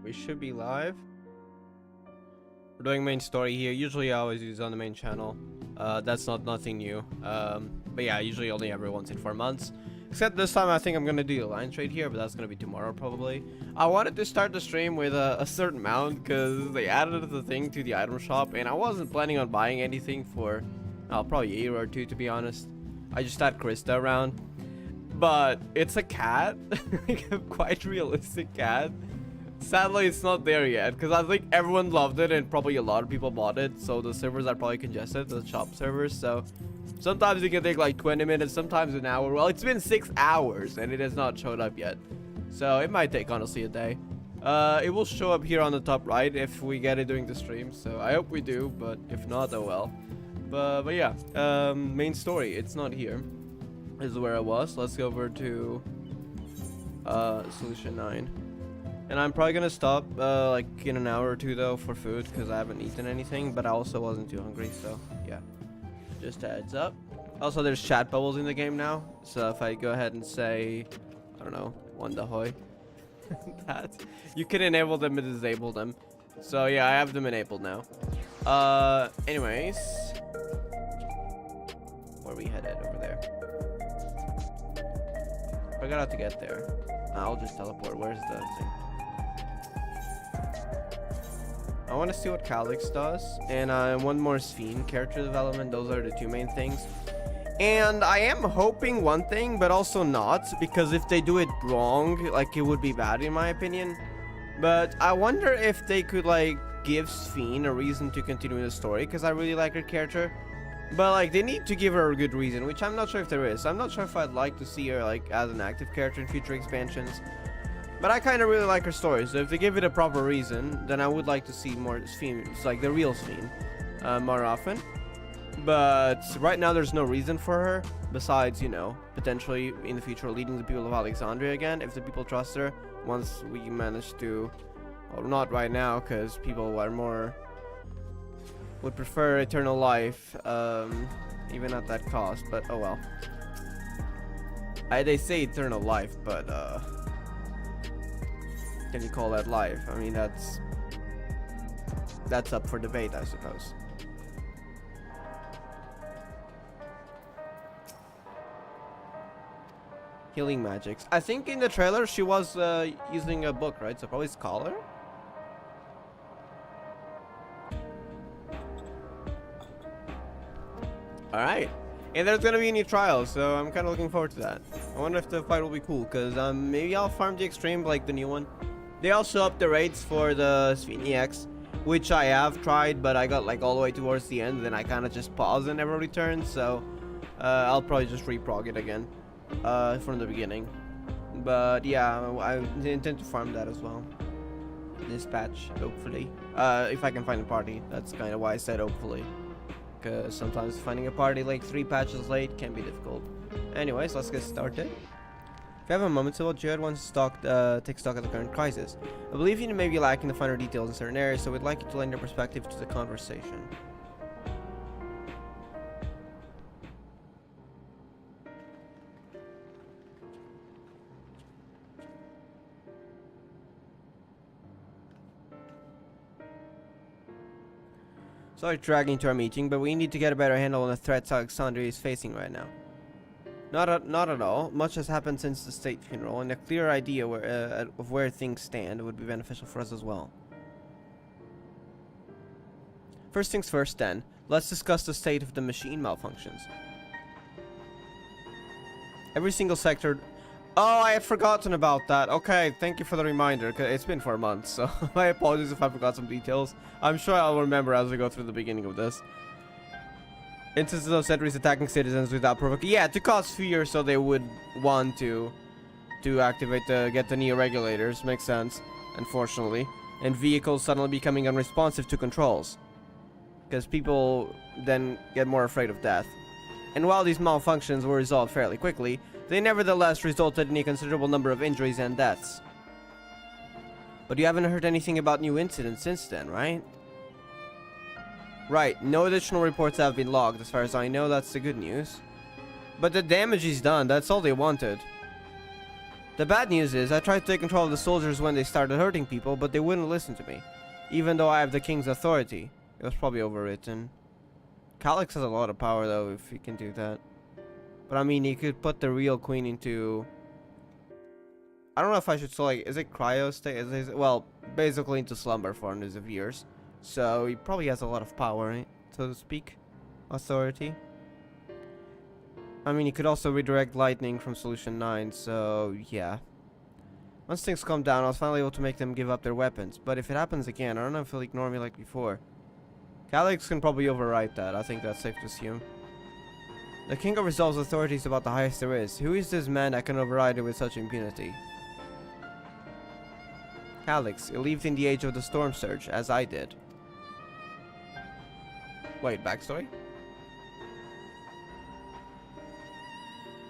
We should be live. We're doing main story here. Usually I always use on the main channel. That's nothing new. But yeah, usually only every once in 4 months. Except this time I think I'm gonna do the line trade here, but that's gonna be tomorrow probably. I wanted to start the stream with a certain mount because they added the thing to the item shop, and I wasn't planning on buying anything for probably a year or two, to be honest. I just had Krista around. But it's a cat, like a quite realistic cat. Sadly, it's not there yet because I think everyone loved it and probably a lot of people bought it. So the servers are probably congested, the shop servers. So sometimes it can take like 20 minutes, sometimes an hour. Well, it's been 6 hours and it has not showed up yet. So it might take honestly a day. It will show up here on the top right if we get it during the stream. So I hope we do, but if not, oh well. But yeah, main story, it's not here. This is where I was. Let's go over to solution 9. And I'm probably gonna stop like in an hour or two though for food because I haven't eaten anything, but I also wasn't too hungry, so yeah, just a heads up. Also, there's chat bubbles in the game now, so if I go ahead and say, I don't know, Wandahoy, that you can enable them and disable them. So yeah, I have them enabled now. Anyways, where are we headed? Over there. I got to get there. I'll just teleport. Where's the thing? I want to see what Calyx does, and one more Sphene character development. Those are the two main things. And I am hoping one thing, but also not, because if they do it wrong, like, it would be bad in my opinion. But I wonder if they could like give Sphene a reason to continue the story, because I really like her character. But like, they need to give her a good reason, which I'm not sure if there is. I'm not sure if I'd like to see her like as an active character in future expansions. But I kind of really like her story, so if they give it a proper reason, then I would like to see more Sphene, like the real Sphene, more often. But right now there's no reason for her, besides, you know, potentially in the future leading the people of Alexandria again, if the people trust her, once we manage to, well, not right now, because people are more, would prefer eternal life, even at that cost, but oh well. They say eternal life, but can you call that life? I mean, that's up for debate, I suppose. Healing magics. I think in the trailer she was using a book, right? So probably Scholar? Alright. And there's gonna be new trials, so I'm kind of looking forward to that. I wonder if the fight will be cool, because maybe I'll farm the extreme, like the new one. They also upped the rates for the Sphene EX, which I have tried, but I got like all the way towards the end, then I kind of just paused and never returned, so I'll probably just reprog it again from the beginning. But yeah, I intend to farm that as well. This patch, hopefully. If I can find a party, that's kind of why I said hopefully. Because sometimes finding a party like 3 patches late can be difficult. Anyways, let's get started. If you have a moment, so Jared wants to take stock of the current crisis. I believe you may be lacking the finer details in certain areas, so we'd like you to lend your perspective to the conversation. Sorry to drag into our meeting, but we need to get a better handle on the threats Alexandria is facing right now. Not at all. Much has happened since the state funeral, and a clear idea of where things stand would be beneficial for us as well. First things first then, let's discuss the state of the machine malfunctions. Every single sector... Oh, I had forgotten about that. Okay, thank you for the reminder. It's been 4 months, so my apologies if I forgot some details. I'm sure I'll remember as we go through the beginning of this. Instances of sentries attacking citizens without provoking. Yeah, to cause fear, so they would want to activate get the neo regulators. Makes sense, unfortunately. And vehicles suddenly becoming unresponsive to controls, because people then get more afraid of death. And while these malfunctions were resolved fairly quickly, they nevertheless resulted in a considerable number of injuries and deaths. But you haven't heard anything about new incidents since then, right? Right, no additional reports have been logged. As far as I know, that's the good news. But the damage is done, that's all they wanted. The bad news is, I tried to take control of the soldiers when they started hurting people, but they wouldn't listen to me. Even though I have the king's authority. It was probably overwritten. Calix has a lot of power though, if he can do that. But I mean, he could put the real queen into... I don't know if I should say, like, is it cryo state? Well, basically into slumber for hundreds of years. So he probably has a lot of power, right? So to speak. Authority. I mean, he could also redirect lightning from Solution 9, so yeah. Once things calm down, I was finally able to make them give up their weapons. But if it happens again, I don't know if he'll ignore me like before. Calix can probably override that. I think that's safe to assume. The king resolves authorities about the highest there is. Who is this man that can override it with such impunity? Calix, he lived in the age of the storm surge, as I did. Wait, backstory?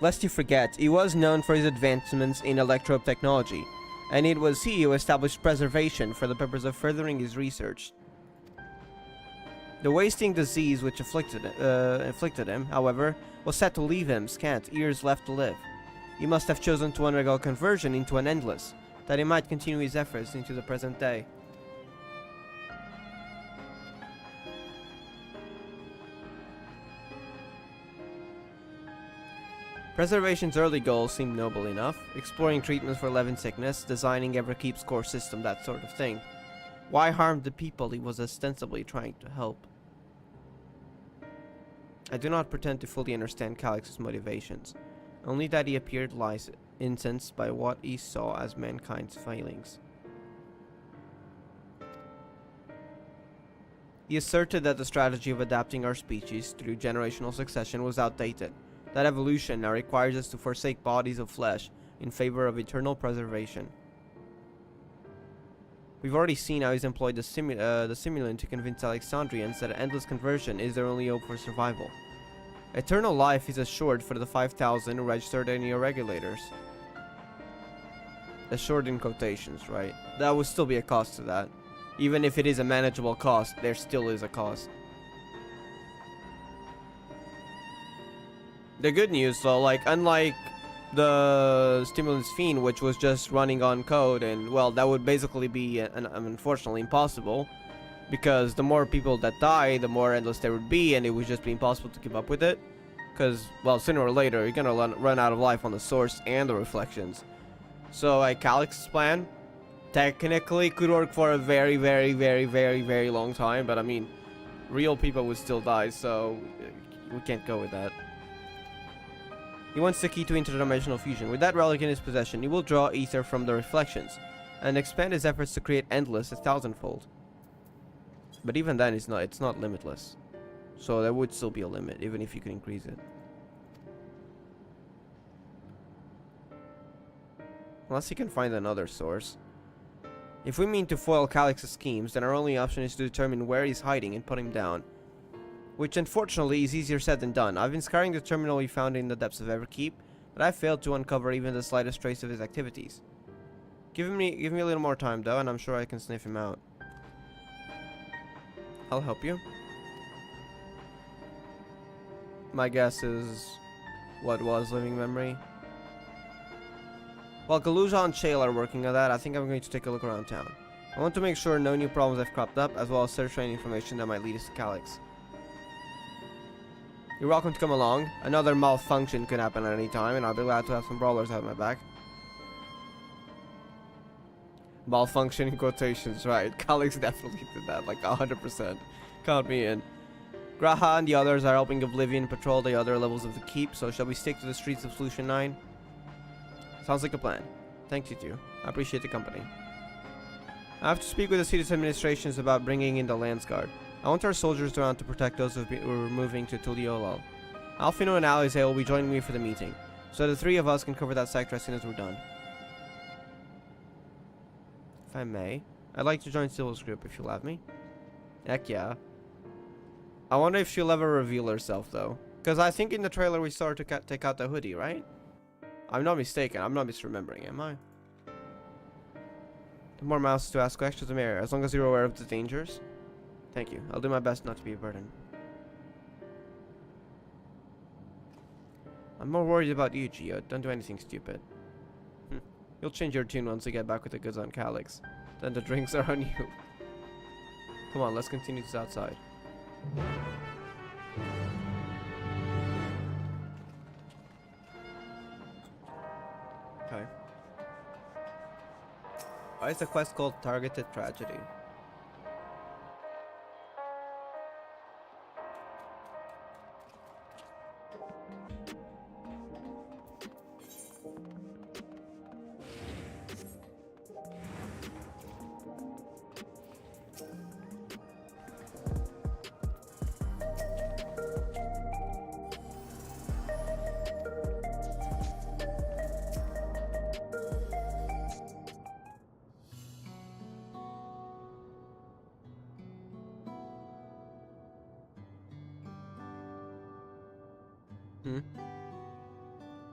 Lest you forget, he was known for his advancements in electrobe technology, and it was he who established preservation for the purpose of furthering his research. The wasting disease which afflicted him, however, was set to leave him scant years left to live. He must have chosen to undergo conversion into an endless, that he might continue his efforts into the present day. Preservation's early goals seemed noble enough, exploring treatments for Levin sickness, designing Everkeep's core system, that sort of thing. Why harm the people he was ostensibly trying to help? I do not pretend to fully understand Calix's motivations, only that he appeared incensed by what he saw as mankind's failings. He asserted that the strategy of adapting our species through generational succession was outdated, that evolution now requires us to forsake bodies of flesh in favor of eternal preservation. We've already seen how he's employed the simulant to convince Alexandrians that endless conversion is their only hope for survival. Eternal life is assured for the 5,000 registered NEO regulators. Assured in quotations, right? That would still be a cost to that. Even if it is a manageable cost, there still is a cost. The good news though, like, unlike the Stimulant's Fiend, which was just running on code, and well, that would basically be unfortunately impossible, because the more people that die, the more endless there would be, and it would just be impossible to keep up with it, because, well, sooner or later you're gonna run out of life on the source and the reflections. So like Calix's plan technically could work for a very long time, but I mean, real people would still die, so we can't go with that. He wants the key to interdimensional fusion. With that relic in his possession, he will draw ether from the reflections and expand his efforts to create endless 1,000-fold. But even then, it's not limitless. So there would still be a limit, even if you could increase it. Unless he can find another source. If we mean to foil Calix's schemes, then our only option is to determine where he's hiding and put him down. Which unfortunately is easier said than done. I've been scouring the terminal we found in the depths of Everkeep, but I failed to uncover even the slightest trace of his activities. Give me a little more time though, and I'm sure I can sniff him out. I'll help you. My guess is what was living memory. While Galuja and Shale are working on that, I think I'm going to take a look around town. I want to make sure no new problems have cropped up, as well as search for any information that might lead us to Calix. You're welcome to come along. Another malfunction could happen at any time, and I'll be glad to have some brawlers at my back. Malfunction in quotations, right. Calix definitely did that, like 100%. Count me in. Graha and the others are helping Oblivion patrol the other levels of the keep, so shall we stick to the streets of Solution 9? Sounds like a plan. Thank you two. I appreciate the company. I have to speak with the city's administrations about bringing in the Lance Guard. I want our soldiers around to protect those who are moving to Tuliolal. Alfino and Alize will be joining me for the meeting, so the three of us can cover that sector as soon as we're done. If I may, I'd like to join Sybil's group if you'll have me. Heck yeah. I wonder if she'll ever reveal herself though, because I think in the trailer we saw her to take out the hoodie, right? I'm not mistaken, I'm not misremembering, am I? The more mouths to ask questions, the merrier, as long as you're aware of the dangers. Thank you. I'll do my best not to be a burden. I'm more worried about you, Gio. Don't do anything stupid. You'll change your tune once you get back with the goods on Calyx. Then the drinks are on you. Come on, let's continue this outside. Okay. Why is the quest called Targeted Tragedy?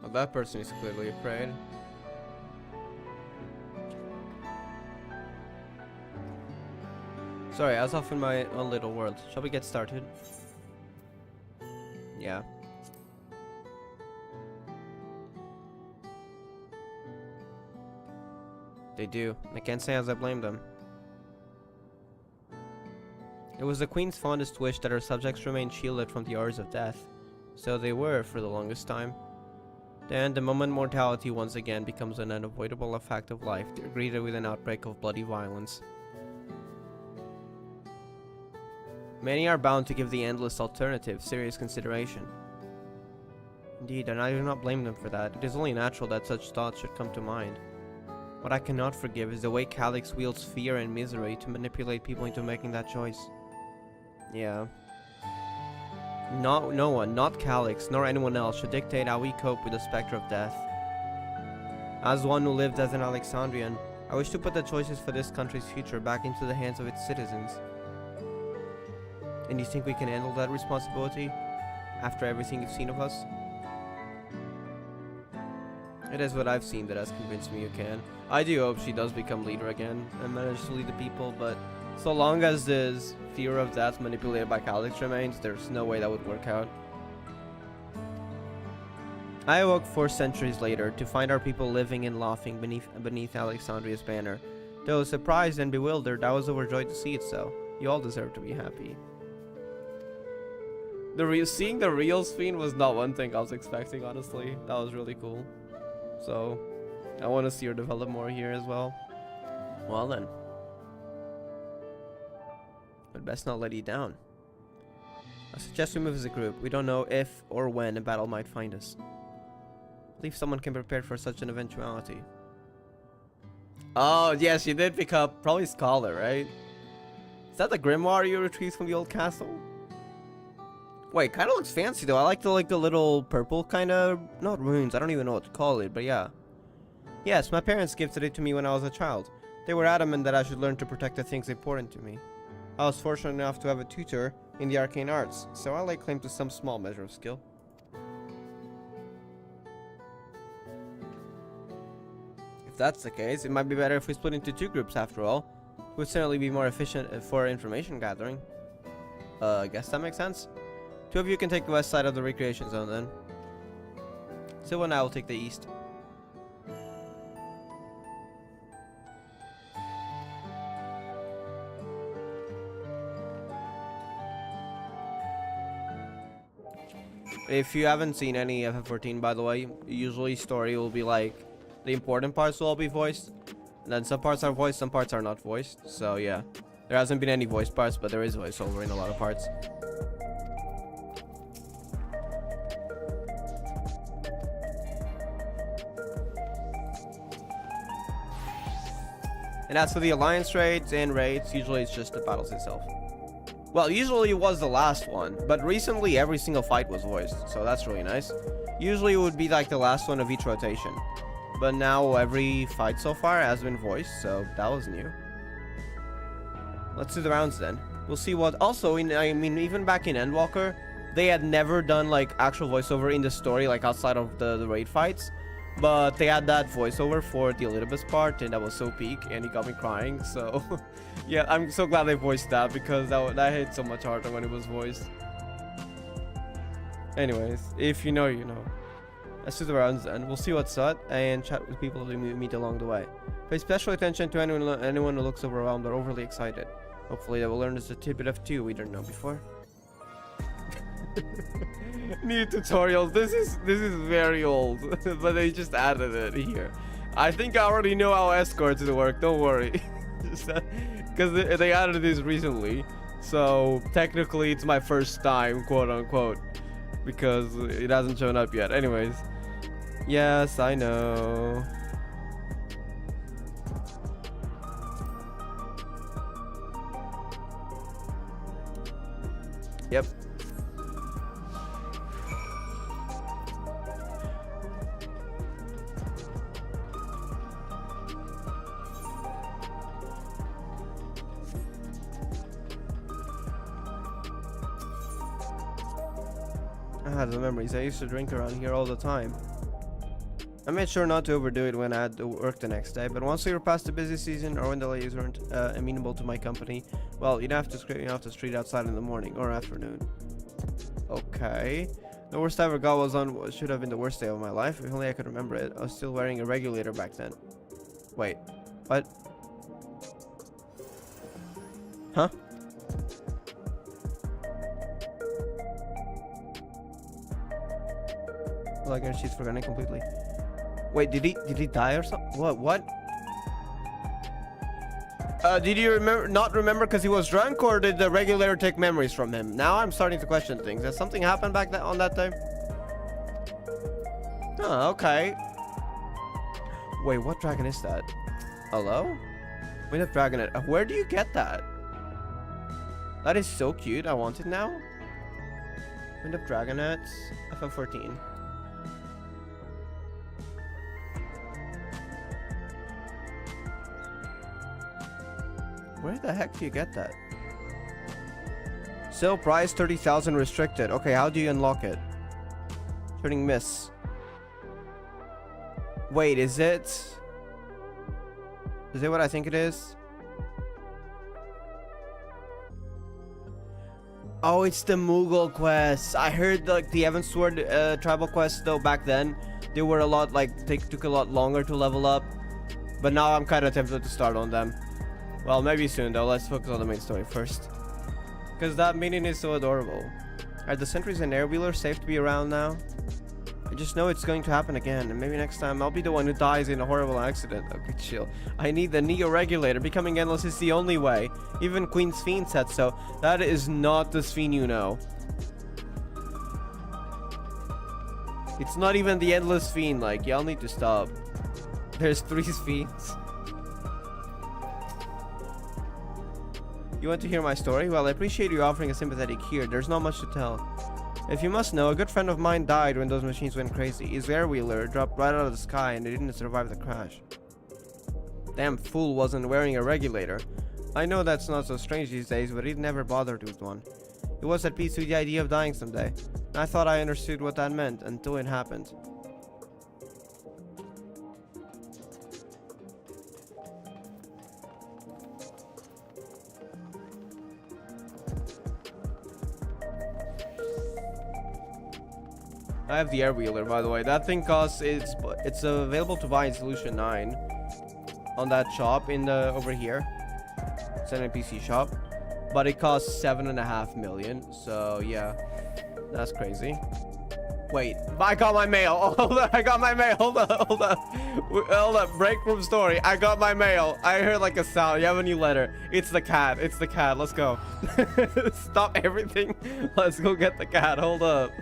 Well, that person is clearly afraid. Sorry, I was off in my own little world. Shall we get started? Yeah. They do. I can't say as I blame them. It was the Queen's fondest wish that her subjects remain shielded from the horrors of death. So they were for the longest time. Then, the moment mortality once again becomes an unavoidable fact of life, they're greeted with an outbreak of bloody violence. Many are bound to give the endless alternative serious consideration. Indeed, and I do not blame them for that. It is only natural that such thoughts should come to mind. What I cannot forgive is the way Calyx wields fear and misery to manipulate people into making that choice. Yeah. No one, not Calyx, nor anyone else, should dictate how we cope with the specter of death. As one who lived as an Alexandrian, I wish to put the choices for this country's future back into the hands of its citizens. And you think we can handle that responsibility after everything you've seen of us? It is what I've seen that has convinced me you can. I do hope she does become leader again and manage to lead the people, but so long as this fear of death manipulated by Calyx remains, there's no way that would work out. I awoke 4 centuries later to find our people living and laughing beneath Alexandria's banner. Though surprised and bewildered, I was overjoyed to see it so. You all deserve to be happy. Seeing the real screen was not one thing I was expecting, honestly. That was really cool. So, I want to see her develop more here as well. Well then. But best not let you down. I suggest we move as a group. We don't know if or when a battle might find us. I believe someone can prepare for such an eventuality. Oh, yes, you did pick up probably Scholar, right? Is that the grimoire you retrieved from the old castle? Wait, kind of looks fancy though. I like the little purple kind of, not runes, I don't even know what to call it, but yeah. Yes, my parents gifted it to me when I was a child. They were adamant that I should learn to protect the things important to me. I was fortunate enough to have a tutor in the arcane arts, so I lay claim to some small measure of skill. If that's the case, it might be better if we split into 2 groups after all. It would certainly be more efficient for information gathering. I guess that makes sense. 2 of you can take the west side of the recreation zone then. Silva and I will take the east. If you haven't seen any FF14, by the way, usually story will be like, the important parts will all be voiced. And then some parts are voiced, some parts are not voiced. So yeah, there hasn't been any voiced parts, but there is voiceover in a lot of parts. And as for the alliance raids and raids, usually it's just the battles itself. Well, usually it was the last one, but recently every single fight was voiced, so that's really nice. Usually it would be like the last one of each rotation, but now every fight so far has been voiced, so that was new. Let's do the rounds then. We'll see what. Also, I mean, even back in Endwalker, they had never done like actual voiceover in the story, like outside of the raid fights. But they had that voiceover for the Elidibus part, and that was so peak, and it got me crying. So, yeah, I'm so glad they voiced that, because that hit so much harder when it was voiced. Anyways, if you know, you know. Let's do the rounds then. We'll see what's up and chat with people we meet along the way. Pay special attention to anyone who looks overwhelmed or overly excited. Hopefully they will learn just a tidbit of two we didn't know before. New tutorials. This is very old, but they just added it here. I think I already know how escorts work. Don't worry, because they added this recently. So technically, it's my first time, quote unquote, because it hasn't shown up yet. Anyways, yes, I know. Yep. The memories. I used to drink around here all the time. I made sure not to overdo it when I had to work the next day, but once we were past the busy season or when the ladies weren't amenable to my company, well, you'd have to scrape me off the street outside in the morning or afternoon. Okay. The worst I ever got was on what should have been the worst day of my life. If only I could remember it. I was still wearing a regulator back then. Wait. What? Huh? Like, and she's forgotten completely. Wait, did he die or something? What? Did you not remember because he was drunk, or did the regulator take memories from him? Now I'm starting to question things. Has something happened back on that time? Oh, okay. Wait, what dragon is that? Hello? Wind of Dragonet. Where do you get that? That is so cute. I want it now. Wind of Dragonet. FF14. Where the heck do you get that? Sale price 30,000 restricted. Okay, how do you unlock it? Turning miss. Wait, is it? Is it what I think it is? Oh, it's the Moogle quests. I heard like the Evansward tribal quests though back then. They were a lot like they took a lot longer to level up. But now I'm kind of tempted to start on them. Well, maybe soon though. Let's focus on the main story first. Because that minion is so adorable. Are the sentries and airwheelers safe to be around now? I just know it's going to happen again, and maybe next time I'll be the one who dies in a horrible accident. Okay, chill. I need the Neo-Regulator. Becoming endless is the only way. Even Queen Sphene said so. That is not the Sphene you know. It's not even the endless Sphene. Like, y'all need to stop. There's 3 Sphenes. You want to hear my story? Well, I appreciate you offering a sympathetic ear. There's not much to tell. If you must know, a good friend of mine died when those machines went crazy. His airwheeler dropped right out of the sky and he didn't survive the crash. Damn fool wasn't wearing a regulator. I know that's not so strange these days, but he'd never bothered with one. He was at peace with the idea of dying someday. And I thought I understood what that meant until it happened. I have the airwheeler, by the way. That thing costs, it's available to buy in Solution 9 on that shop in the over here. It's an NPC shop, but it costs 7.5 million. So yeah, that's crazy. Wait, I got my mail. Oh, hold on, I got my mail. Hold up. Break room story. I got my mail. I heard like a sound. You have a new letter. It's the cat. It's the cat. Let's go. Stop everything. Let's go get the cat. Hold up.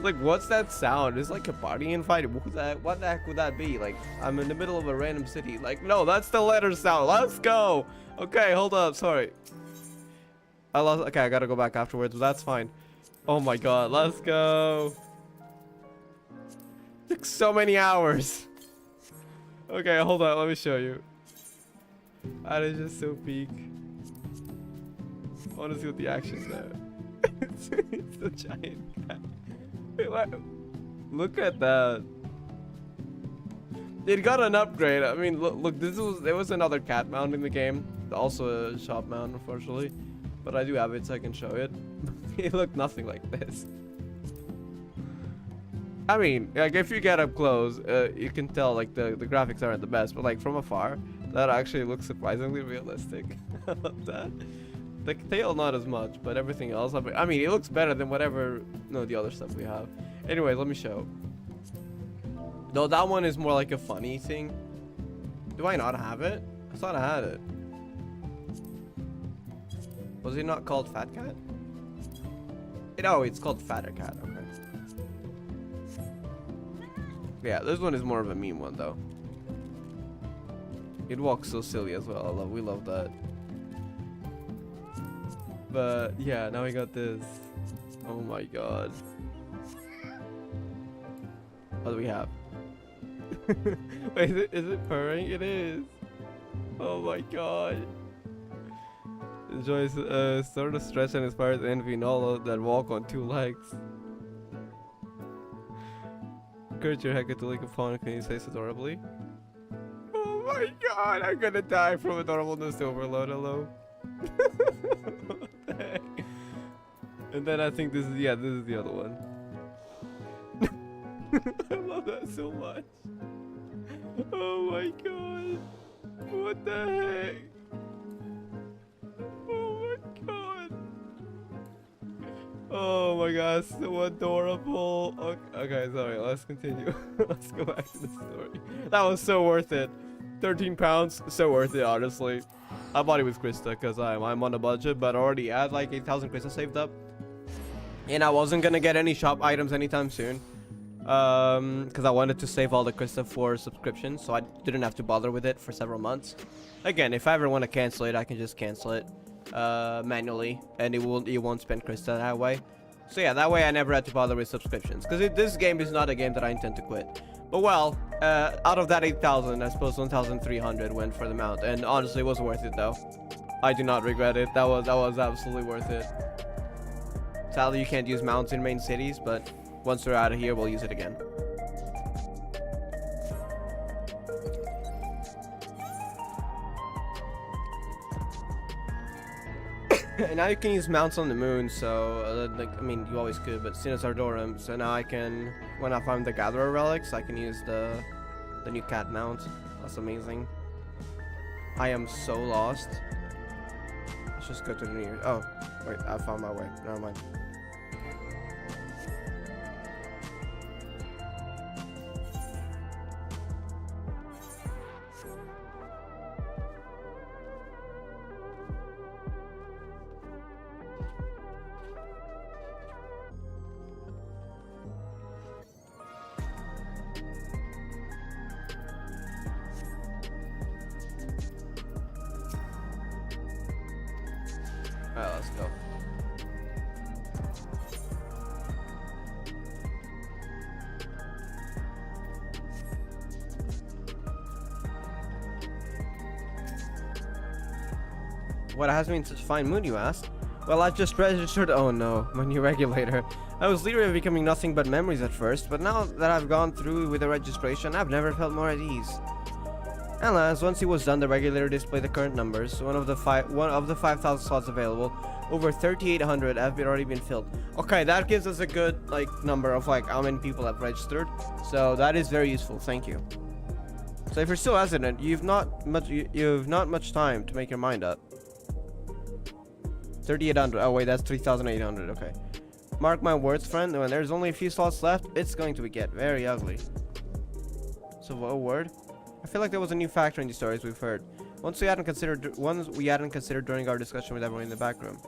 Like, what's that sound? It's like a party invite. What the heck would that be? Like, I'm in the middle of a random city. Like, no, that's the letter sound. Let's go. Okay, hold up. Sorry. I lost. Okay, I gotta go back afterwards, but that's fine. Oh my god, let's go. Took so many hours. Okay, hold on. Let me show you. That is just so peak. I want to see what the action's there. It's a giant cat. Look at that. It got an upgrade. I mean, look, there was another cat mount in the game, also a shop mount, unfortunately, but I do have it, so I can show it. It looked nothing like this. I mean, like if you get up close, you can tell like the graphics aren't the best, but like from afar, that actually looks surprisingly realistic. I love that. The tail not as much, but everything else. I mean, it looks better than whatever the other stuff we have. Anyways, let me show. Though that one is more like a funny thing. Do I not have it? I thought I had it. Was it not called Fat Cat? Oh, it's called Fatter Cat. Okay. Yeah, this one is more of a meme one though. It walks so silly as well. We love that. But yeah, now we got this. Oh my god. What do we have? Wait, is it purring? It is. Oh my god. Enjoys sort of stretch and inspires envy in all that walk on two legs. Encourage your heck to lick upon. Can you say so adorably? Oh my god, I'm gonna die from adorableness to overload. Hello. What the heck? And then I think this is this is the other one. I love that so much. Oh my god. What the heck? Oh my god. Oh my god, so adorable. Okay, sorry, let's continue. Let's go back to the story. That was so worth it. 13 pounds, so worth it, honestly. I bought it with Krista because I'm on a budget, but I already had like 8,000 Krista saved up. And I wasn't gonna get any shop items anytime soon. Because I wanted to save all the Krista for subscription, so I didn't have to bother with it for several months. Again, if I ever want to cancel it, I can just cancel it manually, and it won't spend Krista that way. So yeah, that way I never had to bother with subscriptions, because this game is not a game that I intend to quit. But well, out of that 8,000, I suppose 1,300 went for the mount, and honestly, it was worth it though. I do not regret it. That was absolutely worth it. Sadly, you can't use mounts in main cities, but once we're out of here, we'll use it again. And now you can use mounts on the moon, so like, I mean, you always could, but Sinus Ardorum. So now I can, when I find the Gatherer relics, I can use the new cat mount. That's amazing. I am so lost. Let's just go to the nearest. Oh, wait, I found my way. Never mind. Alright, let's go. What has me in such a fine mood, you ask? Well, I've just registered. Oh no, my new regulator. I was leery of becoming nothing but memories at first, but now that I've gone through with the registration, I've never felt more at ease. Alas, once it was done, the regulator displayed the current numbers. One of the 5,000 slots available, over 3,800 have already been filled. Okay, that gives us a good like number of like how many people have registered. So that is very useful. Thank you. So if you're still hesitant, you've not much time to make your mind up. 3,800. Oh wait, that's 3,800. Okay. Mark my words, friend. When there's only a few slots left, it's going to get very ugly. So what word? I feel like there was a new factor in the stories we've heard. Ones we hadn't considered during our discussion with everyone in the back room.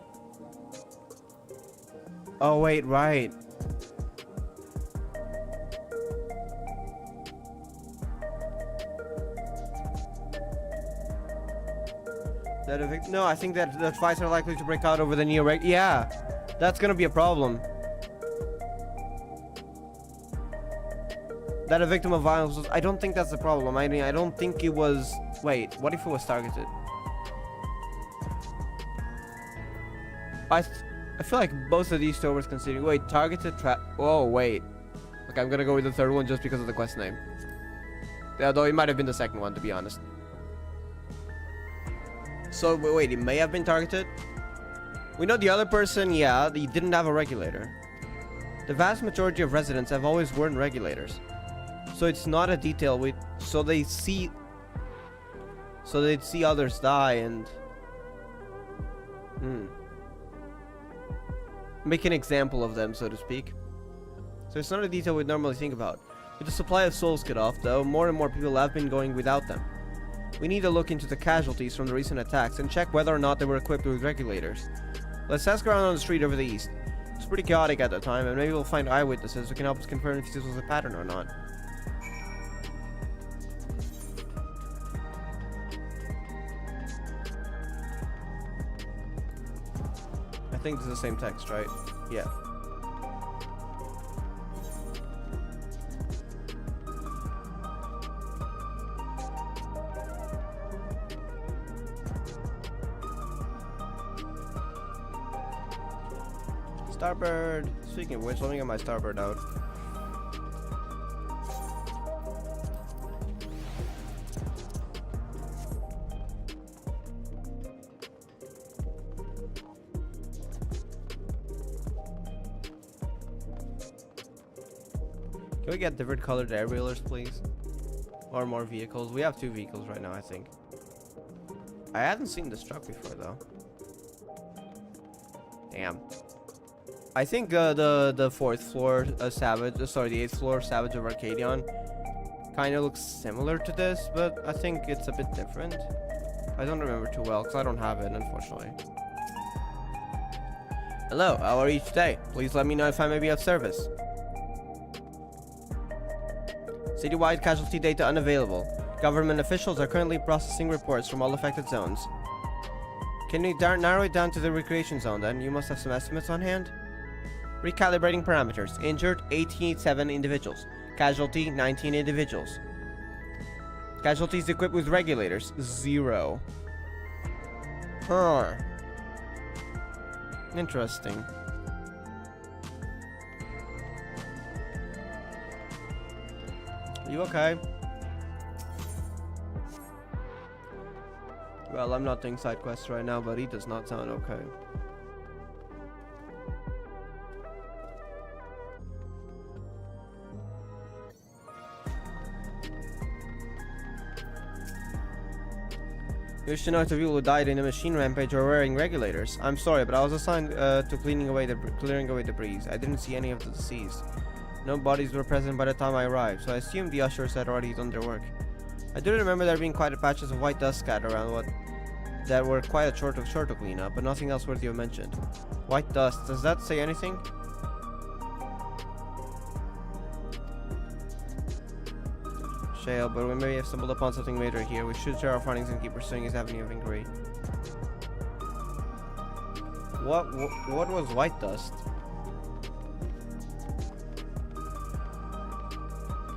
Oh wait, right. No, I think that fights are likely to break out over the new yeah, that's gonna be a problem. That a victim of violence was, I don't think that's the problem. I mean, I don't think it was. Wait, what if it was targeted? I feel like both of these two was considering. Wait, targeted trap. Oh wait. Okay, I'm gonna go with the third one just because of the quest name. Although it might have been the second one, to be honest. So wait, it may have been targeted. We know the other person, yeah, he didn't have a regulator. The vast majority of residents have always worn regulators. So it's not a detail so they'd see others die and make an example of them, so to speak. So it's not a detail we'd normally think about. With the supply of souls cut off, though, more and more people have been going without them. We need to look into the casualties from the recent attacks and check whether or not they were equipped with regulators. Let's ask around on the street over the east. It's pretty chaotic at the time, and maybe we'll find eyewitnesses who can help us confirm if this was a pattern or not. I think this is the same text, right? Yeah. Starboard! Speaking of which, let me get my starboard out. Can we get different colored aerialers, please? Or more vehicles? We have 2 vehicles right now, I think. I hadn't seen this truck before, though. Damn. I think the 4th floor Savage, the 8th floor Savage of Arcadion kind of looks similar to this, but I think it's a bit different. I don't remember too well because I don't have it, unfortunately. Hello, how are you today? Please let me know if I may be of service. Citywide casualty data unavailable. Government officials are currently processing reports from all affected zones. Can you narrow it down to the recreation zone then? You must have some estimates on hand. Recalibrating parameters. Injured 87 individuals. Casualty 19 individuals. Casualties equipped with regulators 0. Huh. Interesting. You okay? Well, I'm not doing side quests right now, but he does not sound okay. You should know if the people who died in a machine rampage were wearing regulators. I'm sorry, but I was assigned to clearing away debris. I didn't see any of the deceased. No bodies were present by the time I arrived, so I assumed the ushers had already done their work. I do remember there being quite a patches of white dust scattered around that were quite a short to clean up, but nothing else worthy of mention. White dust, does that say anything? Shale, but we may have stumbled upon something major here. We should share our findings and keep pursuing his avenue of inquiry. What was white dust?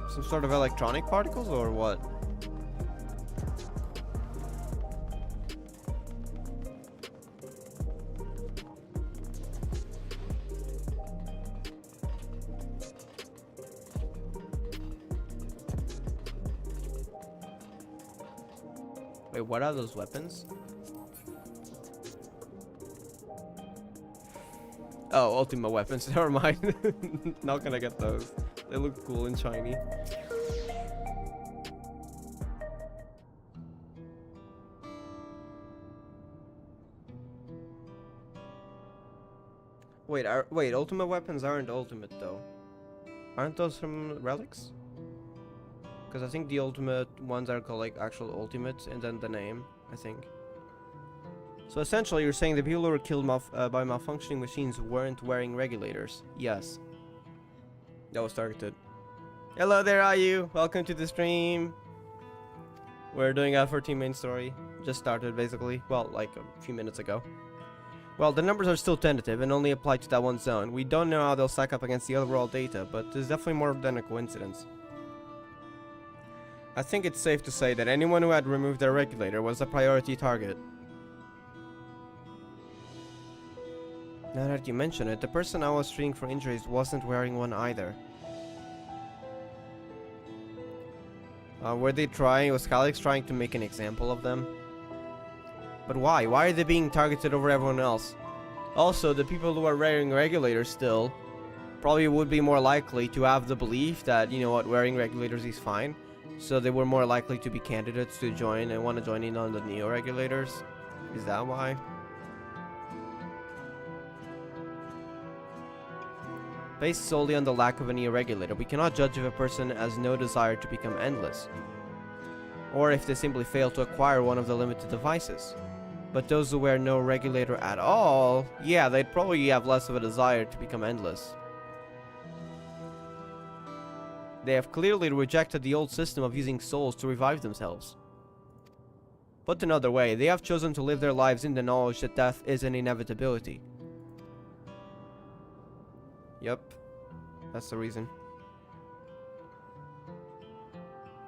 Some sort of electronic particles or what? Wait, what are those weapons? Oh, Ultima weapons. Never mind. Not gonna get those. They look cool and shiny. Wait, Ultima weapons aren't ultimate though. Aren't those from relics? Because I think the ultimate ones are called like actual ultimates and then the name, I think. So essentially you're saying the people who were killed by malfunctioning machines weren't wearing regulators. Yes. That was targeted. Hello there, IU. Welcome to the stream. We're doing our 14 main story. Just started basically. Well, like a few minutes ago. Well, the numbers are still tentative and only apply to that one zone. We don't know how they'll stack up against the overall data, but there's definitely more than a coincidence. I think it's safe to say that anyone who had removed their regulator was a priority target. Now that you mention it, the person I was treating for injuries wasn't wearing one either. Were they trying, was Calix trying to make an example of them? But why? Why are they being targeted over everyone else? Also, the people who are wearing regulators still probably would be more likely to have the belief that, you know what, wearing regulators is fine. So they were more likely to be candidates to join and want to join in on the neo regulators. Is that why? Based solely on the lack of a neo regulator, we cannot judge if a person has no desire to become endless, or if they simply fail to acquire one of the limited devices. But those who wear no regulator at all, yeah, they'd probably have less of a desire to become endless. They have clearly rejected the old system of using souls to revive themselves. Put another way, they have chosen to live their lives in the knowledge that death is an inevitability. Yep, that's the reason.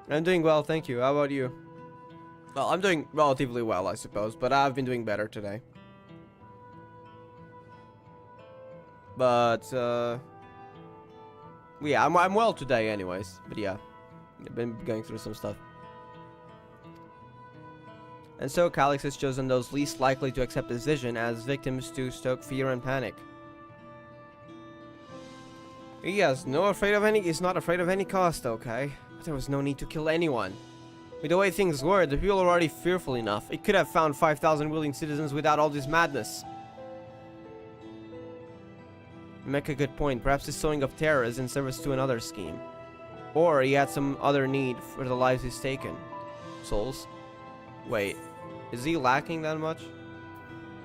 I'm doing well, thank you. How about you? Well, I'm doing relatively well, I suppose, but I've been doing better today. But, yeah, I'm well today anyways. But yeah, I've been going through some stuff. And so Calix has chosen those least likely to accept his vision as victims to stoke fear and panic. He's not afraid of any cost, okay? But there was no need to kill anyone. With the way things were, the people were already fearful enough. It could have found 5,000 willing citizens without all this madness. You make a good point. Perhaps his sowing of terror is in service to another scheme. Or he had some other need for the lives he's taken. Souls? Wait, is he lacking that much?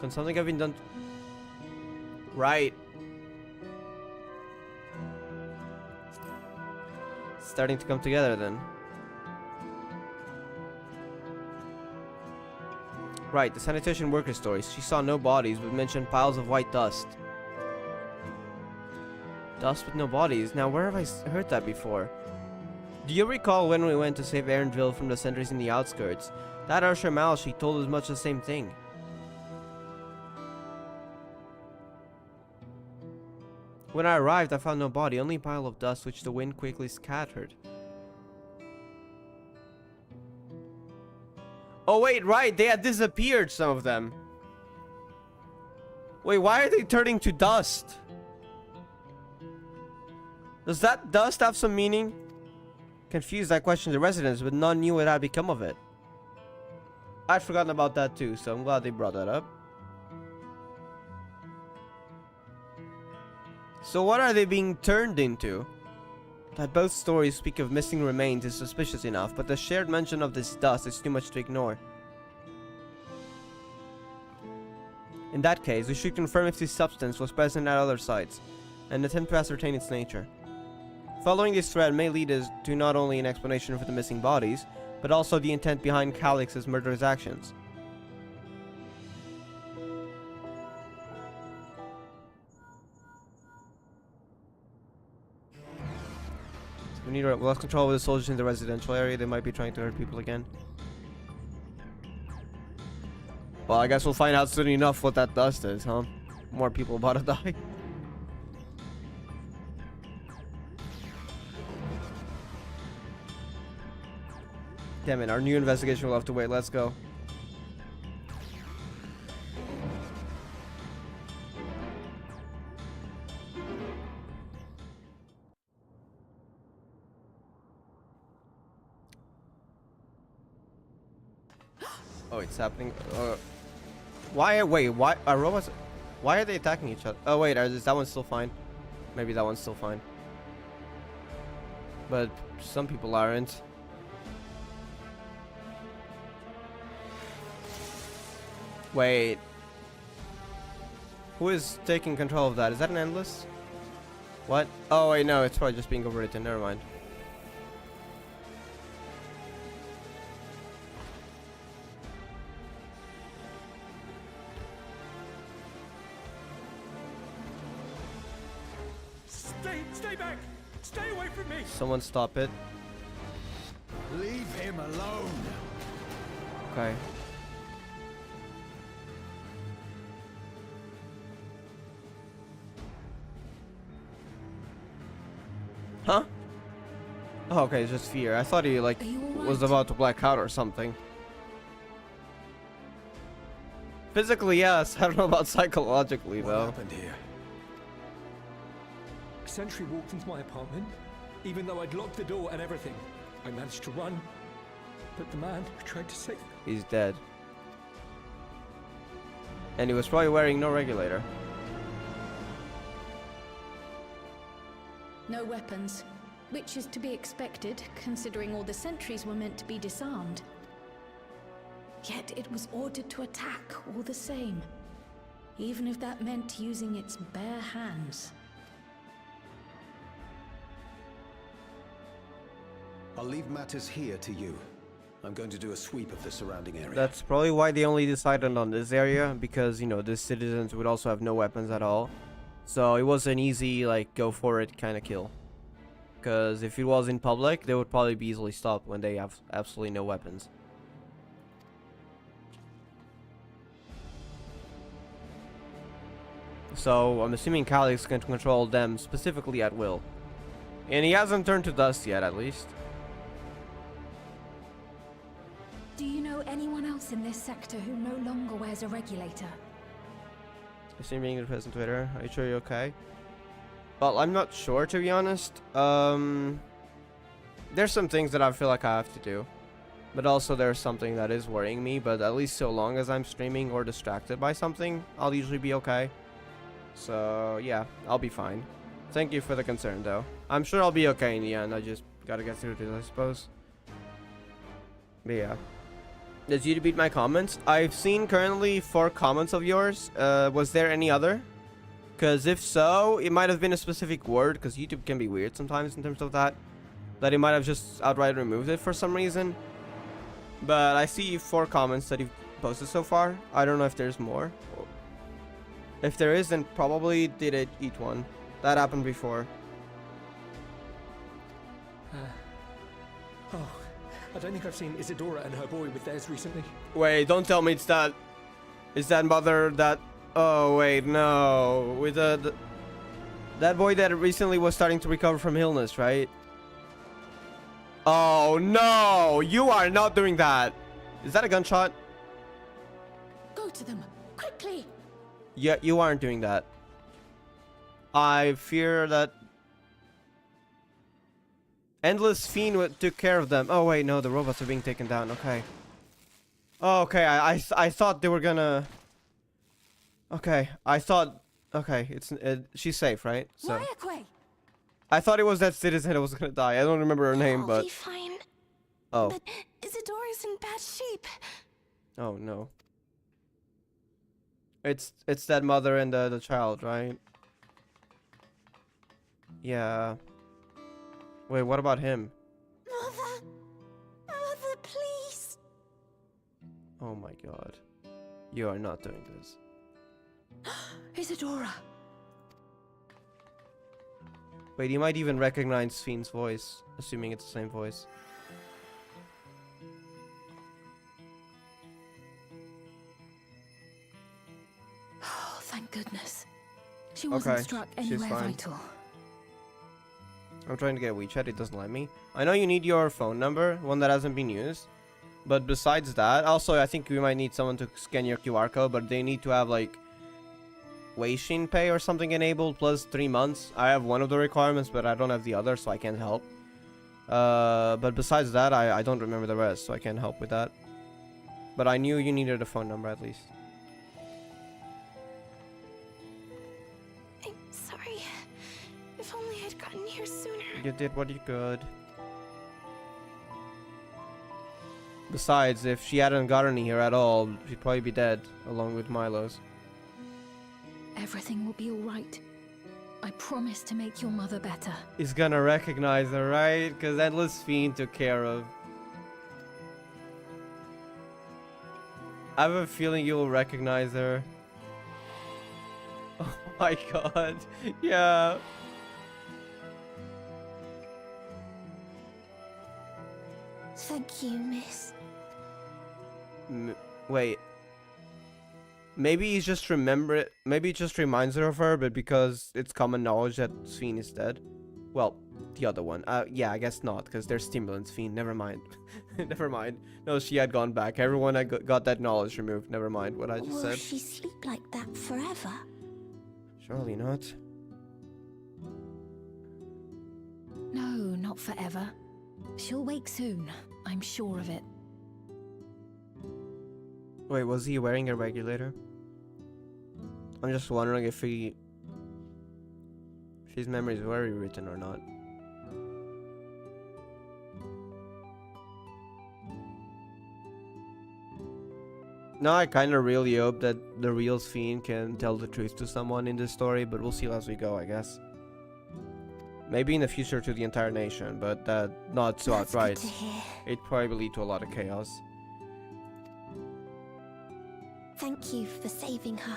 Can something have been done? Right. It's starting to come together then. Right, the sanitation worker stories. She saw no bodies, but mentioned piles of white dust. Dust with no bodies? Now, where have I heard that before? Do you recall when we went to save Aaronville from the sentries in the outskirts? That Usher Mal, she told us much the same thing. When I arrived, I found no body, only a pile of dust which the wind quickly scattered. Oh wait, right, they had disappeared, some of them. Wait, why are they turning to dust? Does that dust have some meaning? Confused, I questioned the residents, but none knew what had become of it. I'd forgotten about that too, so I'm glad they brought that up. So what are they being turned into? That both stories speak of missing remains is suspicious enough, but the shared mention of this dust is too much to ignore. In that case, we should confirm if this substance was present at other sites, and attempt to ascertain its nature. Following this thread may lead us to not only an explanation for the missing bodies, but also the intent behind Calix's murderous actions. We need to lost control of the soldiers in the residential area. They might be trying to hurt people again. Well, I guess we'll find out soon enough what that dust is, huh? More people about to die. Damn it, our new investigation will have to wait. Let's go. Oh, it's happening. Wait, why are robots? Why are they attacking each other? Oh wait, is that one still fine? Maybe that one's still fine. But some people aren't. Wait. Who is taking control of that? Is that an endless? What? Oh wait, no, it's probably just being overwritten. Never mind. Stay back! Stay away from me! Someone stop it. Leave him alone! Okay. Huh? Oh, okay, it's just fear. I thought he, like, was about to black out or something. Physically, yes. I don't know about psychologically, though. What happened here? sentry walked into my apartment, even though I'd locked the door and everything. I managed to run, but the man who tried to save me... He's dead. And he was probably wearing no regulator. No weapons, which is to be expected, considering all the sentries were meant to be disarmed. Yet it was ordered to attack all the same, even if that meant using its bare hands. I'll leave matters here to you. I'm going to do a sweep of the surrounding area. That's probably why they only decided on this area, because, you know, the citizens would also have no weapons at all. So it was an easy, like, go for it kind of kill. Because if it was in public, they would probably be easily stopped when they have absolutely no weapons. So I'm assuming Calix can control them specifically at will. And he hasn't turned to dust yet, at least. Do you know anyone else in this sector who no longer wears a regulator? Assuming you're present Twitter. Are you sure you're okay? Well, I'm not sure, to be honest. There's some things that I feel like I have to do. But also there's something that is worrying me. But at least so long as I'm streaming or distracted by something, I'll usually be okay. So, yeah, I'll be fine. Thank you for the concern, though. I'm sure I'll be okay in the end. I just gotta get through this, I suppose. But yeah. Did you beat my comments? I've seen currently 4 comments of yours. Was there any other? Because if so, it might have been a specific word, because YouTube can be weird sometimes in terms of that. That he might have just outright removed it for some reason. But I see 4 comments that you've posted so far. I don't know if there's more. If there is, then probably did it eat one. That happened before. Oh, I don't think I've seen Isadora and her boy with theirs recently. Wait, don't tell me it's that... Is that mother that... Oh, wait, no. With that boy that recently was starting to recover from illness, right? Oh, no! You are not doing that! Is that a gunshot? Go to them, quickly! Yeah, you aren't doing that. I fear that... Endless Fiend took care of them. Oh, wait, no, the robots are being taken down. Okay. Oh, okay, I thought they were gonna... Okay, I thought... Okay, she's safe, right? So I thought it was that citizen that was gonna die. I don't remember her name, but... I'll be fine. Oh. But Isadora's in bad shape. Oh, no. It's that mother and the child, right? Yeah. Wait, what about him? Mother, please. Oh my god. You are not doing this. Isadora! Wait, you might even recognize Fiend's voice, assuming it's the same voice. Oh, thank goodness. She wasn't struck anywhere vital. I'm trying to get a WeChat, it doesn't let me. I know you need your phone number, one that hasn't been used. But besides that, also I think we might need someone to scan your QR code, but they need to have like Weixin Pay or something enabled plus 3 months. I have one of the requirements, but I don't have the other, so I can't help. But besides that, I don't remember the rest, so I can't help with that. But I knew you needed a phone number at least. I'm sorry. If only I'd gotten here sooner. You did what you could. Besides, if she hadn't gotten here at all, she'd probably be dead, along with Milo's. Everything will be alright. I promise to make your mother better. He's gonna recognize her, right? Because Endless Fiend took care of. I have a feeling you will recognize her. Oh my god. Yeah. Thank you, miss. Wait. Maybe he's just maybe it just reminds her of her, but because it's common knowledge that Fiend is dead. Well, the other one. Yeah, I guess not, because there's Stimulants Fiend. Never mind. Never mind. No, she had gone back. Everyone had got that knowledge removed. Never mind what I just said. Will she sleep like that forever? Surely not. No, not forever. She'll wake soon. I'm sure of it. Wait, was he wearing a regulator? I'm just wondering if his memories were rewritten or not. No, I kind of really hope that the real Fiend can tell the truth to someone in this story, but we'll see as we go, I guess. Maybe in the future to the entire nation, but not so That's outright. good to hear. It'd probably lead to a lot of chaos. Thank you for saving her.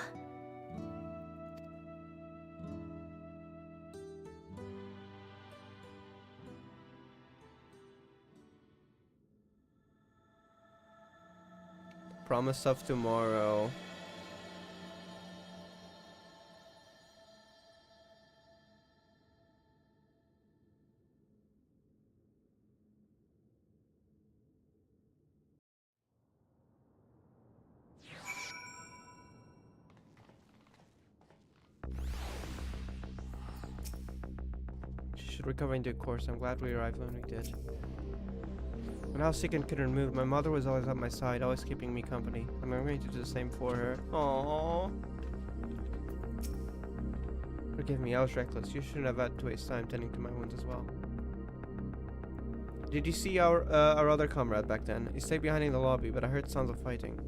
Promise of tomorrow. She should recover in due course. I'm glad we arrived when we did. When I was sick and couldn't move, my mother was always at my side, always keeping me company. And I'm going to do the same for her. Aww. Forgive me, I was reckless. You shouldn't have had to waste time tending to my wounds as well. Did you see our other comrade back then? He stayed behind in the lobby, but I heard sounds of fighting.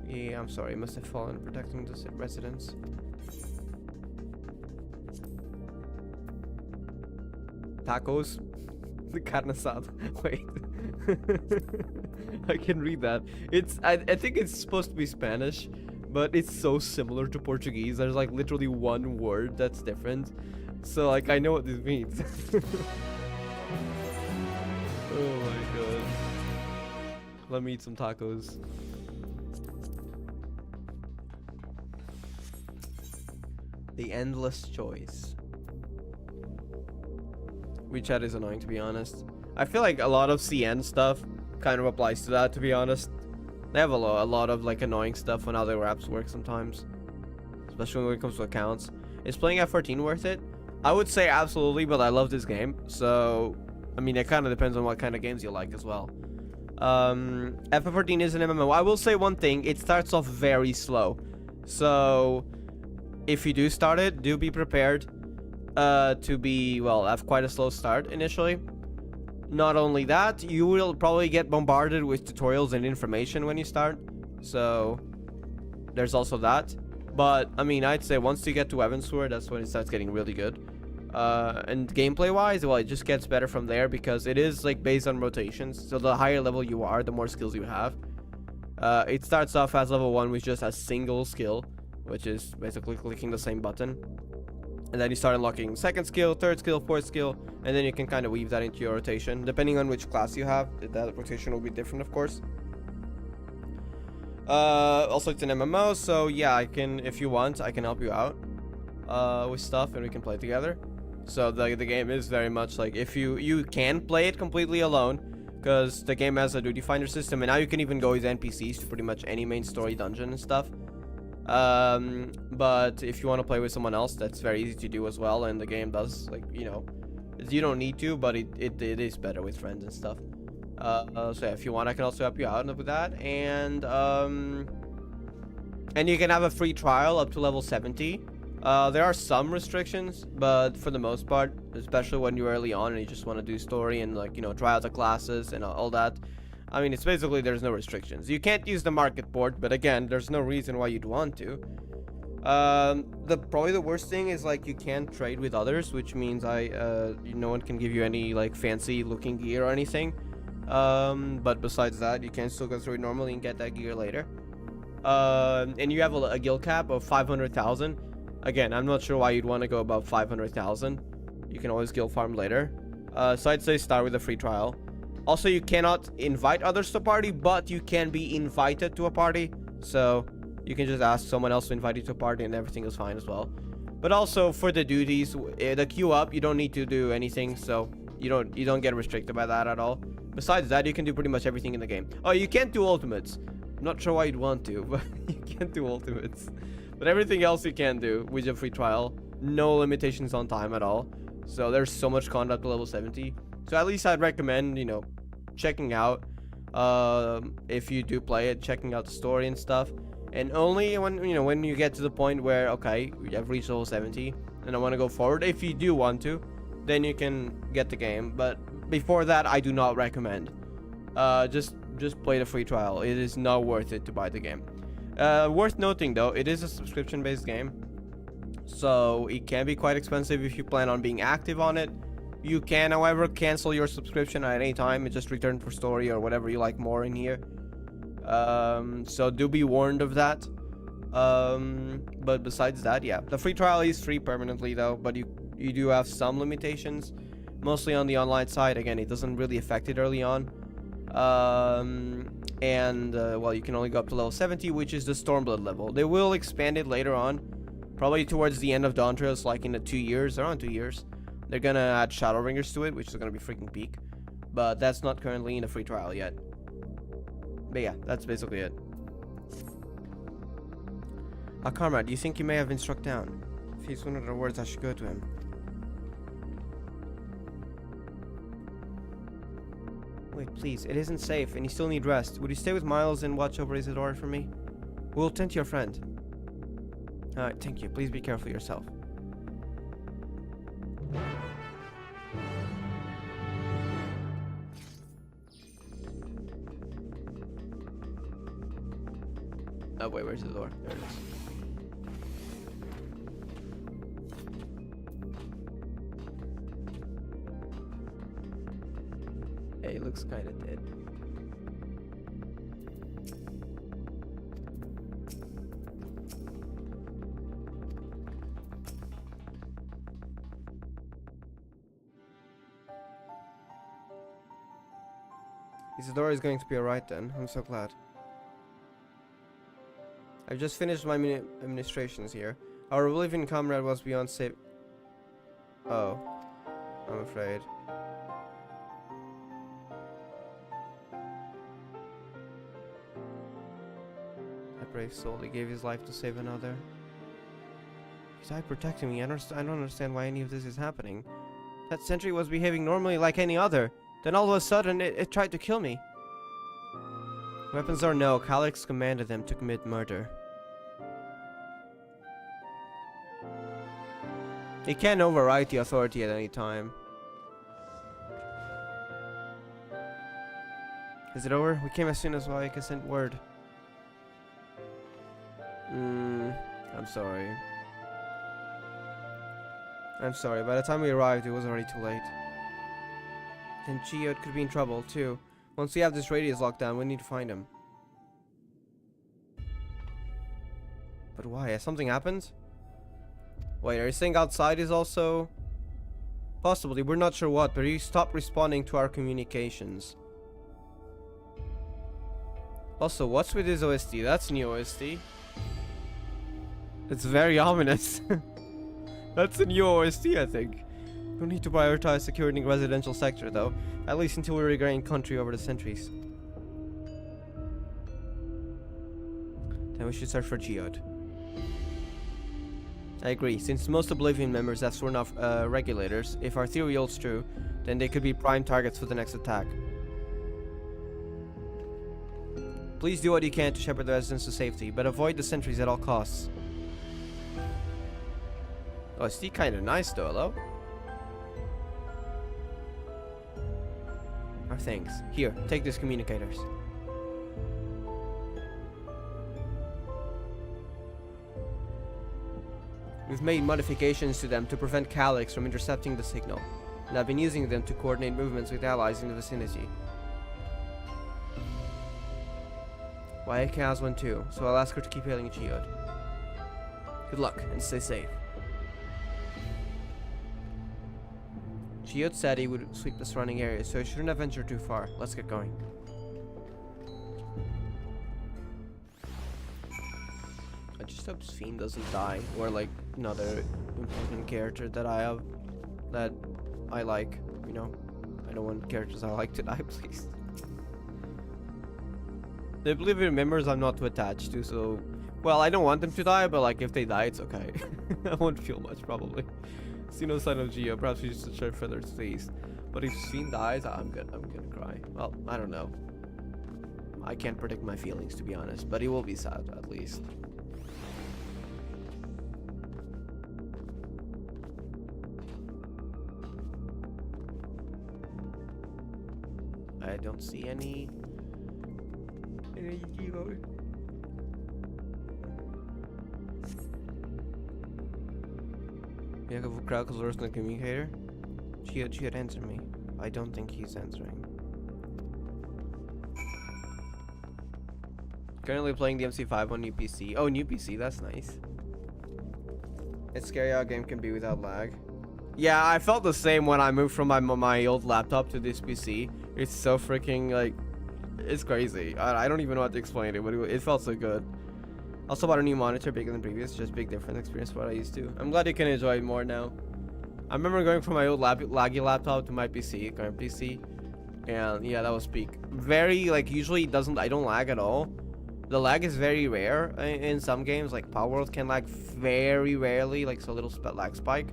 Yeah, I'm sorry. He must have fallen protecting the residents. Tacos? The carne asada. Wait. I can read that. I think it's supposed to be Spanish, but it's so similar to Portuguese. There's like literally one word that's different. So like I know what this means. Oh my god. Let me eat some tacos. The endless choice. WeChat is annoying, to be honest. I feel like a lot of CN stuff kind of applies to that, to be honest. They have a lot of like annoying stuff on how their apps work sometimes, especially when it comes to accounts. Is playing F14 worth it? I would say absolutely, but I love this game, so I mean it kind of depends on what kind of games you like as well. F14 is an MMO. I will say one thing: it starts off very slow, so if you do start it, do be prepared to be, well, have quite a slow start initially. Not only that, you will probably get bombarded with tutorials and information when you start, so there's also that. But I mean, I'd say once you get to Evansward, that's when it starts getting really good. And gameplay wise, well, it just gets better from there because it is like based on rotations, so the higher level you are, the more skills you have. It starts off as level 1 with just a single skill, which is basically clicking the same button. And then you start unlocking second skill, third skill, fourth skill, and then you can kind of weave that into your rotation. Depending on which class you have, that rotation will be different, of course. Also, it's an MMO, so yeah, I can, if you want, I can help you out with stuff, and we can play together. So the game is very much like, if you can play it completely alone, because the game has a duty finder system, and now you can even go with NPCs to pretty much any main story dungeon and stuff. But if you want to play with someone else, that's very easy to do as well, and the game does, like, you know, you don't need to, but it is better with friends and stuff. So yeah, if you want, I can also help you out with that, and you can have a free trial up to level 70. There are some restrictions, but for the most part, especially when you're early on and you just want to do story and, like, you know, try out the classes and all that, I mean, it's basically there's no restrictions. You can't use the market port, but again, there's no reason why you'd want to. Probably the worst thing is, like, you can't trade with others, which means no one can give you any, like, fancy looking gear or anything. But besides that, you can still go through it normally and get that gear later. And you have a guild cap of 500,000. Again, I'm not sure why you'd want to go above 500,000. You can always guild farm later. So I'd say start with a free trial. Also, you cannot invite others to a party, but you can be invited to a party. So you can just ask someone else to invite you to a party and everything is fine as well. But also for the duties, the queue up, you don't need to do anything, so you don't get restricted by that at all. Besides that, you can do pretty much everything in the game. Oh, you can't do ultimates. I'm not sure why you'd want to, but you can't do ultimates. But everything else you can do with a free trial. No limitations on time at all. So there's so much content up to level 70. So at least I'd recommend, you know, checking out, if you do play it, checking out the story and stuff. And only when, you know, when you get to the point where, okay, you have reached level 70 and I want to go forward, if you do want to, then you can get the game. But before that, I do not recommend. Just play the free trial. It is not worth it to buy the game. Worth noting though, it is a subscription based game, so it can be quite expensive if you plan on being active on it. You can, however, cancel your subscription at any time and just return for story or whatever you like more in here. So do be warned of that. But besides that, yeah, the free trial is free permanently though, but you do have some limitations, mostly on the online side. Again, it doesn't really affect it early on. Well, you can only go up to level 70, which is the Stormblood level. They will expand it later on, probably towards the end of Dawn Trails, like in the 2 years, around 2 years. They're gonna add Shadowbringers to it, which is gonna be freaking peak, but that's not currently in the free trial yet. But yeah, that's basically it. Comrade, do you think you may have been struck down? If he's one of the words, I should go to him. Wait, please, it isn't safe, and you still need rest. Would you stay with Miles and watch over Isadora for me? We'll tend to your friend. Alright, thank you. Please be careful yourself. Oh, wait, where's the door? There it is. Hey, it looks kind of dead. Isadora is going to be alright then. I'm so glad. I've just finished my administrations here. Our Bolivian comrade was beyond safe. Oh, I'm afraid. That brave soul, he gave his life to save another. He died protecting me. I don't understand why any of this is happening. That sentry was behaving normally like any other. Then all of a sudden, it tried to kill me. Weapons or no, Calyx commanded them to commit murder. He can override the authority at any time. Is it over? We came as soon as I could send word. I'm sorry. I'm sorry, by the time we arrived, it was already too late. Then Geode could be in trouble, too. Once we have this radius locked down, we need to find him. But why? Has something happened? Wait, are you saying outside is also... Possibly, we're not sure what, but he stopped responding to our communications. Also, what's with his OST? That's new OST. It's very ominous. That's a new OST, I think. Don't need to prioritize securing residential sector, though. At least until we regain country over the centuries. Then we should search for Geode. I agree. Since most Oblivion members have sworn off regulators, if our theory holds true, then they could be prime targets for the next attack. Please do what you can to shepherd the residents to safety, but avoid the sentries at all costs. Oh, is he kind of nice though, hello? Oh, thanks. Here, take these communicators. We've made modifications to them to prevent Calyx from intercepting the signal, and I've been using them to coordinate movements with allies in the vicinity. Waeke has one too, so I'll ask her to keep hailing Geode. Good luck, and stay safe. Geode said he would sweep the surrounding area, so he shouldn't have ventured too far. Let's get going. I just hope Sphene doesn't die, or like another important character that I have, that I like, you know. I don't want characters I like to die, please. The Oblivion members I'm not too attached to, so... Well, I don't want them to die, but like if they die, it's okay. I won't feel much, probably. See no sign of Geo. Perhaps we should share further taste. But if Sven dies, I'm gonna cry. Well, I don't know. I can't predict my feelings, to be honest, but he will be sad at least. I don't see any Geo. Jacob Krakel's worse than a communicator. Geo, answer me. I don't think he's answering. Currently playing the MC5 on new PC. Oh, new PC, that's nice. It's scary how a game can be without lag. Yeah, I felt the same when I moved from my old laptop to this PC. It's so freaking, like, it's crazy. I don't even know how to explain it, but it felt so good. Also bought a new monitor, bigger than previous, just big different experience from what I used to. I'm glad you can enjoy it more now. I remember going from my old laggy laptop to my PC, current PC, and yeah, that was peak. Very, like, usually I don't lag at all. The lag is very rare in some games, like Power World can lag very rarely, like so little lag spike.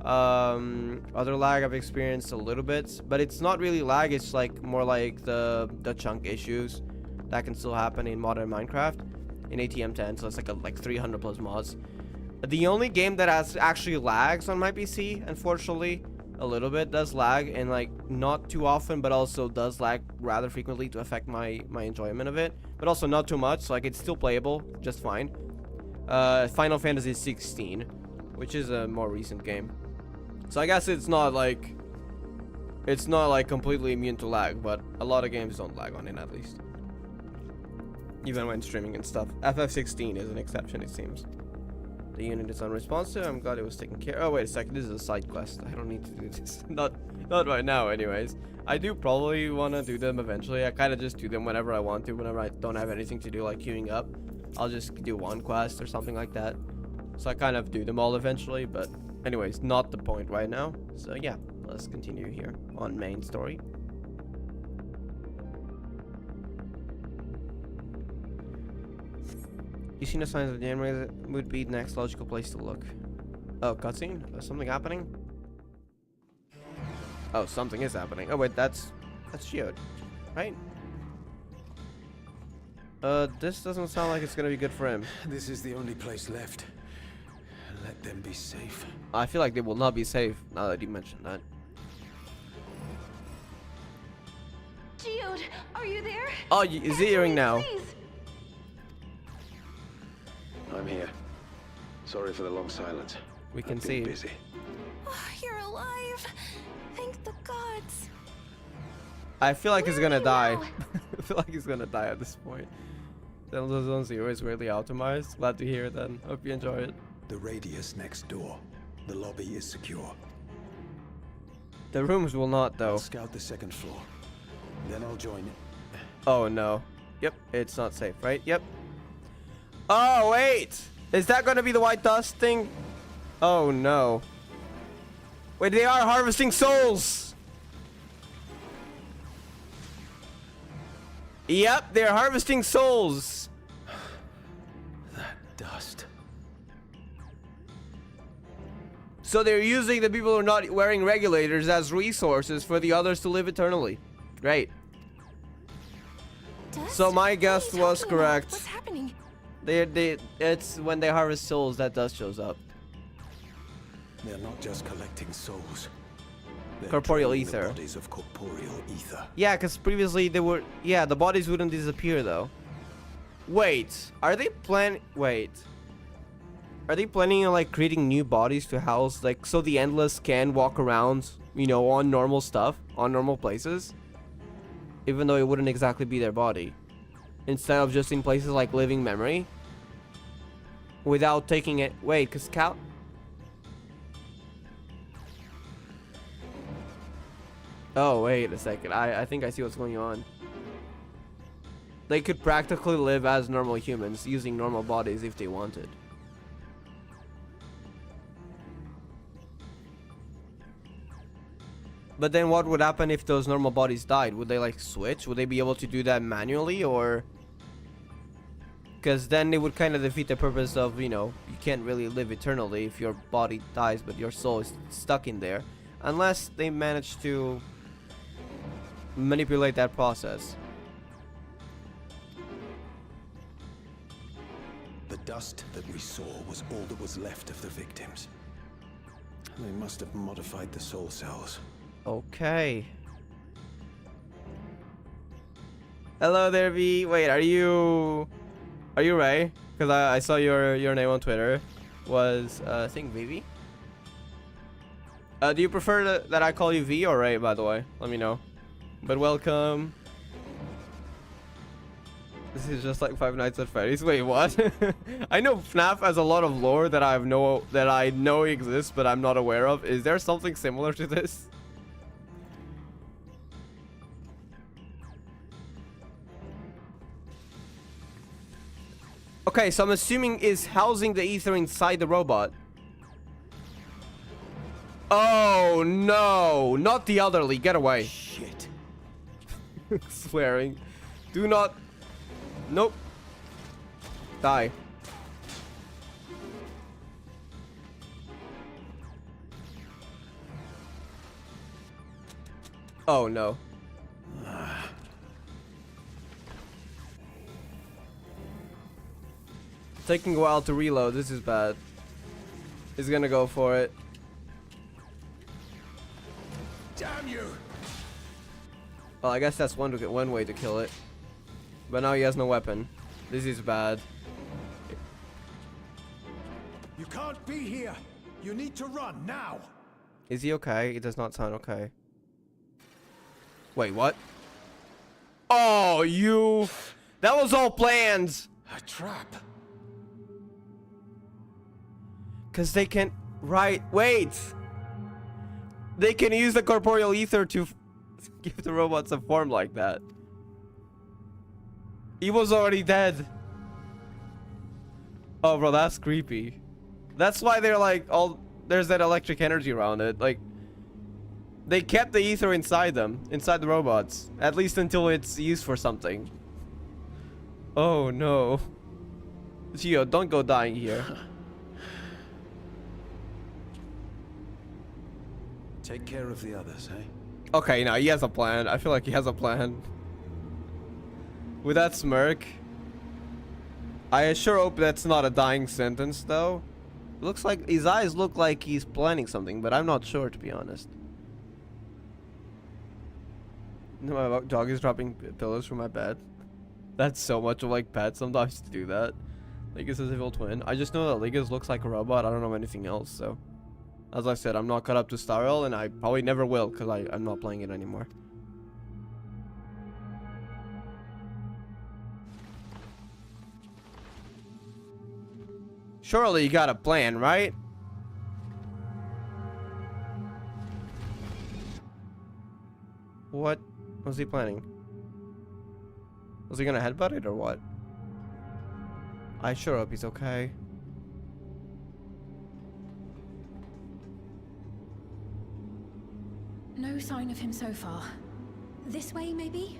Other lag I've experienced a little bit, but it's not really lag, it's like more like the chunk issues that can still happen in modern Minecraft in ATM 10, so it's like 300 plus mods. The only game that has actually lags on my PC, unfortunately, a little bit does lag, and like not too often, but also does lag rather frequently to affect my enjoyment of it, but also not too much, so like it's still playable just fine. Final Fantasy 16, which is a more recent game, so I guess it's not like completely immune to lag, but a lot of games don't lag on it, at least, even when streaming and stuff. FF16 is an exception, it seems. The unit is unresponsive. I'm glad it was taken care of. Oh, wait a second. This is a side quest. I don't need to do this. Not right now, anyways. I do probably want to do them eventually. I kind of just do them whenever I want to. Whenever I don't have anything to do, like queuing up, I'll just do one quest or something like that. So I kind of do them all eventually. But anyways, not the point right now. So yeah, let's continue here on main story. You see no signs of the enemy would be the next logical place to look. Oh, cutscene? Is something happening? Oh, something is happening. Oh wait, that's Geode, right? This doesn't sound like it's gonna be good for him. This is the only place left. Let them be safe. I feel like they will not be safe now that you mentioned that. Geode, are you there? Oh, is he hearing now? Please. I'm here. Sorry for the long silence. We can I've see. been busy. Oh, you're alive. Thank the gods. I feel like he's Where gonna are you die. now? I feel like he's gonna die at this point. Zone 0 is weirdly optimized. Glad to hear it then. Hope you enjoy it. The radius next door. The lobby is secure. The rooms will not, though. I'll scout the second floor. Then I'll join it. Oh no. Yep, it's not safe, right? Yep. Oh wait! Is that gonna be the white dust thing? Oh no. Wait, they are harvesting souls! Yep, they're harvesting souls! That dust. So they're using the people who are not wearing regulators as resources for the others to live eternally. Great. Dust? So my What are guess you was talking about? correct. What's happening? It's when they harvest souls that dust shows up. They're not just collecting souls. They're Corporeal draining the ether. bodies of corporeal ether. Yeah, because previously they were... Yeah, the bodies wouldn't disappear, though. Wait. Are they Wait. Are they planning on, like, creating new bodies to house, like, so the Endless can walk around, you know, on normal stuff, on normal places? Even though it wouldn't exactly be their body. Instead of just in places like Living Memory. Without taking it... Wait, because Cal... Oh, wait a second. I think I see what's going on. They could practically live as normal humans, using normal bodies if they wanted. But then what would happen if those normal bodies died? Would they, like, switch? Would they be able to do that manually, or... Because then it would kind of defeat the purpose of, you know, you can't really live eternally if your body dies but your soul is stuck in there. Unless they manage to manipulate that process. The dust that we saw was all that was left of the victims. They must have modified the soul cells. Okay. Hello there, V. Wait, are you Ray? Because I saw your name on Twitter was I think Vivi. Do you prefer that I call you V or Ray? By the way, let me know. But welcome. This is just like Five Nights at Freddy's. Wait, what? I know FNAF has a lot of lore that I know exists, but I'm not aware of. Is there something similar to this? Okay, so I'm assuming is housing the ether inside the robot. Oh no, not the elderly. Get away. Shit. Swearing. Do not. Nope. Die. Oh no. Taking a while to reload. This is bad. He's gonna go for it. Damn you! Well, I guess that's one way to kill it. But now he has no weapon. This is bad. You can't be here! You need to run now! Is he okay? It does not sound okay. Wait, what? Oh, you... That was all planned! A trap! Because they can... Right, wait! They can use the corporeal ether to give the robots a form like that. He was already dead. Oh, bro, that's creepy. That's why they're like, all... There's that electric energy around it. Like, they kept the ether inside them. Inside the robots. At least until it's used for something. Oh, no. Gio, don't go dying here. Take care of the others, eh? Okay, now he has a plan. I feel like he has a plan. With that smirk. I sure hope that's not a dying sentence, though. Looks like his eyes look like he's planning something, but I'm not sure, to be honest. My dog is dropping pillows from my bed. That's so much of like pets sometimes to do that. Ligas is evil twin. I just know that Ligas looks like a robot. I don't know anything else, so. As I said, I'm not caught up to Star Rail, and I probably never will, because I'm not playing it anymore. Surely you got a plan, right? What was he planning? Was he gonna headbutt it or what? I sure hope he's okay. No sign of him so far. This way, maybe?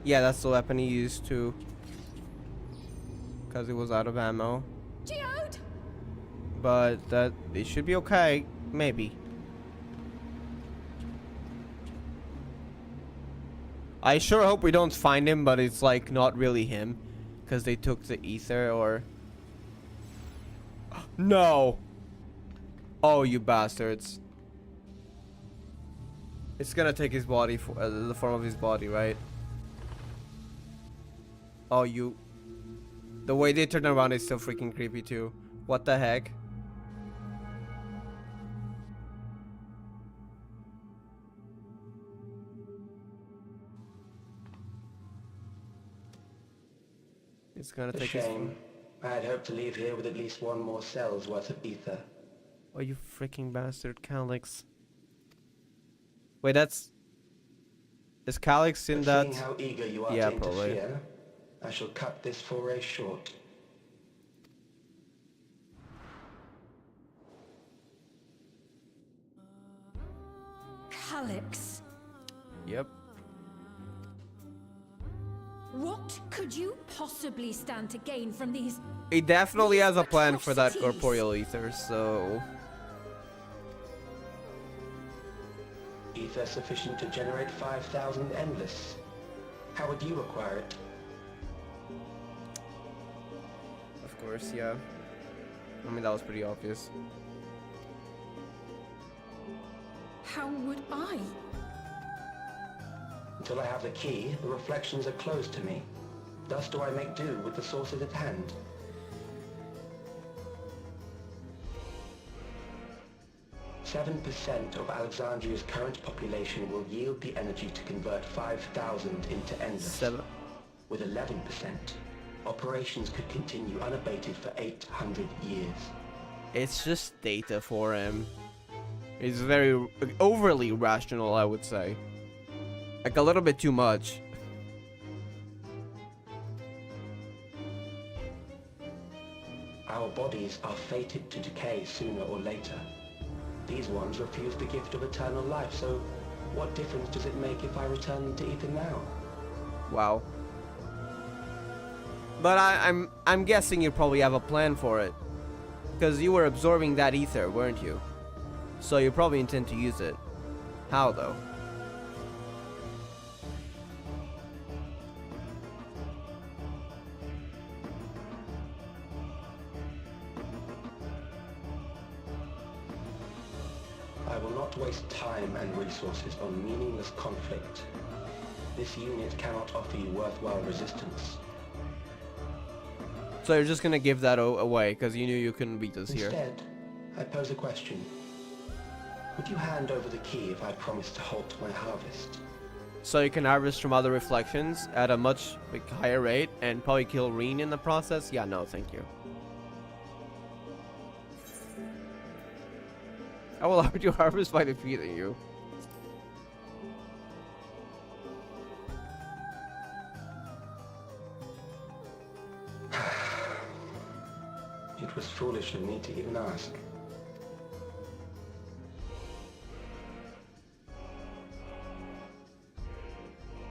Yeah, that's the weapon he used to. Because he was out of ammo. Geode! But that it should be okay. Maybe. I sure hope we don't find him, but it's like not really him. Because they took the ether or... No! Oh, you bastards. It's gonna take his body, the form of his body, right? Oh, you... The way they turn around is so freaking creepy too. What the heck? It's gonna take his... Shame. I had hoped to leave here with at least one more cell's worth of ether. Oh, you freaking bastard, Calyx. Wait, that's... Is Calyx in that? Seeing how eager you are Yeah, to probably. interfere, I shall cut this foray short. Alex. Yep. What could you possibly stand to gain from these? He definitely has a plan for that atrocities? corporeal ether, so... Ether sufficient to generate 5,000 endless. How would you acquire it? Of course, yeah. I mean, that was pretty obvious. How would I? Until I have the key, the reflections are closed to me. Thus do I make do with the sources at hand. "7% of Alexandria's current population will yield the energy to convert 5,000 into endless. 7. With 11%, operations could continue unabated for 800 years. It's just data for him. It's very overly rational, I would say. Like a little bit too much. Our bodies are fated to decay sooner or later. These ones refuse the gift of eternal life, so what difference does it make if I return them to ether now? Wow. But I'm guessing you probably have a plan for it. Because you were absorbing that ether, weren't you? So you probably intend to use it. How though? I will not waste time and resources on meaningless conflict. This unit cannot offer you worthwhile resistance. So you're just gonna give that away because you knew you couldn't beat us here. Instead, I pose a question. Would you hand over the key if I promised to halt my harvest? So you can harvest from other reflections at a much higher rate and probably kill Reen in the process? Yeah, no, thank you. I will help you harvest by defeating you. It was foolish of me to even ask.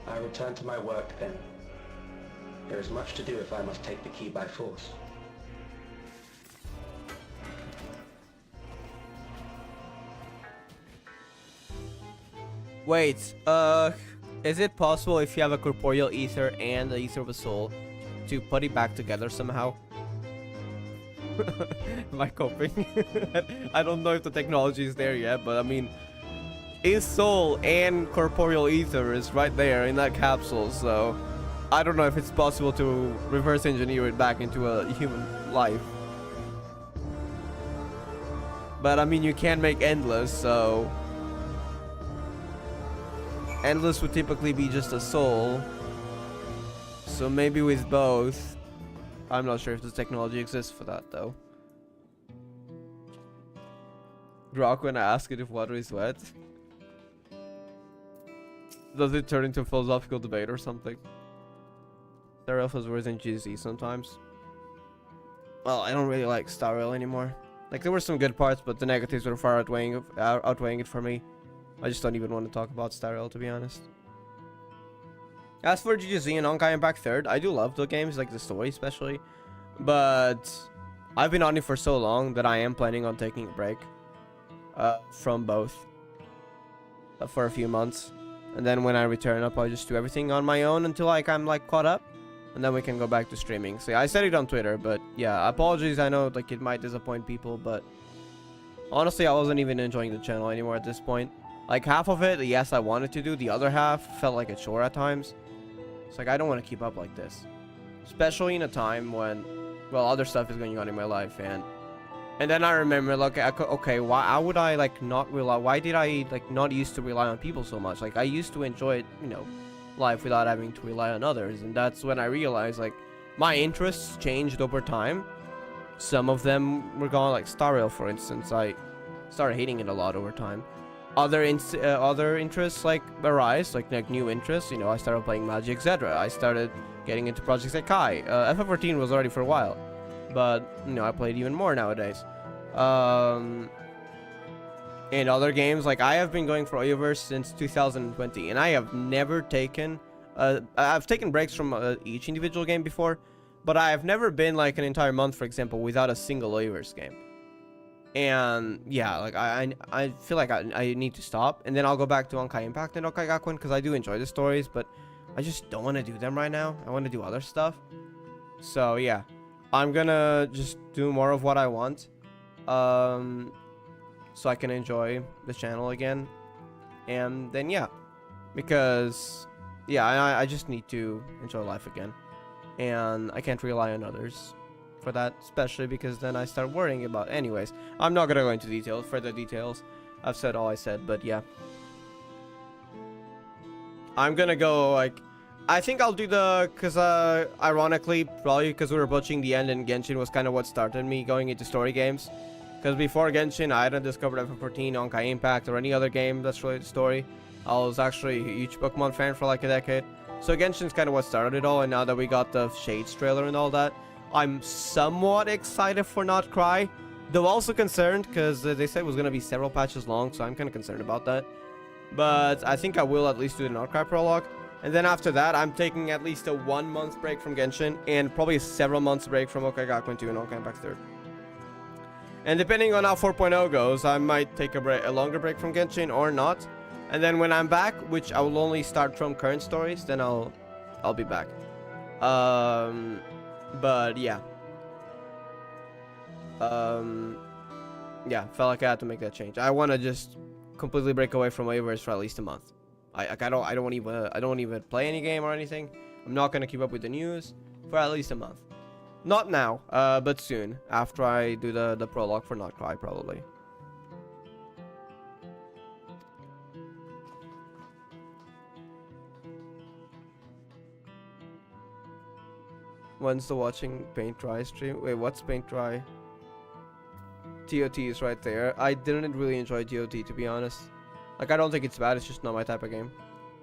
I return to my work then. There is much to do if I must take the key by force. Wait, is it possible if you have a corporeal ether and the ether of a soul to put it back together somehow? Am I coping? I don't know if the technology is there yet, but I mean, his soul and corporeal ether is right there in that capsule, so I don't know if it's possible to reverse engineer it back into a human life. But I mean, you can make endless, so endless would typically be just a soul. So maybe with both. I'm not sure if the technology exists for that though. Rock when I ask it if water is wet. Does it turn into a philosophical debate or something? Star Rail feels worse than GZ sometimes. Well, I don't really like Star Rail anymore. Like, there were some good parts, but the negatives were far outweighing it for me. I just don't even want to talk about Star Rail, to be honest. As for GGZ and Honkai Impact 3rd, I do love the games, like the story especially. But I've been on it for so long that I am planning on taking a break from both for a few months. And then when I return, I'll probably just do everything on my own until I'm like caught up. And then we can go back to streaming. So yeah, I said it on Twitter, but yeah, apologies. I know like it might disappoint people, but honestly, I wasn't even enjoying the channel anymore at this point. Like half of it, yes, I wanted to do. The other half felt like a chore at times. It's like I don't want to keep up like this, especially in a time when, well, other stuff is going on in my life, and then I remember like, okay, why would I like not rely? Why did I like not used to rely on people so much? Like I used to enjoy, you know, life without having to rely on others, and that's when I realized like my interests changed over time. Some of them were gone, like Star Rail, for instance. I started hating it a lot over time. Other interests like arise, like new interests. You know, I started playing Magic, etc. I started getting into projects like Kai. FF14 was already for a while, but you know, I played even more nowadays. and other games. Like, I have been going for Ayoverse since 2020, and I have never taken I've taken breaks from each individual game before, but I have never been like an entire month, for example, without a single Ayoverse game. And yeah, like I feel like I need to stop, and then I'll go back to Honkai Impact and Honkai Gakuen, because I do enjoy the stories, but I just don't want to do them right now. I want to do other stuff. So yeah, I'm gonna just do more of what I want, so I can enjoy the channel again. And then yeah, because yeah, I just need to enjoy life again, and I can't rely on others for that, especially because then I start worrying about. Anyways, I'm not gonna go into further details. I've said all I said, but yeah, I'm gonna go, like, I think I'll do because ironically, probably because we were approaching the end, and Genshin was kind of what started me going into story games. Because before Genshin, I hadn't discovered FF14, Honkai Impact, or any other game that's related to story. I was actually a huge Pokemon fan for like a decade. So Genshin's kind of what started it all, and now that we got the Shades trailer and all that, I'm somewhat excited for Not Cry. Though also concerned, because they said it was going to be several patches long, so I'm kind of concerned about that. But I think I will at least do the Not Cry prologue. And then after that, I'm taking at least a 1 month break from Genshin, and probably several months break from Honkai Gakuen 2 and Honkai Impact 3. And depending on how 4.0 goes, I might take a longer break from Genshin or not. And then when I'm back, which I will only start from current stories, then I'll be back. But yeah. Yeah, felt like I had to make that change. I want to just completely break away from waivers for at least a month. I don't even play any game or anything. I'm not gonna keep up with the news for at least a month. Not now, but soon, after I do the prologue for Not Cry, probably. When's the watching paint dry stream? Wait, what's paint dry? TOT is right there. I didn't really enjoy TOT, to be honest. Like, I don't think it's bad, it's just not my type of game.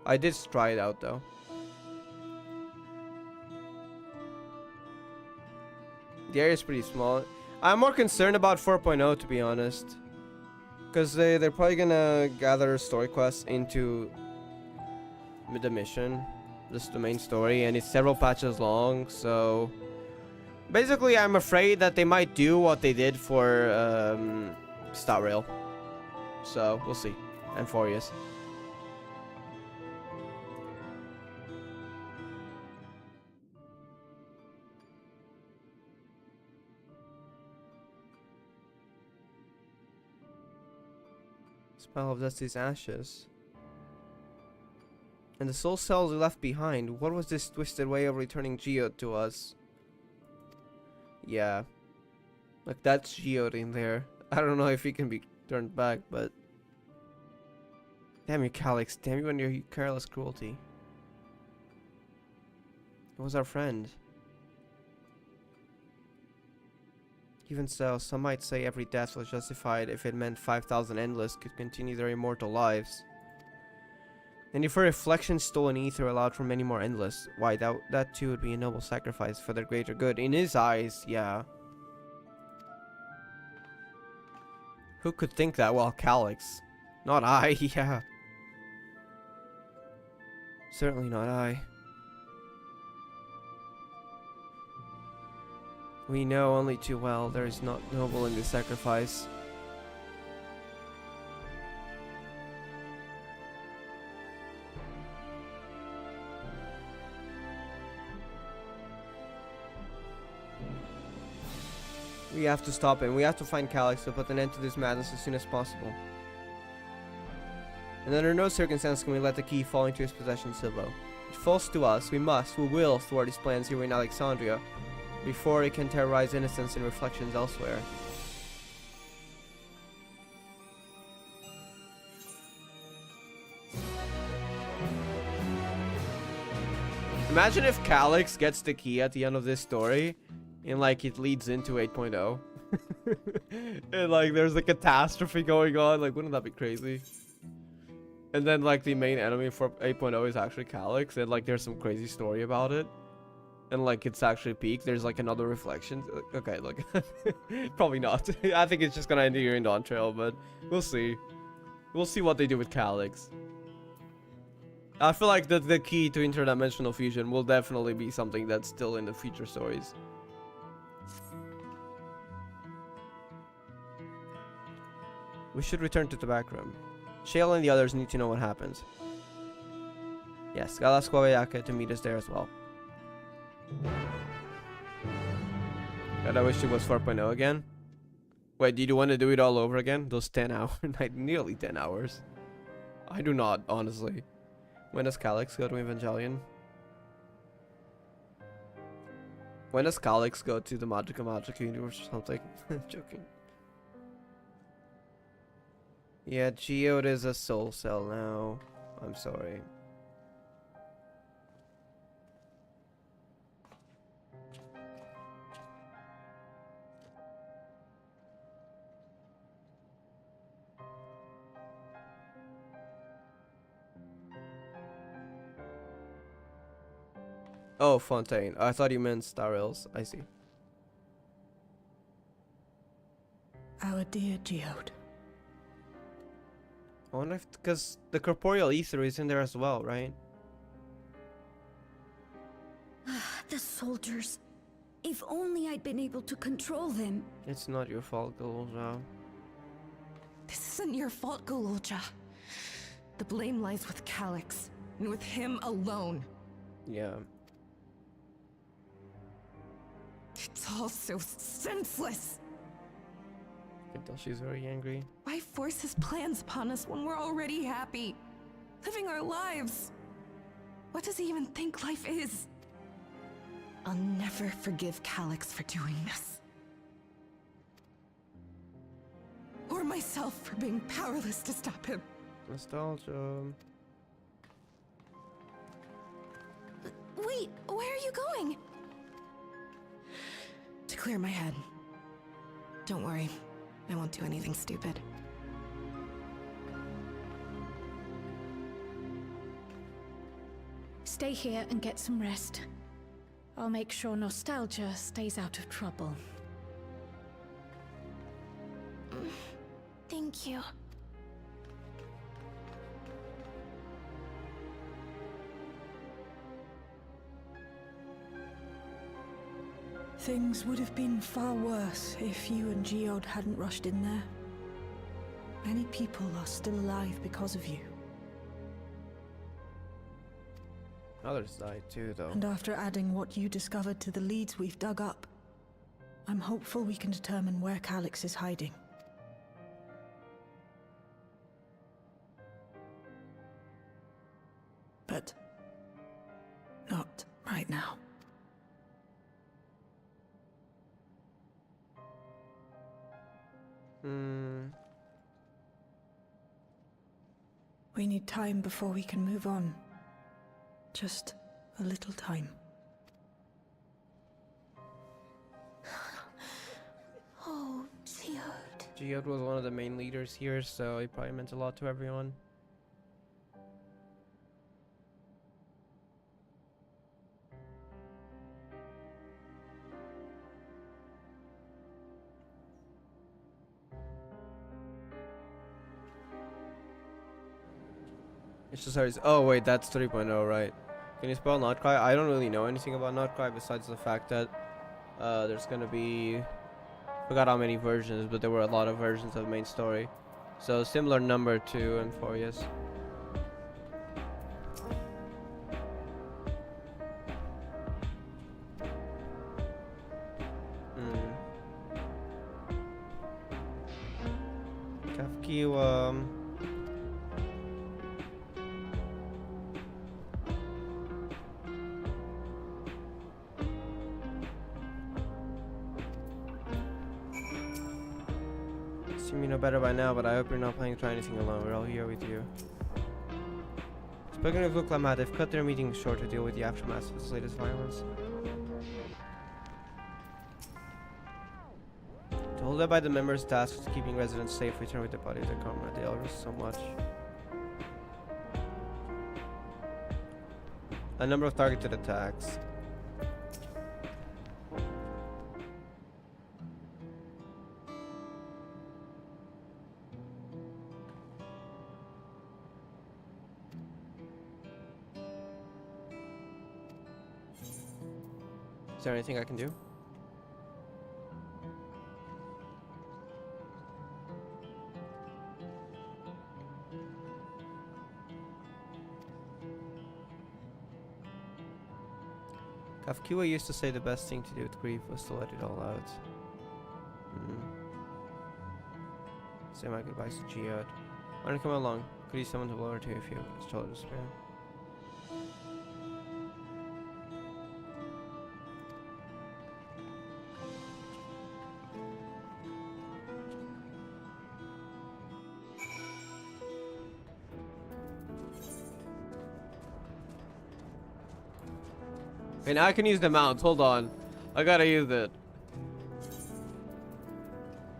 I did try it out, though. The area is pretty small. I'm more concerned about 4.0, to be honest. Because they're probably gonna gather story quests into the mission. Just the main story, and it's several patches long, so... Basically, I'm afraid that they might do what they did for Star Rail. So, we'll see. I'm furious. Smell of Dusty's ashes. And the soul cells we left behind. What was this twisted way of returning Geode to us? Yeah. Like, that's Geode in there. I don't know if he can be turned back, but... Damn you, Calyx. Damn you and your careless cruelty. It was our friend. Even so, some might say every death was justified if it meant 5,000 Endless could continue their immortal lives. And if a reflection stolen ether allowed for many more Endless, why, that too would be a noble sacrifice for their greater good. In his eyes, yeah. Who could think that? Well, Calyx. Not I, yeah. Certainly not I. We know only too well there is not noble in this sacrifice. We have to stop him. We have to find Calyx to put an end to this madness as soon as possible. And under no circumstance can we let the key fall into his possession, Silvo. It falls to us. We will thwart his plans here in Alexandria before it can terrorize innocence and reflections elsewhere. Imagine if Calyx gets the key at the end of this story and like it leads into 8.0 and like there's a catastrophe going on. Like, wouldn't that be crazy? And then like the main enemy for 8.0 is actually Calyx, and like there's some crazy story about it, and like it's actually peak. There's like another reflection. Okay, look. Probably not. I think it's just gonna end here in Dawn Trail, but we'll see. We'll see what they do with Calyx. I feel like the key to interdimensional fusion will definitely be something that's still in the future stories. We should return to the back room. Shale and the others need to know what happens. Yes, gotta ask Kobayaka to meet us there as well. God, I wish it was 4.0 again. Wait, did you want to do it all over again? Those 10 hours? Nearly 10 hours. I do not, honestly. When does Calyx go to Evangelion? When does Calyx go to the Magica universe or something? Joking. Yeah, Geode is a soul cell now. I'm sorry. Oh, Fontaine. I thought you meant Star Rails. I see. Our dear Geode. I wonder if, because the corporeal ether is in there as well, right? The soldiers. If only I'd been able to control them. It's not your fault, Golja. This isn't your fault, Golja. The blame lies with Calyx, and with him alone. Yeah. It's all so senseless. I can tell she's very angry. Why force his plans upon us when we're already happy? Living our lives. What does he even think life is? I'll never forgive Calyx for doing this. Or myself for being powerless to stop him. Nostalgia. Wait, where are you going? To clear my head. Don't worry, I won't do anything stupid. Stay here and get some rest. I'll make sure Nostalgia stays out of trouble. Thank you. Things would have been far worse if you and Geode hadn't rushed in there. Many people are still alive because of you. Others died too, though. And after adding what you discovered to the leads we've dug up, I'm hopeful we can determine where Calyx is hiding. But not right now. We need time before we can move on. Just a little time. Oh, Geode. Geode was one of the main leaders here, so he probably meant a lot to everyone. It's just hard. Oh wait, that's 3.0, right? Can you spell Notcry? I don't really know anything about Notcry besides the fact that there's gonna be, forgot how many versions, but there were a lot of versions of main story. So similar number to and 4, yes. Kafkiwa. You know better by now, but I hope you're not planning to try anything alone. We're all here with you. Speaking of Luklamat, they've cut their meeting short to deal with the aftermath of this latest violence. Told that by the members tasked with keeping residents safe, return with the body of their comrade. They all risk so much. A number of targeted attacks. Is there anything I can do? Kafkiwa used to say the best thing to do with grief was to let it all out. Say my goodbyes to Geode. Why don't you come along? Could use someone to blow her to if you stole her despair. Okay, now I can use the mount. Hold on. I gotta use it.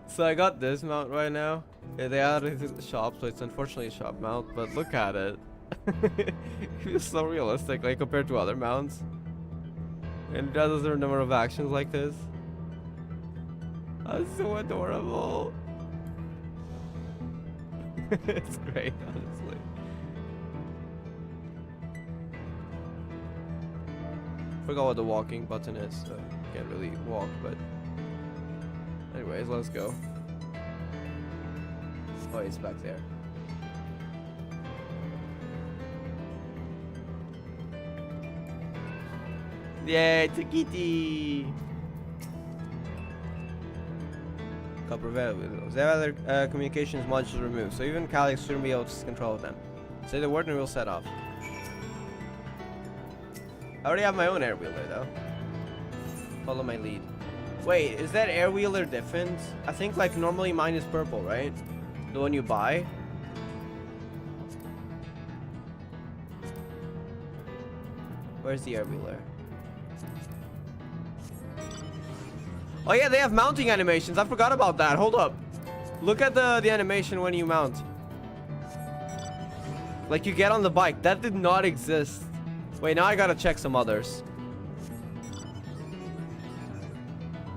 So I got this mount right now. Yeah, they added it to the shop, so it's unfortunately a shop mount, but look at it. It feels so realistic, like compared to other mounts. And it does a number of actions like this. That's so adorable. It's great, honestly. Forgot what the walking button is, so can't really walk, but anyways, let's go. Oh, it's back there. Yay, it's a kitty! Copper valuables. They have other communications modules removed, so even Calyx shouldn't be able to control them. Say the word and we'll set off. I already have my own air wheeler though. Follow my lead. Wait, is that air wheeler different? I think like normally mine is purple, right? The one you buy. Where's the air wheeler? Oh yeah, they have mounting animations. I forgot about that. Hold up. Look at the animation when you mount. Like you get on the bike. That did not exist. Wait, now I gotta check some others.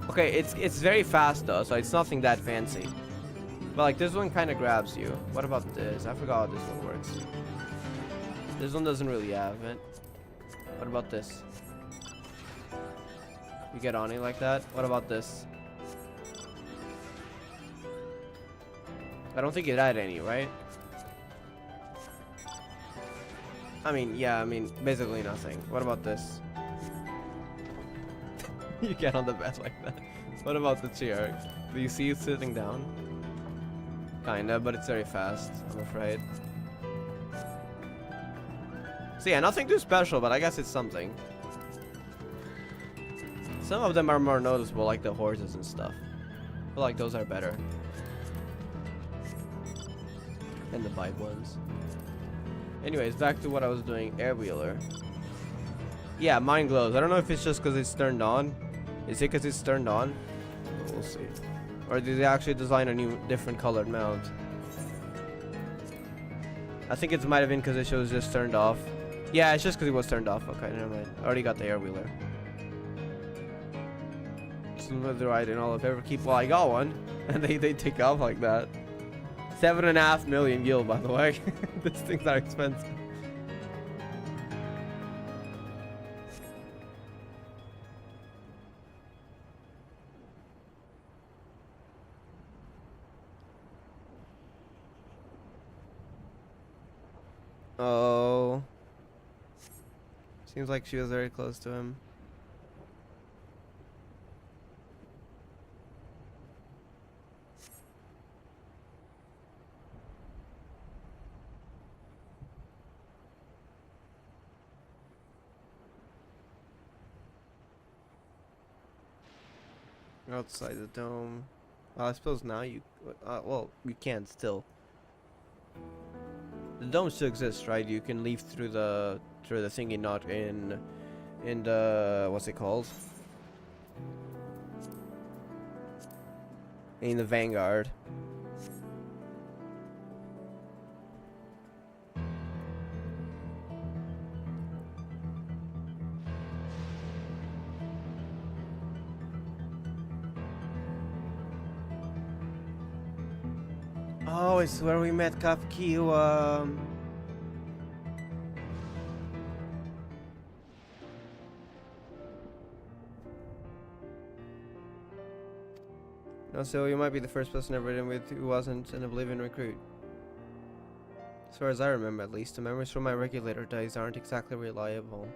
Okay, it's very fast though, so it's nothing that fancy. But like this one kind of grabs you. What about this? I forgot how this one works. This one doesn't really have it. What about this? You get on it like that. What about this? I don't think it had any, right? I mean, yeah, basically nothing. What about this? You get on the bed like that. What about the chair? Do you see it sitting down? Kinda, but it's very fast, I'm afraid. So yeah, nothing too special, but I guess it's something. Some of them are more noticeable, like the horses and stuff. I feel like those are better. And the bike ones. Anyways, back to what I was doing. Air wheeler. Yeah, mine glows. I don't know if it's just because it's turned on. Is it because it's turned on? We'll see. Or did they actually design a new, different colored mount? I think it might have been because it was just turned off. Yeah, it's just because it was turned off. Okay, never mind. I already got the air wheeler. Smooth ride and all if ever keep. Well, I got one, and they take off like that. 7.5 million gil, by the way. These things are expensive. Oh. Seems like she was very close to him. Outside the dome. I suppose now you... well, you can still. The dome still exists, right? You can leave through the thingy, not in the... what's it called? In the Vanguard. Oh, it's where we met Kafkiwa. Also, you might be the first person I've ridden with who wasn't an Oblivion recruit. As far as I remember, at least, the memories from my regulator days aren't exactly reliable.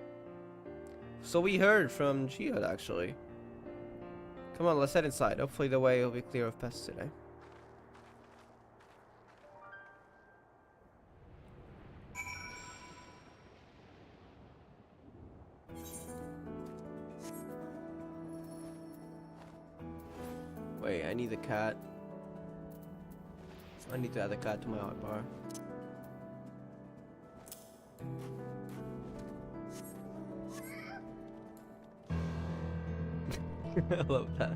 So we heard from Geode, actually. Come on, let's head inside. Hopefully the way will be clear of pests today. Wait, I need the cat. I need to add the cat to my hotbar. I love that.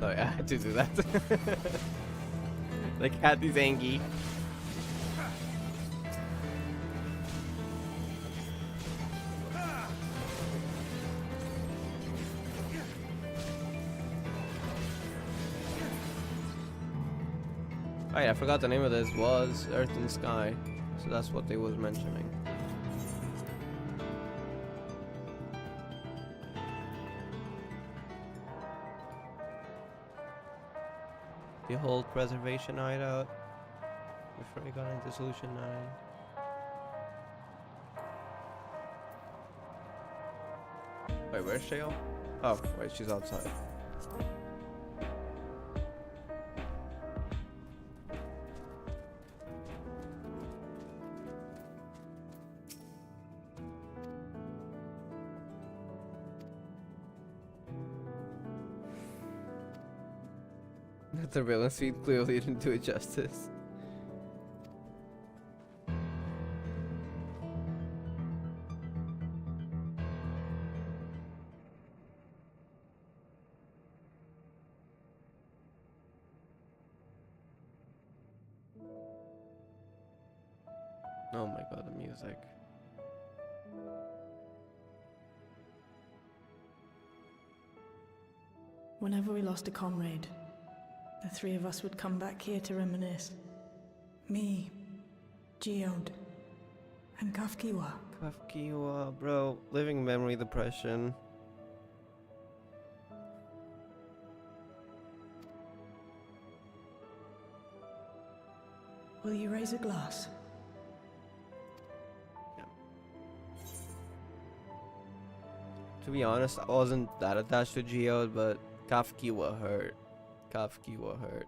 Oh yeah, I had to do that. The cat is angry. Oh yeah, I forgot the name of this was Earth and Sky, so that's what they was mentioning. The whole preservation hideout before we got into Solution 9. Wait, where's Shale? Oh, wait, she's outside. The surveillance feed clearly didn't do it justice. Oh my god, the music. Whenever we lost a comrade, the three of us would come back here to reminisce. Me, Geode, and Kafkiwa. Kafkiwa, bro. Living memory depression. Will you raise a glass? Yeah. To be honest, I wasn't that attached to Geode, but Kafkiwa hurt. Kafkiwa hurt.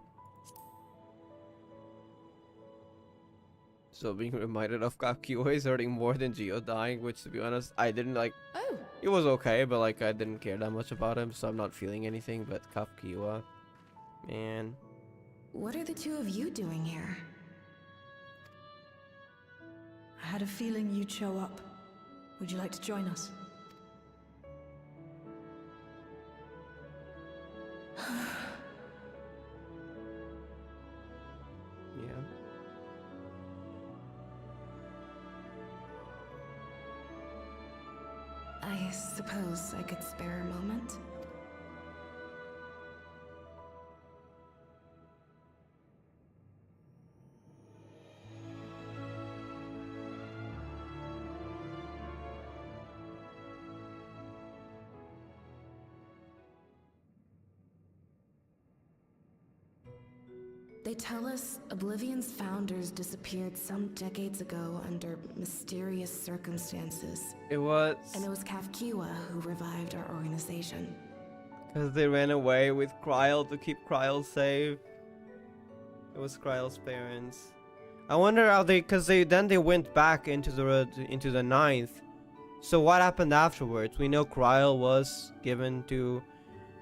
So being reminded of Kafkiwa is hurting more than Geo dying, which to be honest, I didn't like. Oh, It was okay, but like I didn't care that much about him, so I'm not feeling anything. But Kafkiwa, man. What are the two of you doing here? I had a feeling you'd show up. Would you like to join us? Yeah. I suppose I could spare a moment. They tell us Oblivion's founders disappeared some decades ago under mysterious circumstances. It was And it was Kafkiwa who revived our organization. because they ran away with Kryl to keep Kryl safe. It was Kryl's parents. I wonder how because they went back into the ninth. So what happened afterwards? We know Kryl was given to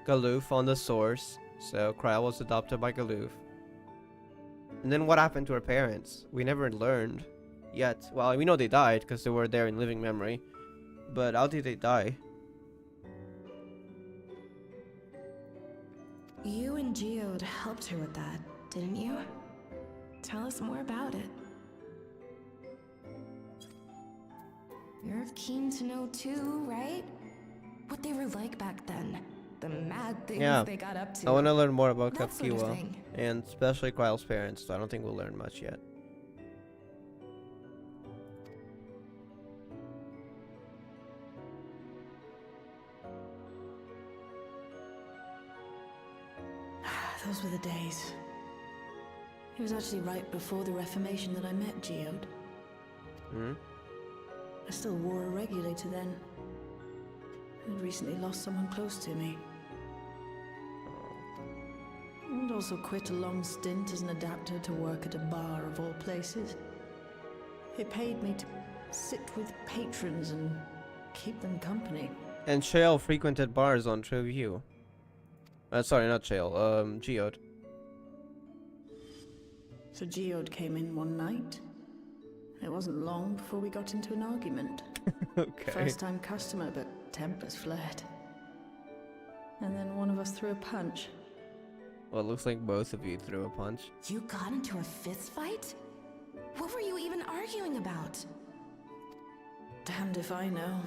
Galuf on the source, so Kryl was adopted by Galuf. And then what happened to her parents? We never learned yet. Well, we know they died because they were there in living memory. But how did they die? You and Geode helped her with that, didn't you? Tell us more about it. You're keen to know too, right? What they were like back then. the mad things Yeah. they got up to. I want to learn more about That sort of Kapkiwa, thing. and especially Kyle's parents, so I don't think we'll learn much yet. Those were the days. It was actually right before the Reformation that I met Geode. Hmm? I still wore a regulator then. I'd recently lost someone close to me. And also quit a long stint as an adapter to work at a bar of all places. It paid me to sit with patrons and keep them company. And Shale frequented bars on Treview. Sorry, not Shale, Geode. So Geode came in one night. It wasn't long before we got into an argument. Okay. First time customer, but tempers flared. And then one of us threw a punch. Well, it looks like both of you threw a punch. You got into a fist fight? What were you even arguing about? Damned if I know.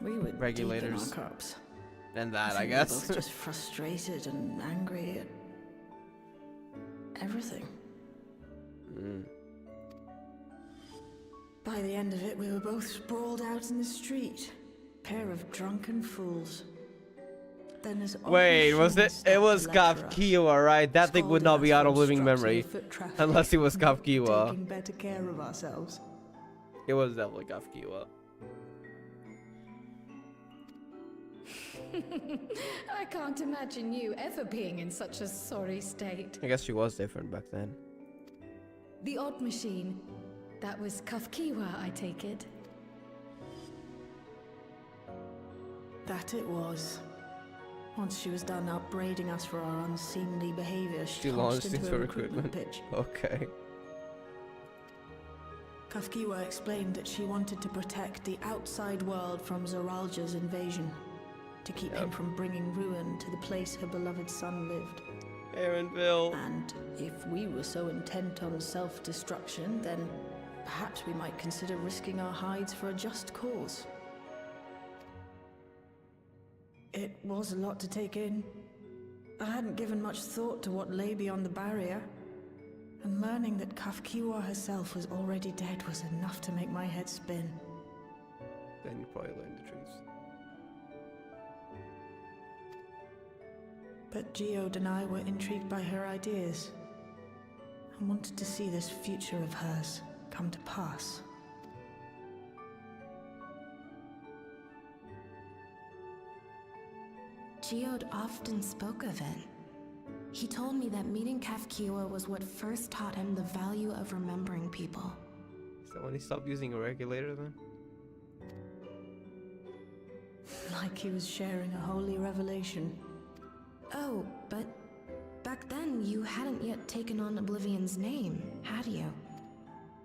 We were Regulators. deep in our cups. And that, I think we were guess. both just frustrated and angry at everything. Mm. By the end of it, we were both sprawled out in the street. Pair of drunken fools. Then as Wait, was it? It was Kapkiwa, right? That thing would not be out of living memory. Unless it was Kapkiwa. Taking better care of ourselves. It was definitely Kapkiwa. I can't imagine you ever being in such a sorry state. I guess she was different back then. The odd machine. That was Kafkiwa, I take it. That it was. Once she was done upbraiding us for our unseemly behavior, she launched into a recruitment pitch. Okay. Kafkiwa explained that she wanted to protect the outside world from Zoralja's invasion, to keep him from bringing ruin to the place her beloved son lived. Aaronville. And if we were so intent on self-destruction, then perhaps we might consider risking our hides for a just cause. It was a lot to take in. I hadn't given much thought to what lay beyond the barrier, and learning that Kafkiwa herself was already dead was enough to make my head spin. Then you probably learned the truth. But Geode and I were intrigued by her ideas, and wanted to see this future of hers come to pass. Geode often spoke of it. He told me that meeting Kafkiwa was what first taught him the value of remembering people. So when he stopped using a regulator then? Like he was sharing a holy revelation. Oh, but back then you hadn't yet taken on Oblivion's name, had you?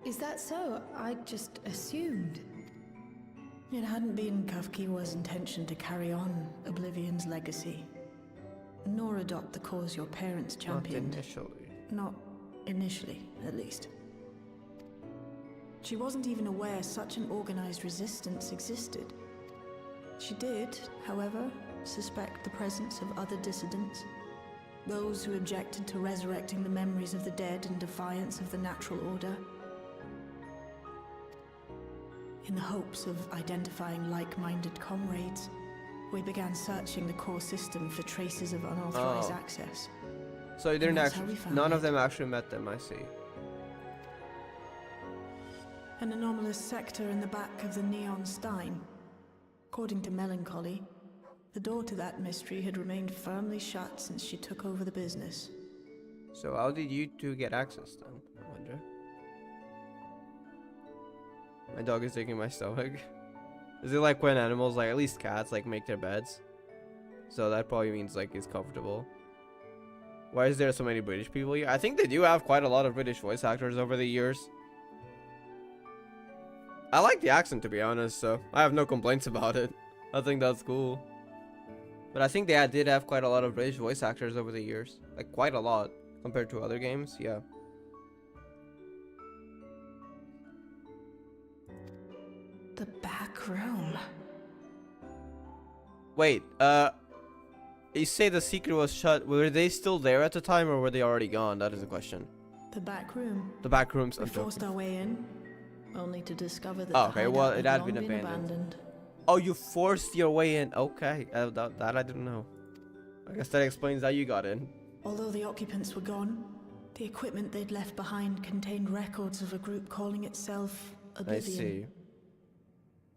Is that so? I just assumed. It hadn't been Kafkiwa's intention to carry on Oblivion's legacy, nor adopt the cause your parents championed. Not initially. Not initially, at least. She wasn't even aware such an organized resistance existed. She did, however, suspect the presence of other dissidents, those who objected to resurrecting the memories of the dead in defiance of the natural order. In the hopes of identifying like-minded comrades, we began searching the core system for traces of unauthorized access. So you didn't that's how actually, we found none of it. them actually met them, I see. An anomalous sector in the back of the Neon Stein. According to Melancholy, the door to that mystery had remained firmly shut since she took over the business. So how did you two get access then, I wonder? My dog is taking my stomach. Is it like when animals, like at least cats, like make their beds? So that probably means like it's comfortable. Why is there so many British people here? I think they do have quite a lot of British voice actors over the years. I like the accent, to be honest, so I have no complaints about it. I think that's cool. But I think they did have quite a lot of British voice actors over the years. Like quite a lot compared to other games, yeah. The back room. Wait, You say the secret was shut. Were they still there at the time, or were they already gone? That is the question. The back room. The back rooms. We forced our way in, only to discover that Oh, the okay, well, hideout it had long been abandoned. Oh, you forced your way in. Okay, that I didn't know. I guess that explains how you got in. Although the occupants were gone, the equipment they'd left behind contained records of a group calling itself Oblivion. I see.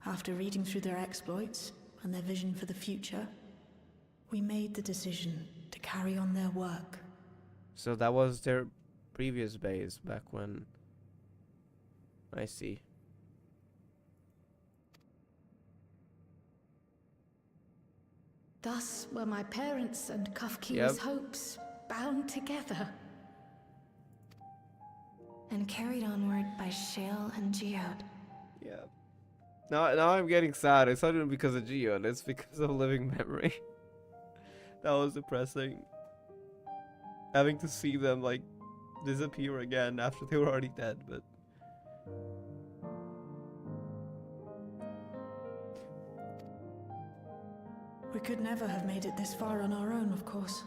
After reading through their exploits and their vision for the future, we made the decision to carry on their work. So that was their previous base back when. I see. Thus were my parents' and Kafki's Yep. hopes bound together. And carried onward by Shale and Geode. Yeah. Now I'm getting sad. It's not even because of Geode. It's because of living memory. That was depressing. Having to see them like disappear again after they were already dead, but. We could never have made it this far on our own, of course.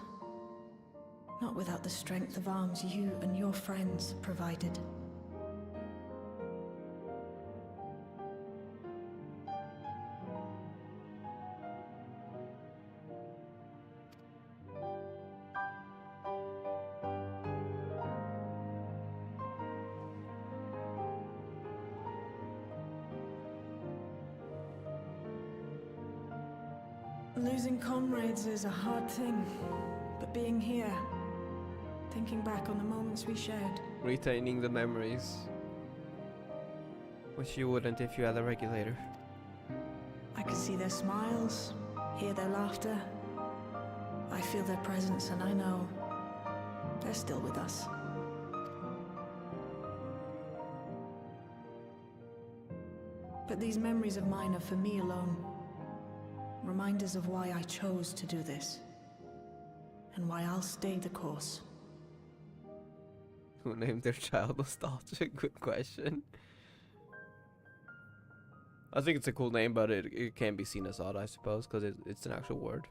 Not without the strength of arms you and your friends provided. Losing comrades is a hard thing, but being here, thinking back on the moments we shared. Retaining the memories. Which you wouldn't if you had a regulator. I can see their smiles, hear their laughter. I feel their presence and I know they're still with us. But these memories of mine are for me alone. Reminders of why I chose to do this. And why I'll stay the course. Who named their child Nostalgia? Good question. I think it's a cool name, but it can be seen as odd, I suppose, because it's an actual word.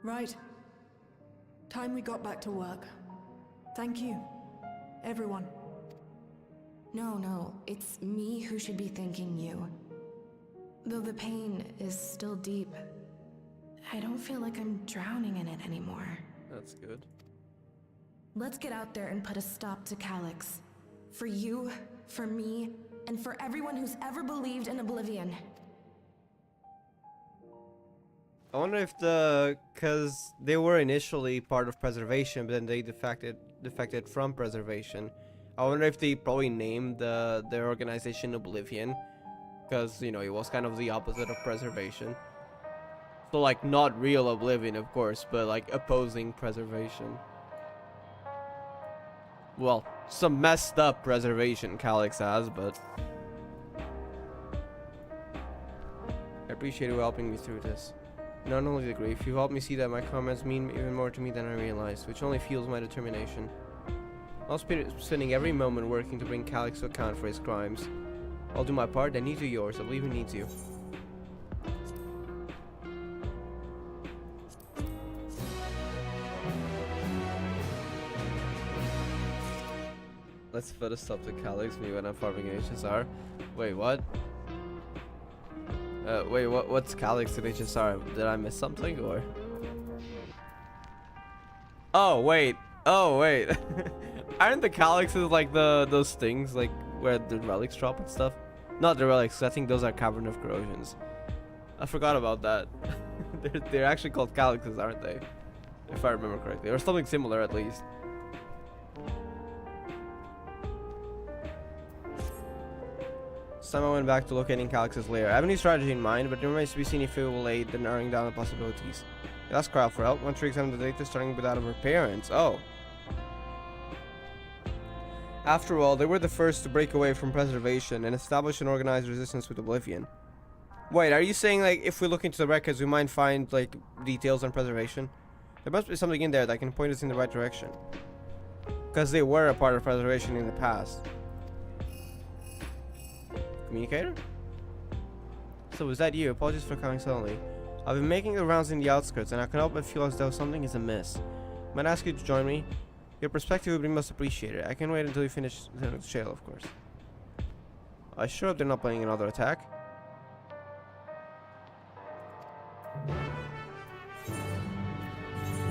Right. Time we got back to work. Thank you, everyone. No, it's me who should be thanking you. Though the pain is still deep, I don't feel like I'm drowning in it anymore. That's good. Let's get out there and put a stop to Calyx. For you, for me, and for everyone who's ever believed in Oblivion. I wonder if cause they were initially part of Preservation, but then they defected from Preservation. I wonder if they probably named their organization Oblivion, because you know it was kind of the opposite of Preservation. So like not real Oblivion, of course, but like opposing Preservation. Well, some messed up Preservation Calyx has, but I appreciate you helping me through this. Not only the grief, you helped me see that my comments mean even more to me than I realized, which only fuels my determination. I'll spending every moment working to bring Calyx to account for his crimes. I'll do my part, and you do yours. I believe he needs you. Let's put a stop to Calyx, me when I'm farming HSR. Wait, what? Wait, what's Calyx and HSR? Did I miss something, or? Oh, wait. Aren't the Calyxes like those things, like, where the relics drop and stuff? Not the relics, I think those are Cavern of Corrosions. I forgot about that. they're actually called Calyxes, aren't they? If I remember correctly. Or something similar, at least. Somehow went back to locating Calyx's lair. I have a new strategy in mind, but it remains to be seen if it will aid in narrowing down the possibilities. Ask Kyle for help. Want to examine the data starting with that of her parents. Oh. After all, they were the first to break away from Preservation and establish an organized resistance with Oblivion. Wait, are you saying like if we look into the records we might find like details on Preservation? There must be something in there that can point us in the right direction. Because they were a part of preservation in the past. Communicator? So is that you? Apologies for coming suddenly. I've been making the rounds in the outskirts, and I can help but feel as though something is amiss. Might ask you to join me. Your perspective would be most appreciated. I can wait until you finish the shale, of course. I sure hope they're not planning another attack.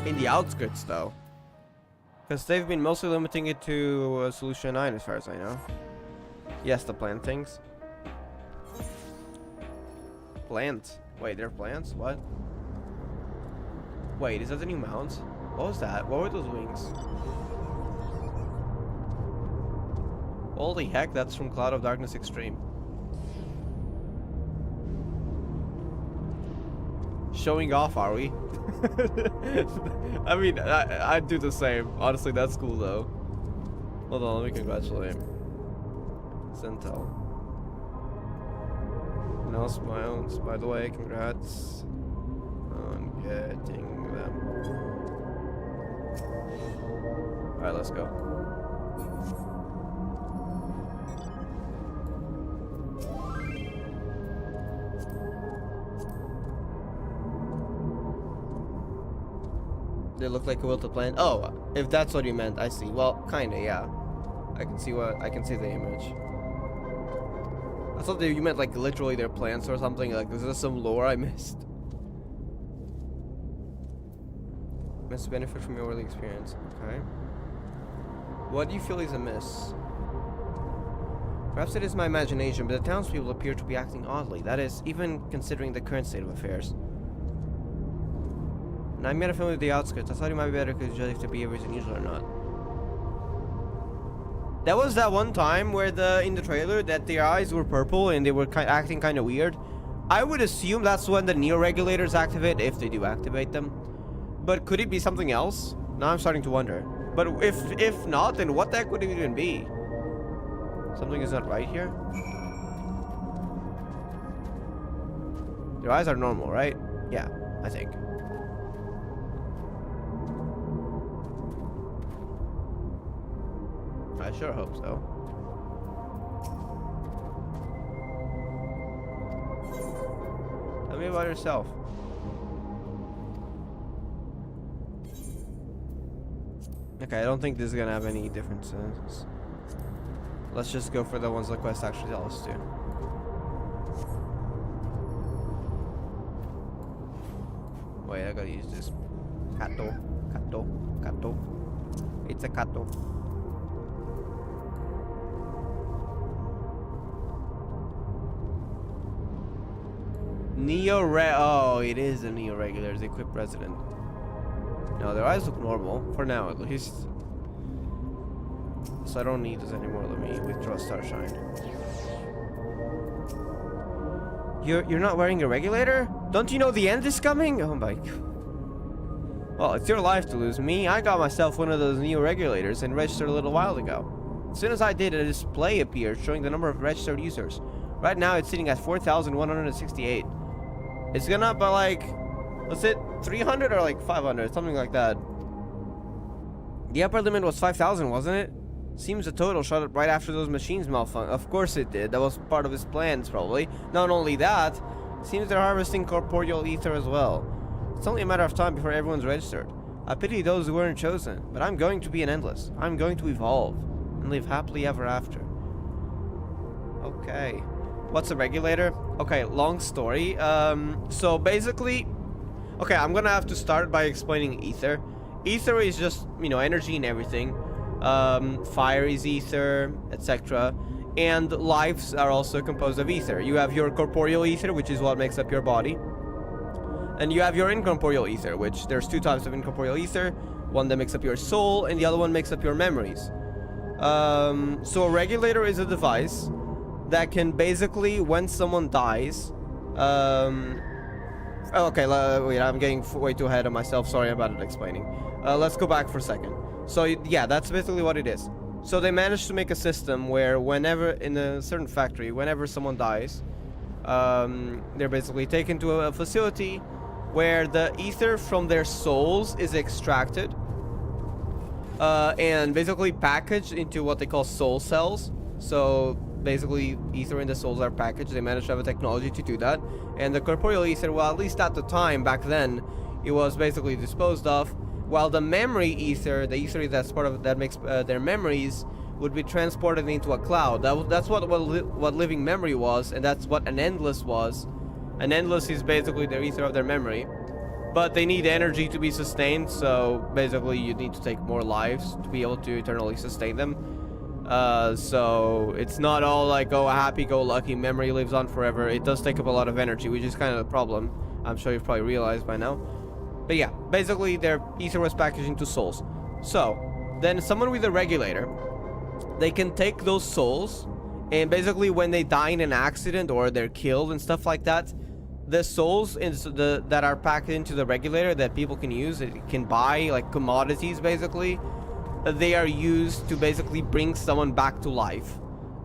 In the outskirts, though. Because they've been mostly limiting it to Solution 9, as far as I know. Yes, the plant things. Plants. Wait, they're plants? What? Wait, is that the new mount? What was that? What were those wings? Holy heck, that's from Cloud of Darkness Extreme. Showing off, are we? I mean, I'd do the same. Honestly, that's cool though. Hold on, let me congratulate him. Centel. No smiles, by the way, congrats on getting them. Alright, let's go. They look like a wilted plant. Oh, if that's what you meant, I see. Well, kinda, yeah. I can see the image. I thought that you meant like literally they're plants or something. Like, is there some lore I missed? Must benefit from your early experience. Okay. What do you feel is amiss? Perhaps it is my imagination, but the townspeople appear to be acting oddly. That is, even considering the current state of affairs. And I'm gonna film with the outskirts. I thought it might be better to judge if the behavior is unusual or not. That was that one time where in the trailer that their eyes were purple and they were acting kind of weird. I would assume that's when the neo-regulators activate, if they do activate them. But could it be something else? Now I'm starting to wonder. But if not, then what the heck would it even be? Something is not right here. Their eyes are normal, right? Yeah, I think. I sure hope so. Tell me about yourself. Okay, I don't think this is gonna have any differences. Let's just go for the ones the quest actually tell us to. Wait, I gotta use this. Kato. It's a Kato. Oh, it is a neo-regulars equipped resident. No, their eyes look normal for now, at least. So I don't need this anymore. Let me withdraw Starshine. You're not wearing a regulator? Don't you know the end is coming? Oh my god. Well, it's your life to lose. Me, I got myself one of those neo-regulators and registered a little while ago. As soon as I did, a display appeared showing the number of registered users. Right now, it's sitting at 4,168. It's gonna up by like, was it 300 or like 500? Something like that. The upper limit was 5,000, wasn't it? Seems the total shot up right after those machines malfunctioned. Of course it did. That was part of his plans, probably. Not only that, it seems they're harvesting corporeal ether as well. It's only a matter of time before everyone's registered. I pity those who weren't chosen, but I'm going to be an endless. I'm going to evolve and live happily ever after. Okay. What's a regulator? Okay, long story. So basically, okay, I'm gonna have to start by explaining ether. Ether is just, you know, energy and everything. Fire is ether, etc. And lives are also composed of ether. You have your corporeal ether, which is what makes up your body. And you have your incorporeal ether, which there's two types of incorporeal ether. One that makes up your soul, and the other one makes up your memories. So a regulator is a device that can basically, when someone dies, okay, wait, I'm getting way too ahead of myself. Sorry about it explaining. Let's go back for a second. So yeah, that's basically what it is. So they managed to make a system where whenever, in a certain factory, whenever someone dies, they're basically taken to a facility where the ether from their souls is extracted. and basically packaged into what they call soul cells. So basically, ether and the souls are packaged. They managed to have a technology to do that. And the corporeal ether, well, at least at the time, back then, it was basically disposed of. While the memory ether, the ether that's part of that makes their memories, would be transported into a cloud. That's what living memory was, and that's what an endless was. An endless is basically the ether of their memory. But they need energy to be sustained, so basically you need to take more lives to be able to eternally sustain them. So it's not all like, oh, a happy-go-lucky memory lives on forever. It does take up a lot of energy, which is kind of the problem. I'm sure you've probably realized by now. But yeah, basically their ether was packaged into souls. So then someone with a regulator, they can take those souls, and basically when they die in an accident or they're killed and stuff like that, the souls that are packed into the regulator that people can use, it can buy like commodities basically, they are used to basically bring someone back to life.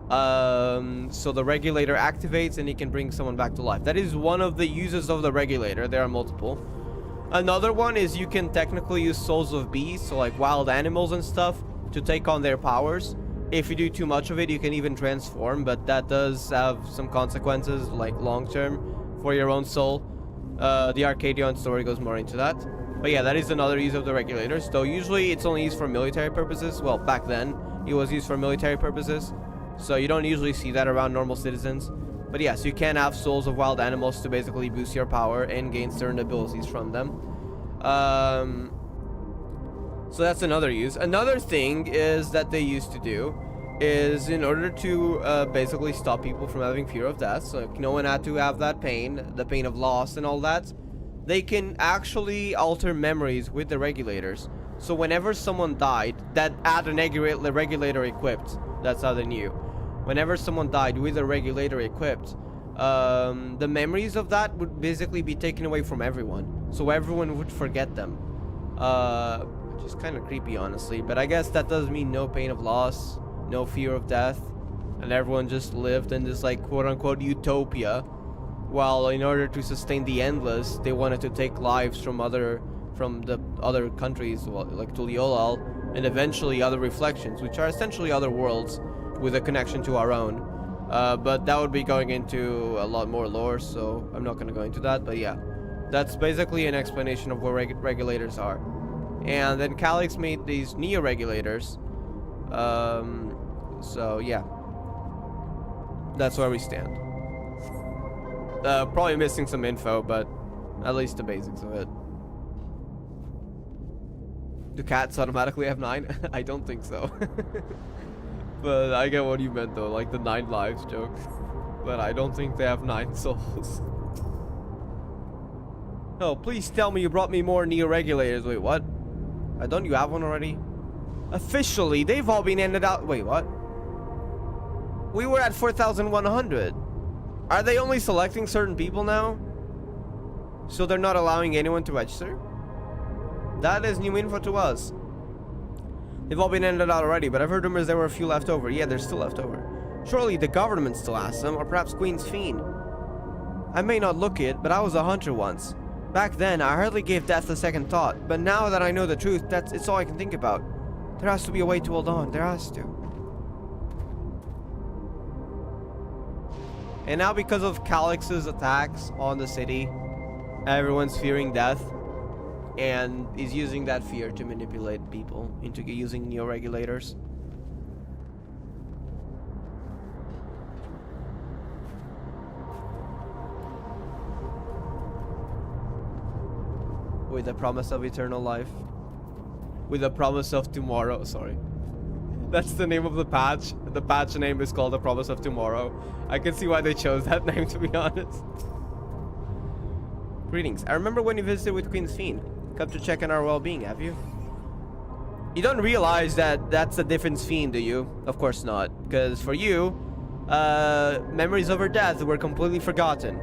So the regulator activates and it can bring someone back to life. That is one of the uses of the regulator. There are multiple. Another one is you can technically use souls of beasts, so like wild animals and stuff, to take on their powers. If you do too much of it, you can even transform, but that does have some consequences, like long-term, for your own soul. The Arcadion story goes more into that. But yeah, that is another use of the regulators, though usually it's only used for military purposes. Well, back then, it was used for military purposes, so you don't usually see that around normal citizens. But yes, you can have souls of wild animals to basically boost your power and gain certain abilities from them. So that's another use. Another thing is that they used to do is, in order to basically stop people from having fear of death, so if no one had to have that pain, the pain of loss and all that, they can actually alter memories with the regulators. So whenever someone died that had a regulator equipped, that's how they knew. Whenever someone died with a regulator equipped, the memories of that would basically be taken away from everyone. So everyone would forget them. Which is kind of creepy, honestly. But I guess that does mean no pain of loss, no fear of death, and everyone just lived in this like quote-unquote utopia, while in order to sustain the endless, they wanted to take lives from the other countries, well, like Tuliolal, and eventually other reflections, which are essentially other worlds with a connection to our own. But that would be going into a lot more lore, so I'm not going to go into that. But yeah, that's basically an explanation of what regulators are. And then Calyx made these neo-regulators. So yeah, that's where we stand. Probably missing some info, but at least the basics of it. Do cats automatically have 9? I don't think so. But I get what you meant though, like the 9 lives joke. But I don't think they have 9 souls. Oh, please tell me you brought me more neo-regulators. Wait, what? Don't you have one already? Officially, they've all been ended out. Wait, what? We were at 4,100. Are they only selecting certain people now? So they're not allowing anyone to register? That is new info to us. They've all been ended out already, but I've heard rumors there were a few left over. Yeah, they're still left over. Surely the government still has them, or perhaps Queen's Fiend. I may not look it, but I was a hunter once. Back then, I hardly gave death a second thought, but now that I know the truth, it's all I can think about. There has to be a way to hold on. There has to. And now because of Calyx's attacks on the city, everyone's fearing death, and is using that fear to manipulate people into using neo-regulators. With the promise of eternal life. With the promise of tomorrow, sorry. That's the name of the patch. The patch name is called The Promise of Tomorrow. I can see why they chose that name, to be honest. Greetings. I remember when you visited with Queen's Fiend. Come to check on our well-being, have you? You don't realize that that's a different Fiend, do you? Of course not. Because for you, memories of her death were completely forgotten.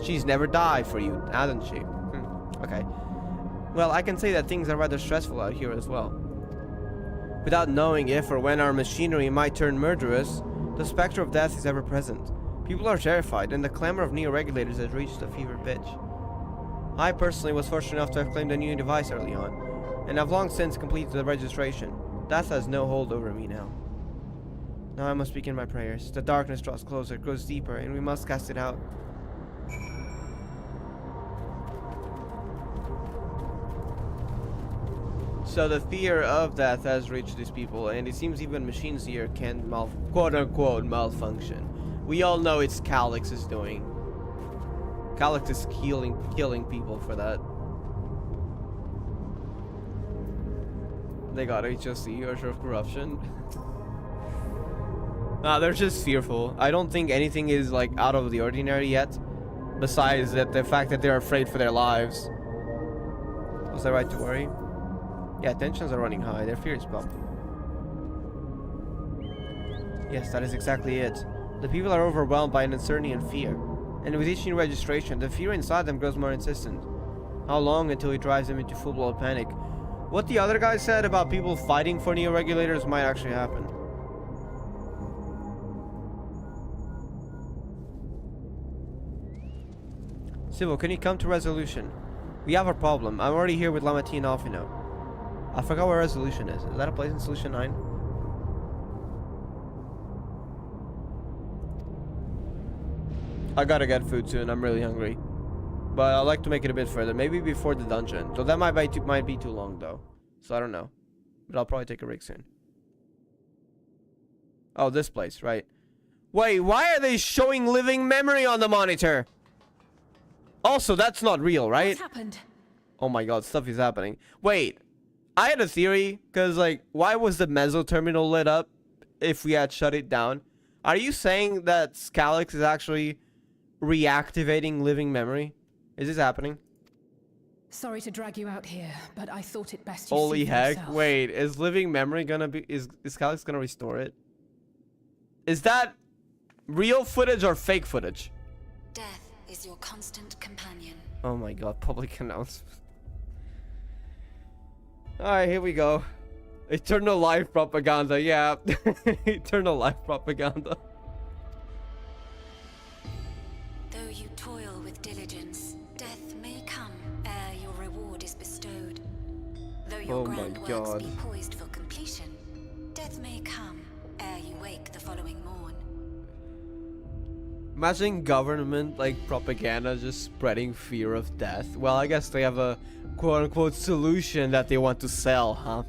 She's never died for you, hasn't she? Okay. Well, I can say that things are rather stressful out here as well. Without knowing if or when our machinery might turn murderous, the specter of death is ever present. People are terrified, and the clamor of neo-regulators has reached a fever pitch. I personally was fortunate enough to have claimed a new device early on. and I've long since completed the registration. Death has no hold over me now. Now I must begin my prayers. The darkness draws closer, grows deeper, and we must cast it out. So the fear of death has reached these people, and it seems even machines here can quote-unquote malfunction. We all know it's Calyx is doing. Calyx is killing people for that. They got HOC, Usher of Corruption. Nah, they're just fearful. I don't think anything is like out of the ordinary yet. Besides that, the fact that they're afraid for their lives. Was I right to worry? Yeah, tensions are running high. Their fear is palpable. Yes, that is exactly it. The people are overwhelmed by an uncertainty and fear. And with each new registration, the fear inside them grows more insistent. How long until it drives them into full-blown panic? What the other guy said about people fighting for neo-regulators might actually happen. Civil, can you come to resolution? We have a problem. I'm already here with Lamati and Alfino. I forgot where resolution is. Is that a place in solution 9? I gotta get food soon. I'm really hungry. But I'd like to make it a bit further. Maybe before the dungeon. So that might be too long though. So I don't know. But I'll probably take a break soon. Oh, this place, right? Wait, why are they showing living memory on the monitor? Also, that's not real, right? What's happened? Oh my god, stuff is happening. Wait, I had a theory, because, like, why was the meso terminal lit up if we had shut it down? Are you saying that Calyx is actually reactivating living memory? Is this happening? Sorry to drag you out here, but I thought it best you Holy see for heck, yourself. wait, is living memory gonna be... Is Calyx gonna restore it? Is that real footage or fake footage? Death is your constant companion. Oh my god, public announcement. Alright, here we go. Eternal life propaganda, yeah. Eternal life propaganda. Though you toil with diligence, death may come ere your reward is bestowed. Though your grand works be poised for completion, death may come ere you wake the following morn. Imagine government, like, propaganda just spreading fear of death. Well, I guess they have a quote-unquote solution that they want to sell, huh?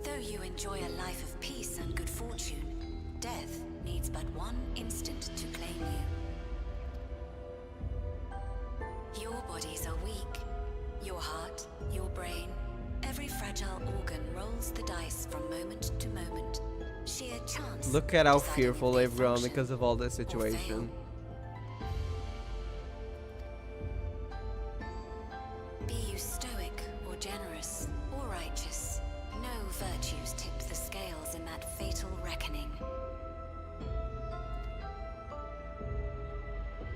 Though you enjoy a life of peace and good fortune, death needs but one instant to claim you. Your bodies are weak. Your heart, your brain, every fragile organ rolls the dice from moment to moment. Sheer chance. Look at how fearful they've grown because of all this situation. Be you stoic or generous or righteous, no virtues tip the scales in that fatal reckoning.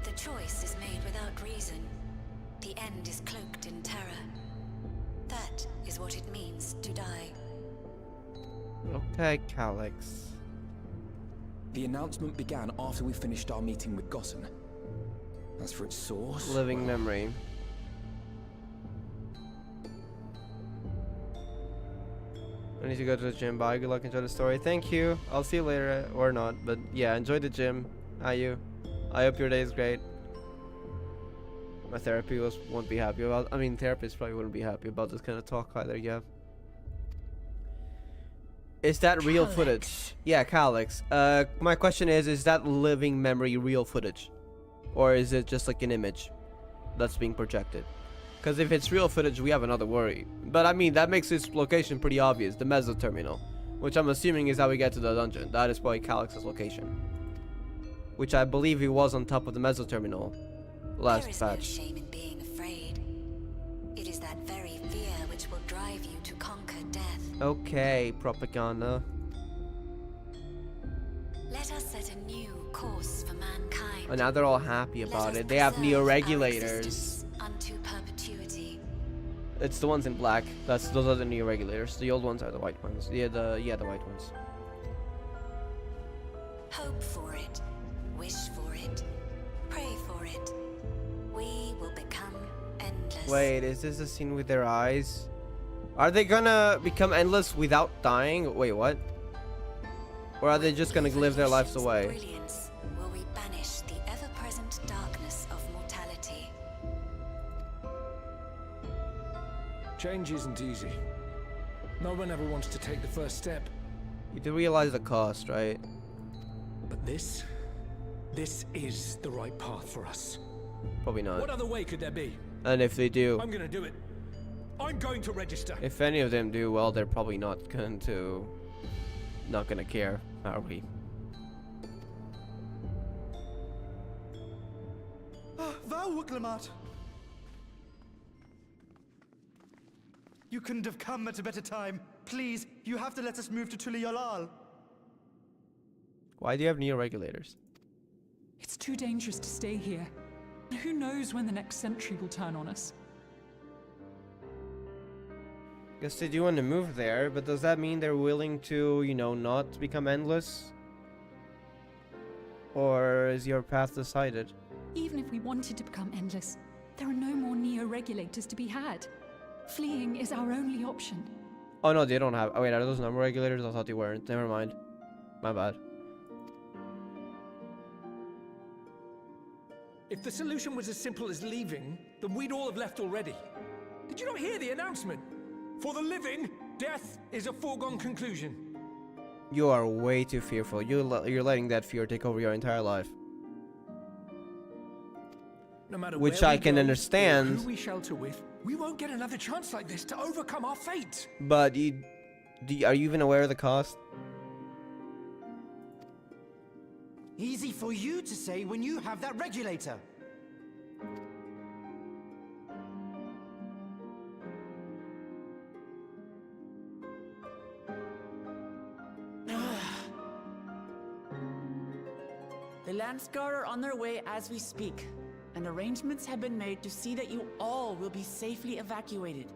The choice is made without reason. The end is cloaked in terror. That is what it means to die. Okay, Calyx. The announcement began after we finished our meeting with Gossen. As for its source... Living memory. I need to go to the gym. Bye. Good luck. Enjoy the story. Thank you. I'll see you later, or not. But yeah, enjoy the gym. I hope your day is great. My therapist won't be happy about... I mean, therapists probably wouldn't be happy about this kind of talk either, yeah. Is that real footage? Yeah, Calyx. My question is that living memory real footage? Or is it just like an image that's being projected? Because if it's real footage, we have another worry. But I mean, that makes its location pretty obvious, the meso terminal. Which I'm assuming is how we get to the dungeon. That is probably Calyx's location. Which I believe he was on top of the meso terminal last patch. There is no shame in being afraid. It is that very fear which will drive you to conquer death. Okay, propaganda. Let us set a new course for mankind. And now they're all happy about it. They have neo-regulators. Unto perpetuity. It's the ones in black. Those are the neo-regulators. The old ones are the white ones. Yeah, the white ones. Hope for it. Wish for it. Pray for it. We will become endless. Wait, is this a scene with their eyes? Are they gonna become endless without dying? Wait, what? Or are they just gonna live their lives away? Brilliance will we banish the ever-present darkness of mortality. Change isn't easy. No one ever wants to take the first step. You do realize the cost, right? But this is the right path for us. Probably not. What other way could there be? And if they do, I'm gonna do it. I'm going to register. if any of them do, well, they're probably not gonna care, are we? Wow, Wuklemat! You couldn't have come at a better time. Please, you have to let us move to Tuliolal. Why do you have neo-regulators? It's too dangerous to stay here. Who knows when the next sentry will turn on us? Guess they do want to move there, but does that mean they're willing to, you know, not become endless? Or is your path decided? Even if we wanted to become endless, there are no more neo-regulators to be had. Fleeing is our only option. Oh no, they don't have. Oh wait, are those number regulators? I thought they weren't. Never mind. My bad. If the solution was as simple as leaving, then we'd all have left already. Did you not hear the announcement? For the living, death is a foregone conclusion. You are way too fearful. You're letting that fear take over your entire life. No matter which where I we can go, understand. or who we shelter with, we won't get another chance like this to overcome our fate. But are you even aware of the cost? Easy for you to say when you have that regulator. The Landsguard are on their way as we speak, and arrangements have been made to see that you all will be safely evacuated.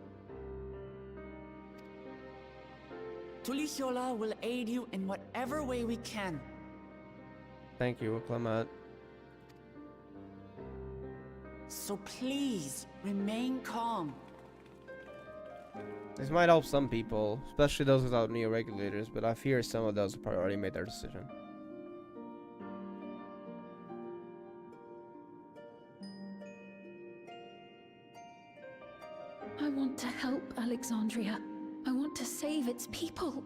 Tulichola will aid you in whatever way we can. Thank you, Clement. So please, remain calm. This might help some people, especially those without neo-regulators, but I fear some of those have probably already made their decision. I want to help Alexandria. I want to save its people.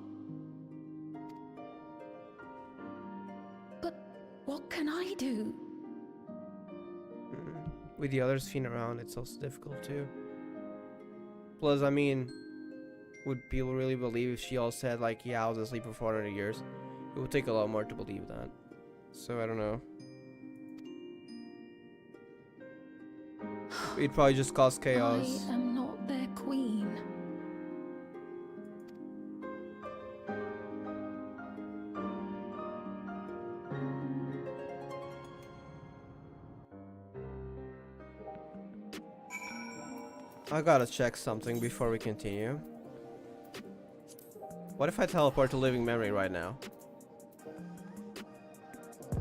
But what can I do? With the others feeding around, it's also difficult too. Plus, I mean, would people really believe if she all said, like, yeah, I was asleep for 400 years? It would take a lot more to believe that. So, I don't know. It'd probably just cause chaos. I am not their queen. I gotta check something before we continue. What if I teleport to Living Memory right now?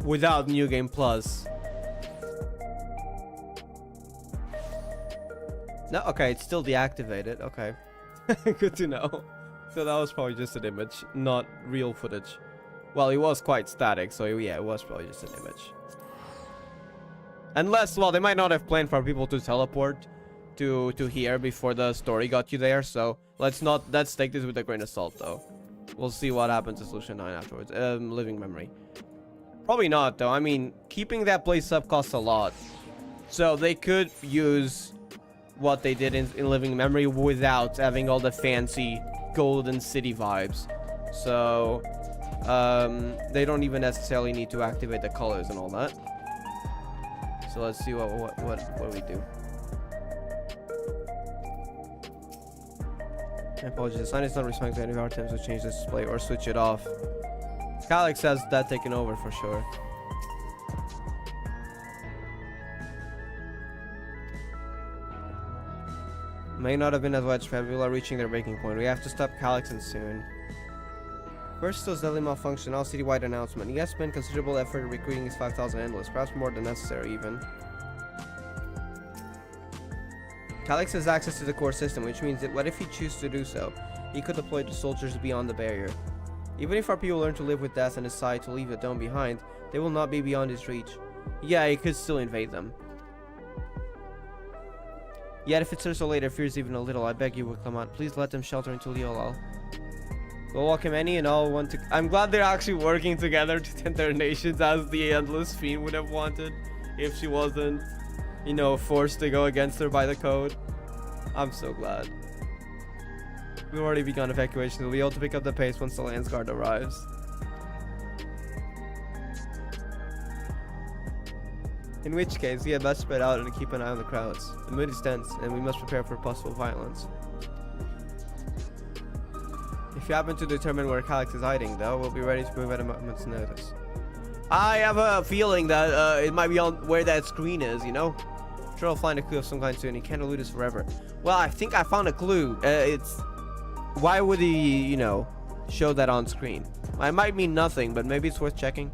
Without New Game Plus. No, okay, it's still deactivated. Okay. Good to know. So that was probably just an image, not real footage. Well, it was quite static, so yeah, it was probably just an image. Unless, well, they might not have planned for people to teleport to here before the story got you there, so let's take this with a grain of salt though. We'll see what happens to Solution 9 afterwards. Living Memory. Probably not though. I mean, keeping that place up costs a lot. So they could use what they did in Living Memory without having all the fancy Golden City vibes. So they don't even necessarily need to activate the colors and all that. So let's see what we do. I apologize, the sign is not responding to any of our attempts to change the display or switch it off. Calyx has that taken over for sure. May not have been as widespread, people are reaching their breaking point. We have to stop Calyx and soon. First, still deadly malfunction, now citywide announcement. He has spent considerable effort in recruiting his 5,000 endless, perhaps more than necessary even. Calix has access to the core system, which means that what if he chooses to do so? He could deploy the soldiers beyond the barrier. Even if our people learn to live with death and decide to leave the dome behind, they will not be beyond his reach. Yeah, he could still invade them. Yet if it serves or later fears even a little, I beg you will come out. Please let them shelter until Yolal. We'll welcome any and all want to. I'm glad they're actually working together to tend their nations, as the Endless Fiend would have wanted if she wasn't, you know, forced to go against her by the code. I'm so glad. We've already begun evacuation. We'll be able to pick up the pace once the Lance Guard arrives. In which case, we had best spread out and keep an eye on the crowds. The mood is tense, and we must prepare for possible violence. If you happen to determine where Calix is hiding, though, we'll be ready to move at a moment's notice. I have a feeling that it might be on where that screen is, you know? I'm sure I'll find a clue of some kind soon. He can't elude us forever. Well, I think I found a clue. It's... Why would he, you know, show that on screen? It might mean nothing, but maybe it's worth checking.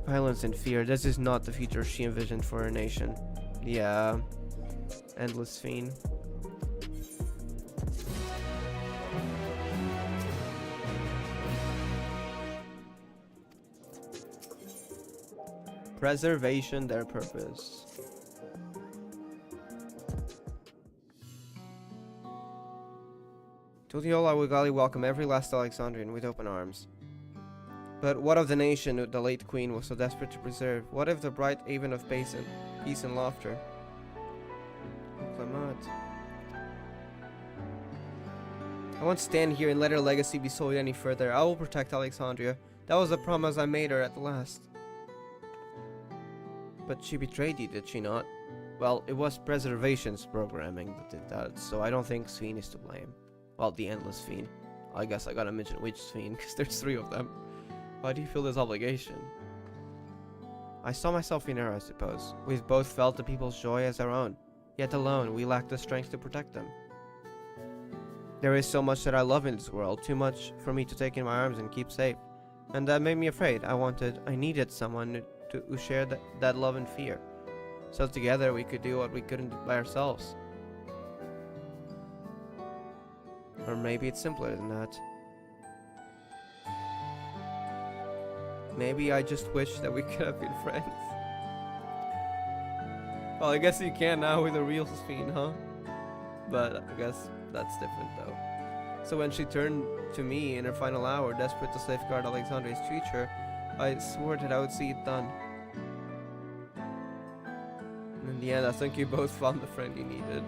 Violence and fear. This is not the future she envisioned for her nation. Yeah. Endless Fiend. Preservation, their purpose. To the I will gladly welcome every last Alexandrian with open arms. But what of the nation the late queen was so desperate to preserve? What of the bright haven of peace and laughter? Clement. I won't stand here and let her legacy be sullied any further. I will protect Alexandria. That was the promise I made her at the last. But she betrayed you, did she not? Well, it was Preservation's programming that did that, so I don't think Fiend is to blame. Well, the Endless Fiend. I guess I gotta mention which Fiend, because there's 3 of them. Why do you feel this obligation? I saw myself in her, I suppose. We've both felt the people's joy as our own. Yet alone, we lack the strength to protect them. There is so much that I love in this world, too much for me to take in my arms and keep safe. And that made me afraid. I needed someone who shared that love and fear. So together we could do what we couldn't do by ourselves. Or maybe it's simpler than that. Maybe I just wish that we could have been friends. Well, I guess you can now with a real Fiend, huh? But I guess that's different though. So when she turned to me in her final hour, desperate to safeguard Alexandria's future, I swore that I would see it done. And in the end, I think you both found the friend you needed.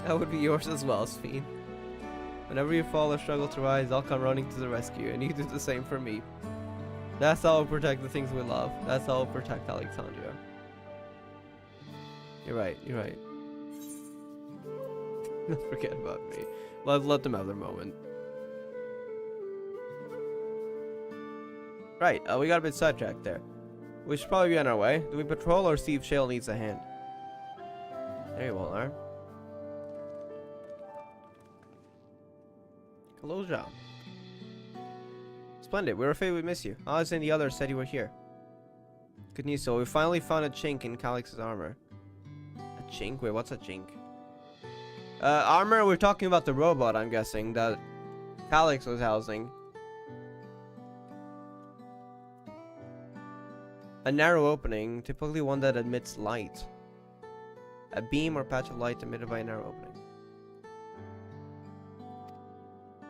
That would be yours as well, Fiend. Whenever you fall or struggle to rise, I'll come running to the rescue, and you do the same for me. That's how we'll protect the things we love. That's how we'll protect Alexandria. You're right, you're right. Don't forget about me. Let them have their moment. Right, we got a bit sidetracked there. We should probably be on our way. Do we patrol or see if Shale needs a hand? There you all are. Hello, Jean. Splendid. We were afraid we'd miss you. Oz and the others said you were here. Good news, so we finally found a chink in Calix's armor. A chink? Wait, what's a chink? Armor, we're talking about the robot, I'm guessing, that Calix was housing. A narrow opening, typically one that emits light. A beam or patch of light emitted by a narrow opening.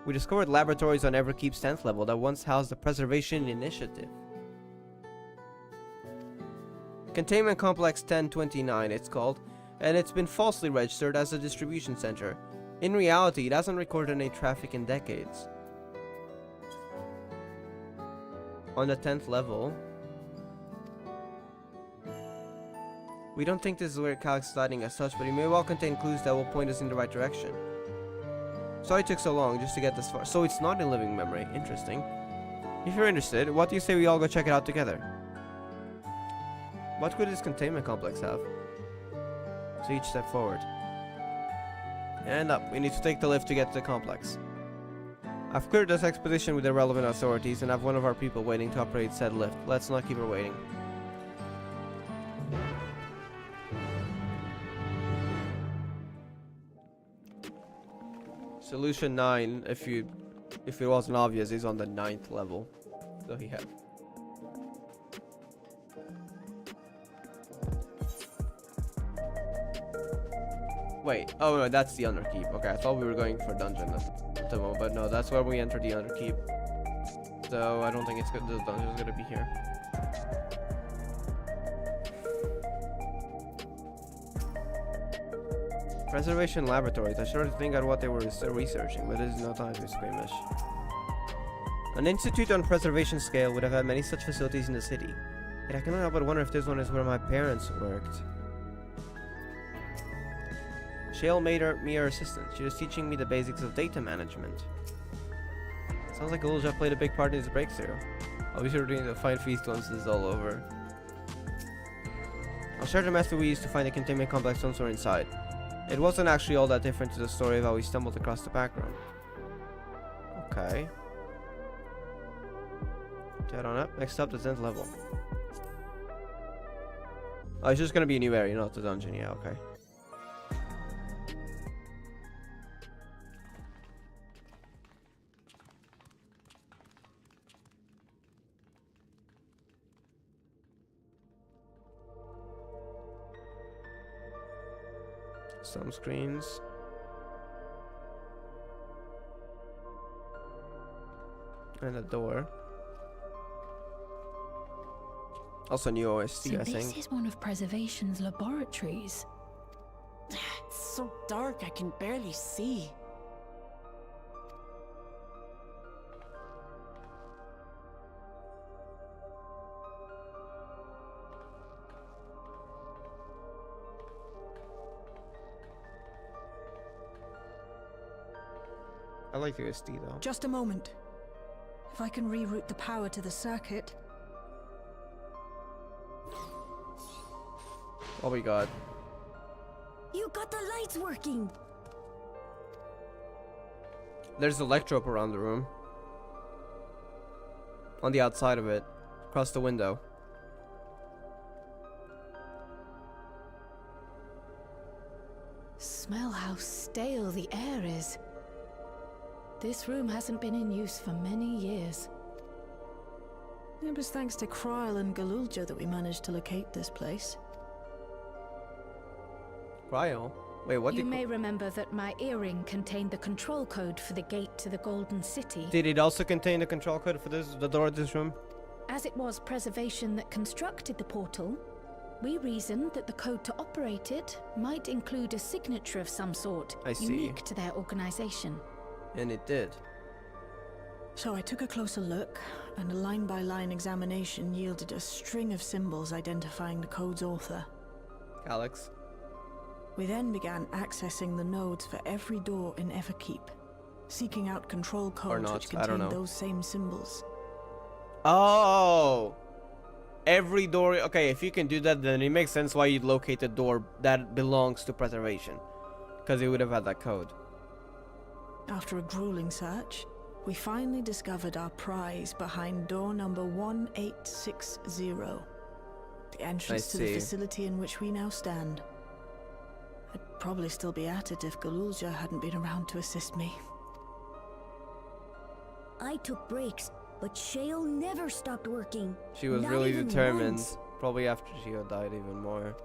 We discovered laboratories on Everkeep's 10th level that once housed the Preservation Initiative. Containment Complex 1029, it's called, and it's been falsely registered as a distribution center. In reality, it hasn't recorded any traffic in decades. On the 10th level, we don't think this is where Calix is hiding as such, but it may well contain clues that will point us in the right direction. Sorry it took so long just to get this far. So it's not in living memory. Interesting. If you're interested, what do you say we all go check it out together? What could this containment complex have? So each step forward. And up. We need to take the lift to get to the complex. I've cleared this expedition with the relevant authorities and have one of our people waiting to operate said lift. Let's not keep her waiting. Solution 9, if it wasn't obvious, is on the 9th level. So he had. Wait, oh no, that's the Underkeep. Okay, I thought we were going for dungeon at the moment, but no, that's where we entered the Underkeep. So I don't think it's good. The dungeon's gonna be here. Preservation laboratories. I started to think out what they were researching, but there's no time to be squeamish. An institute on preservation scale would have had many such facilities in the city. Yet I cannot help but wonder if this one is where my parents worked. Shale made me her assistant. She was teaching me the basics of data management. Sounds like Galulja played a big part in his breakthrough. I'll be sure to find feast once this is all over. I'll share the method we used to find the containment complex somewhere inside. It wasn't actually all that different to the story of how we stumbled across the back room. Okay. Head on up. Next up, the 10th level. Oh, it's just gonna be a new area, not the dungeon. Yeah, okay. Some screens. And a door. Also new OST, so I think. This is one of Preservation's laboratories. It's so dark I can barely see. I like the OST though. Just a moment. If I can reroute the power to the circuit. What we got? You got the lights working. There's a electrope around the room. On the outside of it. Across the window. Smell how stale the air is. This room hasn't been in use for many years. It was thanks to Kryl and Galulja that we managed to locate this place. Kryl? Wait, what? You may remember that my earring contained the control code for the gate to the Golden City. Did it also contain the control code for the door to this room? As it was Preservation that constructed the portal, we reasoned that the code to operate it might include a signature of some sort, unique to their organization. And it did. So I took a closer look, and a line-by-line examination yielded a string of symbols identifying the code's author. Alex. We then began accessing the nodes for every door in Everkeep, seeking out control codes which contained those same symbols. Oh! Every door... Okay, if you can do that, then it makes sense why you'd locate a door that belongs to Preservation. Because it would have had that code. After a grueling search, we finally discovered our prize behind door number 1860. The entrance to the facility in which we now stand. I'd probably still be at it if Galulja hadn't been around to assist me. I took breaks, but Shale never stopped working. She was really determined. Once. Probably after she had died even more.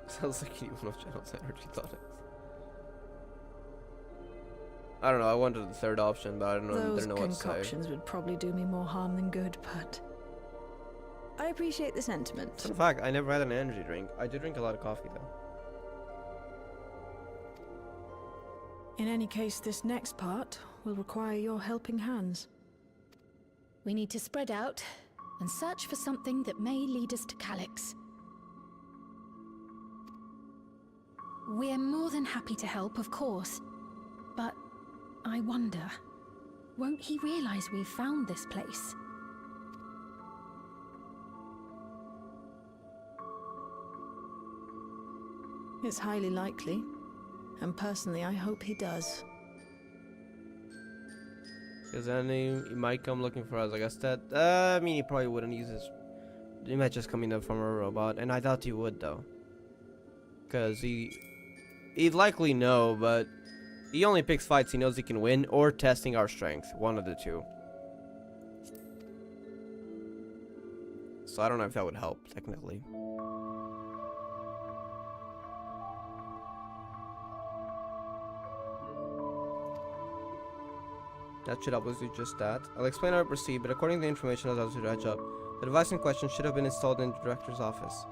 Sounds like you one of Channel's energy tonics. I don't know, I wanted the third option, but I don't know what to say. Those concoctions would probably do me more harm than good, but... I appreciate the sentiment. In fact, I never had an energy drink. I do drink a lot of coffee, though. In any case, this next part will require your helping hands. We need to spread out and search for something that may lead us to Calyx. We're more than happy to help, of course. But I wonder, won't he realize we've found this place? It's highly likely. And personally, I hope he does. Because then he might come looking for us. I guess that... I mean, he probably wouldn't use his... He might just come in from a robot. And I doubt he would, though. Because he'd likely know, but he only picks fights he knows he can win, or testing our strength. One of the two. So I don't know if that would help, technically. That should help us do just that. I'll explain how to proceed, but according to the information I was able to dredge up, the device in question should have been installed in the director's office.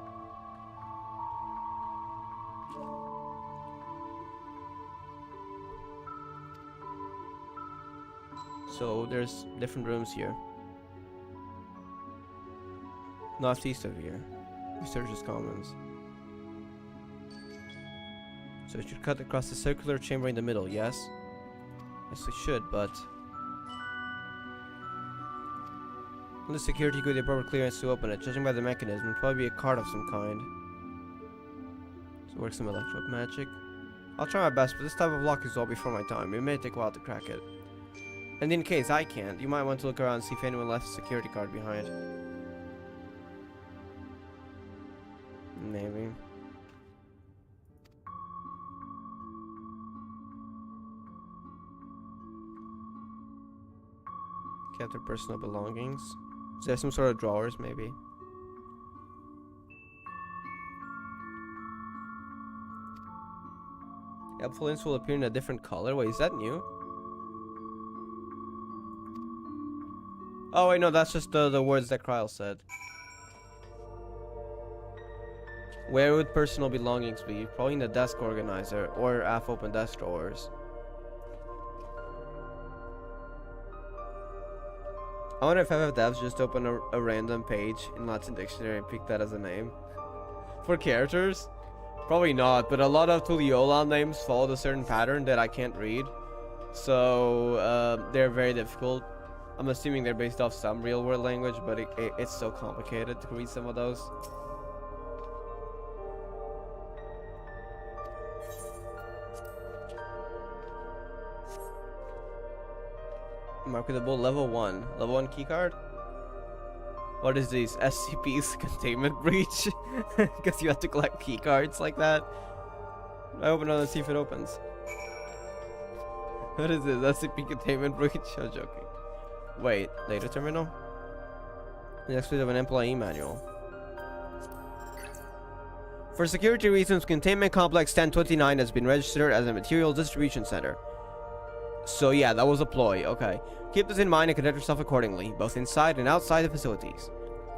So there's different rooms here. Northeast of here. Researchers Commons. So it should cut across the circular chamber in the middle, yes? Yes, it should, but... on the security code, the proper clearance to open it. Judging by the mechanism, it'll probably be a card of some kind. So it works some electro magic. I'll try my best, but this type of lock is all before my time. It may take a while to crack it. And in case I can't, you might want to look around and see if anyone left a security card behind. Maybe. Kept their personal belongings. Is there some sort of drawers, maybe? Helpful hints will appear in a different color. Wait, is that new? Oh wait, no, that's just the words that Kryl said. Where would personal belongings be? Probably in the desk organizer or half-open desk drawers. I wonder if FFDevs just open a random page in Latin dictionary and pick that as a name. For characters? Probably not, but a lot of Tuliyolan names follow a certain pattern that I can't read. So, they're very difficult. I'm assuming they're based off some real-world language, but it's so complicated to read some of those. Marketable level 1. Level 1 keycard? What is this? SCP's containment breach? Because you have to collect keycards like that? I open it and see if it opens. What is this? SCP containment breach? I'm joking. Wait, data terminal? The next bit of an employee manual. For security reasons, Containment Complex 1029 has been registered as a material distribution center. So yeah, that was a ploy, okay. Keep this in mind and conduct yourself accordingly, both inside and outside the facilities.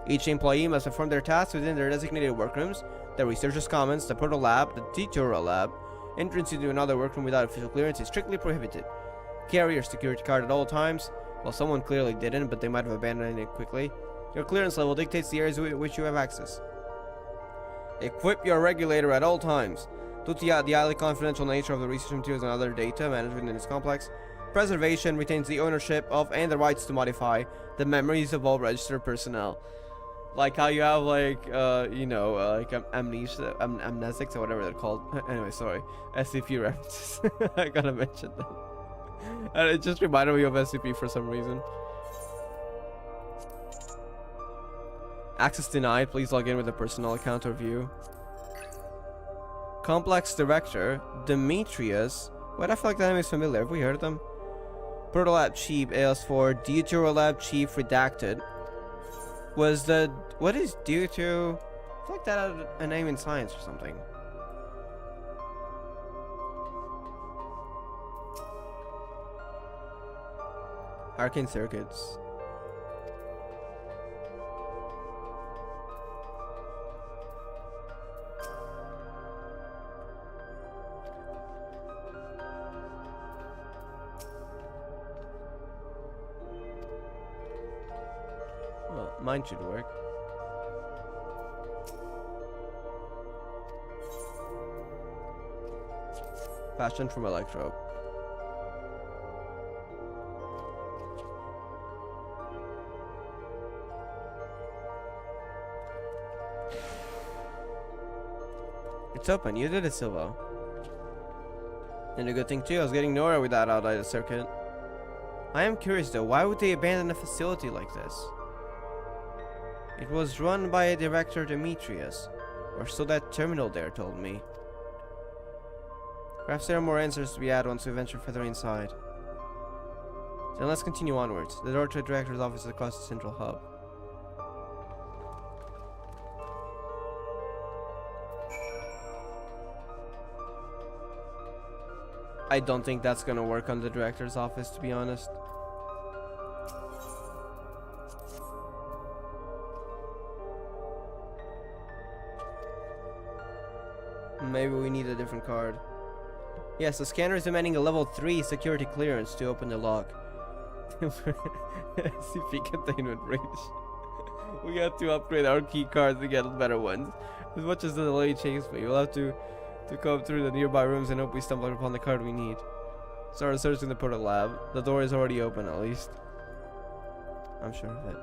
Each employee must perform their tasks within their designated workrooms, the researchers' commons, the proto lab, the tutorial lab. Entrance into another workroom without official clearance is strictly prohibited. Carry your security card at all times. Well, someone clearly didn't, but they might have abandoned it quickly. Your clearance level dictates the areas with which you have access. Equip your regulator at all times. Due to the highly confidential nature of the research materials and other data managed within this complex, preservation retains the ownership of and the rights to modify the memories of all registered personnel. Like how you have like, you know, like amnesia, amnesics or whatever they're called. Anyway, sorry. SCP references. I gotta mention that. And it just reminded me of SCP for some reason. Access denied. Please log in with a personnel account or view. Complex Director, Demetrius. Wait, I feel like that name is familiar. Have we heard of them? Proto Lab Chief, AS4, Deutero Lab Chief, Redacted. Was the... What is Deutero? I feel like that had a name in science or something. Arcane Circuits. Well, mine should work. Fashioned from Electro. It's open. You did it, Silva. And a good thing too, I was getting nowhere with that outdated circuit. I am curious though, why would they abandon a facility like this? It was run by a director, Demetrius, or so that terminal there told me. Perhaps there are more answers to be had once we venture further inside. Then let's continue onwards. The door to the director's office is across the central hub. I don't think that's gonna work on the director's office, to be honest. Maybe we need a different card. Yes, the scanner is demanding a level 3 security clearance to open the lock. CP containment breach. We have to upgrade our key cards to get better ones. As much as the delay changes, but you'll have to come through the nearby rooms and hope we stumble upon the card we need. Start searching the portal lab. The door is already open, at least. I'm sure of it.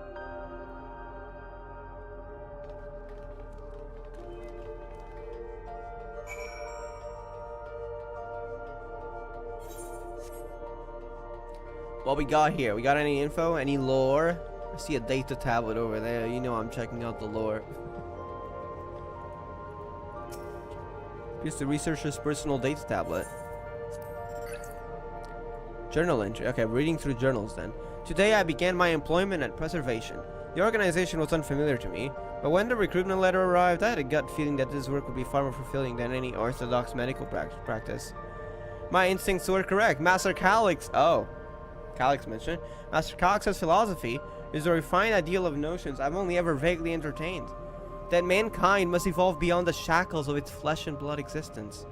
What we got here? We got any info? Any lore? I see a data tablet over there. You know I'm checking out the lore. Here's the researcher's personal data tablet. Journal entry. Okay, reading through journals then. Today I began my employment at Preservation. The organization was unfamiliar to me, but when the recruitment letter arrived, I had a gut feeling that this work would be far more fulfilling than any orthodox medical practice. My instincts were correct. Master Calix. Oh. Calix mentioned. Master Calix's philosophy is a refined ideal of notions I've only ever vaguely entertained. That mankind must evolve beyond the shackles of its flesh and blood existence.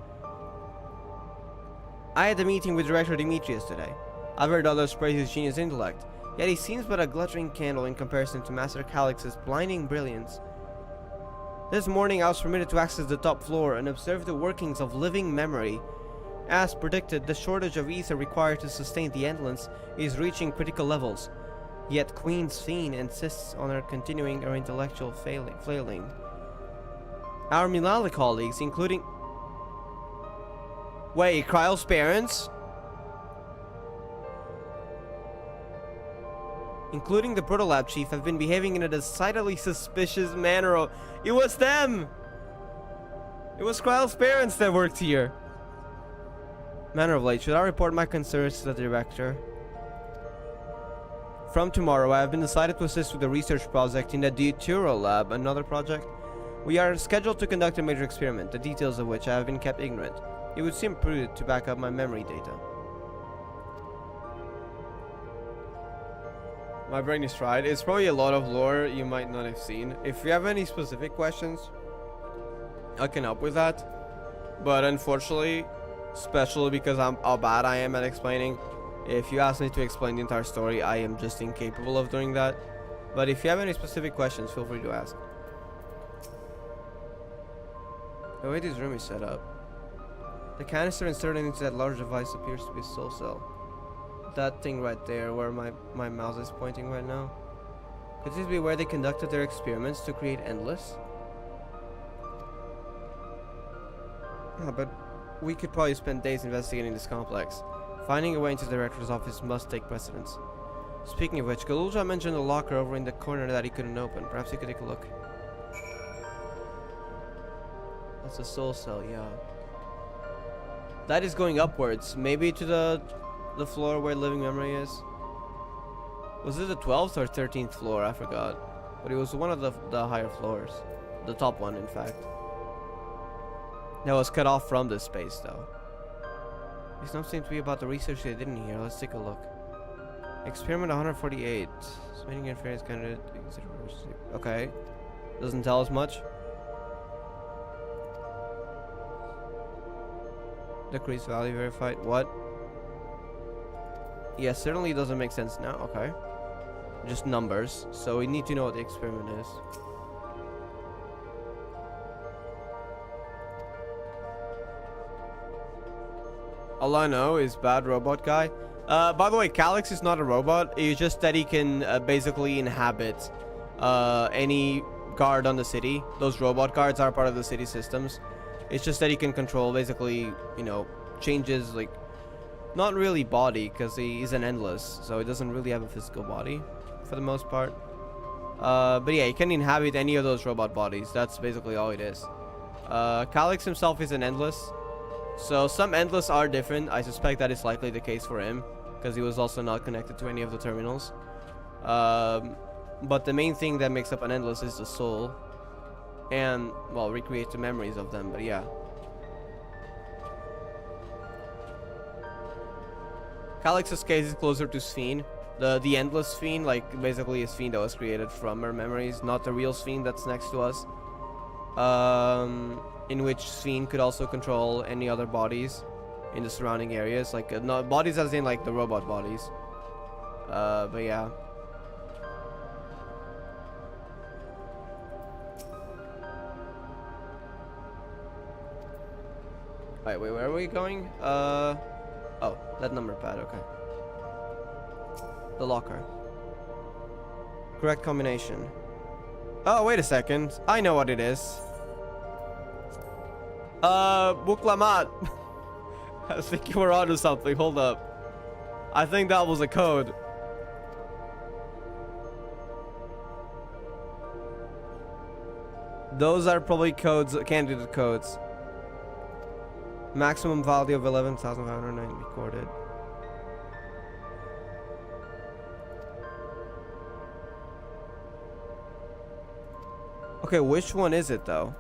I had a meeting with Director Demetrius today. I've heard others praise his genius intellect, yet he seems but a glittering candle in comparison to Master Calix's blinding brilliance. This morning I was permitted to access the top floor and observe the workings of living memory. As predicted, the shortage of ether required to sustain the endless is reaching critical levels. Yet Queen Scene insists on her continuing her intellectual flailing. Our Milala colleagues, including... Wait, Kryle's parents? Including the Protolab chief, have been behaving in a decidedly suspicious manner. It was them! It was Kryle's parents that worked here. Manner of late, should I report my concerns to the director? From tomorrow, I have been decided to assist with the research project in the Deutero Lab, another project. We are scheduled to conduct a major experiment, the details of which I have been kept ignorant. It would seem prudent to back up my memory data. My brain is fried. It's probably a lot of lore you might not have seen. If you have any specific questions, I can help with that. But unfortunately, especially because how bad I am at explaining, if you ask me to explain the entire story, I am just incapable of doing that. But if you have any specific questions, feel free to ask. The way this room is set up, the canister inserted into that large device appears to be a soul cell. That thing right there where my mouse is pointing right now. Could this be where they conducted their experiments to create Endless? But we could probably spend days investigating this complex. Finding a way into the director's office must take precedence. Speaking of which, Galulja mentioned a locker over in the corner that he couldn't open. Perhaps he could take a look. That's a soul cell, yeah. That is going upwards. Maybe to the floor where living memory is. Was it the 12th or 13th floor? I forgot. But it was one of the higher floors. The top one, in fact. That was cut off from this space, though. These notes seem to be about the research they didn't hear. Let's take a look. Experiment 148. Submitting interference candidate. Okay. Doesn't tell us much. Decrease value verified. What? Yeah, certainly doesn't make sense now. Okay. Just numbers. So we need to know what the experiment is. All I know is bad robot guy. By the way, Calix is not a robot. It's just that he can basically inhabit any guard on the city. Those robot guards are part of the city systems. It's just that he can control basically, you know, changes like not really body because he's an endless, so he doesn't really have a physical body for the most part. But yeah, he can inhabit any of those robot bodies. That's basically all it is. Calix himself is an endless. So some endless are different. I suspect that is likely the case for him, because he was also not connected to any of the terminals. But the main thing that makes up an endless is the soul. And, well, recreate the memories of them, but yeah. Calix's case is closer to Sphene. The endless Sphene, like, basically a Sphene that was created from her memories, not the real Sphene that's next to us. In which Sphene could also control any other bodies in the surrounding areas, like not bodies as in like the robot bodies. But yeah. Alright, wait, where are we going? Oh, that number pad, okay. The locker. Correct combination. Oh, wait a second. I know what it is. Buklamat. I think you were onto something. Hold up. I think that was a code. Those are probably codes, candidate codes. Maximum value of 11,509 recorded. Okay, which one is it though?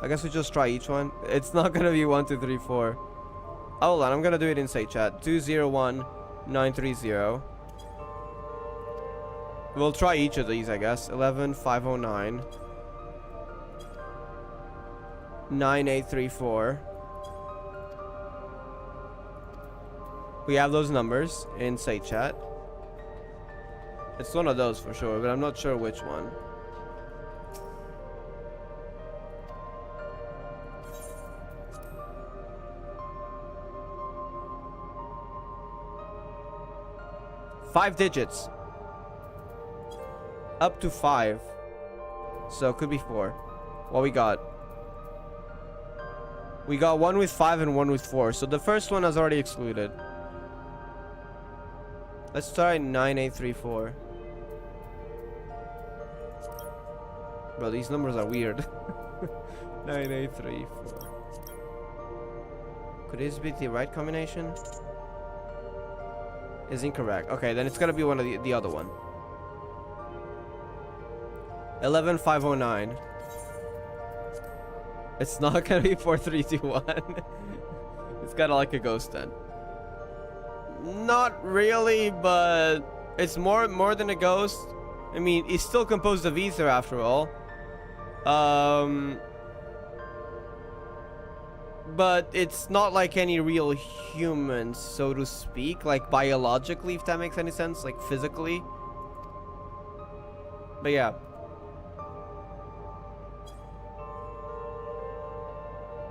I guess we just try each one. It's not gonna be 1, 2, 3, 4. Hold on, I'm gonna do it in say chat. 201930. We'll try each of these, I guess. 11509. 9834. We have those numbers in say chat. It's one of those for sure, but I'm not sure which one. Five digits. Up to 5. So it could be 4. What we got? We got one with 5 and one with 4. So the first one is already excluded. Let's try 9834. Bro, these numbers are weird. 9834. Could this be the right combination? Is incorrect. Okay, then it's gonna be one of the other one. 11509. It's not gonna be 4321. It's kind of like a ghost then. Not really, but it's more than a ghost. I mean, it's still composed of ether after all. But it's not like any real humans, so to speak, like biologically, if that makes any sense, like physically. But yeah.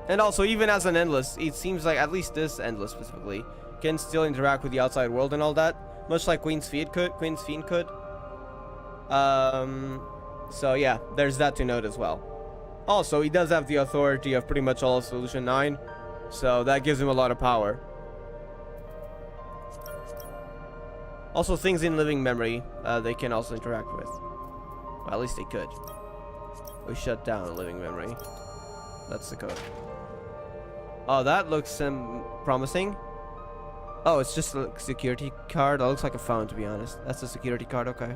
And also, even as an endless, it seems like at least this endless specifically can still interact with the outside world and all that, much like Queen's Fiend could. So yeah, there's that to note as well. Also, he does have the authority of pretty much all of Solution 9, so that gives him a lot of power. Also, things in living memory, they can also interact with. Well, at least they could. We shut down a living memory. That's the code. Oh, that looks promising. Oh, it's just a security card. That looks like a phone, to be honest. That's a security card, okay.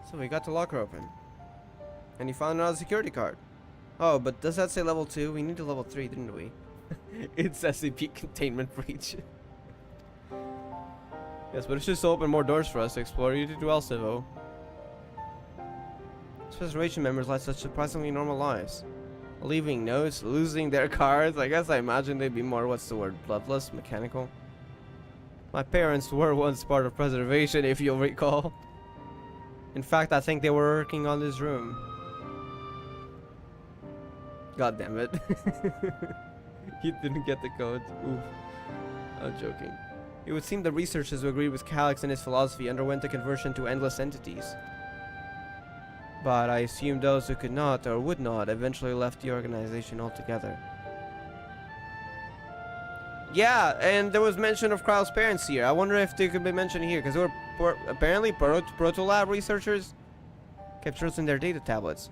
So we got the locker open. And you found another security card. Oh, but does that say level 2? We need a level 3, didn't we? It's SCP containment breach. Yes, but it's just to open more doors for us to explore. You did well, Civo. Reservation members led such surprisingly normal lives. Leaving notes, losing their cards. I guess I imagine they'd be more, what's the word, bloodless, mechanical. My parents were once part of preservation, if you'll recall. In fact, I think they were working on this room. God damn it. He didn't get the code. Oof. I'm joking. It would seem the researchers who agreed with Calix and his philosophy underwent a conversion to endless entities. But I assume those who could not or would not eventually left the organization altogether. Yeah, and there was mention of Kryle's parents here. I wonder if they could be mentioned here, because they were apparently Protolab researchers. Kept notes in their data tablets.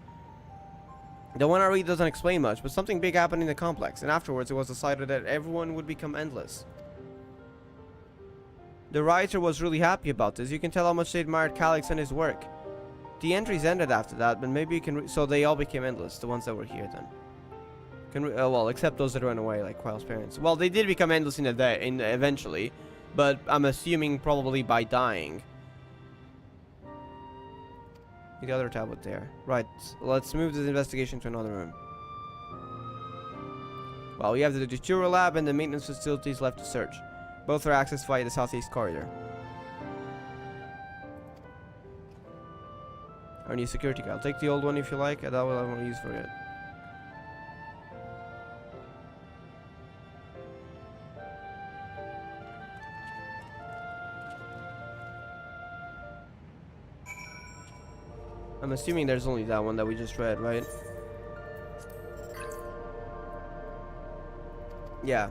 The one I read doesn't explain much, but something big happened in the complex, and afterwards it was decided that everyone would become endless. The writer was really happy about this. You can tell how much they admired Calix and his work. The entries ended after that, but maybe you can so they all became endless, the ones that were here then. Well, except those that ran away, like Quail's parents. Well, they did become endless in a day, eventually, but I'm assuming probably by dying. The other tablet there. Right, let's move this investigation to another room. Well, we have the Deutero lab and the maintenance facilities left to search. Both are accessed via the southeast corridor. Our new security guard. Take the old one if you like, and that will have more use for it. I'm assuming there's only that one that we just read, right? Yeah.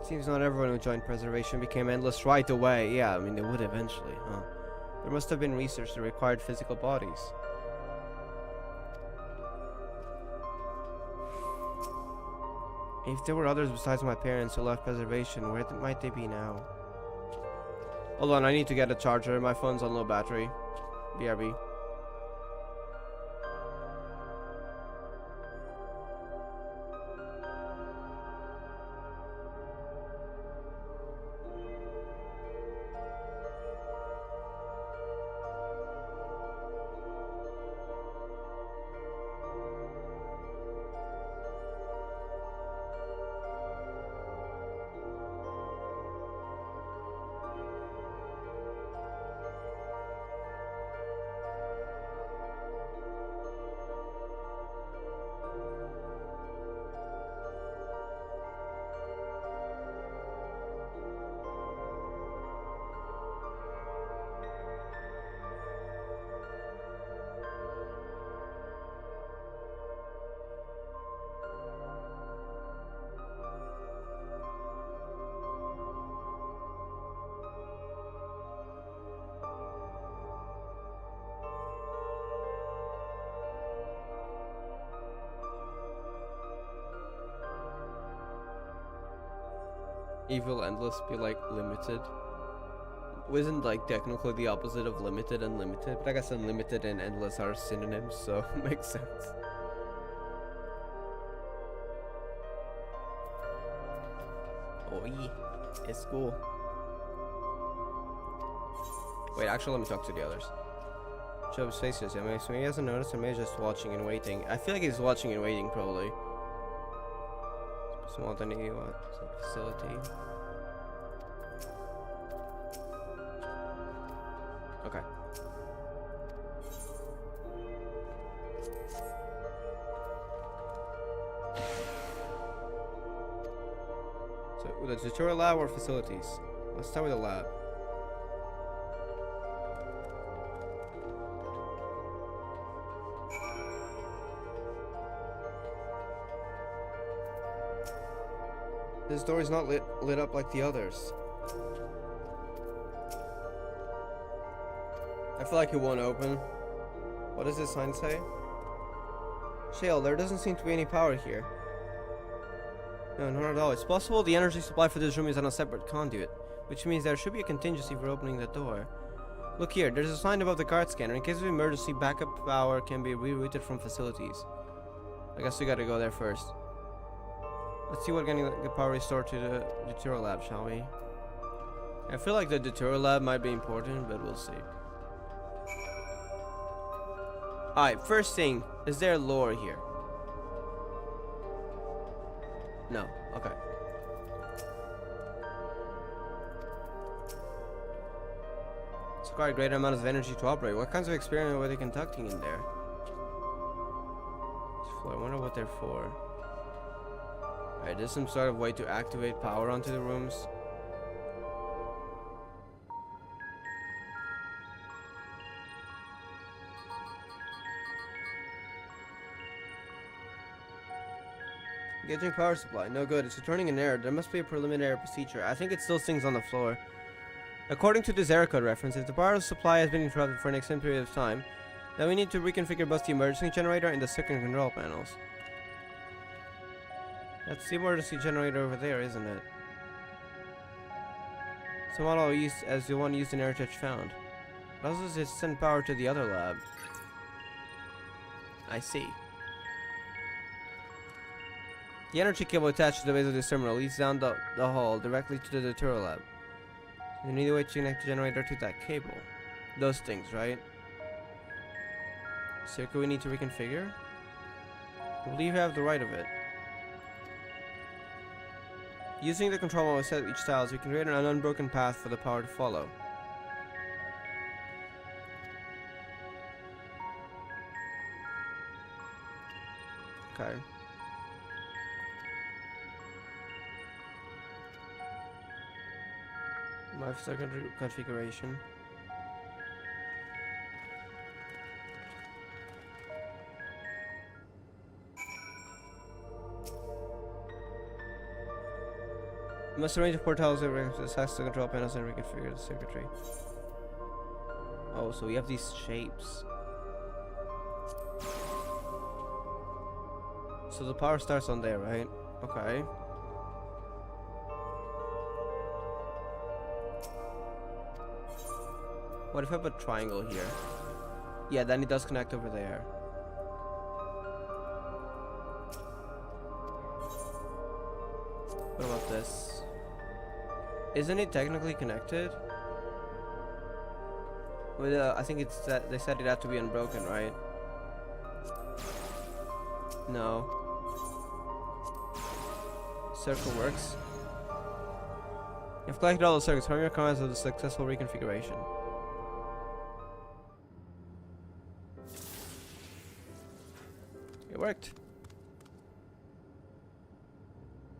Seems not everyone who joined preservation became endless right away. Yeah, I mean, they would eventually, huh? There must have been research that required physical bodies. If there were others besides my parents who left preservation, where might they be now? Hold on, I need to get a charger. My phone's on low battery. BRB. Evil endless be like limited? Isn't like technically the opposite of limited unlimited? But I guess unlimited and endless are synonyms, so it makes sense. Oh yeah, it's cool. Wait, actually let me talk to the others. Show his faces, yeah, maybe he hasn't noticed, or maybe just watching and waiting. I feel like he's watching and waiting probably. Small than what? Facility. Okay. So, the tutorial lab or facilities? Let's start with the lab. This door is not lit up like the others. I feel like it won't open. What does this sign say? Shale, there doesn't seem to be any power here. No, not at all. It's possible the energy supply for this room is on a separate conduit, which means there should be a contingency for opening the door. Look here, there's a sign above the card scanner. In case of emergency, backup power can be rerouted from facilities. I guess we gotta go there first. Let's see what getting the power restored to the Deutero lab, shall we? I feel like the Deutero lab might be important, but we'll see. Alright, first thing, is there lore here? No, okay. It's quite a great amount of energy to operate. What kinds of experiments were they conducting in there? I wonder what they're for. Alright, there's some sort of way to activate power onto the rooms. Engaging power supply. No good. It's returning an error. There must be a preliminary procedure. I think it's still things on the floor. According to this error code reference, if the power supply has been interrupted for an extended period of time, then we need to reconfigure both the emergency generator and the second control panels. That's the emergency generator over there, isn't it? So model used as the one used in Airtouch found. How does it send power to the other lab? I see. The energy cable attached to the base of this terminal leads down the hall directly to the Turtle lab. You need a way to connect the generator to that cable. Those things, right? Circuit we need to reconfigure? I believe you have the right of it. Using the control model set each tiles, we can create an unbroken path for the power to follow. Okay. My second configuration. Must arrange the portals that access the control panels and reconfigure the circuitry. Oh, so we have these shapes. So the power starts on there, right? Okay. What if I put a triangle here? Yeah, then it does connect over there. What about this? Isn't it technically connected? Well, I think it's that they said it had to be unbroken, right? No. Circle works. You've collected all the circuits. From your comments of the successful reconfiguration. It worked.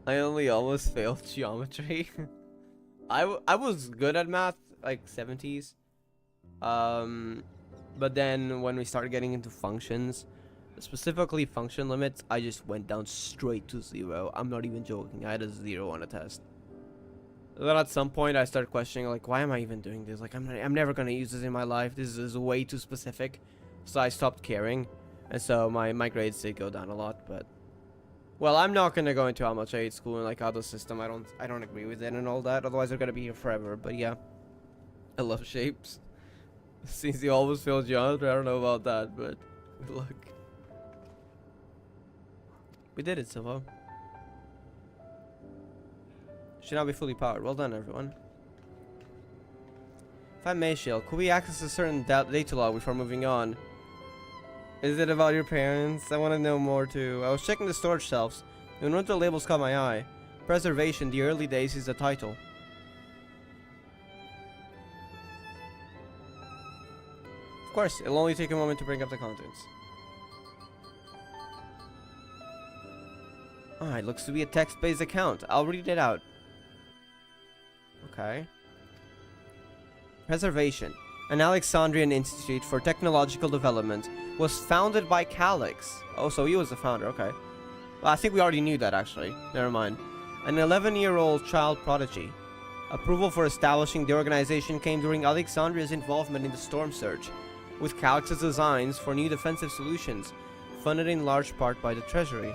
I only almost failed geometry. I was good at math, like 70s. But then when we started getting into functions, specifically function limits, I just went down straight to 0. I'm not even joking. I had a 0 on a test. Then at some point I started questioning, like, why am I even doing this? Like, I'm never gonna use this in my life. This is way too specific. So I stopped caring. And so my grades did go down a lot, but well, I'm not gonna go into how much I hate school and like how the system I don't agree with it and all that. Otherwise I'm gonna be here forever. But yeah, I love shapes. Since you always fail geometry, I don't know about that, but good luck. We did it, Silva. Should now be fully powered. Well done, everyone. If I may, Shield, could we access a certain data log before moving on? Is it about your parents? I want to know more too. I was checking the storage shelves, and one of the labels caught my eye. Preservation, the early days is the title. Of course, it'll only take a moment to bring up the contents. Ah, it looks to be a text-based account. I'll read it out. Okay. Preservation, an Alexandrian institute for technological development, was founded by Calix. Oh, so he was the founder, okay. Well, I think we already knew that, actually. Never mind. An 11-year-old child prodigy. Approval for establishing the organization came during Alexandria's involvement in the storm surge, with Calix's designs for new defensive solutions, funded in large part by the Treasury.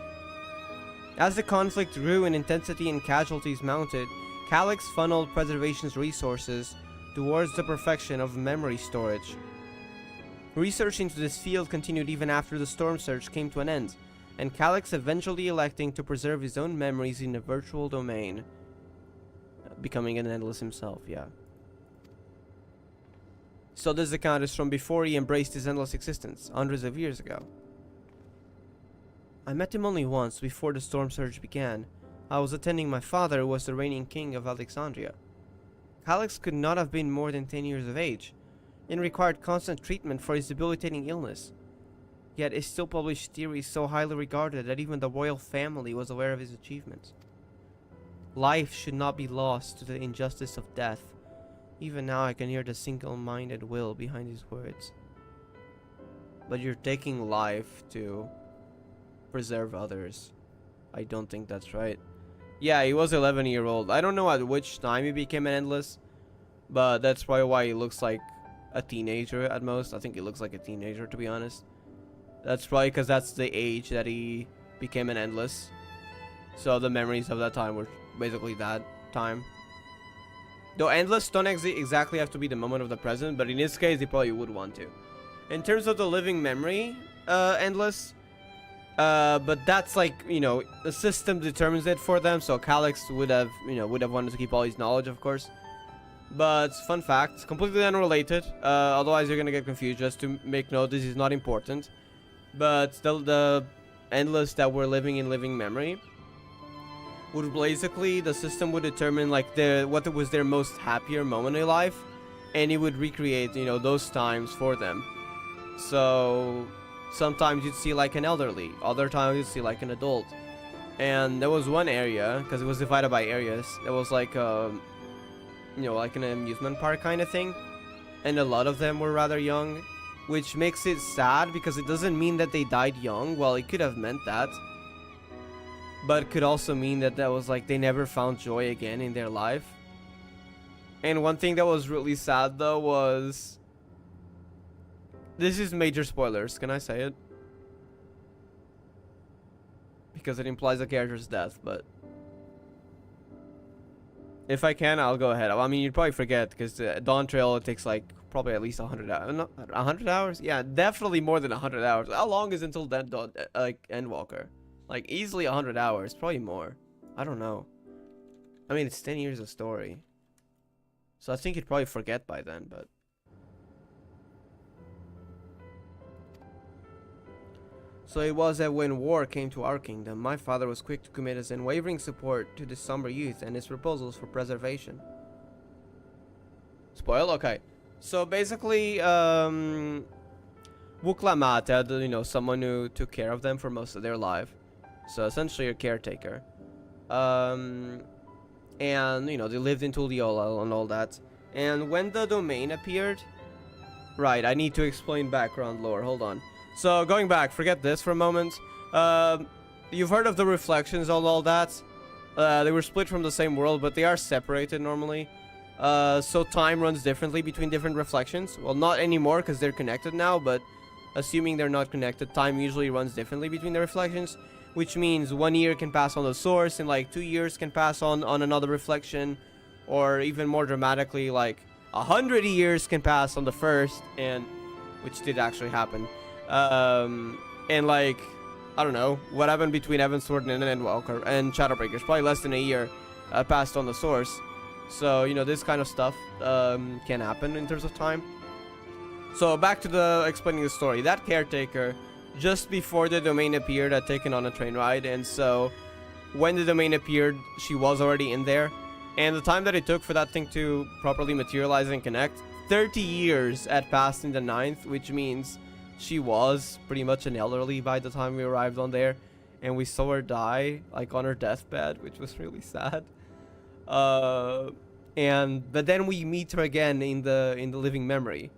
As the conflict grew in intensity and casualties mounted, Calix funneled Preservation's resources towards the perfection of memory storage. Research into this field continued even after the storm surge came to an end, and Calix eventually electing to preserve his own memories in a virtual domain. Becoming an endless himself, yeah. So this account is from before he embraced his endless existence, hundreds of years ago. I met him only once before the storm surge began. I was attending my father, who was the reigning king of Alexandria. Calix could not have been more than 10 years of age, and required constant treatment for his debilitating illness. Yet his still published theory is so highly regarded that even the royal family was aware of his achievements. Life should not be lost to the injustice of death. Even now I can hear the single-minded will behind his words. But you're taking life to preserve others. I don't think that's right. Yeah, he was 11-year-old. I don't know at which time he became an Endless, but that's probably why he looks like a teenager at most. I think he looks like a teenager, to be honest. That's probably because that's the age that he became an Endless. So the memories of that time were basically that time. Though Endless don't exactly have to be the moment of the present, but in this case, he probably would want to. In terms of the living memory, Endless, but that's like, you know, the system determines it for them, so Calyx would have, you know, wanted to keep all his knowledge, of course. But, fun fact, completely unrelated, otherwise you're gonna get confused. Just to make note, this is not important. But the Endless that were living in living memory would basically, the system would determine like what was their most happier moment in life, and it would recreate, you know, those times for them. So sometimes you'd see like an elderly, other times you'd see like an adult. And there was one area, because it was divided by areas, there was like you know, like an amusement park kind of thing, and a lot of them were rather young, which makes it sad because it doesn't mean that they died young. Well, it could have meant that, but it could also mean that was like they never found joy again in their life. And one thing that was really sad though was, this is major spoilers, can I say it? Because it implies a character's death, but if I can, I'll go ahead. I mean, you'd probably forget, because Dawn Trail, it takes like probably at least 100 hours. No, 100 hours? Yeah, definitely more than 100 hours. How long is until then, like Endwalker? Like easily 100 hours, probably more. I don't know. I mean, it's 10 years of story, so I think you'd probably forget by then, but so it was that when war came to our kingdom, my father was quick to commit his unwavering support to this somber youth and his proposals for preservation. Spoil? Okay. So basically, Wuklamat had, you know, someone who took care of them for most of their life. So essentially a caretaker. And, you know, they lived in Tuliolal and all that. And when the domain appeared... Right, I need to explain background lore. Hold on. So, going back, forget this for a moment. You've heard of the reflections and all that. They were split from the same world, but they are separated normally. So time runs differently between different reflections. Well, not anymore, because they're connected now, but assuming they're not connected, time usually runs differently between the reflections. Which means 1 year can pass on the source, and like 2 years can pass on another reflection. Or even more dramatically, like 100 years can pass on the first, and which did actually happen. And like, I don't know, what happened between Evansward and Endwalker and Shadowbreakers, probably less than a year passed on the source. So, you know, this kind of stuff can happen in terms of time. So back to the explaining the story. That caretaker, just before the domain appeared, had taken on a train ride, and so when the domain appeared, she was already in there. And the time that it took for that thing to properly materialize and connect, 30 years had passed in the 9th, which means she was pretty much an elderly by the time we arrived on there, and we saw her die like on her deathbed, which was really sad. But then we meet her again in the living memory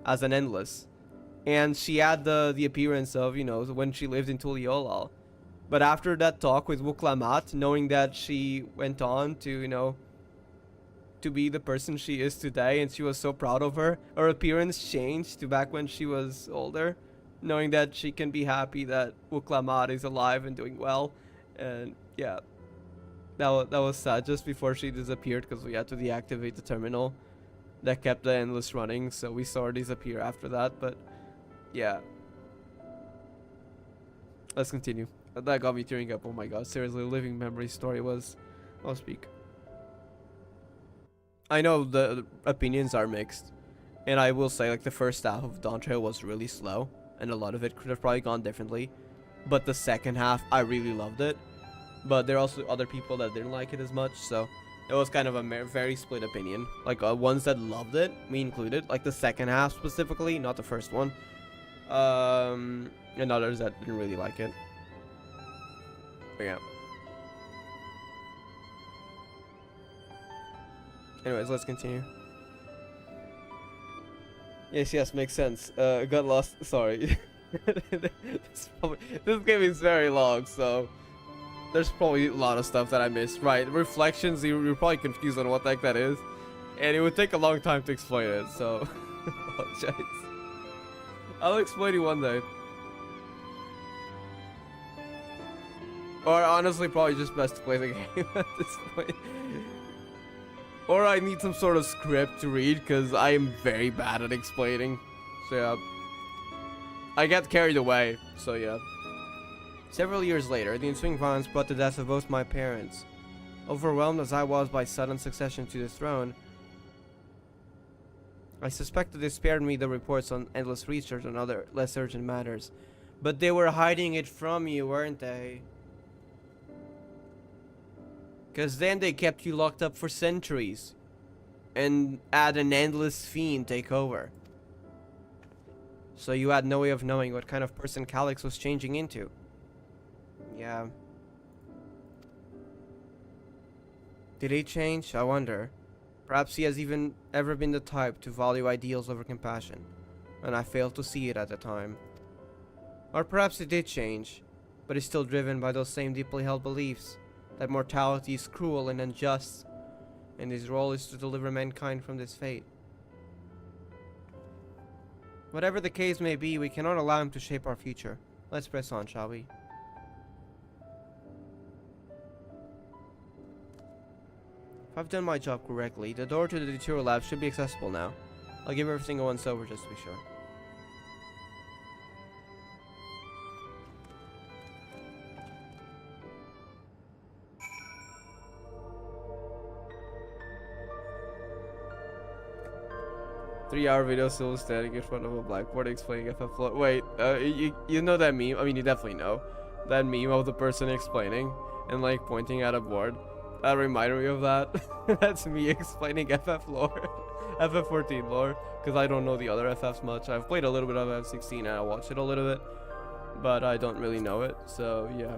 as an Endless, and she had the appearance of, you know, when she lived in Tuliolal. But after that talk with Wuklamat, knowing that she went on to, you know, to be the person she is today, and she was so proud of her appearance changed to back when she was older, knowing that she can be happy that Wuklamat is alive and doing well. And yeah, that was sad, just before she disappeared, because we had to deactivate the terminal that kept the Endless running, so we saw her disappear after that. But yeah, let's continue. That got me tearing up. Oh my god, seriously, living memory story was... I'll speak. I know the opinions are mixed, and I will say, like, the first half of Dawn Trail was really slow, and a lot of it could have probably gone differently. But the second half, I really loved it. But there are also other people that didn't like it as much, so it was kind of a very split opinion. Like, ones that loved it, me included, like the second half specifically, not the first one. And others that didn't really like it. But yeah. Anyways, let's continue. Yes, makes sense. Got lost. Sorry. This game is very long, so there's probably a lot of stuff that I missed. Right, reflections, you're probably confused on what the heck that is. And it would take a long time to explain it, so apologize. I'll explain you one day. Or honestly, probably just best to play the game at this point. Or I need some sort of script to read, because I am very bad at explaining. So yeah. I get carried away, so yeah. Several years later, the ensuing violence brought the death of both my parents. Overwhelmed as I was by sudden succession to the throne, I suspected they spared me the reports on endless research and other less urgent matters. But they were hiding it from you, weren't they? Because then they kept you locked up for centuries. And had an endless fiend take over. So you had no way of knowing what kind of person Calix was changing into. Yeah. Did he change? I wonder. Perhaps he has even ever been the type to value ideals over compassion, and I failed to see it at the time. Or perhaps he did change, but is still driven by those same deeply held beliefs, that mortality is cruel and unjust, and his role is to deliver mankind from this fate. Whatever the case may be, we cannot allow him to shape our future. Let's press on, shall we? If I've done my job correctly, the door to the Deterror Lab should be accessible now. I'll give everything a once over just to be sure. Three-hour video still standing in front of a blackboard explaining FF flow. Wait, you know that meme? I mean, you definitely know that meme of the person explaining and like pointing at a board. That reminded me of that. That's me explaining FF lore, FF14 lore, because I don't know the other FFs much. I've played a little bit of FF16 and I watched it a little bit, but I don't really know it. So yeah.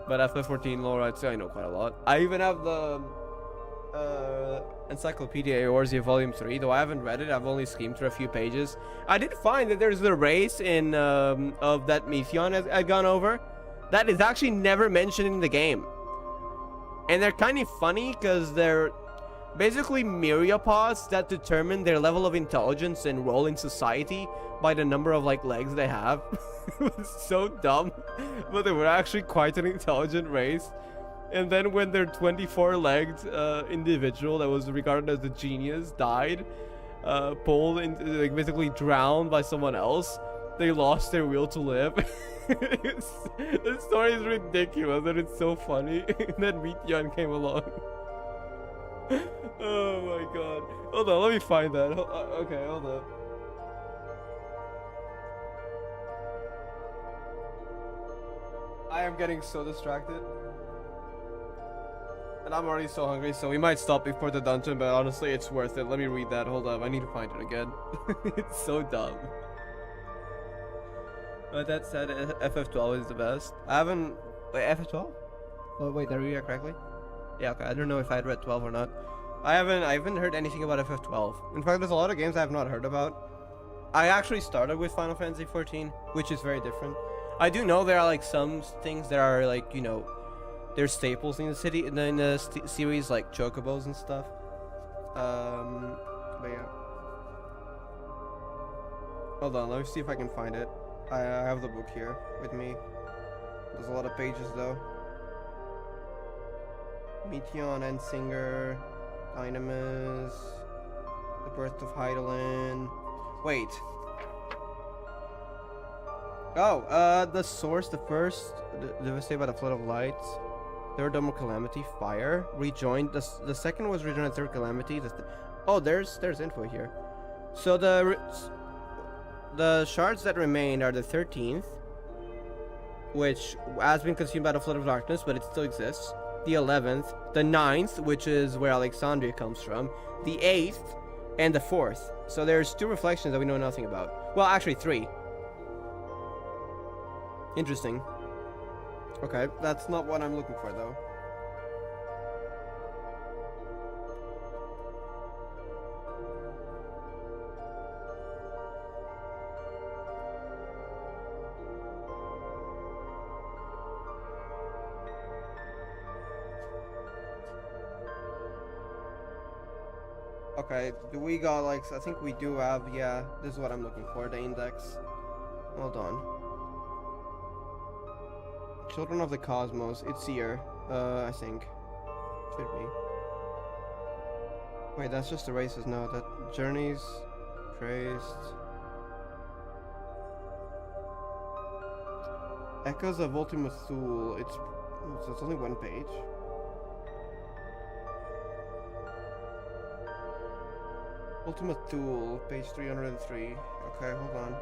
But FF14 lore, I'd say I know quite a lot. I even have the Encyclopedia Eorzea Volume 3, though I haven't read it. I've only skimmed through a few pages. I did find that there's the race in of that Metheon I'd gone over that is actually never mentioned in the game. And they're kind of funny because they're basically myriapods that determine their level of intelligence and role in society by the number of like legs they have. It was so dumb, but they were actually quite an intelligent race. And then when their 24-legged individual that was regarded as a genius died, pulled into, like, basically drowned by someone else, they lost their will to live. The story is ridiculous and it's so funny. And then Meteon came along. Oh my god. Hold on, let me find that. Okay, hold on. I am getting so distracted. And I'm already so hungry, so we might stop before the dungeon, but honestly, it's worth it. Let me read that. Hold up, I need to find it again. It's so dumb. But that said, FF12 is the best. I haven't... Wait, FF12? Oh, wait, did I read that correctly? Yeah, okay, I don't know if I had read 12 or not. I haven't heard anything about FF12. In fact, there's a lot of games I have not heard about. I actually started with Final Fantasy XIV, which is very different. I do know there are, like, some things that are, like, you know... There's staples in the city in the series, like chocobos and stuff. But yeah. Hold on, let me see if I can find it. I have the book here with me. There's a lot of pages though. Meteon, Endsinger, Dynamis, The Birth of Hydaelyn. Wait. Oh, the source, the first, devastated by the flood of light. Third Dome of Calamity, Fire, rejoined. The second was rejoined at Third Calamity. Oh, there's info here. So the shards that remain are the 13th, which has been consumed by the Flood of Darkness, but it still exists. The 11th, the 9th, which is where Alexandria comes from, the 8th, and the 4th. So there's 2 reflections that we know nothing about. Well, actually 3. Interesting. Okay, that's not what I'm looking for though. Okay, do we got like, I think we do have, yeah, this is what I'm looking for, the index. Hold on. Children of the Cosmos, it's here, I think. Should be. Wait, that's just the races, no, that Journeys, Praised. Echoes of Ultima Thule, it's only 1 page. Ultima Thule, page 303. Okay, hold on.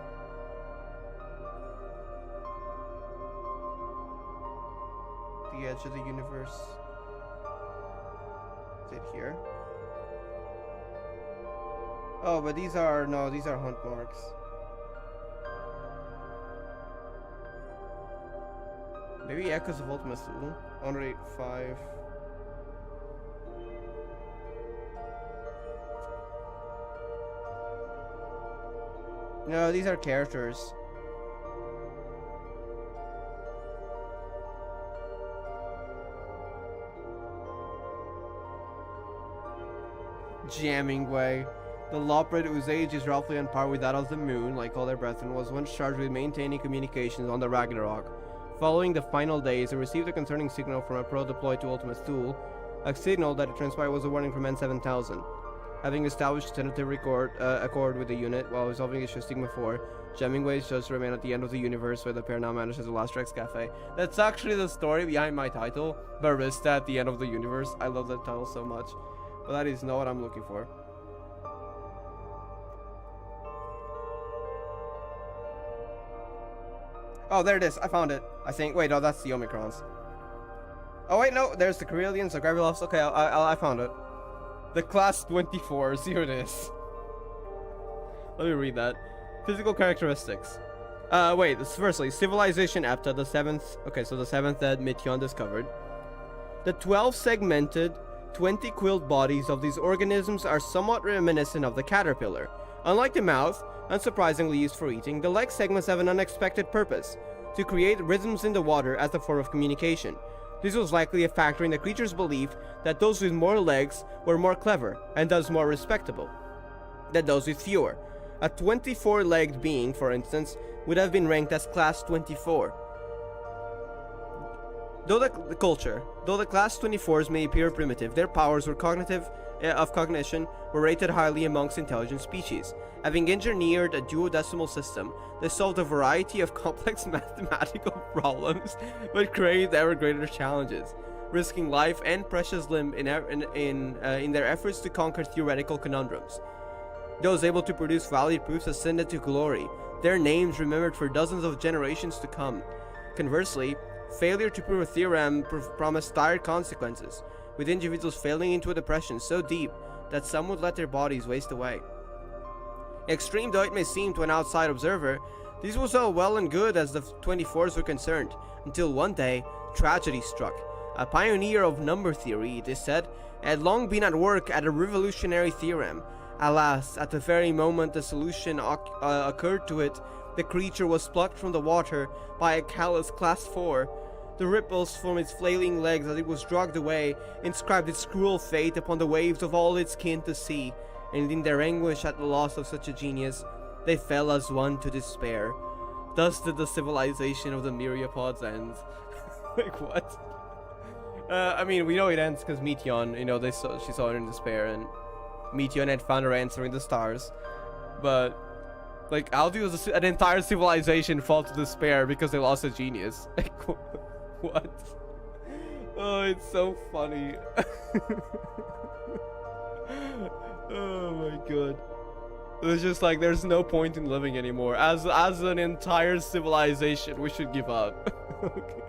The Edge of the Universe. Is it here? Oh, but these are, no, these are hunt marks. Maybe Echoes of Ultima Thule. 185. No, these are characters. Jamming way. The Loprid, whose age is roughly on par with that of the moon, like all their brethren, was once charged with maintaining communications on the Ragnarok. Following the final days, it received a concerning signal from a probe deployed to Ultima Thule, a signal that it transpired was a warning from N7000. Having established a tentative accord with the unit while resolving issues Stigma 4, jamming ways just remain at the end of the universe where the pair now manages the Last Rex Cafe. That's actually the story behind my title, Barista at the End of the Universe. I love that title so much. But that is not what I'm looking for. Oh, there it is. I found it. I think. Wait, no, that's the Omicrons. Oh, wait, no. There's the Corellians, the Gravilovs. Okay, I found it. The Class 24s. Here it is. Let me read that. Physical characteristics. Wait. Firstly, Civilization Epta, the 7th. Okay, so the 7th that Mityon discovered. The 12 segmented, 20 quilled bodies of these organisms are somewhat reminiscent of the caterpillar. Unlike the mouth, unsurprisingly used for eating, the leg segments have an unexpected purpose: to create rhythms in the water as a form of communication. This was likely a factor in the creature's belief that those with more legs were more clever, and thus more respectable, than those with fewer. A 24-legged being, for instance, would have been ranked as Class 24. Though the Class 24s may appear primitive, their powers were of cognition were rated highly amongst intelligent species. Having engineered a duodecimal system, they solved a variety of complex mathematical problems, but created ever greater challenges, risking life and precious limb in their efforts to conquer theoretical conundrums. Those able to produce valid proofs ascended to glory, their names remembered for dozens of generations to come. Conversely, failure to prove a theorem promised dire consequences, with individuals falling into a depression so deep that some would let their bodies waste away. Extreme though it may seem to an outside observer, this was all well and good as the 24s were concerned, until one day, tragedy struck. A pioneer of number theory, it is said, had long been at work at a revolutionary theorem. Alas, at the very moment the solution occurred to it, the creature was plucked from the water by a callous Class 4. The ripples from its flailing legs as it was dragged away inscribed its cruel fate upon the waves of all its kin to see, and in their anguish at the loss of such a genius, they fell as one to despair. Thus did the civilization of the myriapods end. Like, what? I mean, we know it ends because Meteion, you know, she saw her in despair, and Meteion had found her answer in the stars. But, like, how does an entire civilization fall to despair because they lost a genius? Like, what? Oh, it's so funny. Oh my god. It's just like, there's no point in living anymore. As an entire civilization, we should give up. Okay.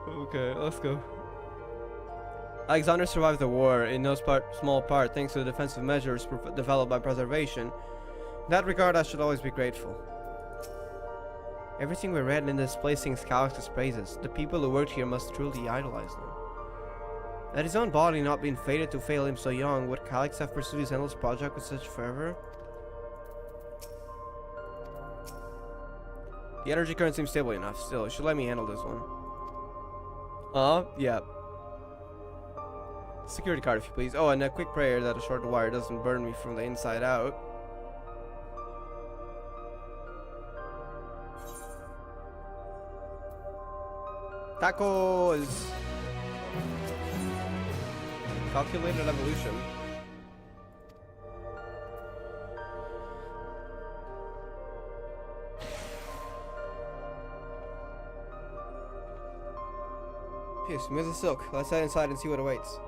Okay, let's go. Alexander survived the war, in no small part thanks to the defensive measures developed by preservation. In that regard, I should always be grateful. Everything we read in this place sings Calix's praises. The people who worked here must truly idolize them. Had his own body not been fated to fail him so young, would Calix have pursued his endless project with such fervor? The energy current seems stable enough. Still, you should let me handle this one. Yeah. Security card, if you please. Oh, and a quick prayer that a short wire doesn't burn me from the inside out. Tacos! Calculated evolution. Okay, smooth as silk. Let's head inside and see what awaits.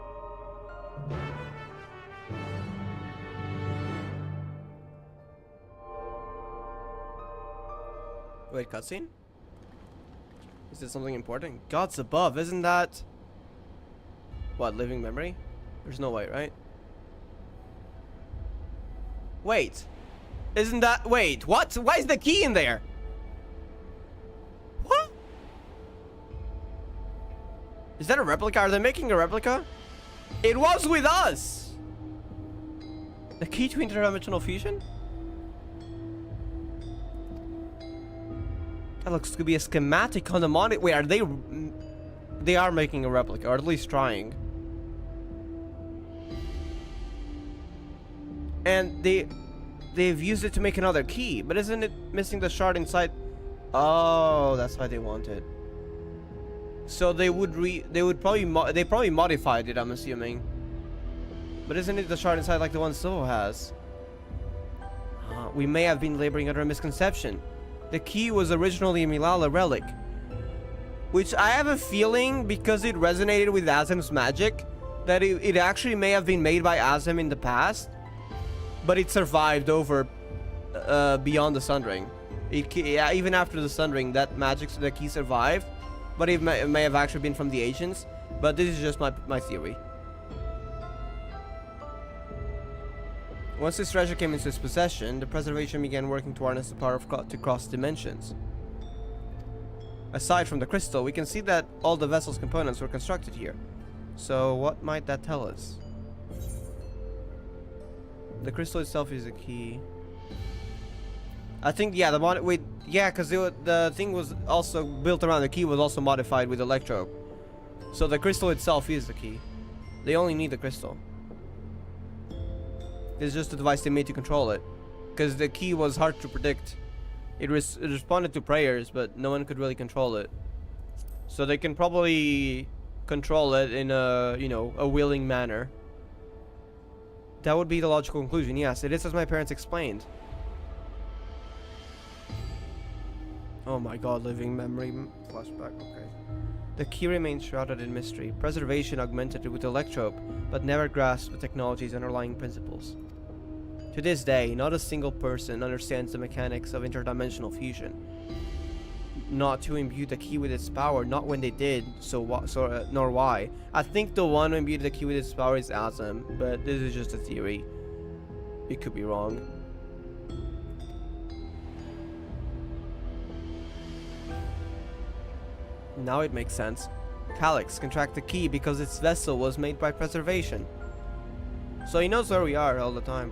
Wait, cutscene? Is this something important? Gods above, isn't that... What, living memory? There's no way, right? Wait. Isn't that... Wait, what? Why is the key in there? What? Is that a replica? Are they making a replica? It was with us! The key to interdimensional fusion? That looks to be a schematic on the monitor. Wait, are they... They are making a replica, or at least trying. And they've used it to make another key, but isn't it missing the shard inside? Oh, that's why they want it. So they probably modified it, I'm assuming. But isn't it the shard inside like the one Silvo has? We may have been laboring under a misconception. The key was originally a Milala relic, which I have a feeling, because it resonated with Azem's magic, that it actually may have been made by Azem in the past, but it survived over beyond the Sundering. Yeah, even after the Sundering, that magic, the key survived, but it may have actually been from the ancients. But this is just my theory. Once this treasure came into its possession, the preservation began working to harness the power to cross dimensions. Aside from the crystal, we can see that all the vessel's components were constructed here. So what might that tell us? The crystal itself is a key. I think, yeah, because the thing was also built around the key, was also modified with electro. So the crystal itself is the key. They only need the crystal. It's just a device they made to control it, because the key was hard to predict. It responded to prayers, but no one could really control it. So they can probably control it in a, a willing manner. That would be the logical conclusion. Yes, it is as my parents explained. Oh my god, living memory flashback. Okay. The key remains shrouded in mystery. Preservation augmented it with electrope, but never grasped the technology's underlying principles. To this day, not a single person understands the mechanics of interdimensional fusion. Not to imbue the key with its power, not when they did, nor why. I think the one who imbued the key with its power is Azem, but this is just a theory. It could be wrong. Now it makes sense. Calix can track the key because its vessel was made by preservation. So he knows where we are all the time.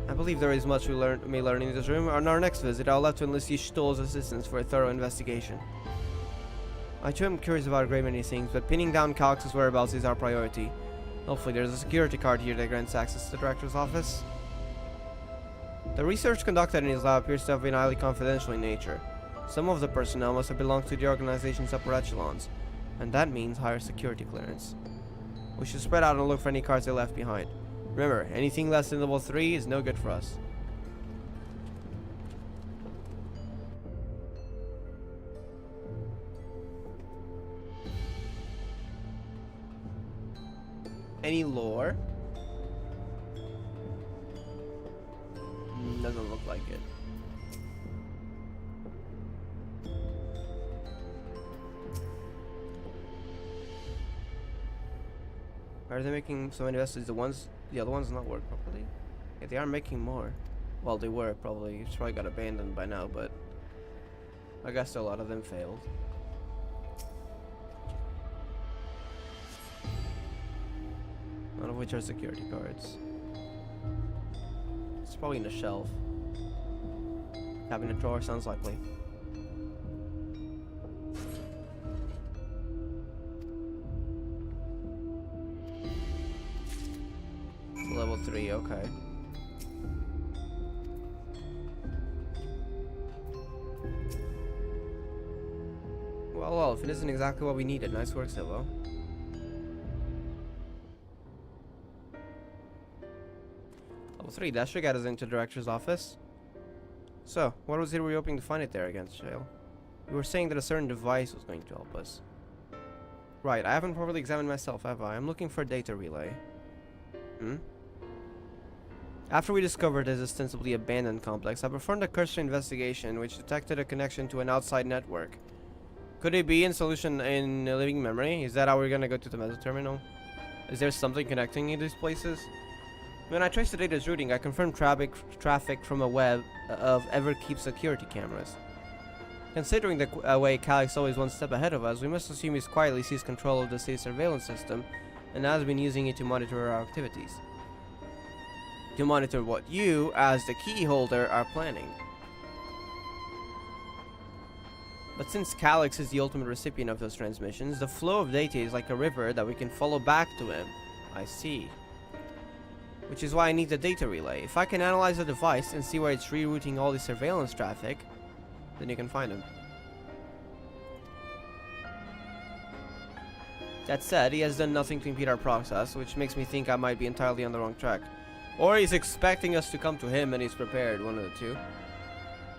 I believe there is much we may learn in this room. On our next visit, I'll have to enlist Y'shtol's assistance for a thorough investigation. I too am curious about a great many things, but pinning down Calix's whereabouts is our priority. Hopefully there's a security card here that grants access to the director's office. The research conducted in his lab appears to have been highly confidential in nature. Some of the personnel must have belonged to the organization's upper echelons, and that means higher security clearance. We should spread out and look for any cards they left behind. Remember, anything less than level 3 is no good for us. Any lore? Doesn't look like it. Are they making so many vessels? The other ones not work properly? Yeah, they are making more. Well, they were probably. It's probably got abandoned by now, but I guess a lot of them failed. None of which are security cards. It's probably in the shelf. Cabinet drawer sounds likely. Level 3, okay. Well, if it isn't exactly what we needed, nice work, Silvo. Level 3, that should get us into the director's office. So, what was it we were hoping to find it there against Shale? We were saying that a certain device was going to help us. Right, I haven't properly examined myself, have I? I'm looking for a data relay. After we discovered this ostensibly abandoned complex, I performed a cursory investigation which detected a connection to an outside network. Could it be in solution in living memory? Is that how we're gonna go to the meta terminal? Is there something connecting in these places? When I traced the data's routing, I confirmed traffic from a web of Everkeep security cameras. Considering the way Calyx always one step ahead of us, we must assume he's quietly seized control of the city's surveillance system and has been using it to monitor our activities. To monitor what you, as the key holder, are planning. But since Calyx is the ultimate recipient of those transmissions, the flow of data is like a river that we can follow back to him. I see. Which is why I need the data relay. If I can analyze the device and see where it's rerouting all the surveillance traffic, then you can find him. That said, he has done nothing to impede our process, which makes me think I might be entirely on the wrong track. Or he's expecting us to come to him and he's prepared, one of the two.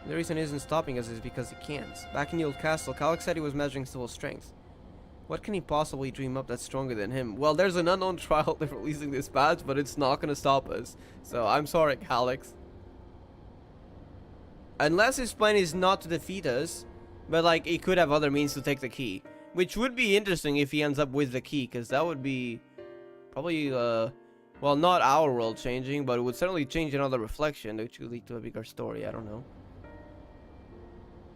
The reason he isn't stopping us is because he can't. Back in the old castle, Calyx said he was measuring Sybil's strength. What can he possibly dream up that's stronger than him? Well, there's an unknown trial they're releasing this patch, but it's not gonna stop us. So, I'm sorry, Calyx. Unless his plan is not to defeat us, but like, he could have other means to take the key. Which would be interesting if he ends up with the key, because that would be probably, well, not our world changing, but it would certainly change another reflection, which would lead to a bigger story, I don't know.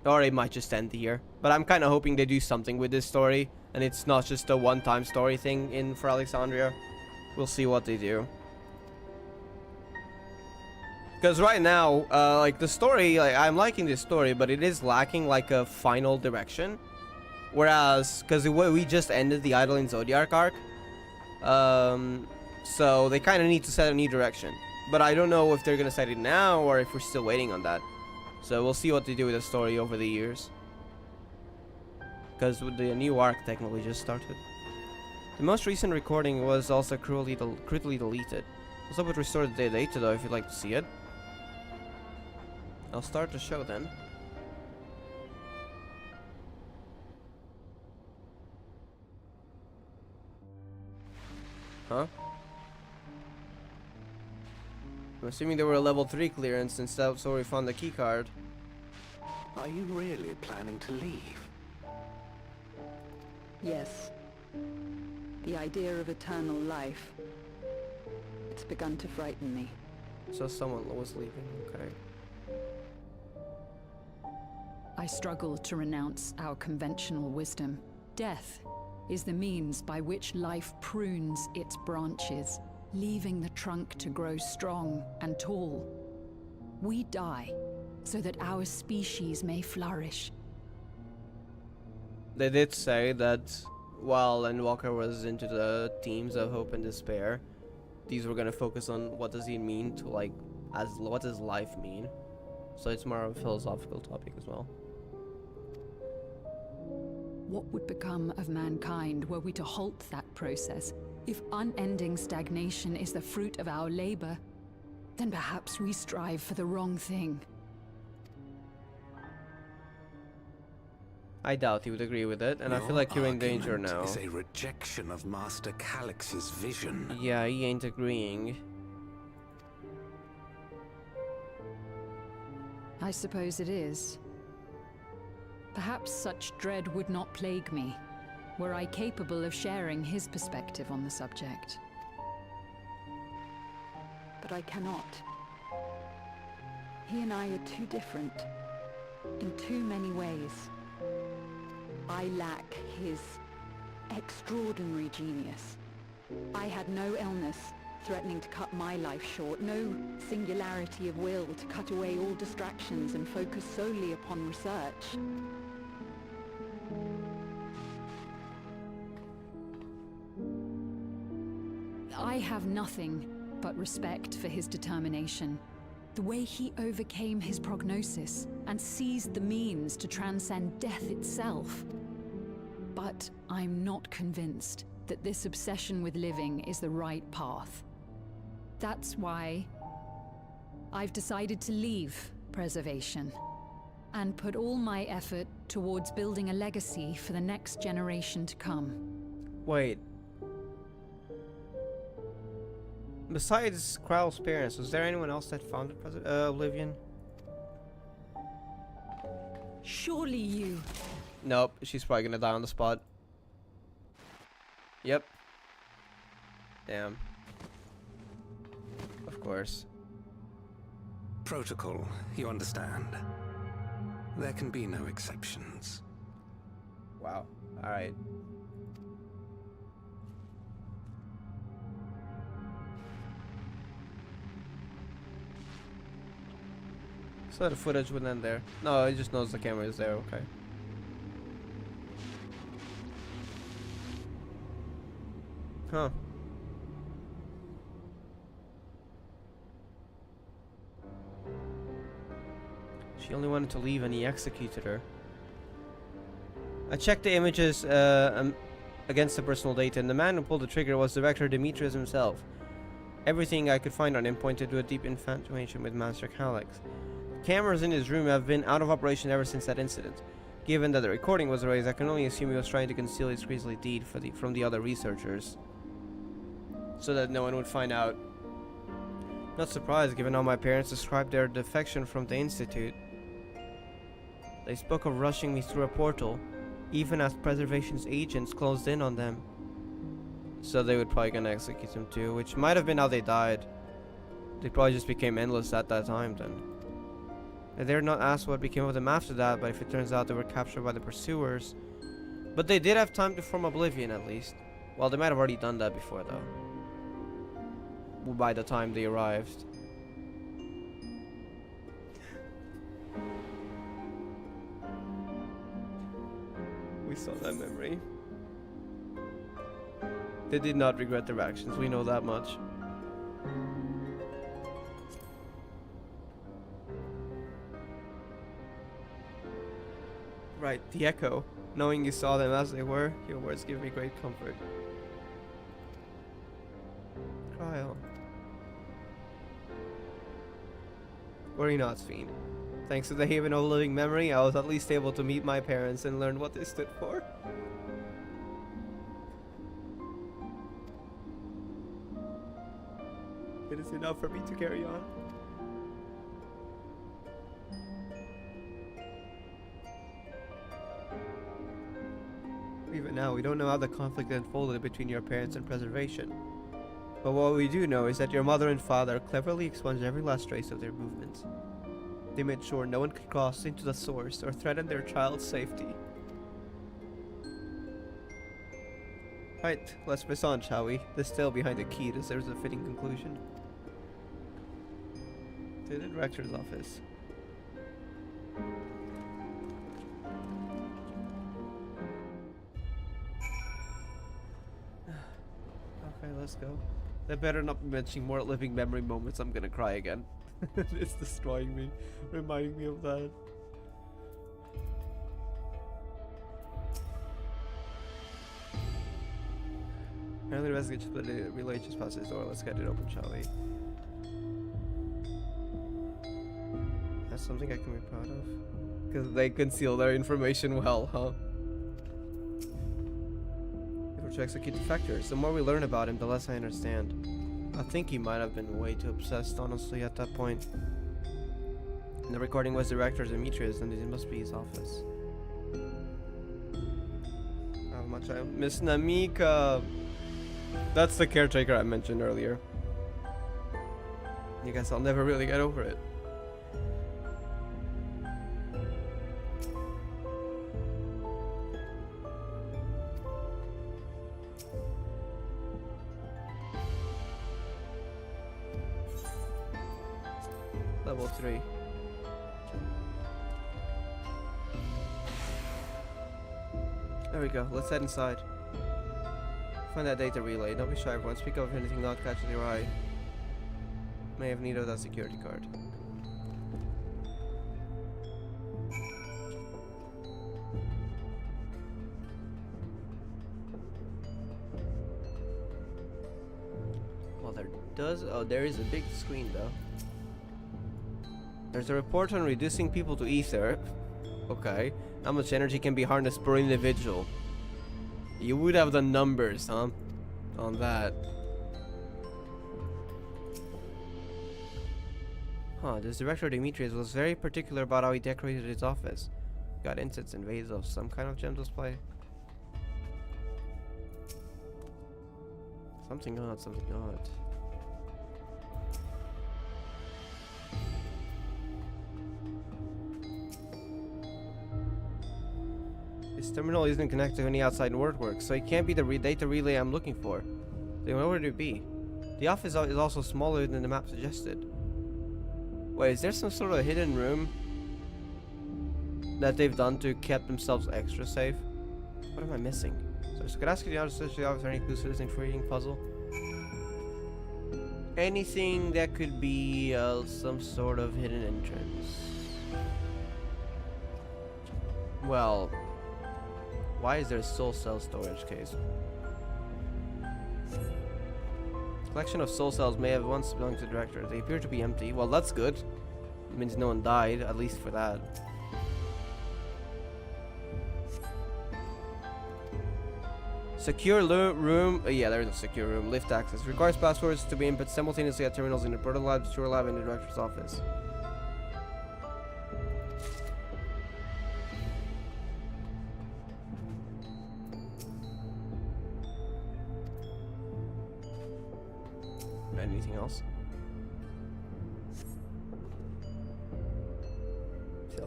Or it might just end here. But I'm kind of hoping they do something with this story, and it's not just a one-time story thing for Alexandria. We'll see what they do. Because right now, like, the story, like, I'm liking this story, but it is lacking, like, a final direction. Whereas, because we just ended the Idling Zodiac arc. So they kind of need to set a new direction. But I don't know if they're going to set it now, or if we're still waiting on that. So we'll see what they do with the story over the years. Because the new arc technically just started. The most recent recording was also crudely deleted. What's up with restored data though, if you'd like to see it? I'll start the show then. Huh? I'm assuming they were a level 3 clearance and stuff, so we found the key card. Are you really planning to leave? Yes. The idea of eternal life. It's begun to frighten me. So someone was leaving, okay. I struggle to renounce our conventional wisdom. Death is the means by which life prunes its branches, leaving the trunk to grow strong and tall. We die so that our species may flourish. They did say that while Endwalker was into the themes of hope and despair, these were going to focus on what does he mean to, like, what does life mean? So it's more of a philosophical topic as well. What would become of mankind were we to halt that process? If unending stagnation is the fruit of our labor, then perhaps we strive for the wrong thing. I doubt he would agree with it, and I feel like you're in danger now. Is a rejection of Master Calyx's vision. Yeah, he ain't agreeing. I suppose it is. Perhaps such dread would not plague me, were I capable of sharing his perspective on the subject. I cannot. He and I are too different, in too many ways. I lack his extraordinary genius. I had no illness threatening to cut my life short, no singularity of will to cut away all distractions and focus solely upon research. I have nothing but respect for his determination. The way he overcame his prognosis and seized the means to transcend death itself. But I'm not convinced that this obsession with living is the right path. That's why I've decided to leave preservation and put all my effort towards building a legacy for the next generation to come. Wait. Besides Krau's parents, was there anyone else that founded Oblivion? Surely you... Nope, she's probably gonna die on the spot. Yep. Damn. Of course. Protocol, you understand. There can be no exceptions. Wow. Alright. So the footage would end there. No, it just knows the camera is there, okay. Huh. She only wanted to leave and he executed her. I checked the images against the personal data, and the man who pulled the trigger was Director Demetrius himself. Everything I could find on him pointed to a deep infatuation with Master Calyx. Cameras in his room have been out of operation ever since that incident. Given that the recording was erased, I can only assume he was trying to conceal his grisly deed from the other researchers, so that no one would find out. Not surprised, given how my parents described their defection from the Institute. They spoke of rushing me through a portal, even as Preservation's agents closed in on them. So they would probably gonna execute him too, which might have been how they died. They probably just became endless at that time then. I dare not ask what became of them after that, but if it turns out they were captured by the pursuers. But they did have time to form Oblivion at least. Well, they might have already done that before though. By the time they arrived. We saw that memory. They did not regret their actions, we know that much. Right, the echo. Knowing you saw them as they were, your words give me great comfort. Cryo. Worry not, Fiend. Thanks to the Haven of Living Memory, I was at least able to meet my parents and learn what they stood for. It is enough for me to carry on. Even now, we don't know how the conflict unfolded between your parents and Preservation. But what we do know is that your mother and father cleverly expunged every last trace of their movements. They made sure no one could cross into the source or threaten their child's safety. Right, let's press on, shall we? This tale behind the key deserves a fitting conclusion. To the director's office. Okay, let's go. They better not be mentioning more living memory moments. I'm gonna cry again. It's destroying me, reminding me of that. Apparently the investigation split the relations past this door. Let's get it open, shall we? That's something I can be proud of. Because they conceal their information well, huh? If we're to execute the factors, the more we learn about him, the less I understand. I think he might have been way too obsessed, honestly, at that point. And the recording was Director Demetrius, and it must be his office. How much I miss Namika. That's the caretaker I mentioned earlier. I guess I'll never really get over it. Level 3. There we go. Let's head inside. Find that data relay. Don't be shy, everyone. Speak up if anything not catches your eye. May have need of that security card. Well, there does. Oh, there is a big screen though. There's a report on reducing people to ether. Okay. How much energy can be harnessed per individual? You would have the numbers, huh? On that. Huh, this director Demetrius was very particular about how he decorated his office. Got incense and vase of some kind of gem display. Something odd, something odd. This terminal isn't connected to any outside network, so it can't be the data relay I'm looking for. Then where would it be? The office is also smaller than the map suggested. Wait, is there some sort of hidden room that they've done to keep themselves extra safe? What am I missing? So could I ask you to search the office for any clues to this intriguing puzzle? Anything that could be some sort of hidden entrance. Well, why is there a soul cell storage case? Collection of soul cells may have once belonged to the director. They appear to be empty. Well, that's good. It means no one died, at least for that. Secure room. Yeah, there's a secure room. Lift access. Requires passwords to be input simultaneously at terminals in the proto lab, secure lab, and the director's office. Anything else?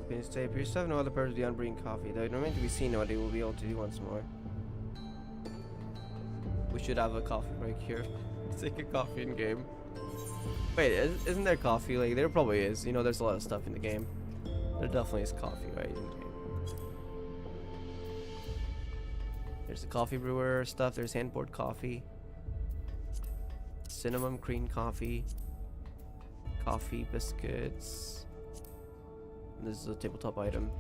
Can you stay up here? You still have no other purpose beyond brewing coffee. Though it remains to be seen what they will be able to do once more. We should have a coffee break here. Let's take a coffee in game. Wait, isn't there coffee? Like, there probably is. You know, there's a lot of stuff in the game. There definitely is coffee, right? In the game. There's the coffee brewer stuff. There's hand-poured coffee. Cinnamon cream coffee. Coffee biscuits. And this is a tabletop item.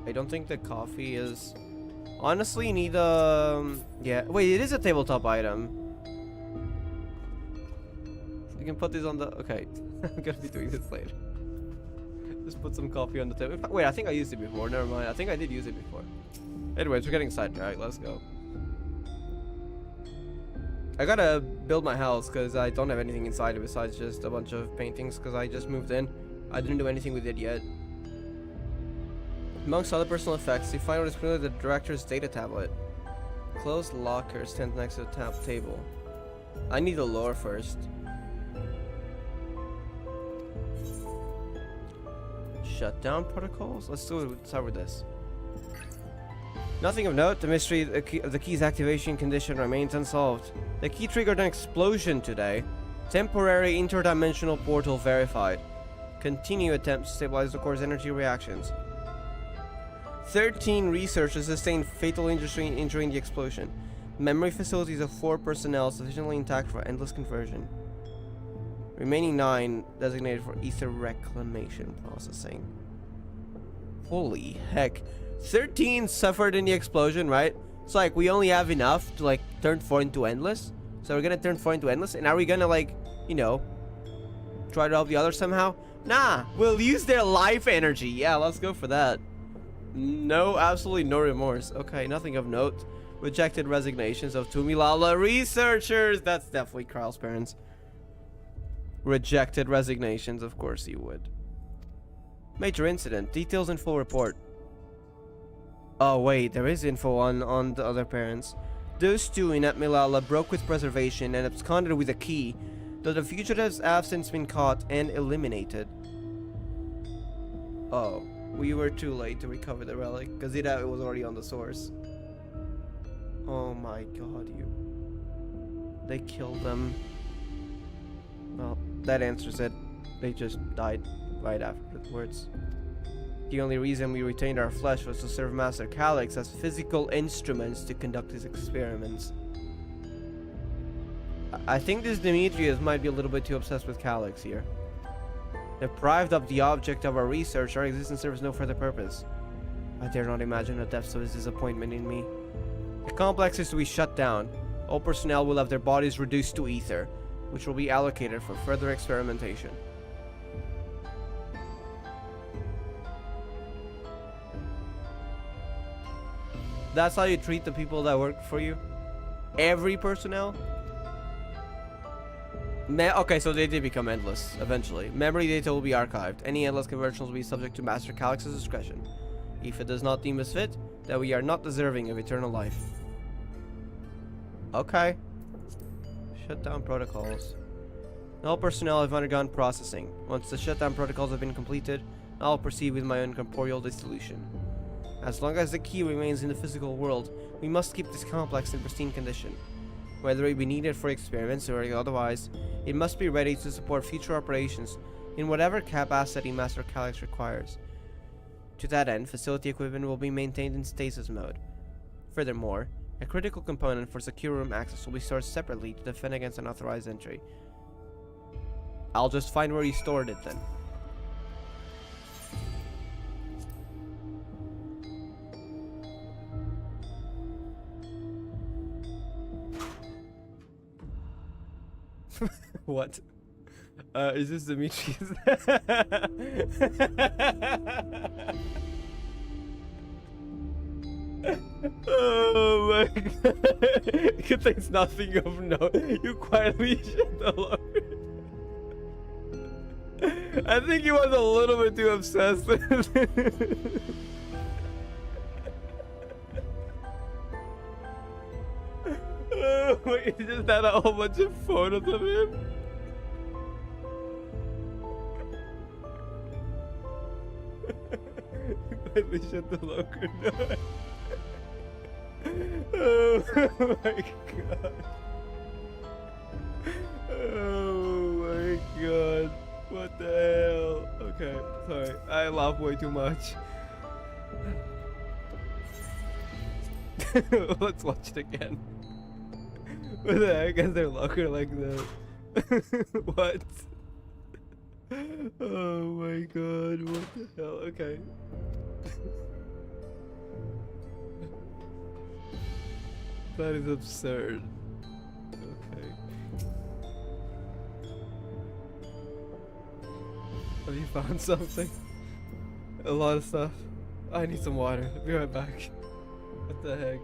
I don't think the coffee is... Honestly, you need yeah, wait, it is a tabletop item. You can put these on the... Okay, I'm gonna be doing this later. Just put some coffee on the table. Wait, I think I used it before. Never mind. I think I did use it before. Anyways, we're getting sidetracked. Let's go. I gotta build my house because I don't have anything inside it besides just a bunch of paintings because I just moved in. I didn't do anything with it yet. Amongst other personal effects, you find what is clearly the director's data tablet. Closed locker stands next to the table. I need the lore first. Shutdown protocols? Let's start with this. Nothing of note. The mystery of the key's activation condition remains unsolved. The key triggered an explosion today. Temporary interdimensional portal verified. Continue attempts to stabilize the core's energy reactions. 13 researchers sustained fatal injury in the explosion. Memory facilities of 4 personnel sufficiently intact for endless conversion. Remaining 9 designated for ether reclamation processing. Holy heck. 13 suffered in the explosion, right? It's like we only have enough to like turn 4 into endless. So we're gonna turn 4 into endless. And are we gonna like, you know, try to help the others somehow? Nah, we'll use their life energy. Yeah, let's go for that. No, absolutely no remorse. Okay, nothing of note. Rejected resignations of Tumilala researchers. That's definitely Carl's parents. Rejected resignations, of course you would. Major incident. Details in full report. Oh wait, there is info on the other parents. Those two in at Milala broke with preservation and absconded with a key, though the fugitives have since been caught and eliminated. Oh, we were too late to recover the relic, because it was already on the source. Oh my god, they killed them. Well, that answers it. They just died right afterwards. The only reason we retained our flesh was to serve Master Calyx as physical instruments to conduct his experiments. I think this Demetrius might be a little bit too obsessed with Calyx here. Deprived of the object of our research, our existence serves no further purpose. I dare not imagine the depths of his disappointment in me. The complex is to be shut down. All personnel will have their bodies reduced to ether, which will be allocated for further experimentation. That's how you treat the people that work for you? Every personnel? Okay, so they did become endless, eventually. Memory data will be archived. Any endless conversions will be subject to Master Calyx's discretion. If it does not deem us fit, then we are not deserving of eternal life. Okay. Shutdown protocols. All personnel have undergone processing. Once the shutdown protocols have been completed, I'll proceed with my own corporeal dissolution. As long as the key remains in the physical world, we must keep this complex in pristine condition. Whether it be needed for experiments or otherwise, it must be ready to support future operations in whatever capacity Master Calyx requires. To that end, facility equipment will be maintained in stasis mode. Furthermore, a critical component for secure room access will be stored separately to defend against unauthorized entry. I'll just find where he stored it then. What? Is this Demetrius? Oh my god. It thinks nothing of note. You quietly shut the locker. I think he was a little bit too obsessed. Oh my, he just had a whole bunch of photos of him. Quietly shut the locker door. Oh my god. Oh my god. What the hell? Okay, sorry. I laugh way too much. Let's watch it again. What the heck is their locker like that? What? Oh my god, what the hell? Okay. That is absurd. Okay. Have you found something? A lot of stuff. I need some water. Be right back. What the heck?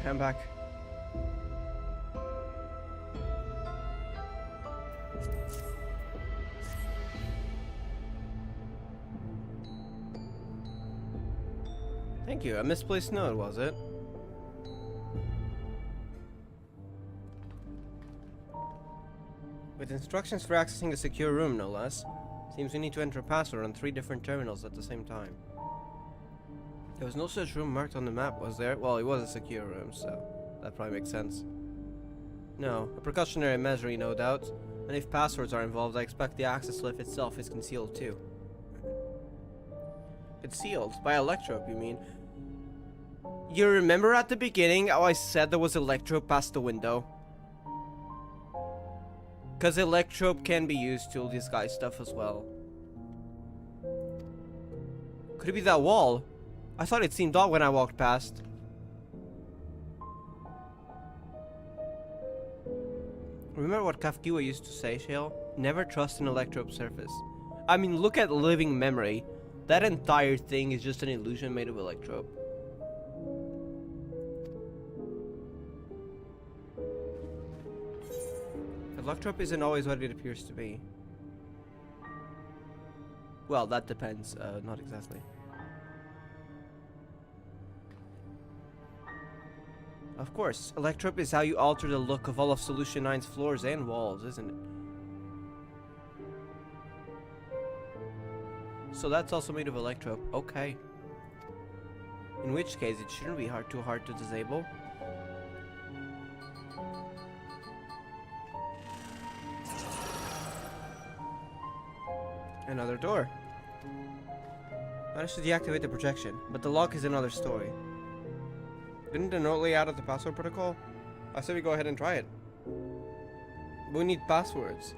I'm back. Thank you. A misplaced note, was it? Right, instructions for accessing a secure room, no less. Seems we need to enter a password on 3 different terminals at the same time. There was no such room marked on the map, was there? Well, it was a secure room, so that probably makes sense. No, a precautionary measure, no doubt. And if passwords are involved, I expect the access lift itself is concealed too. Concealed? By electrope, you mean? You remember at the beginning how I said there was electrope past the window? Because electrope can be used to disguise stuff as well. Could it be that wall? I thought it seemed odd when I walked past. Remember what Kafkiwa used to say, Shale? Never trust an electrope surface. I mean, look at living memory. That entire thing is just an illusion made of electrope. Electrope isn't always what it appears to be. Well, that depends. Not exactly. Of course, electrope is how you alter the look of all of Solution 9's floors and walls, isn't it? So that's also made of electrope. Okay. In which case, it shouldn't be too hard to disable. Another door. Managed to deactivate the projection, but the lock is another story. Didn't the note lay out of the password protocol? I said we go ahead and try it. We need passwords.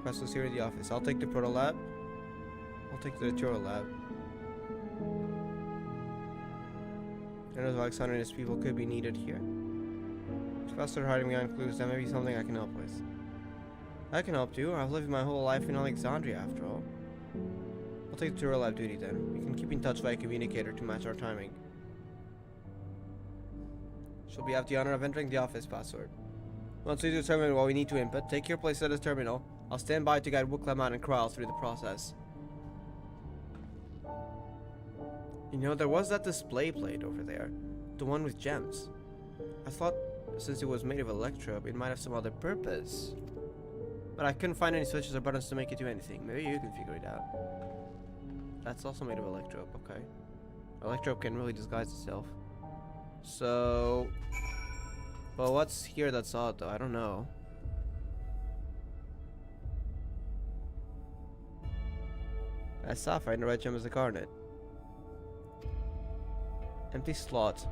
Press was here in the office. I'll take the proto lab. I'll take the tutorial lab. I know Alexander and his people could be needed here. If Pastor hiding behind clues, that may be something I can help with. I can help too. I've lived my whole life in Alexandria after all. I'll take the tutorial lab duty then. We can keep in touch via communicator to match our timing. She'll have the honor of entering the office password. Once we determine what we need to input, take your place at the terminal. I'll stand by to guide Wuklamon and Kral through the process. You know, there was that display plate over there. The one with gems. I thought since it was made of electrope, it might have some other purpose. But I couldn't find any switches or buttons to make it do anything. Maybe you can figure it out. That's also made of electrope, okay. Electrope can really disguise itself. So... Well, what's here that's odd though? I don't know. A sapphire and the red gem is a garnet. Empty slot.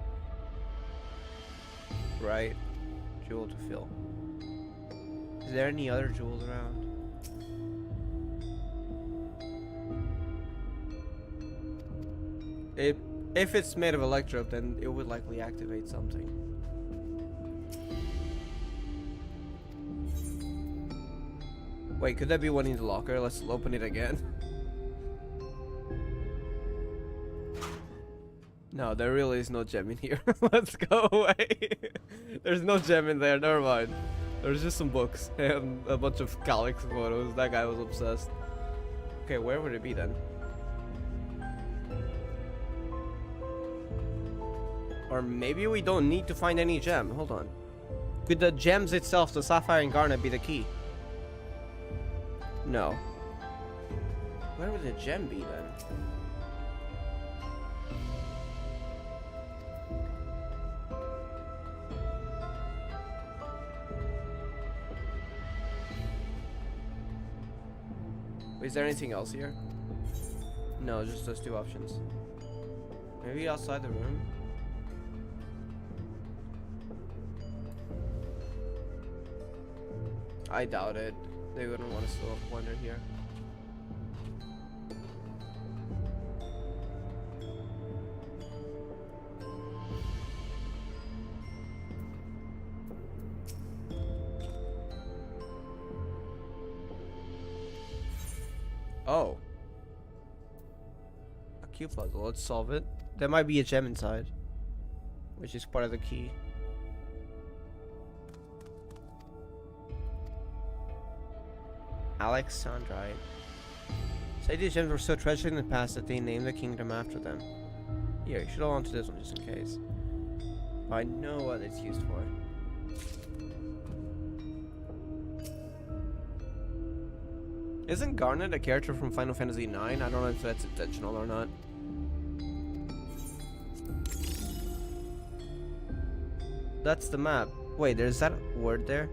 Right. Jewel to fill. Is there any other jewels around? If it's made of electrope, then it would likely activate something. Wait, could that be one in the locker? Let's open it again. No, there really is no gem in here. Let's go away. There's no gem in there, never mind. There's just some books and a bunch of Calyx photos. That guy was obsessed. Okay, where would it be then? Or maybe we don't need to find any gem. Hold on. Could the gems itself, the sapphire and garnet, be the key? No. Where would the gem be then? Is there anything else here? No, just those 2 options. Maybe outside the room? I doubt it. They wouldn't want us to wander here. Oh. A Q puzzle. Let's solve it. There might be a gem inside, which is part of the key. Alexandrite. Say these gems were so treasured in the past that they named the kingdom after them. Here, you should hold on to this one just in case. I know what it's used for. Isn't Garnet a character from Final Fantasy IX? I don't know if that's intentional or not. That's the map. Wait, there's that word there?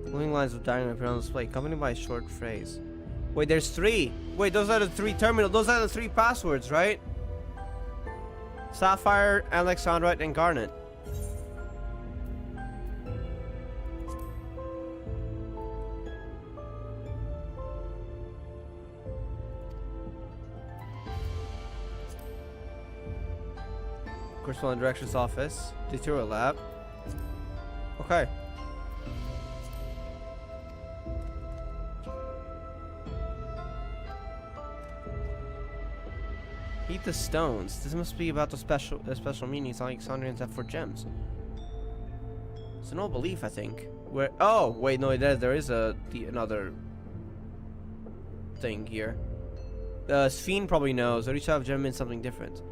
Flowing lines of diagram appear on display, accompanied by a short phrase. Wait, there's 3. Wait, those are the 3 terminals. Those are the 3 passwords, right? Sapphire, Alexandrite, and Garnet. Corresponding director's office. Tutorial lab. Okay. Eat the stones. This must be about the special meanings Alexandrians have for gems. It's an old belief, I think. Where? Oh, wait, no, there is another thing here. Sphene probably knows. Or each type of gem means something different.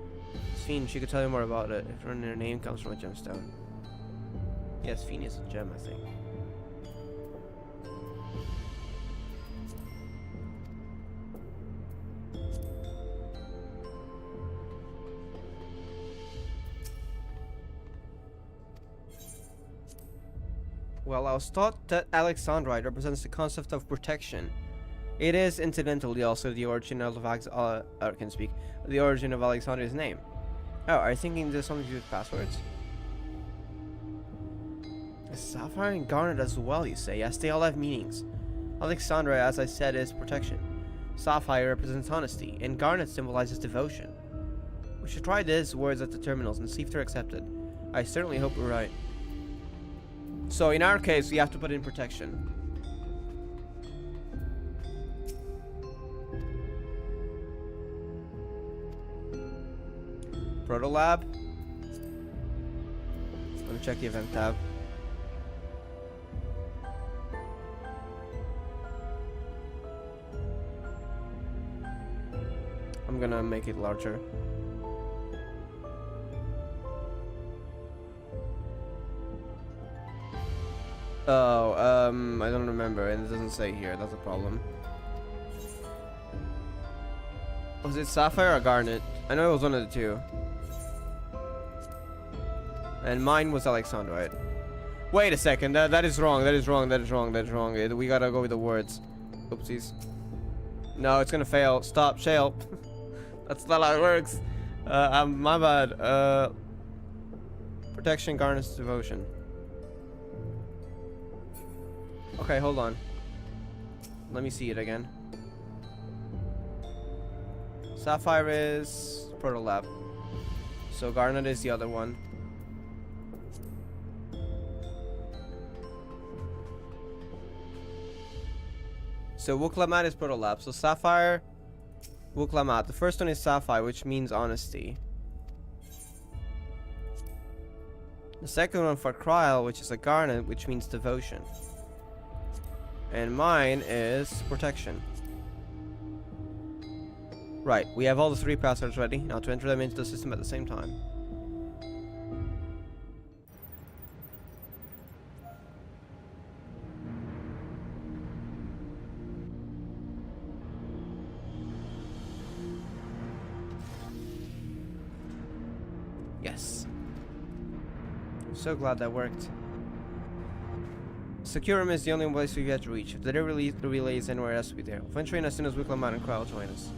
Sphene, she could tell you more about it if her name comes from a gemstone. Yes, Sphene is a gem, I think. Well, I was taught that Alexandrite represents the concept of protection. It is, incidentally, also the origin of the origin of Alexandria's name. Oh, are you thinking there's something to do with passwords? Sapphire and Garnet as well, you say? Yes, they all have meanings. Alexandria, as I said, is protection. Sapphire represents honesty, and Garnet symbolizes devotion. We should try these words at the terminals and see if they're accepted. I certainly hope we're right. So in our case, we have to put in protection. Proto Lab. Let me check the event tab. I'm gonna make it larger. Oh, I don't remember, and it doesn't say here. That's a problem. Was it Sapphire or Garnet? I know it was one of the two. And mine was Alexandrite. Wait a second, that is wrong. That is wrong. That is wrong. That is wrong. We gotta go with the words. Oopsies. No, it's gonna fail. Stop, Shale. That's not how it works. My bad. Protection, Garnet's devotion. Okay, hold on. Let me see it again. Sapphire is Proto Lab. So Garnet is the other one. So Wuklamat is Proto Lab. So Sapphire, Wuklamat. The first one is Sapphire, which means honesty. The second one for Kryl, which is a Garnet, which means devotion. And mine is protection. Right, we have all the 3 passwords ready. Now to enter them into the system at the same time. Yes. I'm so glad that worked. Secure room is the only place we have to reach. If the relay is anywhere else, to be there. We'll venture in as soon as Wickleman and Kryl join us.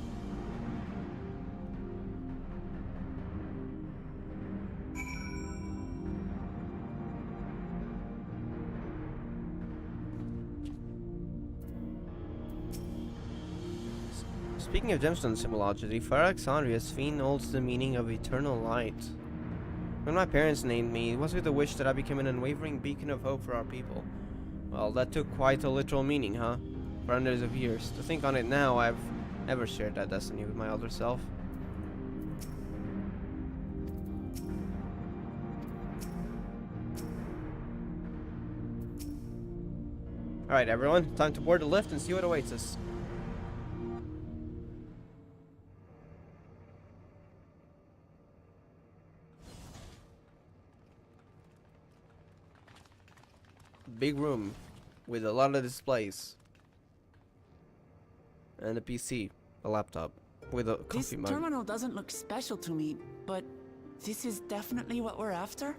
Speaking of gemstone symbology, for Alexandria, Sphene holds the meaning of eternal light. When my parents named me, it was with the wish that I became an unwavering beacon of hope for our people. Well, that took quite a literal meaning, huh? For hundreds of years. To think on it now, I've never shared that destiny with my elder self. Alright, everyone. Time to board the lift and see what awaits us. Big room with a lot of displays. and a PC, a laptop, with a This coffee mug. terminal doesn't look special to me, but this is definitely what we're after?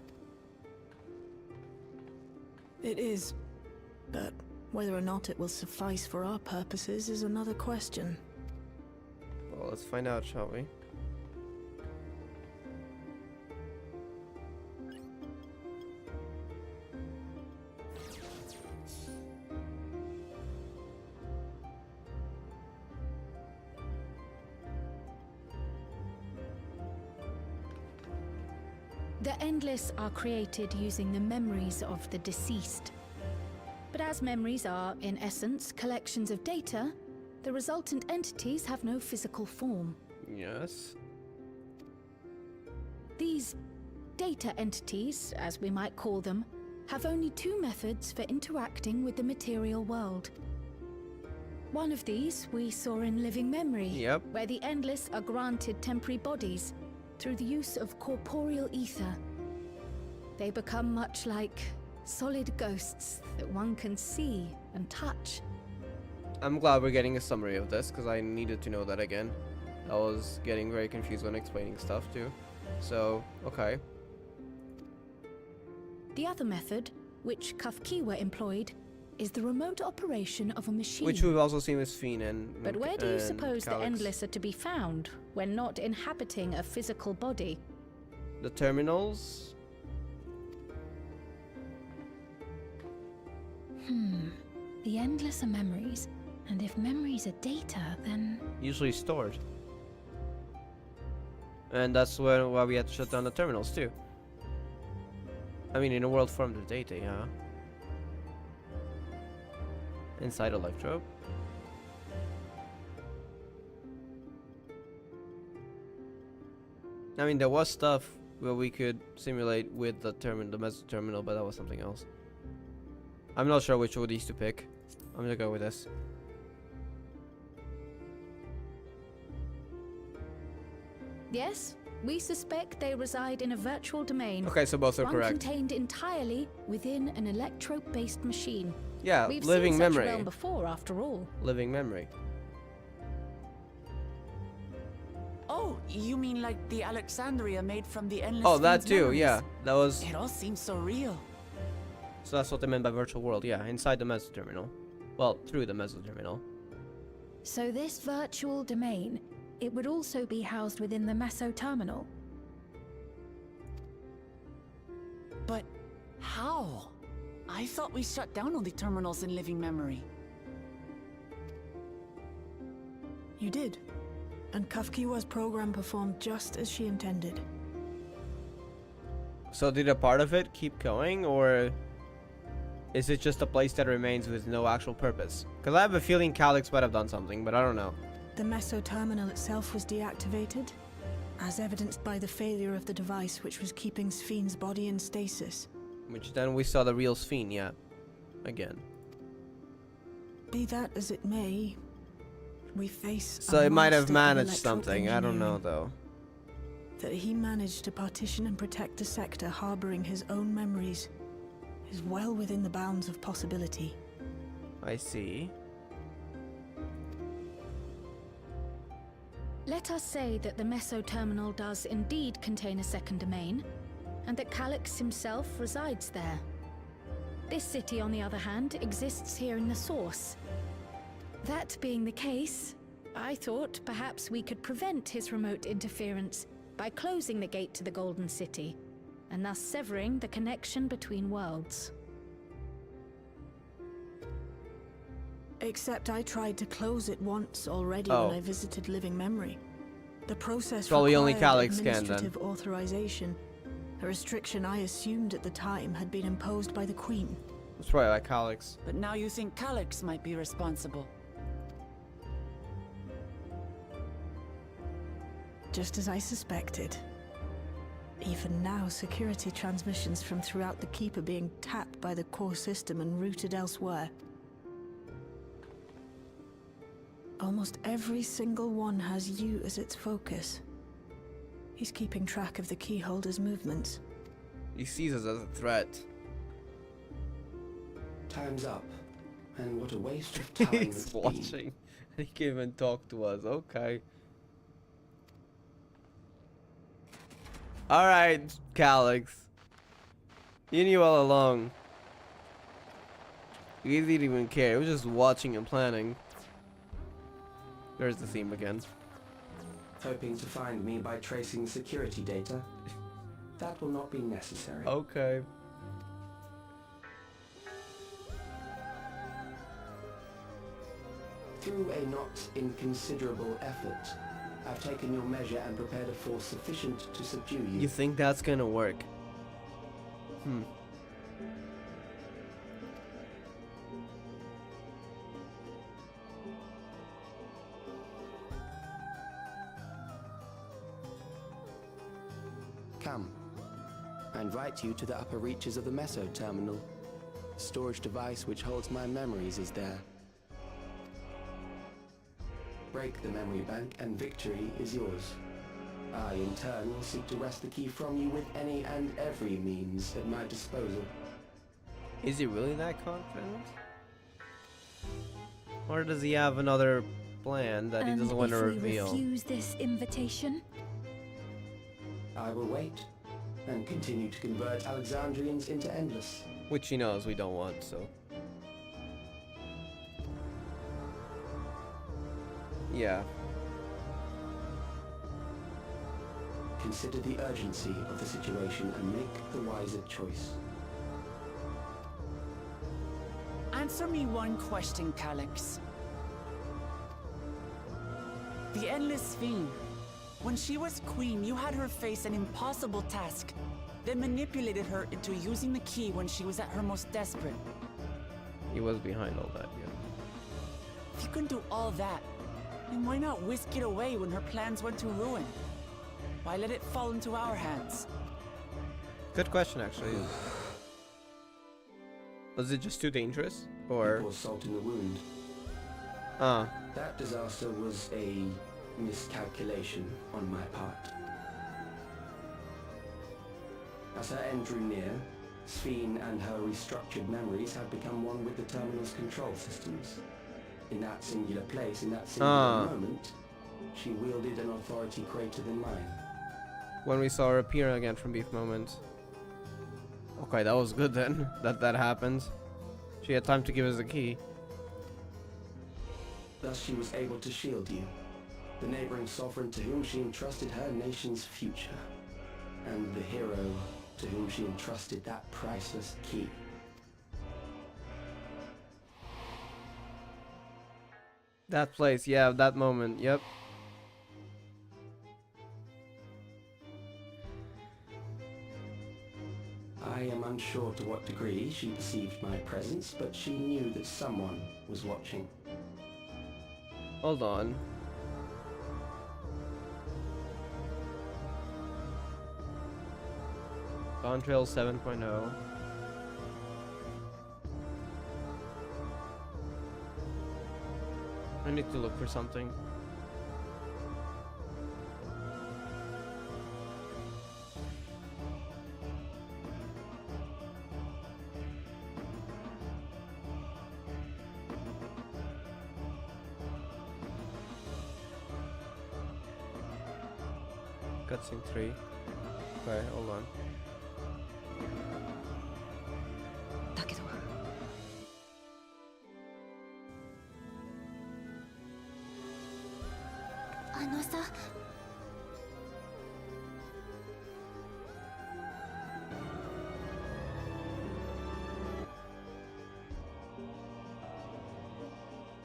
It is. But whether or not it will suffice for our purposes is another question. Well, let's find out, shall we? The Endless are created using the memories of the deceased. But as memories are, in essence, collections of data, the resultant entities have no physical form. Yes. These data entities, as we might call them, have only two methods for interacting with the material world. One of these we saw in Living Memory, where the Endless are granted temporary bodies through the use of corporeal ether. They become much like solid ghosts that one can see and touch. I'm glad we're getting a summary of this, because I needed to know that again. I was getting very confused when explaining stuff too. So, okay. The other method, which Kafkiwa employed, is the remote operation of a machine. Which we've also seen with Sphene and But where do you suppose Calyx. the Endless are to be found when not inhabiting a physical body? The terminals? The Endless are memories, and if memories are data, then... Usually stored. And that's why we had to shut down the terminals too. I mean, in a world formed of data, yeah. Inside Electro. I mean, there was stuff where we could simulate with the meso terminal, but that was something else. I'm not sure which of these to pick. I'm gonna go with this. Yes, we suspect they reside in a virtual domain. Okay, so both are one correct. Contained entirely within an electro-based machine. Yeah, We've living seen memory. such a realm before, after all. Living memory. Oh, you mean like the Alexandria made from the Endless Oh, that Fiend's too, memories? yeah. That was... It all seems so real. So that's what they meant by virtual world, yeah. Inside the meso terminal. Well, through the meso terminal. So this virtual domain, it would also be housed within the meso terminal. But how? I thought we shut down all the terminals in Living Memory. You did. And Kafkiwa's program performed just as she intended. So did a part of it keep going, or is it just a place that remains with no actual purpose? Because I have a feeling Calyx might have done something, but I don't know. The meso terminal itself was deactivated, as evidenced by the failure of the device which was keeping Sphene's body in stasis. Which then we saw the real Sphene, yeah. Again. Be that as it may, we face So a it might have master of managed something, I don't know electro-engineering. though. That he managed to partition and protect the sector harboring his own memories is well within the bounds of possibility. I see. Let us say that the meso terminal does indeed contain a second domain, and that Calyx himself resides there. This city, on the other hand, exists here in the source. That being the case, I thought perhaps we could prevent his remote interference by closing the gate to the Golden City, and thus severing the connection between worlds. Except I tried to close it once already Oh. when I visited Living Memory. The process Probably only required Calyx can, then. administrative authorization, a restriction I assumed at the time had been imposed by the Queen. It's probably like Calyx. But now you think Calyx might be responsible. Just as I suspected. Even now, security transmissions from throughout the Keep are being tapped by the core system and routed elsewhere. Almost every single one has you as its focus. He's keeping track of the keyholder's movements. He sees us as a threat. Time's up. And what a waste of time. He's watching. He can't even talk to us. Okay. Alright, Calyx. You knew all along. You didn't even care. It was just watching and planning. There's the theme again. Hoping to find me by tracing security data? That will not be necessary. Okay. Through a not inconsiderable effort, I've taken your measure and prepared a force sufficient to subdue you. You think that's gonna work? Hmm. Come. I invite you to the upper reaches of the Meso terminal. The storage device which holds my memories is there. Break the memory bank and victory is yours. I, in turn, will seek to wrest the key from you with any and every means at my disposal. Is he really that confident? Or does he have another plan that he doesn't want to reveal? If we refuse this invitation? I will wait and continue to convert Alexandrians into endless. Which he knows we don't want, so. Yeah. Consider the urgency of the situation and make the wiser choice. Answer me one question, Calyx. The Endless Fiend. When she was queen, you had her face an impossible task, then manipulated her into using the key when she was at her most desperate. He was behind all that, yeah. If you can do all that, then why not whisk it away when her plans went to ruin? Why let it fall into our hands? Good question, actually. Was it just too dangerous? Or... Pour salt in the wound. That disaster was a miscalculation on my part. As her end drew near, Sphene and her restructured memories had become one with the terminal's control systems. In that singular place, in that singular moment, she wielded an authority greater than mine. When we saw her appear again from Beef Moment. Okay, that was good then, that happened. She had time to give us the key. Thus she was able to shield you, the neighboring sovereign to whom she entrusted her nation's future, and the hero to whom she entrusted that priceless key. That place, yeah, that moment, yep. I am unsure to what degree she perceived my presence, but she knew that someone was watching. Hold on. Contrail 7.0. I need to look for something. Cutscene 3. Okay, hold on.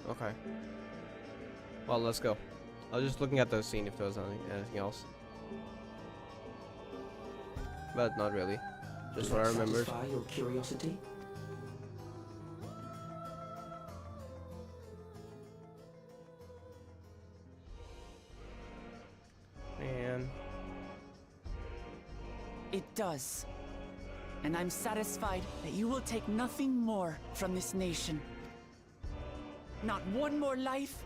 Okay. Well, let's go. I was just looking at the scene if there was anything else. But not really. Just what I remembered. Satisfy your curiosity? Man. It does. And I'm satisfied that you will take nothing more from this nation. Not one more life,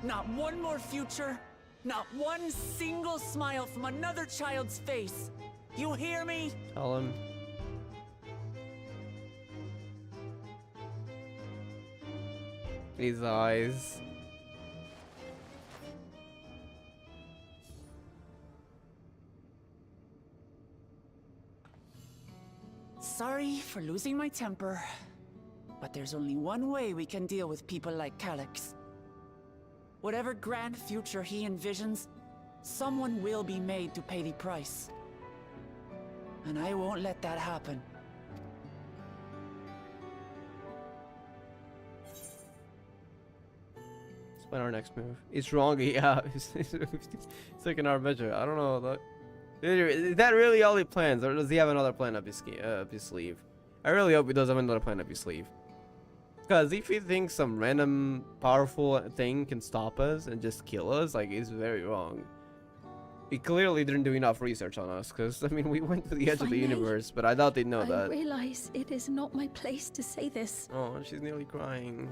not one more future, not one single smile from another child's face. You hear me? Tell him. These eyes. Sorry for losing my temper, but there's only one way we can deal with people like Calyx. Whatever grand future he envisions, someone will be made to pay the price. And I won't let that happen. Let's plan our next move. It's wrong, yeah. It's taking our measure. I don't know. Is that really all he plans, or does he have another plan up his sleeve? I really hope he does have another plan up his sleeve. Because if he thinks some random powerful thing can stop us and just kill us, like, he's very wrong. He clearly didn't do enough research on us, because, I mean, we went to the edge of the universe, but I doubt they'd know that. I realize it is not my place to say this. Oh, she's nearly crying.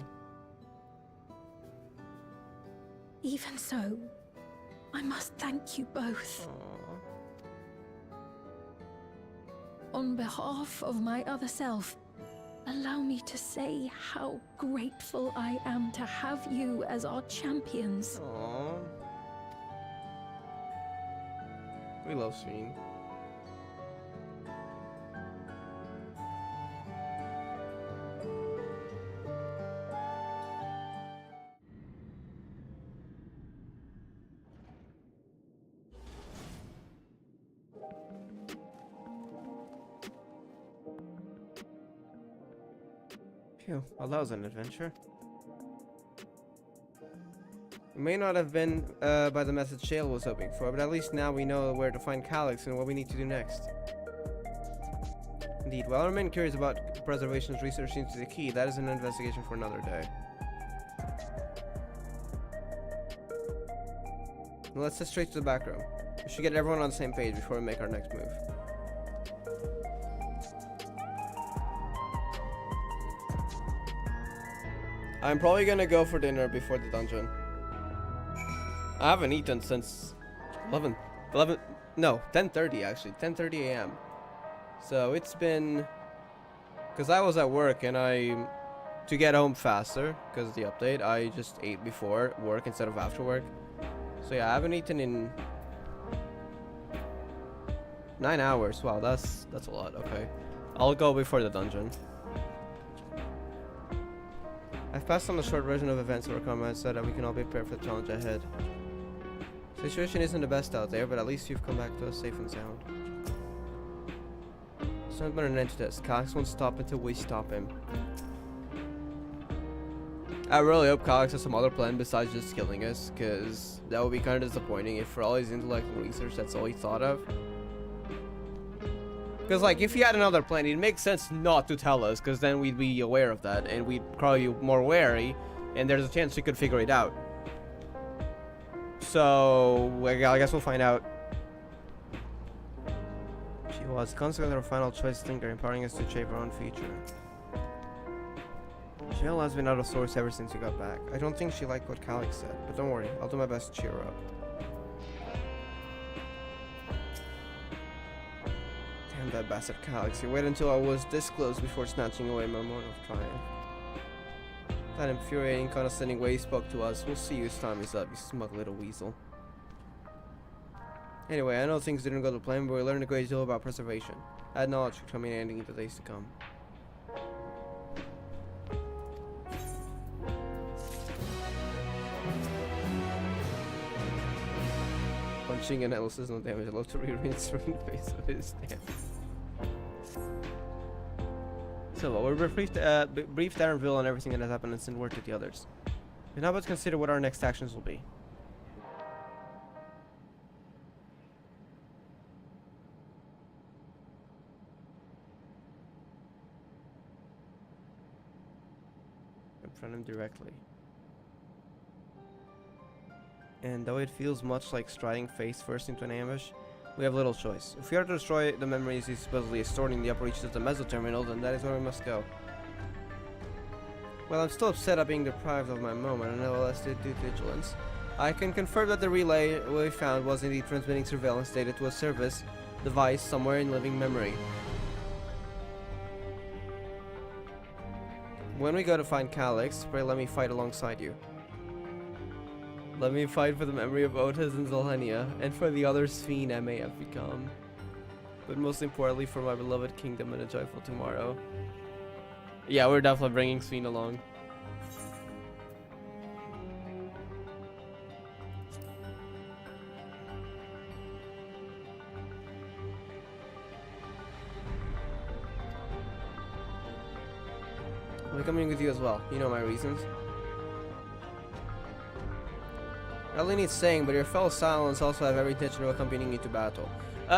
Even so, I must thank you both. Aww. On behalf of my other self, allow me to say how grateful I am to have you as our champions. Aww. We love Sphene. Phew, well, that was an adventure. It may not have been by the method Shale was hoping for, but at least now we know where to find Calyx and what we need to do next. Indeed, while I remain curious about preservation's research into the key, that is an investigation for another day. Now let's head straight to the back room. We should get everyone on the same page before we make our next move. I'm probably gonna go for dinner before the dungeon. I haven't eaten since 10:30 actually, 10:30 a.m. So it's been, because I was at work and to get home faster, because of the update, I just ate before work instead of after work. So yeah, I haven't eaten in 9 hours. Wow, that's a lot. Okay, I'll go before the dungeon. I've passed on a short version of events where Comrade said that we can all be prepared for the challenge ahead. Situation isn't the best out there, but at least you've come back to us safe and sound. So I'm gonna end to this. Calyx won't stop until we stop him. I really hope Calyx has some other plan besides just killing us, because that would be kind of disappointing if for all his intellect and research that's all he thought of. Because, like, if he had another plan, it makes sense not to tell us, because then we'd be aware of that, and we'd probably be more wary, and there's a chance we could figure it out. So, I guess we'll find out. She was consequently our final choice thinker, empowering us to shape our own future. Shale has been out of sorts ever since we got back. I don't think she liked what Calyx said, but don't worry, I'll do my best to cheer her up. Damn that bastard Calyx, he waited until I was this close before snatching away my moment of triumph. That infuriating, condescending way he spoke to us. We'll see you as time is up, you smug little weasel. Anyway, I know things didn't go to plan, but we learned a great deal about preservation. That knowledge should come in handy in the days to come. Punching and Ellis is no damage. I love to re-rinse from the face of his stamp. So, we're briefed Darrenville on everything that has happened and send word to the others. We now must consider what our next actions will be. Confront him directly. And though it feels much like striding face first into an ambush, we have little choice. If we are to destroy the memories he supposedly is stored in the upper reaches of the Mesoterminal, then that is where we must go. Well, I'm still upset at being deprived of my moment, and nevertheless due to vigilance. I can confirm that the relay we found was indeed transmitting surveillance data to a service device somewhere in living memory. When we go to find Calyx, pray let me fight alongside you. Let me fight for the memory of Otis and Zolhenia, and for the other Sphene I may have become. But most importantly, for my beloved kingdom and a joyful tomorrow. Yeah, we're definitely bringing Sphene along. I'm coming with you as well. You know my reasons. I only need saying, but your fellow Silence also have every intention of accompanying you to battle.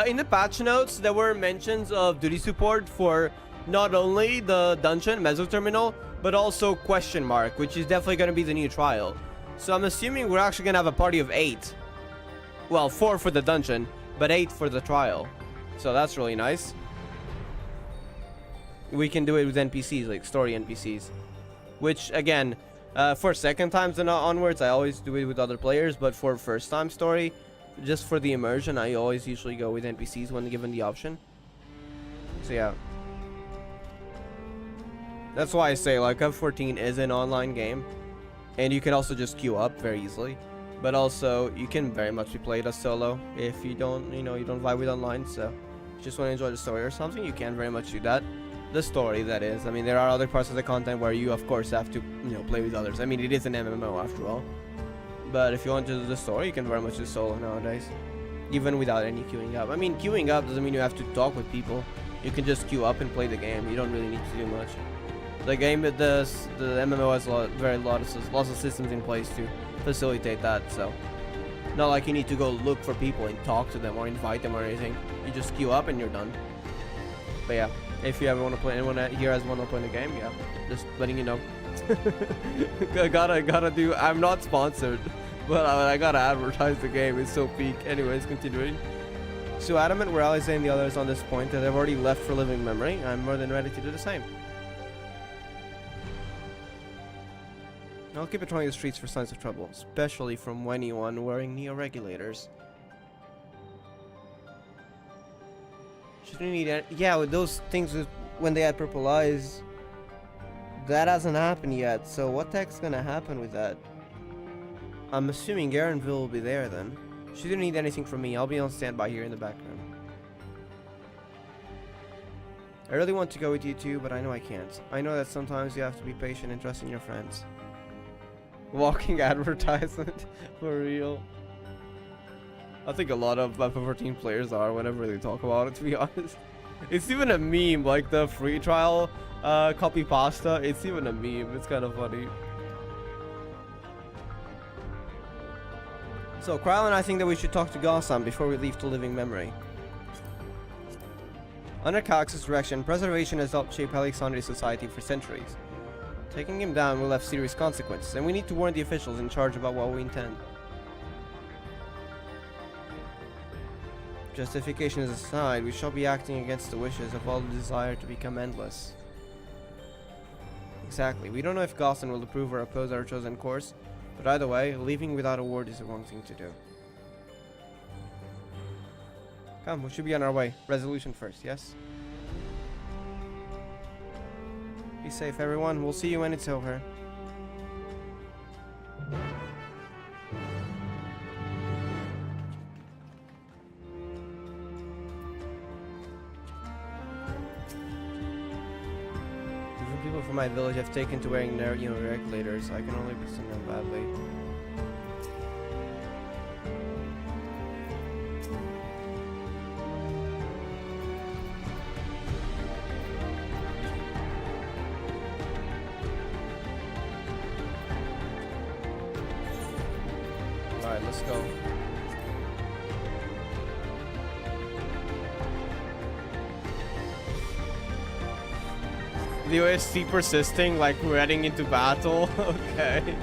In the patch notes, there were mentions of duty support for not only the dungeon, Meso Terminal, but also question mark, which is definitely going to be the new trial. So I'm assuming we're actually going to have a party of 8. Well, 4 for the dungeon, but 8 for the trial. So that's really nice. We can do it with NPCs, like story NPCs. Which, again, for second times and onwards, I always do it with other players. But for first time story, just for the immersion, I always usually go with NPCs when given the option. So yeah. That's why I say, like, F14 is an online game. And you can also just queue up very easily. But also, you can very much be played as solo if you don't, you don't vibe with online. So, if you just want to enjoy the story or something, you can very much do that. The story, that is. I mean, there are other parts of the content where you, of course, have to, play with others. I mean, it is an MMO after all. But if you want to do the story, you can very much do solo nowadays. Even without any queuing up. I mean, queuing up doesn't mean you have to talk with people. You can just queue up and play the game. You don't really need to do much. The game, the MMO has lots of systems in place to facilitate that, so not like you need to go look for people and talk to them or invite them or anything. You just queue up and you're done. But yeah, if you ever want to play, anyone here has want to play the game, yeah, just letting you know. I gotta do. I'm not sponsored, but I gotta advertise the game. It's so peak. Anyways, continuing. So adamant were Alice and the others on this point that they've already left for living memory. I'm more than ready to do the same. I'll keep patrolling the streets for signs of trouble, especially from anyone wearing neo-regulators. Shouldn't need any— yeah, with those things when they had purple eyes, that hasn't happened yet, so what the heck's gonna happen with that? I'm assuming Garenville will be there then. She didn't need anything from me, I'll be on standby here in the back room. I really want to go with you too, but I know I can't. I know that sometimes you have to be patient and trust in your friends. Walking advertisement, for real. I think a lot of F14 players are whenever they talk about it, to be honest. It's even a meme, like the free trial copy pasta. It's even a meme, it's kind of funny. So, Kryl and I think that we should talk to Gotham before we leave to living memory. Under Calyx's direction, preservation has helped shape Alexandria's society for centuries. Taking him down will have serious consequences, and we need to warn the officials in charge about what we intend. Justification aside, we shall be acting against the wishes of all who desire to become endless. Exactly. We don't know if Gotham will approve or oppose our chosen course, but either way, leaving without a word is the wrong thing to do. Come, we should be on our way. Resolution first, yes? Be safe, everyone. We'll see you when it's over. Different people from my village have taken to wearing their, regulators. I can only present them badly. Alright, let's go. The OST persisting, like we're heading into battle. Okay.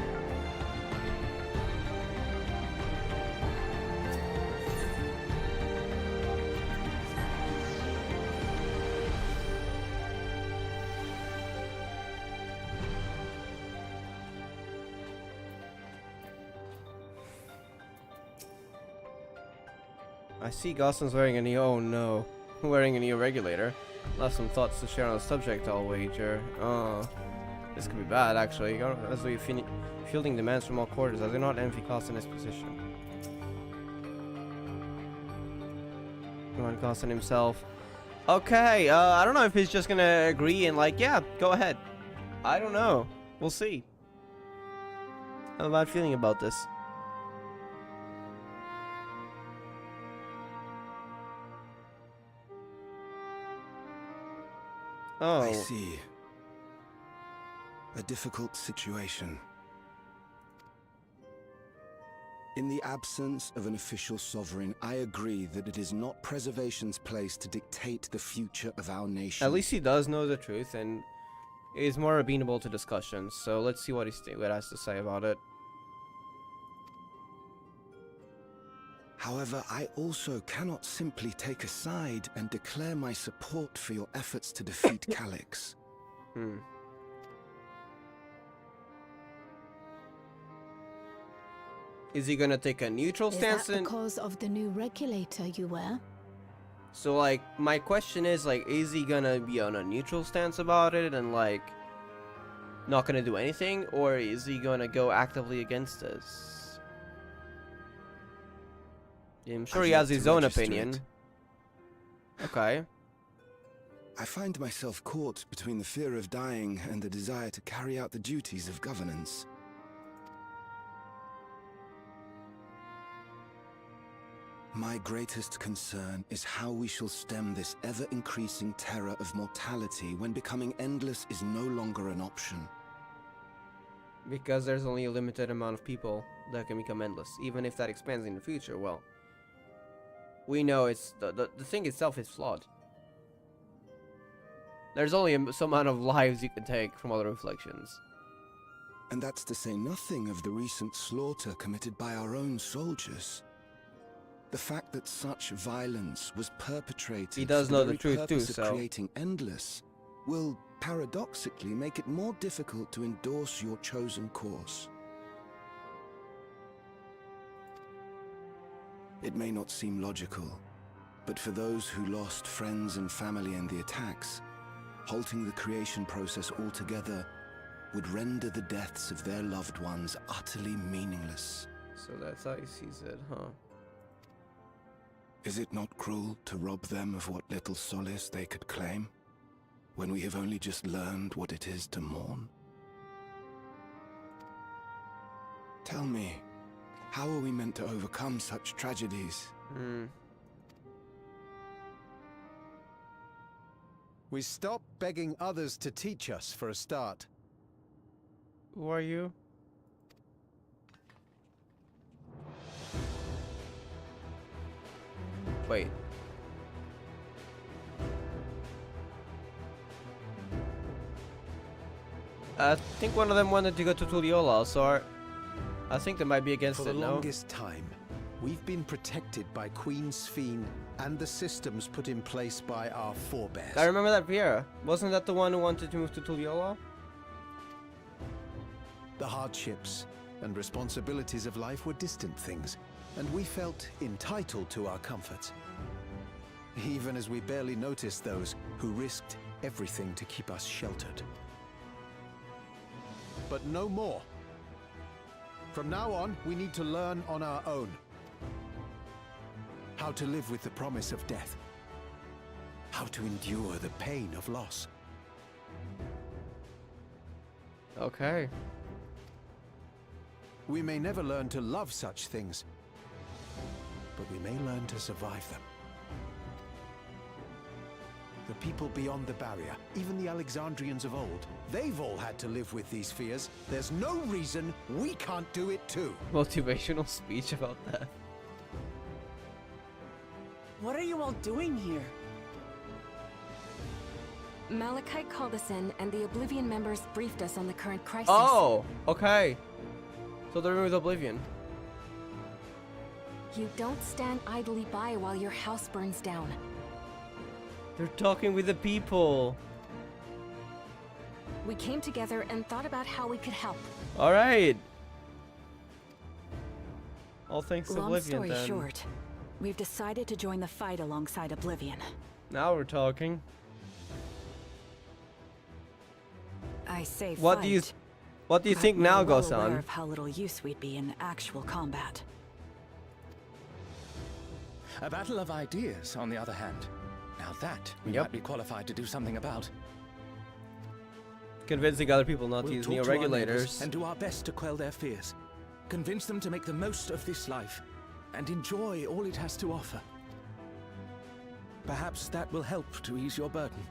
I see Goslin's wearing a neo— oh no. Wearing a neo regulator. I'll have some thoughts to share on the subject, I'll wager. This could be bad, actually. As we fielding demands from all quarters, I do not envy Carson in his position. Come on, Carson himself. Okay, I don't know if he's just gonna agree and like, yeah, go ahead. I don't know. We'll see. I have a bad feeling about this. Oh. I see. A difficult situation. In the absence of an official sovereign, I agree that it is not preservation's place to dictate the future of our nation. At least he does know the truth and is more amenable to discussions. So let's see what he has to say about it. However, I also cannot simply take a side and declare my support for your efforts to defeat Calix. Is he gonna take a neutral stance? Is that because of the new regulator you wear? So, like, my question is, like, is he gonna be on a neutral stance about it and, like, not gonna do anything? Or is he gonna go actively against us? I'm sure he has his own opinion. Okay. I find myself caught between the fear of dying and the desire to carry out the duties of governance. My greatest concern is how we shall stem this ever-increasing terror of mortality when becoming endless is no longer an option. Because there's only a limited amount of people that can become endless. Even if that expands in the future, well, we know it's the thing itself is flawed. There's only some amount of lives you can take from other reflections. And that's to say nothing of the recent slaughter committed by our own soldiers. The fact that such violence was perpetrated he does know the truth too, so creating endless will paradoxically make it more difficult to endorse your chosen course. It may not seem logical, but for those who lost friends and family in the attacks, halting the creation process altogether would render the deaths of their loved ones utterly meaningless. So that's how he sees it, huh? Is it not cruel to rob them of what little solace they could claim, when we have only just learned what it is to mourn? Tell me, how are we meant to overcome such tragedies? We stop begging others to teach us for a start. Who are you? Wait. I think one of them wanted to go to Tulliola, so I think they might be against it, no? For the longest time, we've been protected by Queen Sphene and the systems put in place by our forebears. I remember that Vera. Wasn't that the one who wanted to move to Tulliola? The hardships and responsibilities of life were distant things, and we felt entitled to our comforts, even as we barely noticed those who risked everything to keep us sheltered. But no more. From now on, we need to learn on our own. How to live with the promise of death. How to endure the pain of loss. Okay. We may never learn to love such things, but we may learn to survive them. The people beyond the barrier, even the Alexandrians of old, they've all had to live with these fears. There's no reason we can't do it too. Motivational speech about that. What are you all doing here? Malachite called us in, and the Oblivion members briefed us on the current crisis. Oh, okay. So they're with Oblivion. You don't stand idly by while your house burns down. They're talking with the people. We came together and thought about how we could help. All right. All thanks to Long Oblivion story then. short, we've decided to join the fight alongside Oblivion. Now we're talking. I say What do you think now, goes on? Of how little use we'd be in actual combat. A battle of ideas, on the other hand. Now that we might be qualified to do something about. Convincing other people not to We'll use talk to our neo-regulators. neighbors and do our best to quell their fears. Convince them to make the most of this life and enjoy all it has to offer. Perhaps that will help to ease your burden.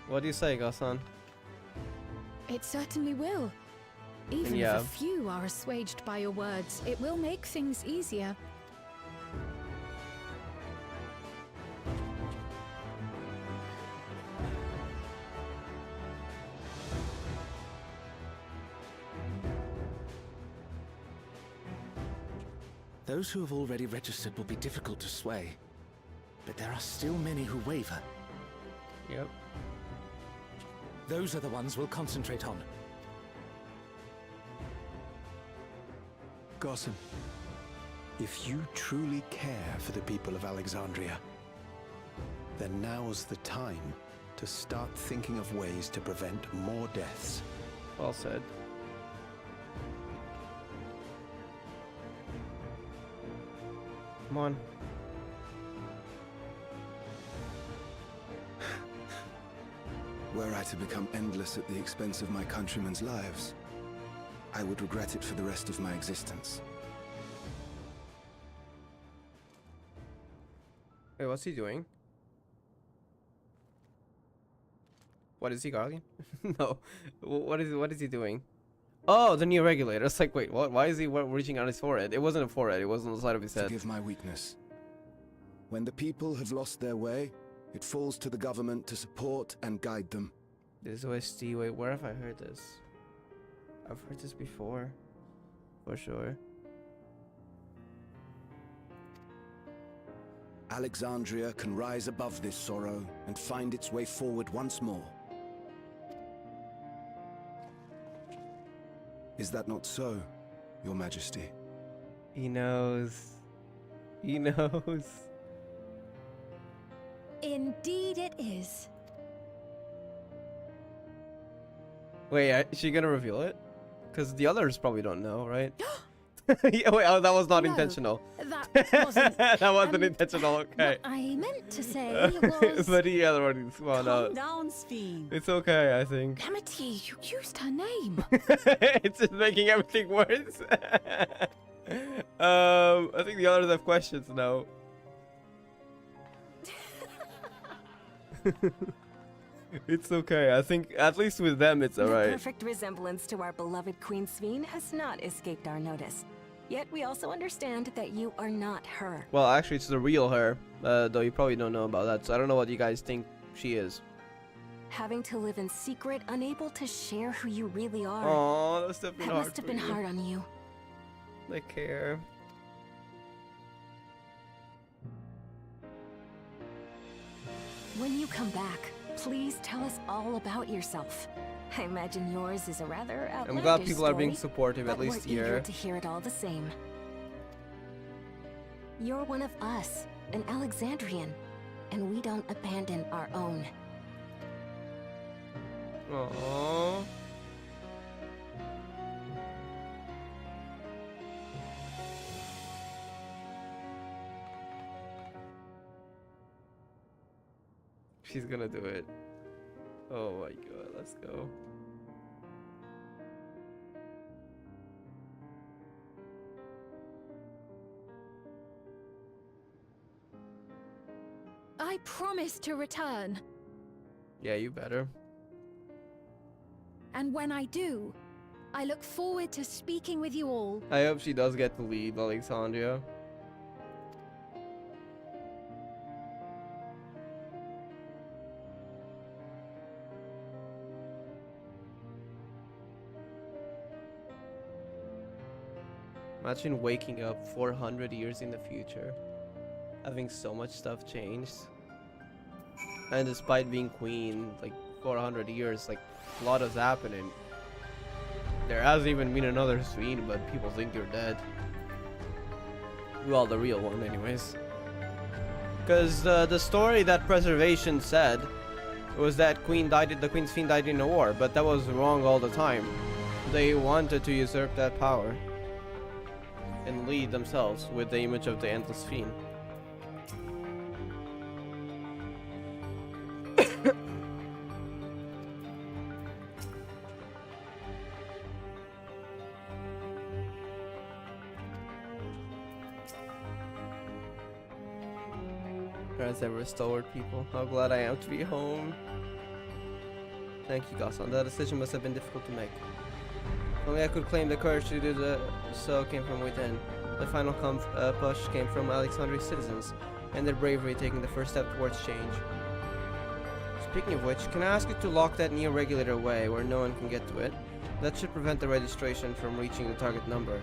What do you say, Gosan? It certainly will. Even Yeah. if a few are assuaged by your words, it will make things easier. Those who have already registered will be difficult to sway, but there are still many who waver. Yep. Those are the ones we'll concentrate on. Gossen, if you truly care for the people of Alexandria, then now's the time to start thinking of ways to prevent more deaths. Well said. Come on. Were I to become endless at the expense of my countrymen's lives, I would regret it for the rest of my existence. Wait, what's he doing? What is he, Guardian? No. What is he doing? Oh, the new regulator. It's like, wait, what? Why is he reaching on his forehead? It wasn't a forehead. It was on the side of his head. Forgive my weakness. When the people have lost their way, it falls to the government to support and guide them. This OST. Wait, where have I heard this? I've heard this before. For sure. Alexandria can rise above this sorrow and find its way forward once more. Is that not so, Your Majesty? He knows. He knows. Indeed it is. Wait, is she gonna reveal it? Because the others probably don't know, right? Yeah, wait, oh, that was not intentional. That wasn't. That wasn't intentional, okay. What I meant to say was... But the other one is well, Calm down, Sphene. It's okay, I think. Amity, you used her name. It's just making everything worse. I think the others have questions now. It's okay. I think at least with them it's alright. The perfect resemblance to our beloved Queen Sphene has not escaped our notice. Yet we also understand that you are not her. Well, actually it's the real her, though you probably don't know about that, so I don't know what you guys think she is. Having to live in secret, unable to share who you really are. Oh, that's definitely that hard must have for been you. hard on you. I care. When you come back, please tell us all about yourself. I imagine yours is a rather outlandish I'm glad people are being story, supportive, at but least we're eager here. to hear it all the same. You're one of us, an Alexandrian, and we don't abandon our own. Aww. She's gonna do it. Oh my god, let's go. I promise to return. Yeah, you better. And when I do, I look forward to speaking with you all. I hope she does get to lead Alexandria. Imagine waking up 400 years in the future, having so much stuff changed. And despite being queen, like 400 years, like a lot is happening. There hasn't even been another Sphene, but people think you're dead. Well, the real one anyways. Because the story that Preservation said It was that the Queen's Fiend died in a war, but that was wrong all the time. They wanted to usurp that power and lead themselves with the image of the Endless Fiend. As ever restored people. How glad I am to be home. Thank you, Gosan. That decision must have been difficult to make. If only I could claim the courage to do so came from within. The final push came from Alexandria's citizens, and their bravery taking the first step towards change. Speaking of which, can I ask you to lock that new regulator away where no one can get to it? That should prevent the registration from reaching the target number.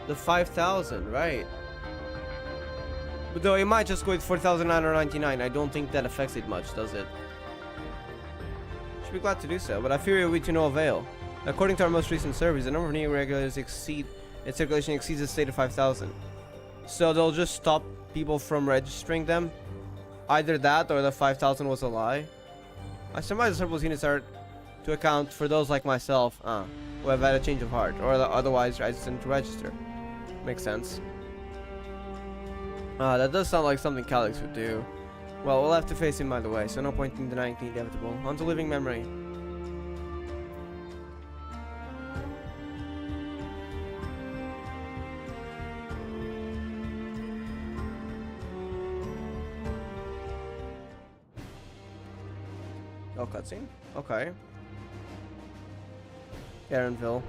The 5,000, right? But though it might just go with 4,999, I don't think that affects it much, does it? Should be glad to do so, but I fear it will be to no avail. According to our most recent surveys, the number of new regulators its circulation exceeds the stated 5,000. So they'll just stop people from registering them? Either that or the 5,000 was a lie? I surmise the surplus units are to account for those like myself, who have had a change of heart, or otherwise hesitant to register. Makes sense. That does sound like something Calyx would do. Well, we'll have to face him either way, so no point in denying the inevitable. On to living memory. Oh, cutscene? Okay. Garenville.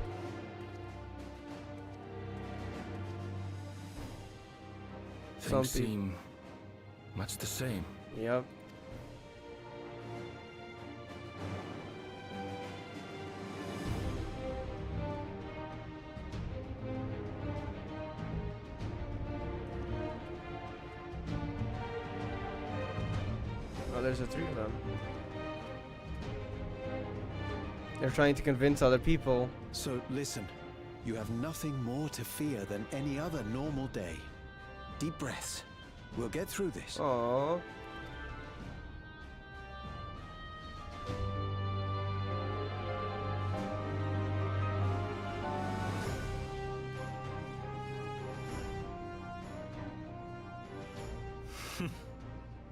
Things seem much the same. Yep. Oh, there's the three of them. They're trying to convince other people. So listen, you have nothing more to fear than any other normal day. Deep breaths. We'll get through this. Aww.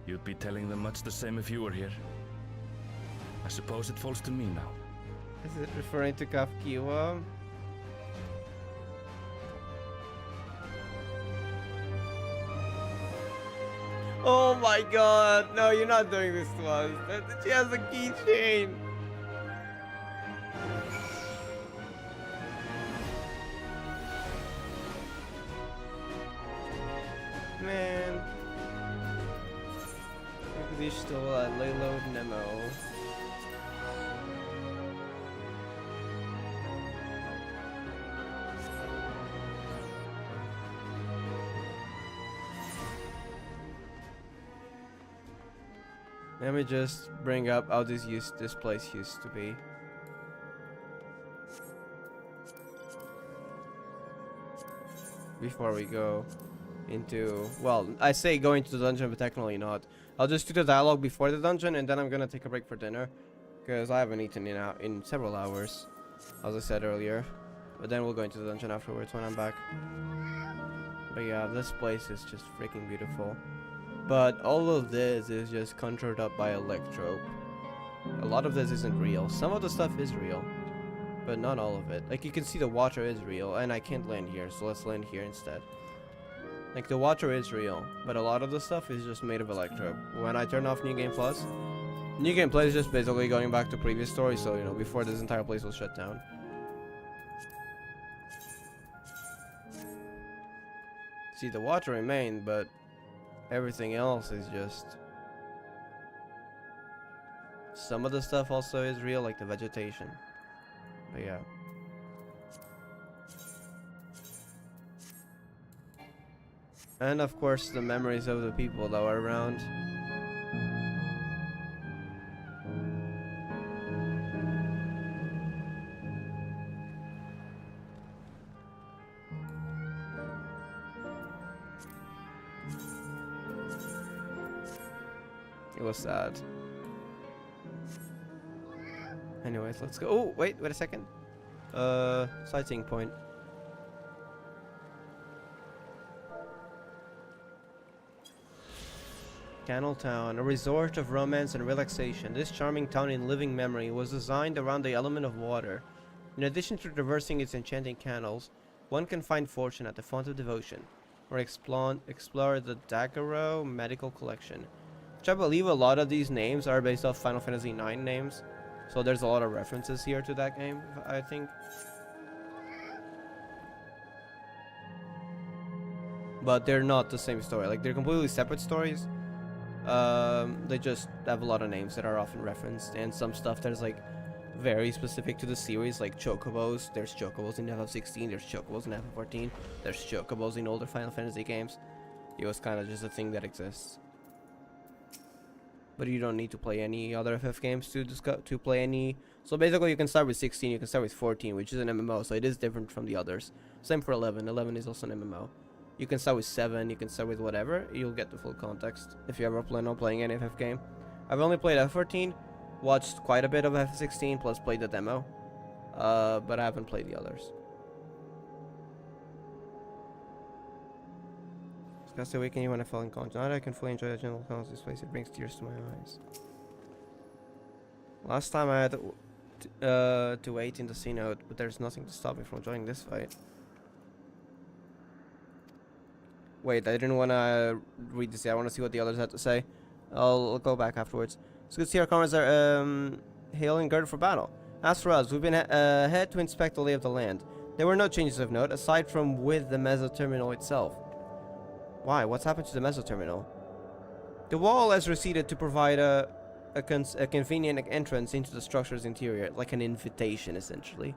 You'd be telling them much the same if you were here. I suppose it falls to me now. Is it referring to Kafkiwa? Oh my god, no, you're not doing this to us. She has a keychain. Man. Because he's still a Layload Nemo. Let me just bring up how this place used to be. Before we go into, well, I say go into the dungeon, but technically not. I'll just do the dialogue before the dungeon, and then I'm gonna take a break for dinner, because I haven't eaten in several hours, as I said earlier. But then we'll go into the dungeon afterwards when I'm back. But yeah, this place is just freaking beautiful. But all of this is just conjured up by Electrope. A lot of this isn't real. Some of the stuff is real, but not all of it. Like, you can see the water is real, and I can't land here, so let's land here instead. Like, the water is real, but a lot of the stuff is just made of Electrope. When I turn off New Game Plus, New Game Plus is just basically going back to previous story, so, you know, before this entire place was shut down. See, the water remained, but everything else is just... Some of the stuff also is real, like the vegetation. But yeah. And of course the memories of the people that were around. It was sad. Anyways, let's go. Oh, wait a second. Sightseeing point. Canal Town, a resort of romance and relaxation. This charming town in living memory was designed around the element of water. In addition to traversing its enchanting canals, one can find fortune at the Font of Devotion, or explore the Daguerreau Medical Collection. Which I believe a lot of these names are based off Final Fantasy IX names. So there's a lot of references here to that game, I think. But they're not the same story. Like, they're completely separate stories. They just have a lot of names that are often referenced. And some stuff that's like very specific to the series, like chocobos. There's chocobos in FF16, there's chocobos in FF14, there's chocobos in older Final Fantasy games. It was kind of just a thing that exists. But you don't need to play any other FF games to play any. So basically you can start with 16, you can start with 14, which is an MMO, so it is different from the others. Same for 11. 11 is also an MMO. You can start with 7, you can start with whatever, you'll get the full context if you ever plan on playing any FF game. I've only played F14, watched quite a bit of F16, plus played the demo, but I haven't played the others. Discuss the awakening when I fell in contact. Now that I can fully enjoy the gentle tones of this place, it brings tears to my eyes. Last time I had to wait in the C note, but there's nothing to stop me from enjoying this fight. Wait, I didn't want to read this yet. I want to see what the others had to say. I'll go back afterwards. It's good to see our comrades are hailing girded for battle. As for us, we've been ahead to inspect the lay of the land. There were no changes of note, aside from with the meso terminal itself. Why? What's happened to the meso terminal? The wall has receded to provide a convenient entrance into the structure's interior, like an invitation, essentially.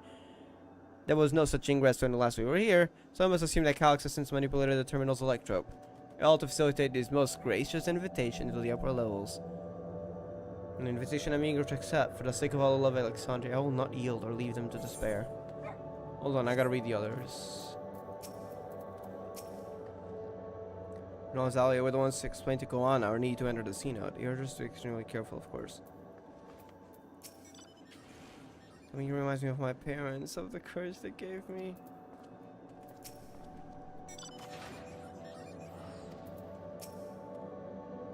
There was no such ingress during the last we were here, so I must assume that Calyx has since manipulated the terminal's electrope, all to facilitate his most gracious invitation to the upper levels. An invitation I'm eager to accept. For the sake of all the love of Alexandria, I will not yield or leave them to despair. Hold on, I gotta read the others. No, Azalia, we're the ones to explain to Goanna our need to enter the C-Note. You're just extremely careful, of course. I mean, it reminds me of my parents, of the courage they gave me.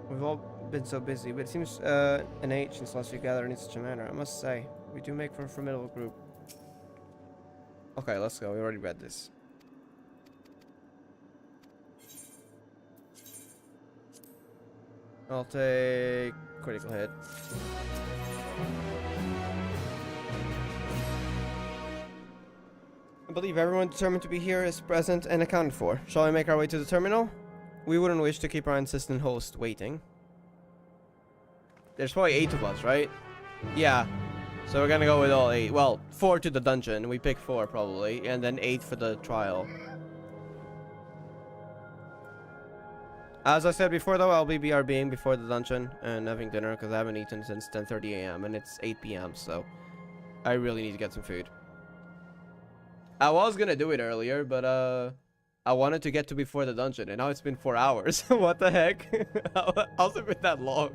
We've all been so busy, but it seems an age since last we gathered in such a manner. I must say, we do make for a formidable group. Okay, let's go. We already read this. I'll take critical hit. I believe everyone determined to be here is present and accounted for. Shall we make our way to the terminal? We wouldn't wish to keep our insistent host waiting. There's probably 8 of us, right? Yeah. So we're gonna go with all 8. Well, 4 to the dungeon. We pick 4 probably. And then 8 for the trial. As I said before though, I'll be BRBing before the dungeon and having dinner because I haven't eaten since 10:30 AM and it's 8 PM, so I really need to get some food. I was gonna do it earlier, but I wanted to get to before the dungeon and now it's been 4 hours. What the heck? How's it been that long?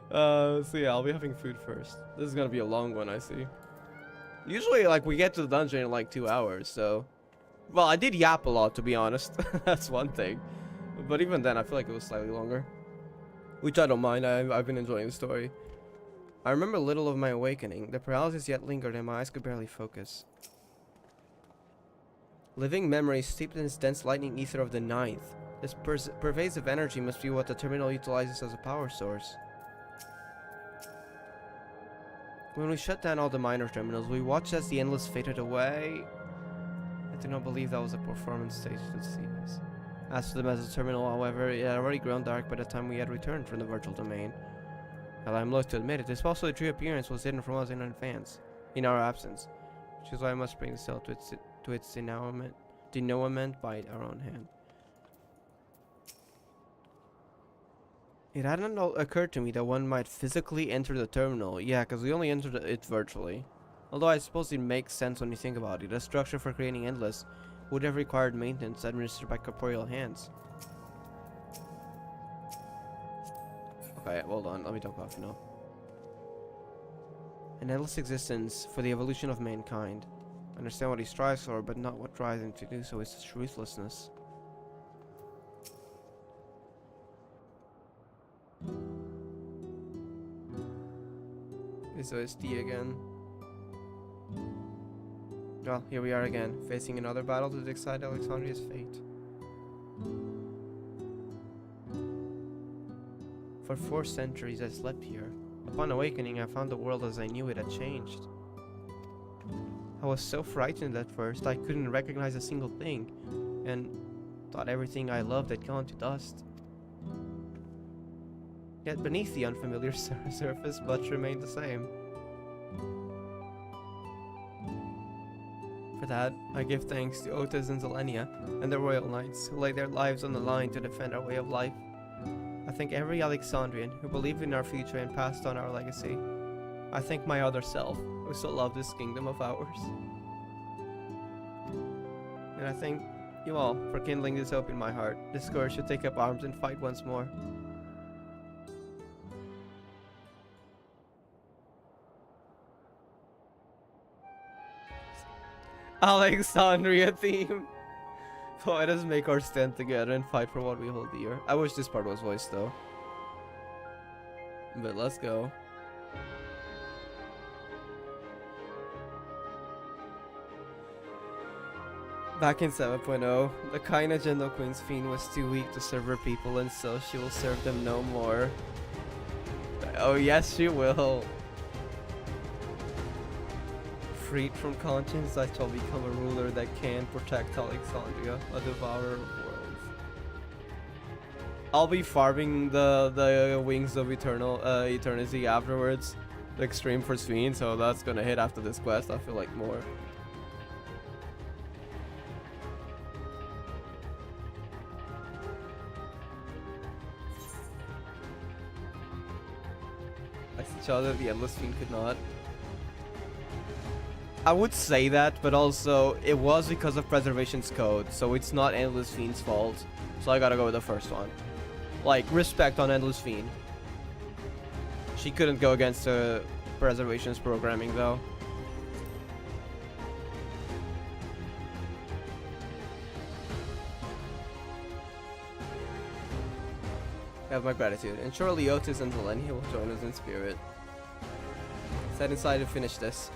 So yeah, I'll be having food first. This is gonna be a long one, I see. Usually like we get to the dungeon in like 2 hours, so well, I did yap a lot, to be honest. That's one thing. But even then, I feel like it was slightly longer. Which I don't mind, I've been enjoying the story. I remember little of my awakening. The paralysis yet lingered and my eyes could barely focus. Living memory steeped in this dense lightning ether of the 9th. This pervasive energy must be what the terminal utilizes as a power source. When we shut down all the minor terminals, we watched as the endless faded away. I do not believe that was a performance stage to see this. As for the meso terminal, however, it had already grown dark by the time we had returned from the virtual domain. And I'm loath to admit it, this possibly true appearance was hidden from us in advance, in our absence, which is why I must bring the cell to its denouement by our own hand. It hadn't occurred to me that one might physically enter the terminal. Yeah, because we only entered it virtually. Although I suppose it makes sense when you think about it. A structure for creating Endless would have required maintenance administered by corporeal hands. Okay, hold on. Let me talk off now. An endless existence for the evolution of mankind. Understand what he strives for, but not what drives him to do so is his ruthlessness. This OST again. Well, here we are again, facing another battle to decide Alexandria's fate. For 4 centuries I slept here. Upon awakening, I found the world as I knew it had changed. I was so frightened at first, I couldn't recognize a single thing, and thought everything I loved had gone to dust. Yet beneath the unfamiliar surface, much remained the same. For that, I give thanks to Otis and Zelenia and the Royal Knights who laid their lives on the line to defend our way of life. I thank every Alexandrian who believed in our future and passed on our legacy. I thank my other self who so loved this kingdom of ours. And I thank you all for kindling this hope in my heart, this courage to take up arms and fight once more. Alexandria theme. So let us make our stand together and fight for what we hold dear. I wish this part was voiced though. But let's go. Back in 7.0, the kind agenda Queen's Fiend was too weak to serve her people, and so she will serve them no more. Oh yes, she will. Freed from conscience, I shall become a ruler that can protect Alexandria, a devourer of worlds. I'll be farming the Wings of Eternity afterwards, the Extreme for Fiend, so that's gonna hit after this quest, I feel like more. I saw that the Endless Fiend could not. I would say that, but also it was because of Preservation's code, so it's not Endless Fiend's fault. So I gotta go with the first one. Like, respect on Endless Fiend. She couldn't go against Preservation's programming though. I have my gratitude, and surely Otis and Zelenia will join us in spirit. Set inside to finish this.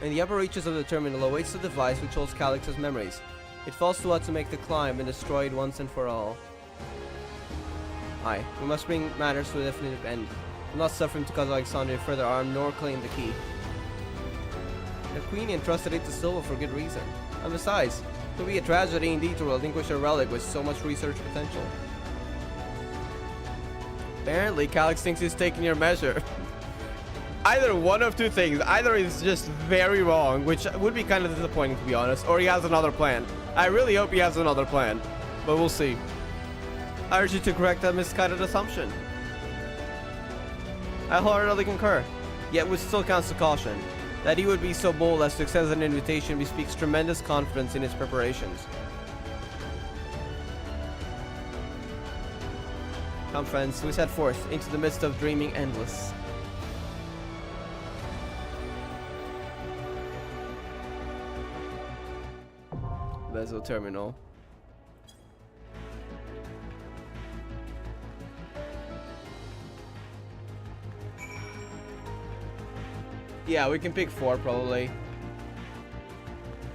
In the upper reaches of the terminal awaits the device which holds Calix's memories. It falls to us to make the climb and destroy it once and for all. Aye, we must bring matters to a definitive end. We will not suffer him to cause Alexandria further harm, nor claim the key. The Queen entrusted it to Silva for good reason. And besides, it would be a tragedy indeed to relinquish a relic with so much research potential. Apparently, Calix thinks he's taking your measure. Either one of two things. Either he's just very wrong, which would be kind of disappointing to be honest, or he has another plan. I really hope he has another plan, but we'll see. I urge you to correct that misguided assumption. I wholeheartedly concur, yet with still counts to caution. That he would be so bold as to accept an invitation bespeaks tremendous confidence in his preparations. Come friends, we set forth into the midst of dreaming endless. Bezo Terminal. Yeah, we can pick 4 probably.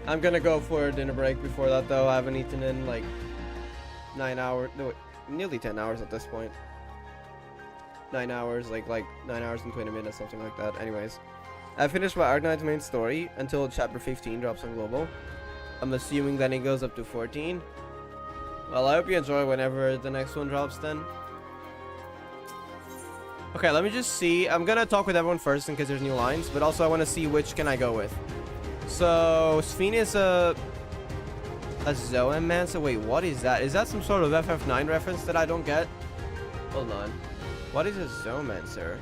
I'm gonna go for a dinner break before that though. I haven't eaten in like 9 hours, no, nearly 10 hours at this point. 9 hours, like 9 hours and 20 minutes, something like that. Anyways, I finished my Arknight's main story until chapter 15 drops on Global. I'm assuming then it goes up to 14. Well, I hope you enjoy whenever the next one drops then. Okay, let me just see. I'm gonna talk with everyone first in case there's new lines, but also I want to see which can I go with. So, Sphene is a Zoemancer. Wait, what is that? Is that some sort of FF9 reference that I don't get? Hold on. What is a Zoemancer?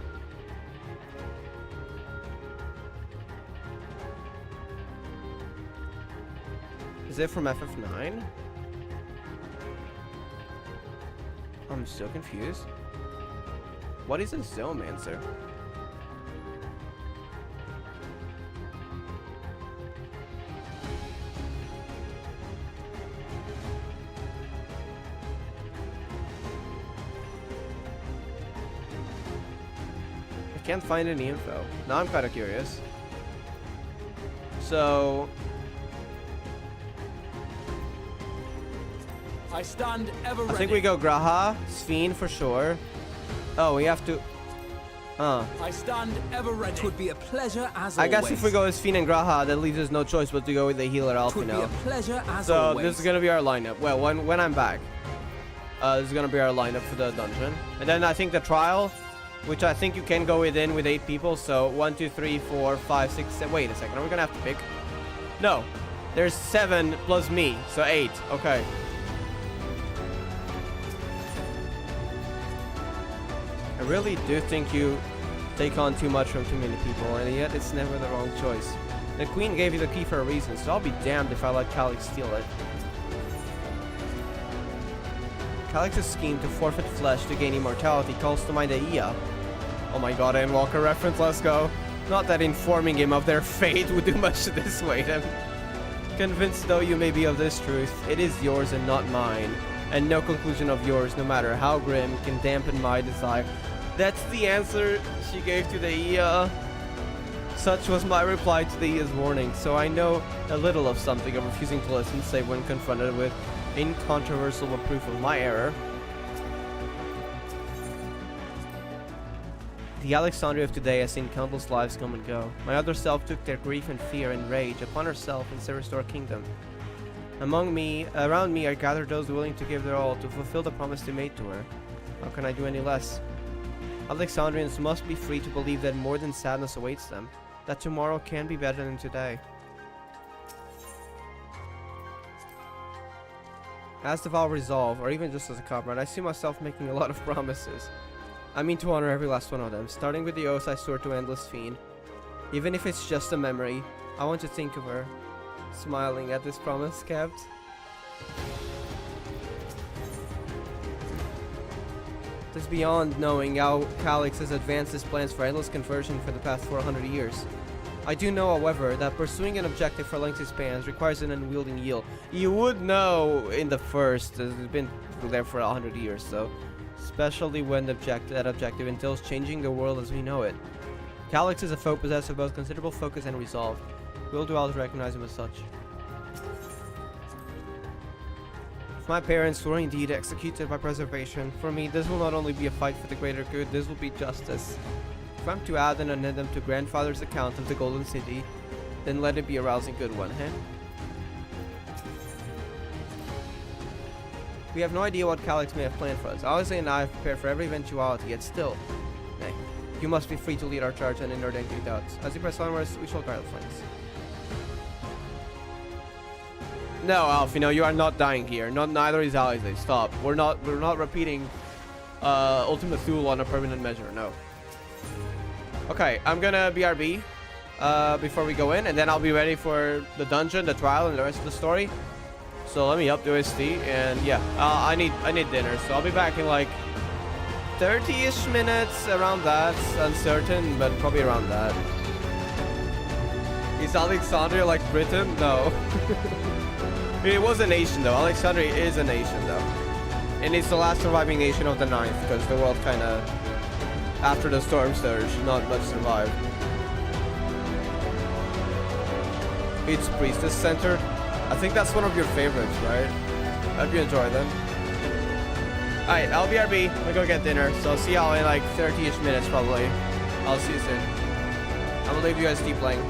Is it from FF9? I'm so confused. What is a Zoemancer? Can't find any info. Now I'm kind of curious. So... I stand ever ready. I think we go Graha, Sphene for sure. Oh, we have to... I stand ever ready. It would be a pleasure as I guess if we go with Sphene and Graha, that leaves us no choice but to go with the healer Alfino. It would be a pleasure as so always. This is gonna be our lineup. Well, when I'm back, this is gonna be our lineup for the dungeon. And then I think the trial, which I think you can go within with 8 people. So 1, 2, 3, 4, 5, 6, 7. Wait a second. Are we gonna have to pick? No. There's 7 plus me, so 8. Okay. I really do think you take on too much from too many people, and yet it's never the wrong choice. The queen gave you the key for a reason, so I'll be damned if I let Calyx steal it. Calyx's scheme to forfeit flesh to gain immortality calls to mind Aia. Oh my god, Endwalker reference, let's go. Not that informing him of their fate would do much to dissuade him. Convinced though you may be of this truth, it is yours and not mine, and no conclusion of yours, no matter how grim, can dampen my desire. That's the answer she gave to the Aia. Such was my reply to the Aia's warning, so I know a little of something of refusing to listen, save when confronted with incontrovertible proof of my error. The Alexandria of today has seen countless lives come and go. My other self took their grief and fear and rage upon herself in to restore kingdom. Around me are gathered those willing to give their all to fulfill the promise they made to her. How can I do any less? Alexandrians must be free to believe that more than sadness awaits them, that tomorrow can be better than today. As the vow resolve, or even just as a comrade, I see myself making a lot of promises. I mean to honor every last one of them, starting with the oath I swore to Endless Fiend. Even if it's just a memory, I want to think of her, smiling at this promise kept. It is beyond knowing how Calyx has advanced his plans for endless conversion for the past 400 years. I do know, however, that pursuing an objective for lengthy spans requires an unwielding yield. You would know in the first, it's been there for 100 years, so especially when that objective entails changing the world as we know it. Calyx is a foe possessed of both considerable focus and resolve. Will Dwellers recognize him as such. If my parents were indeed executed by preservation, for me this will not only be a fight for the greater good, this will be justice. If I'm to add an addendum to grandfather's account of the Golden City, then let it be a rousing good one, eh? We have no idea what Calyx may have planned for us. Owsley and I have prepared for every eventuality, yet still. Nay, you must be free to lead our charge and in our daily doubts. As you press onwards, we shall guard the flanks. No, Alf, you are not dying here. Neither is Alizé. Stop. We're not repeating Ultima Thule on a permanent measure. No. Okay, I'm gonna BRB before we go in, and then I'll be ready for the dungeon, the trial, and the rest of the story. So let me up the OST, and yeah, I need dinner, so I'll be back in like 30-ish minutes, around that. Uncertain, but probably around that. Is Alexandria like Britain? No. It was a nation though. Alexandria is a nation though. And it's the last surviving nation of the 9th, because the world kinda, after the storm surge, not much survived. It's Priestess Center. I think that's one of your favorites, right? I hope you enjoy them. Alright, I'll BRB. I'll go get dinner. So I'll see y'all in like 30-ish minutes probably. I'll see you soon. I'm gonna leave you guys keep playing.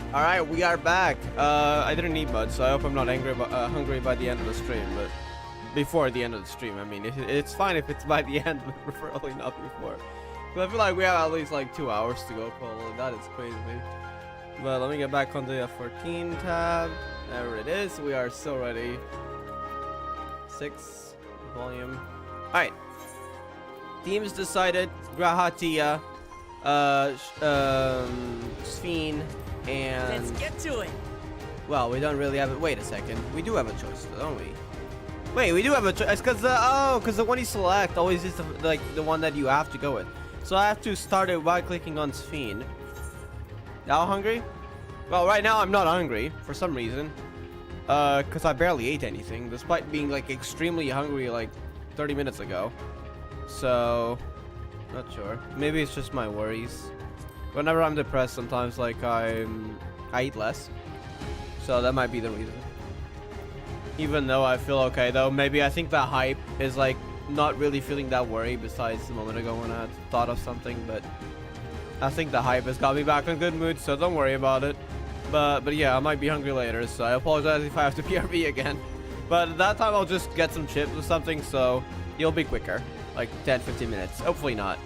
Alright, we are back. I didn't eat much, so I hope I'm not hungry by the end of the stream, but before the end of the stream, I mean, it's fine if it's by the end, but preferably not before. But I feel like we have at least like 2 hours to go, probably. That is crazy. But let me get back on the F14 tab. There it is. We are so ready. 6 volume. Alright. Teams decided. Grahatia, Sphene, and Let's get to it. Well, we don't really have it. Wait a second. We do have a choice, don't we? Wait, we do have a choice. Because the one you select always is the one that you have to go with. So I have to start it by clicking on Sphene. Now hungry? Well, right now I'm not hungry for some reason. Because I barely ate anything, despite being like extremely hungry like 30 minutes ago. So, not sure. Maybe it's just my worries. Whenever I'm depressed, sometimes like I eat less. So that might be the reason. Even though I feel okay though, maybe I think that hype is like not really feeling that worried besides the moment ago when I had thought of something, but I think the hype has got me back in good mood, so don't worry about it. But yeah, I might be hungry later, so I apologize if I have to PRB again. But at that time I'll just get some chips or something, so you'll be quicker. Like 10-15 minutes. Hopefully not.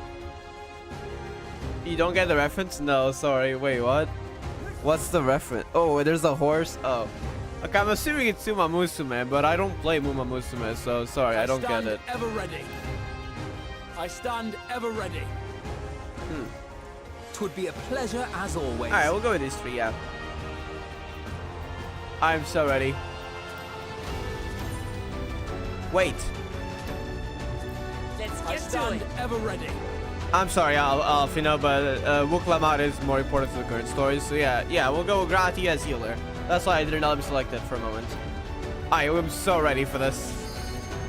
You don't get the reference? No, sorry. Wait, what? What's the reference? Oh, there's a horse? Oh. Okay, I'm assuming it's Uma Musume, but I don't play Uma Musume, so sorry, I don't get it. Ever ready. I stand ever ready. Twould be a pleasure as always. Alright, we'll go with these 3, yeah. I'm so ready. Wait. Let's I get to stand it. ever ready. I'm sorry, Alfino, but Wuklamat is more important to the current story, so yeah, we'll go with Grati as healer. That's why I didn't let him select it for a moment. I'm so ready for this.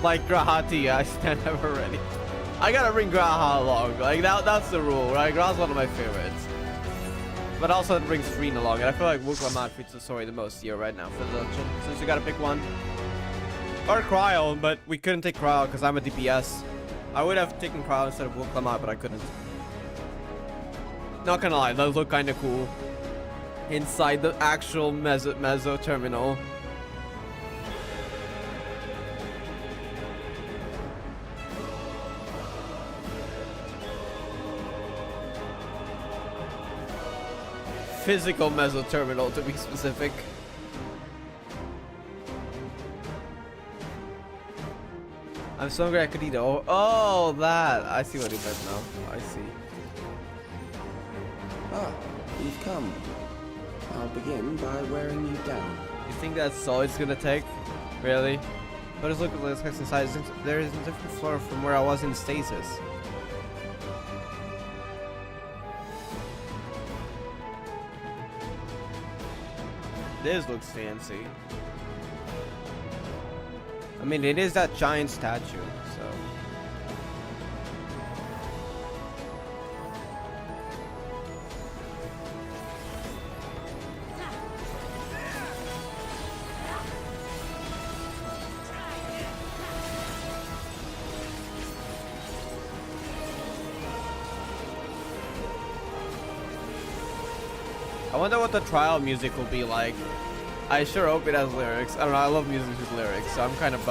Like Grahati, I stand ever ready. I gotta bring Graha along. Like that's the rule, right? Graha's one of my favorites. But also it brings Sphene along, and I feel like Wuklamat fits the story the most here right now for the dungeon, since we gotta pick one. Or Cryo, but we couldn't take Cryo because I'm a DPS. I would have taken Cryo instead of Wuklamat, but I couldn't. Not gonna lie, those look kinda cool. Inside the actual Meso terminal. Physical Meso terminal, to be specific. I'm so hungry I could eat. Oh, that. I see what he meant now. I see. Ah, you've come. I'll begin by wearing you down. You think that's all it's gonna take? Really? But just look at this guy's inside. There is a different floor from where I was in stasis. This looks fancy. I mean, it is that giant statue, so. I wonder what the trial music will be like. I sure hope it has lyrics. I don't know, I love music with lyrics, so I'm kind of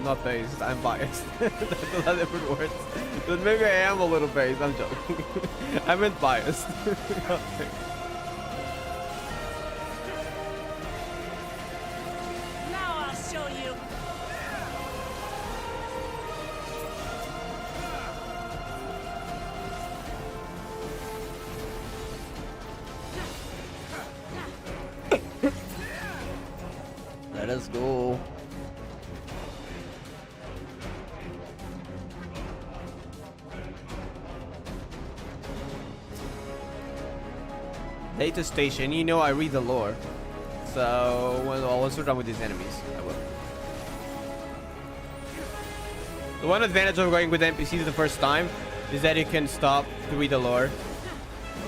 not based, I'm biased. That's not different words. But maybe I am a little based, I'm joking. I meant biased. Now I'll show you. Let us go. Data station, you know I read the lore. So once we're done with these enemies, I will. The one advantage of going with NPCs the first time is that you can stop to read the lore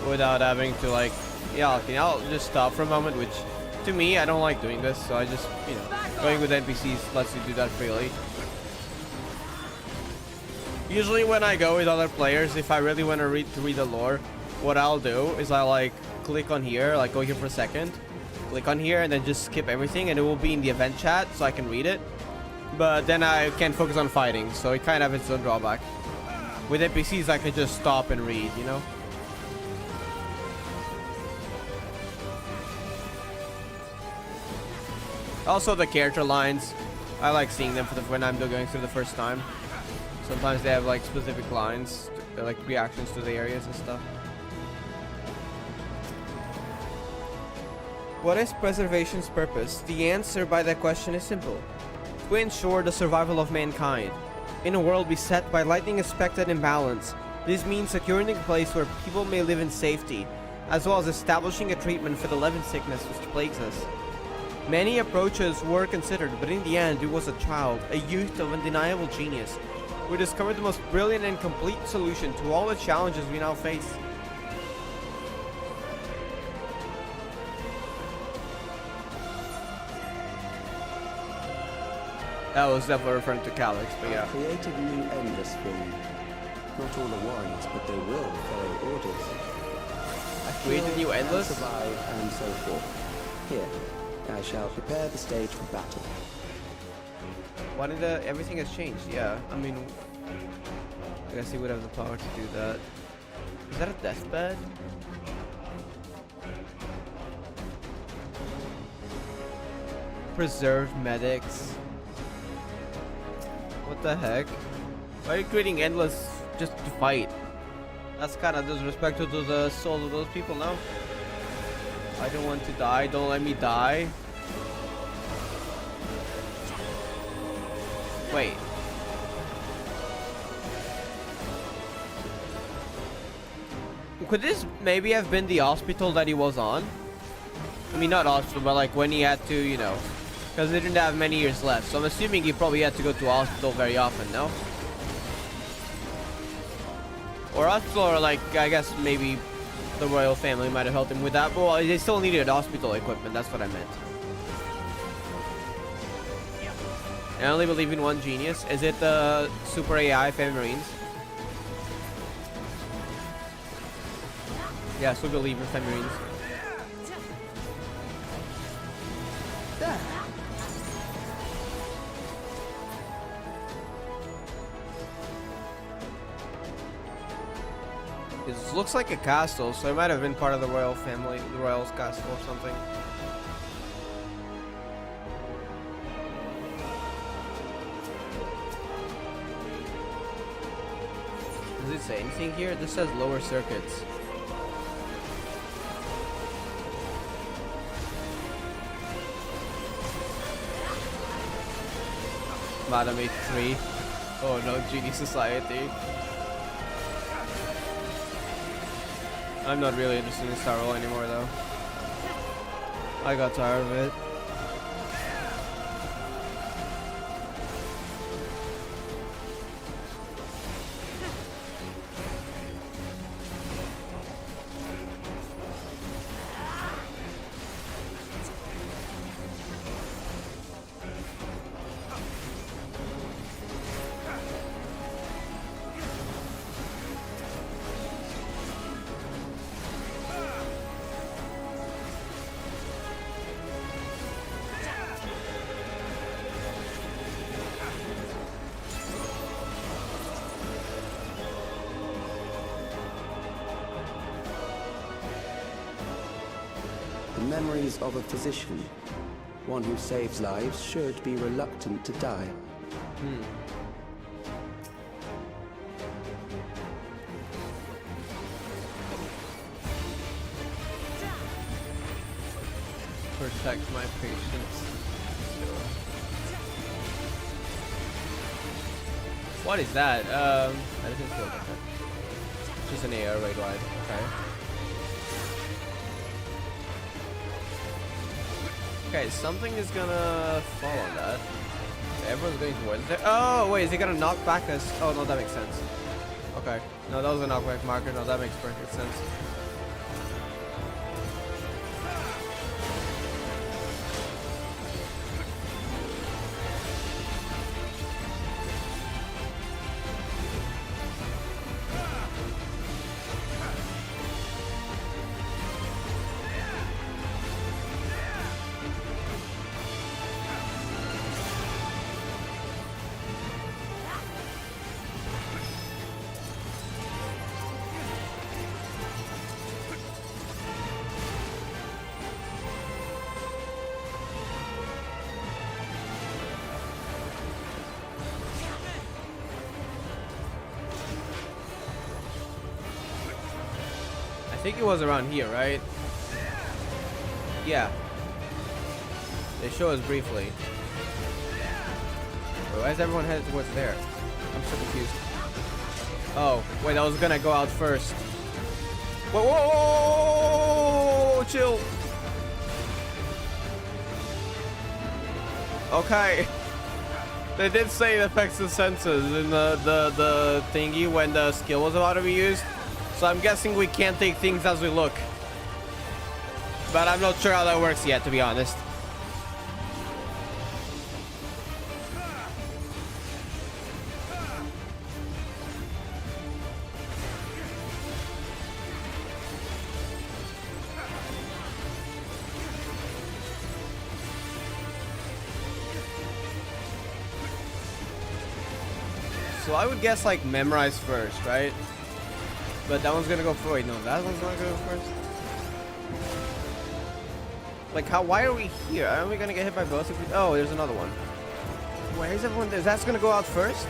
without having to like, yeah, okay, I'll just stop for a moment, which to me, I don't like doing this, so I just, you know, going with NPCs lets you do that freely. Usually when I go with other players, if I really want to read the lore, what I'll do is I like click on here, like go here for a second, click on here, and then just skip everything, and it will be in the event chat, so I can read it. But then I can't focus on fighting, so it kind of has its own drawback. With NPCs, I can just stop and read, you know? Also, the character lines, I like seeing them when I'm going through the first time. Sometimes they have like specific lines, like reactions to the areas and stuff. What is preservation's purpose? The answer by that question is simple. To ensure the survival of mankind. In a world beset by lightning expected imbalance, this means securing a place where people may live in safety, as well as establishing a treatment for the living sickness which plagues us. Many approaches were considered, but in the end it was a child, a youth of undeniable genius, who discovered the most brilliant and complete solution to all the challenges we now face. That was definitely referring to Calyx, but yeah. I created new endless for you. Not all are wise, but they will follow orders. I created new endless? Survive and so forth. Here, I shall prepare the stage for battle. Why did everything has changed? Yeah, I mean, I guess he would have the power to do that. Is that a deathbed? Preserved medics. What the heck? Why are you creating endless just to fight? That's kind of disrespectful to the souls of those people now. I don't want to die. Don't let me die. Wait. Could this maybe have been the hospital that he was on? I mean, not hospital, but like when he had to, you know, because they didn't have many years left. So I'm assuming he probably had to go to hospital very often, no? Or hospital, or like, I guess maybe the royal family might have helped him with that. But well, they still needed hospital equipment, that's what I meant. I only believe in one genius. Is it the Super AI Family Marines? Yes, we believe in Family Marines. This looks like a castle, so it might have been part of the royal family, the royal's castle or something. Does it say anything here? This says lower circuits. Madam 83. Oh no, Genie Society. I'm not really interested in Star Roll anymore though. I got tired of it. The memories of a physician. One who saves lives should be reluctant to die. Protect my patients. What is that? I didn't feel like that. Just an AR raid wide. Okay. Okay, something is gonna fall on that. Everyone's going towards it. Oh, wait, is he gonna knock back us? Oh, no, that makes sense. Okay. No, that was a knockback marker. No, that makes perfect sense. think it was around here, right? Yeah. They show us briefly. Why is everyone headed towards there? I'm so confused. Oh, wait, I was gonna go out first. Whoa, whoa, whoa, whoa, chill. Okay. They did say it affects the senses in the thingy when the skill was about to be used. So I'm guessing we can't take things as we look. But I'm not sure how that works yet, to be honest. So I would guess like memorize first, right? But that one's gonna go first. Wait, no, that one's not gonna go first. Like how? Why are we here? Aren't we gonna get hit by both if we? Oh, there's another one. Where is everyone? Is that gonna go out first?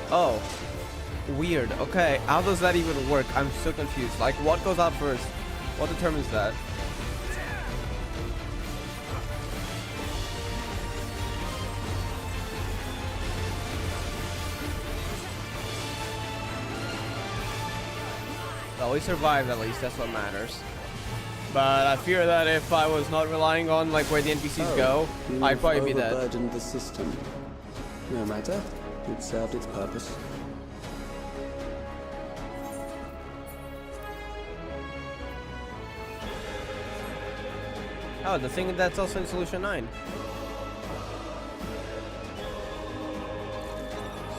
Oh, weird. Okay, how does that even work? I'm so confused. Like, what goes out first? What determines that? Well, we survived at least, that's what matters. But I fear that if I was not relying on like where the NPCs go, I'd probably be dead. Overburdened the system. No matter, it served its purpose. Oh, the thing that's also in Solution 9.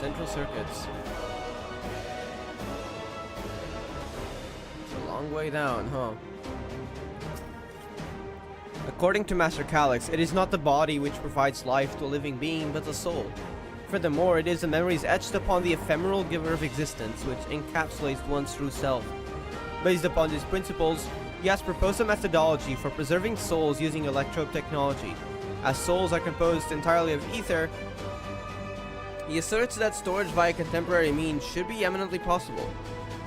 Central circuits. It's a long way down, huh? According to Master Calyx, it is not the body which provides life to a living being, but the soul. Furthermore, it is the memories etched upon the ephemeral giver of existence which encapsulates one's true self. Based upon these principles, he has proposed a methodology for preserving souls using electrope technology. As souls are composed entirely of ether, he asserts that storage via contemporary means should be eminently possible.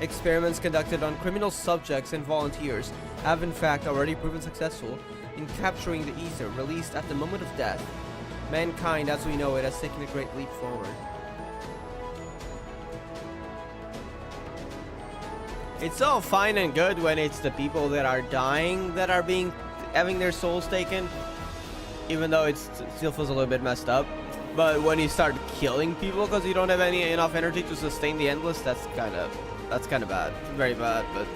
Experiments conducted on criminal subjects and volunteers have in fact already proven successful in capturing the ether released at the moment of death. Mankind as we know it has taken a great leap forward. It's all fine and good when it's the people that are dying that are having their souls taken, even though it still feels a little bit messed up. But when you start killing people because you don't have enough energy to sustain the endless, that's kind of bad. Very bad, but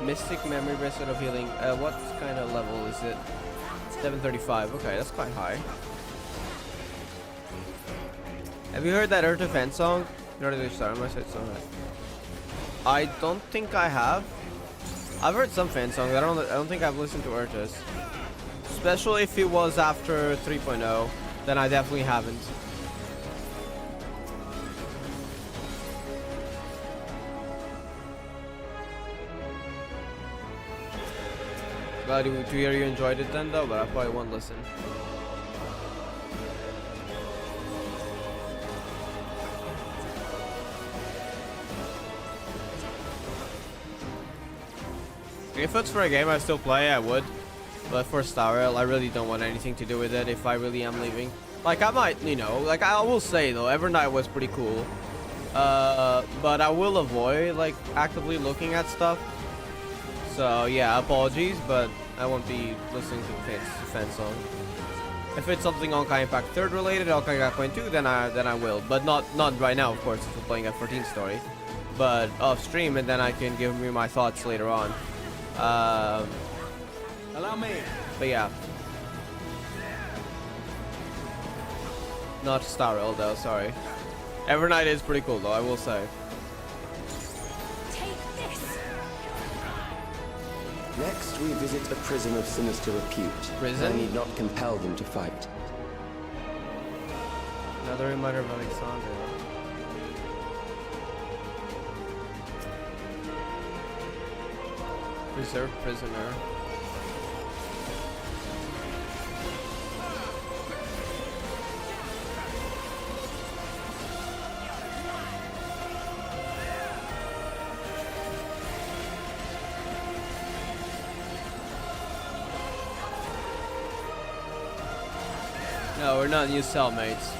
Mystic Memory Bracelet of Healing. What kind of level is it? 735. Okay, that's quite high. Have you heard that Urta fan song? I don't think I have. I've heard some fan songs. I don't think I've listened to Urta's. Especially if it was after 3.0, then I definitely haven't. Glad to hear you enjoyed it then though, but I probably won't listen. If it's for a game I still play, I would. But for Star Rail, I really don't want anything to do with it if I really am leaving. Like I might, you know, like I will say though, Evernight was pretty cool. But I will avoid like actively looking at stuff. So yeah, apologies, but I won't be listening to the fan song. If it's something Honkai Impact 3rd related, Honkai Impact 2, then I will. But not right now, of course, if we're playing F14 story. But off stream, and then I can give you my thoughts later on. Allow me. But yeah. Not Star Rail though, sorry. Evernight is pretty cool though, I will say. Next, we visit a prison of sinister repute. Prison? I need not compel them to fight. Another reminder of Alexander. Reserve prisoner. No, we're not new cellmates.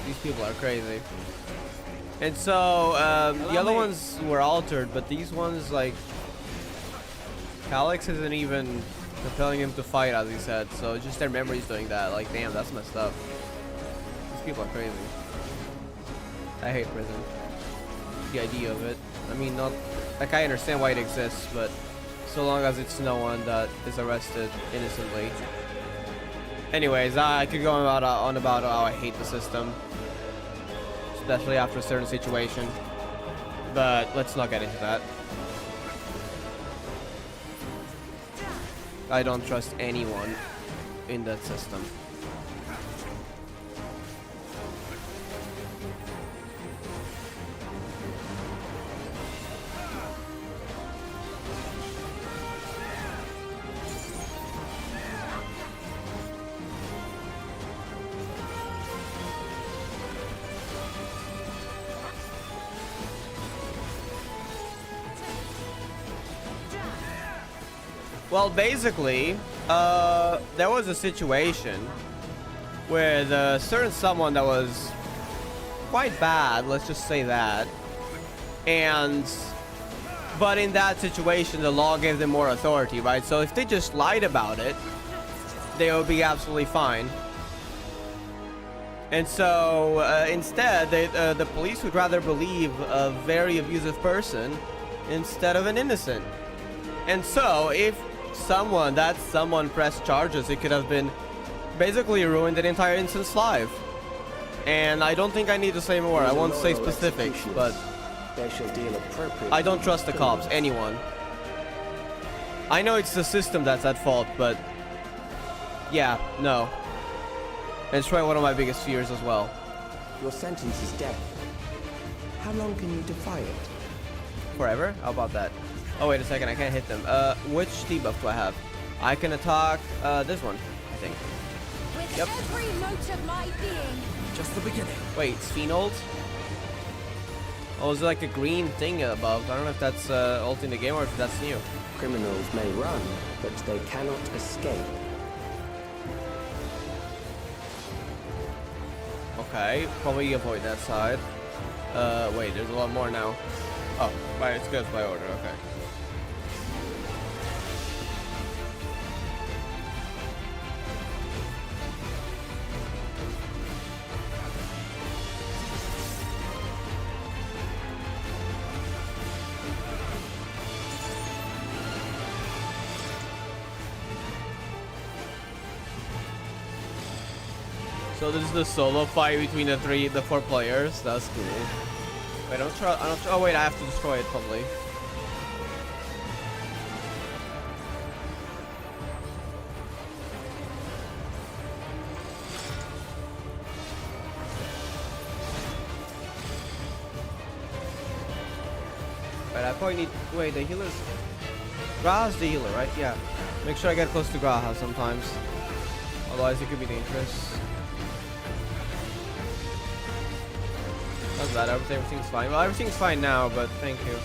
These people are crazy. And so, the other ones were altered, but these ones, like, Calyx isn't even compelling him to fight, as he said, so it's just their memories doing that. Like, damn, that's messed up. These people are crazy. I hate prison. The idea of it. I mean, not, like, I understand why it exists, but so long as it's no one that is arrested innocently. Anyways, I could go on about how I hate the system, especially after a certain situation, but let's not get into that. I don't trust anyone in that system. Well, basically, there was a situation where the certain someone that was quite bad, let's just say that, but in that situation, the law gave them more authority, right? So if they just lied about it, they would be absolutely fine. And so instead, the police would rather believe a very abusive person instead of an innocent. And so if that someone pressed charges, it could have been basically ruined an entire innocent's life. And I don't think I need to say more. I won't say specifics, but they shall deal appropriately. I don't trust the cops, anyone. I know it's the system that's at fault, but yeah, no. And it's probably one of my biggest fears as well. Your sentence is death. How long can you defy it? Forever? How about that? Oh, wait a second, I can't hit them. Which debuff do I have? I can attack, this one, I think. With Yep. every note of my being. Just the beginning. Wait, Sphenold? Oh, is it like a green thing above? I don't know if that's ult in the game or if that's new. Criminals may run, but they cannot escape. Okay, probably avoid that side. Wait, there's a lot more now. Oh, right, it's good by order, okay. So this is the solo fight between the 4 players. That's cool. Wait, oh wait, I have to destroy it probably. Wait, I probably need. Wait, the healer's. Graha's the healer, right? Yeah. Make sure I get close to Graha sometimes. Otherwise, it could be dangerous. Not bad, everything's fine. Well, everything's fine now, but thank you.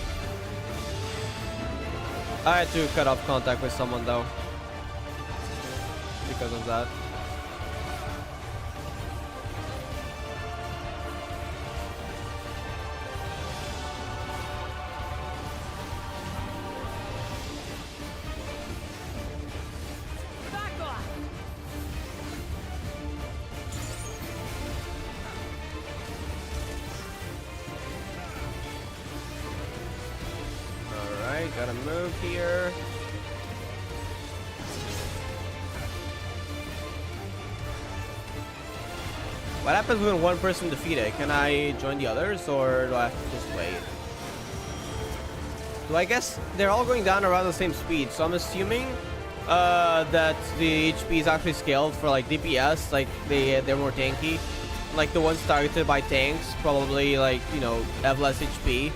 I had to cut off contact with someone though, because of that. Gotta move here. What happens when one person defeated? Can I join the others, or do I have to just wait? So I guess they're all going down around the same speed, so I'm assuming that the HP is actually scaled for like DPS, like they're more tanky. Like the ones targeted by tanks probably, like, you know, have less HP.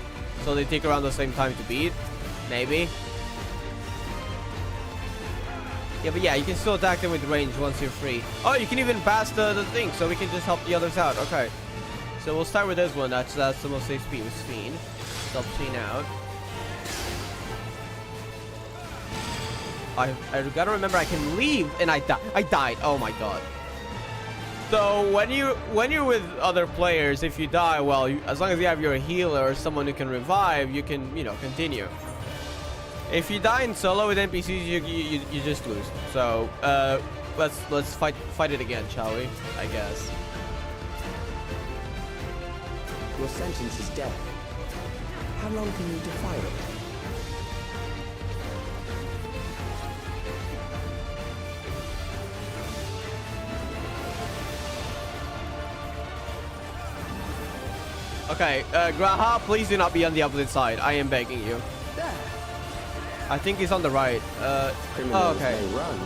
so they take around the same time to beat. Maybe. Yeah, but yeah, you can still attack them with range once you're free. Oh, you can even pass the thing, so we can just help the others out. Okay. So we'll start with this one. That's the most HP with Sphene. Help Sphene out. I gotta remember I can leave, and I died. Oh my god. So when you're with other players, if you die, well, as long as you have your healer or someone who can revive, you can, you know, continue. If you die in solo with NPCs, you just lose. So let's fight it again, shall we? I guess. Your sentence is death. How long can you defy it? Okay, Graha, please do not be on the opposite side. I am begging you. I think he's on the right. Oh, okay.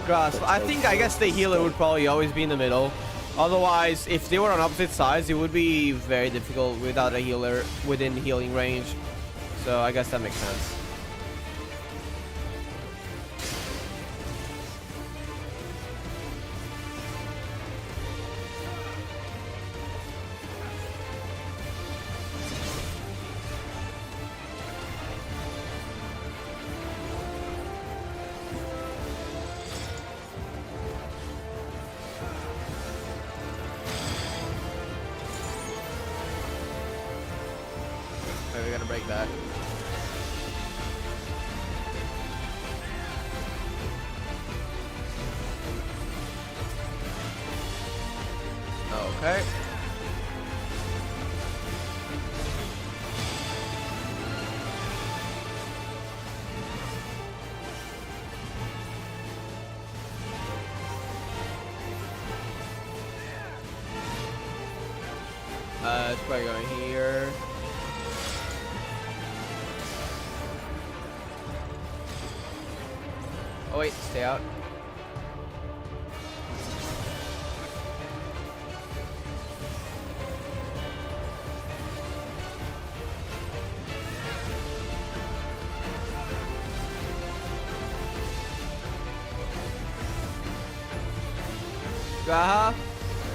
Grasp. I guess the healer would probably always be in the middle. Otherwise, if they were on opposite sides, it would be very difficult without a healer within healing range. So I guess that makes sense. Okay, we gotta break that. Okay. It's probably going here. Oh wait, stay out. Graha,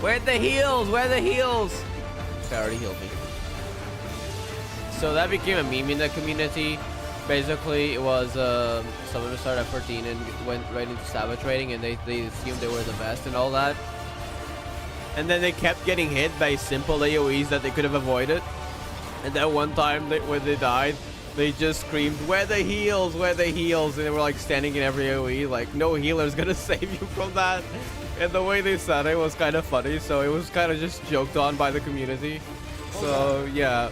where the heals? Where the heals? Okay, already healed me. So that became a meme in the community. Basically, it was someone who started at 14 and went right into savage raiding, and they assumed they were the best and all that. And then they kept getting hit by simple AoEs that they could have avoided. And then one time, when they died, they just screamed, "Where the heals? Where the heals?" And they were like standing in every AoE, like no healer's gonna save you from that. And the way they said it was kind of funny, so it was kind of just joked on by the community. So yeah.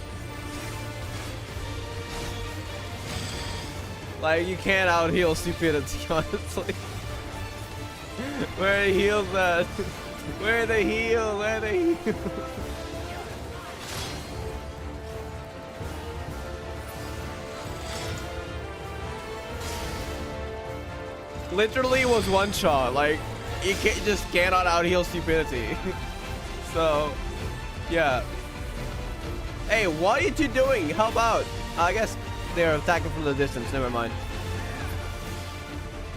Like, you can't out-heal stupidity, honestly. Where are the heals at? Where are the heals? Where are the heals? Literally was one shot. Like, you just cannot out-heal stupidity. So, yeah. Hey, what are you doing? Help out. I guess they're attacking from the distance. Never mind.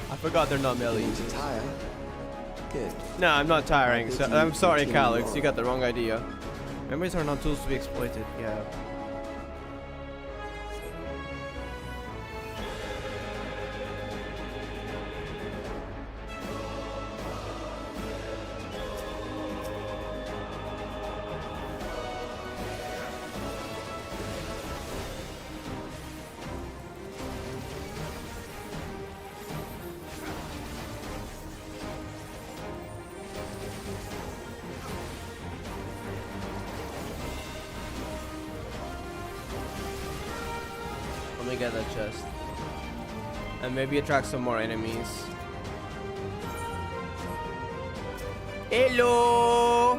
I forgot they're not melee. Good. No, I'm not tiring. So, I'm sorry, Calyx. You got the wrong idea. Memories are not tools to be exploited. Yeah. Let me get that chest. And maybe attract some more enemies. Hello!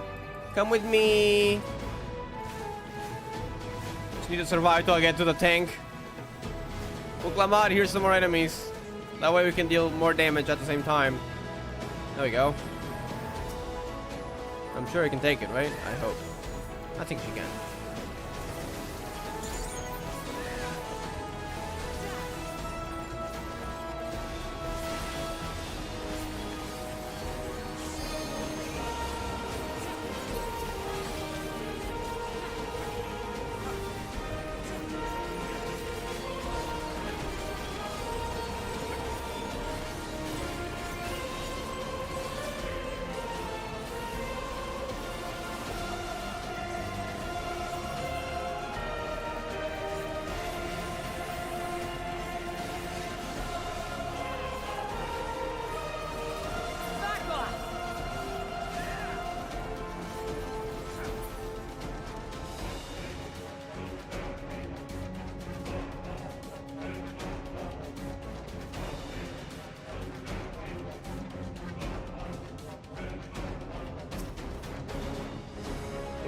Come with me! Just need to survive till I get to the tank. Uklamad, here's some more enemies. That way we can deal more damage at the same time. There we go. I'm sure I can take it, right? I hope. I think she can.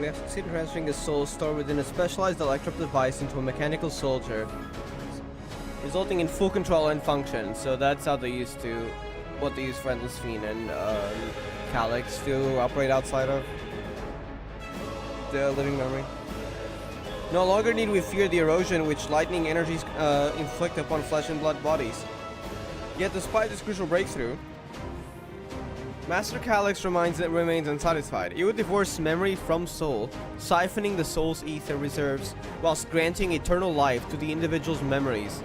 We have succeeded in transferring a soul stored within a specialized electrode device into a mechanical soldier, resulting in full control and function. So that's how they used to, what they use for Endless Fiend and Calyx to operate outside of the living memory. No longer need we fear the erosion which lightning energies inflict upon flesh and blood bodies. Yet despite this crucial breakthrough, Master Calyx remains unsatisfied. It would divorce memory from soul, siphoning the soul's ether reserves, whilst granting eternal life to the individual's memories.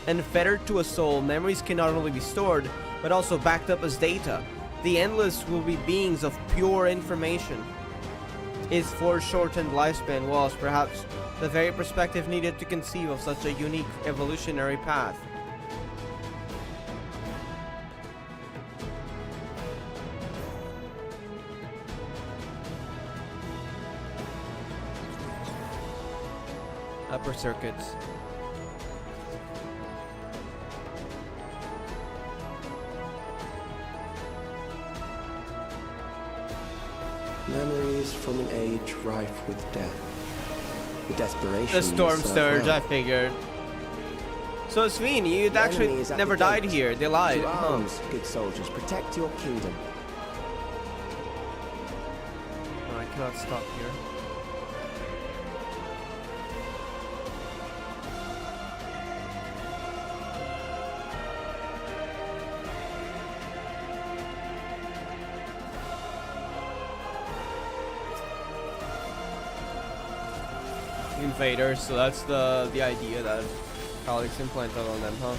And fettered to a soul, memories can not only be stored, but also backed up as data. The Endless will be beings of pure information. His foreshortened lifespan was, perhaps, the very perspective needed to conceive of such a unique evolutionary path. Upper circuits. Memories from an age rife with death. The desperation. The storm surge, I figured. So Sveen, you'd actually never died here. They lied. To arms, good soldiers, protect your kingdom. No, I cannot stop here. Invaders, so that's the idea that Calyx implanted on them, huh?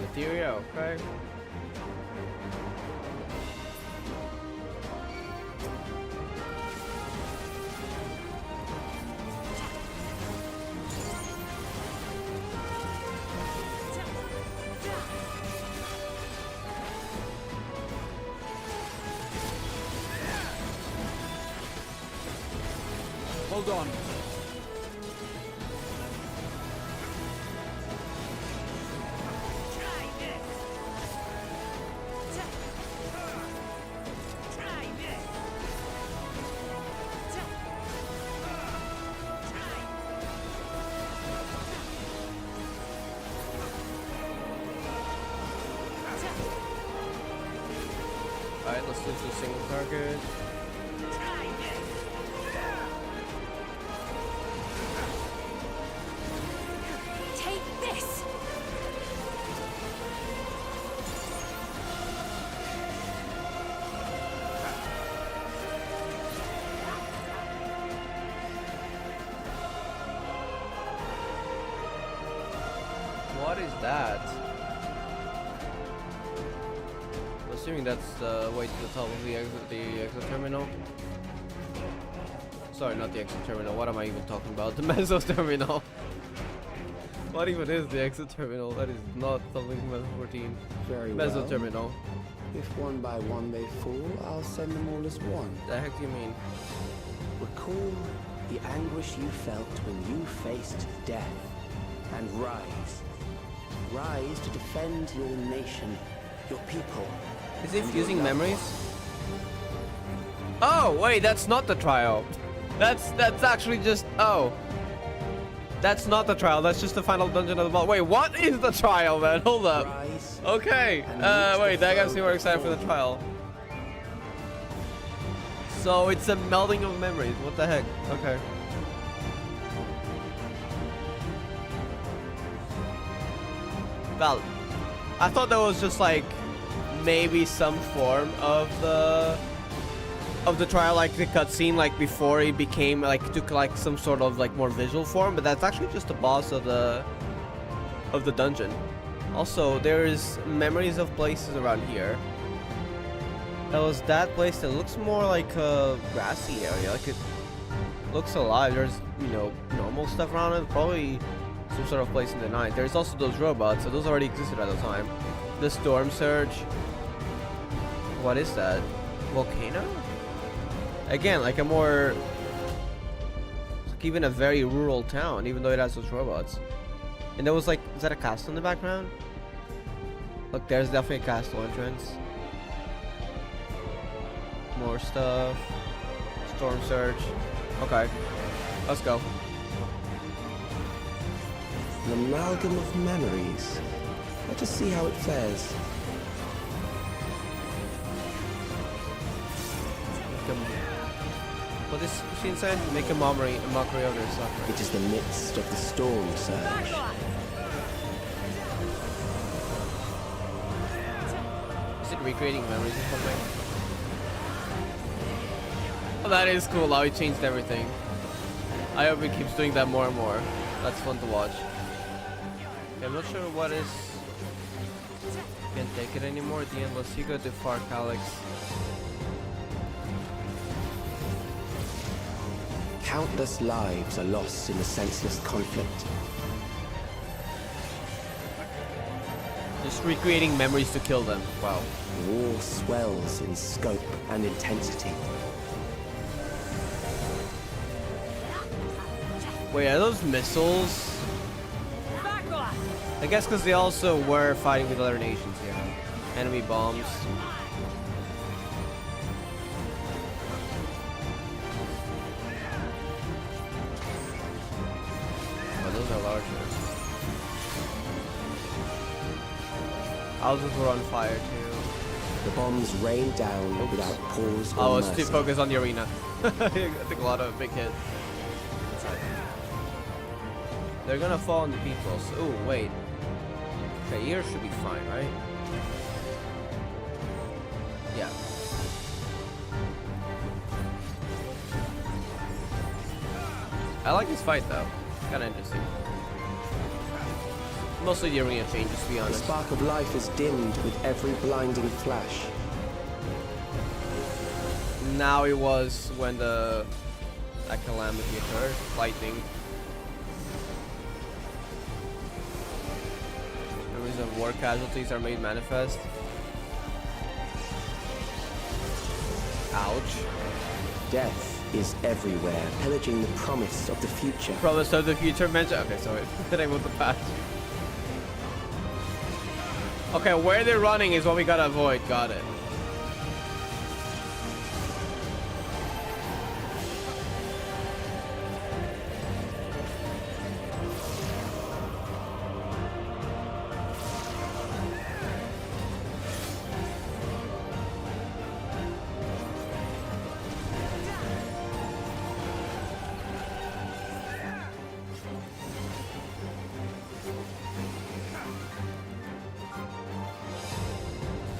Materia, okay. Hold on. Alright, let's do a single target. Take this! What is that? Assuming that's the way to the top of the exit terminal. Sorry, not the exit terminal. What am I even talking about? The meso terminal. What even is the exit terminal? That is not something from Meso 14. Very Meso well. terminal. If one by one they fall, I'll send them all as one. The heck do you mean? Recall the anguish you felt when you faced death. And rise. Rise to defend your nation, your people. Is he fusing memories? Oh, wait, that's not the trial. That's actually just, oh. That's not the trial, that's just the final dungeon of the vault. Wait, what is the trial, man? Hold up. Okay, wait, that gets me more excited for the trial. So it's a melding of memories, what the heck? Okay. Well, I thought that was just like maybe some form of the of the trial, like the cutscene, like before it became like took like some sort of like more visual form, but that's actually just the boss of the dungeon. Also, there's memories of places around here. That was that place that looks more like a grassy area, like it looks alive. There's, you know, normal stuff around it, probably some sort of place in the night. There's also those robots, so those already existed at the time. The storm surge. What is that? Volcano? Again, like a more, like even a very rural town, even though it has those robots. And there was like, is that a castle in the background? Look, there's definitely a castle entrance. More stuff. Storm surge. Okay, let's go. An amalgam of memories. Let us see how it fares. What is she inside? Make a mockery of their suffering. It is the midst of the storm surge. Is it recreating memories or something? Oh, that is cool how he changed everything. I hope he keeps doing that more and more. That's fun to watch. Okay, I'm not sure what is... Can't take it anymore. The endless ego, the far calyx. Countless lives are lost in the senseless conflict. Just recreating memories to kill them. Wow. War swells in scope and intensity. Wait, are those missiles? I guess because they also were fighting with other nations here. Enemy bombs. Oh, those are larger. Houses were on fire too. The bombs rained down without pause or I was mercy. too focused on the arena. I took a lot of big hits. They're gonna fall on the people. So, ooh, wait. Okay, here should be fine, right? Yeah. I like this fight though. Kinda interesting. Mostly the arena changes, to be The honest. spark of life is dimmed with every blinding flash. Now it was when that calamity occurred. Lightning. Memories of war casualties are made manifest. Ouch. Death is everywhere, pillaging the promise of the future. Promise of the future mention. Okay, sorry. Did I move the patch? Okay, where they're running is what we gotta avoid. Got it.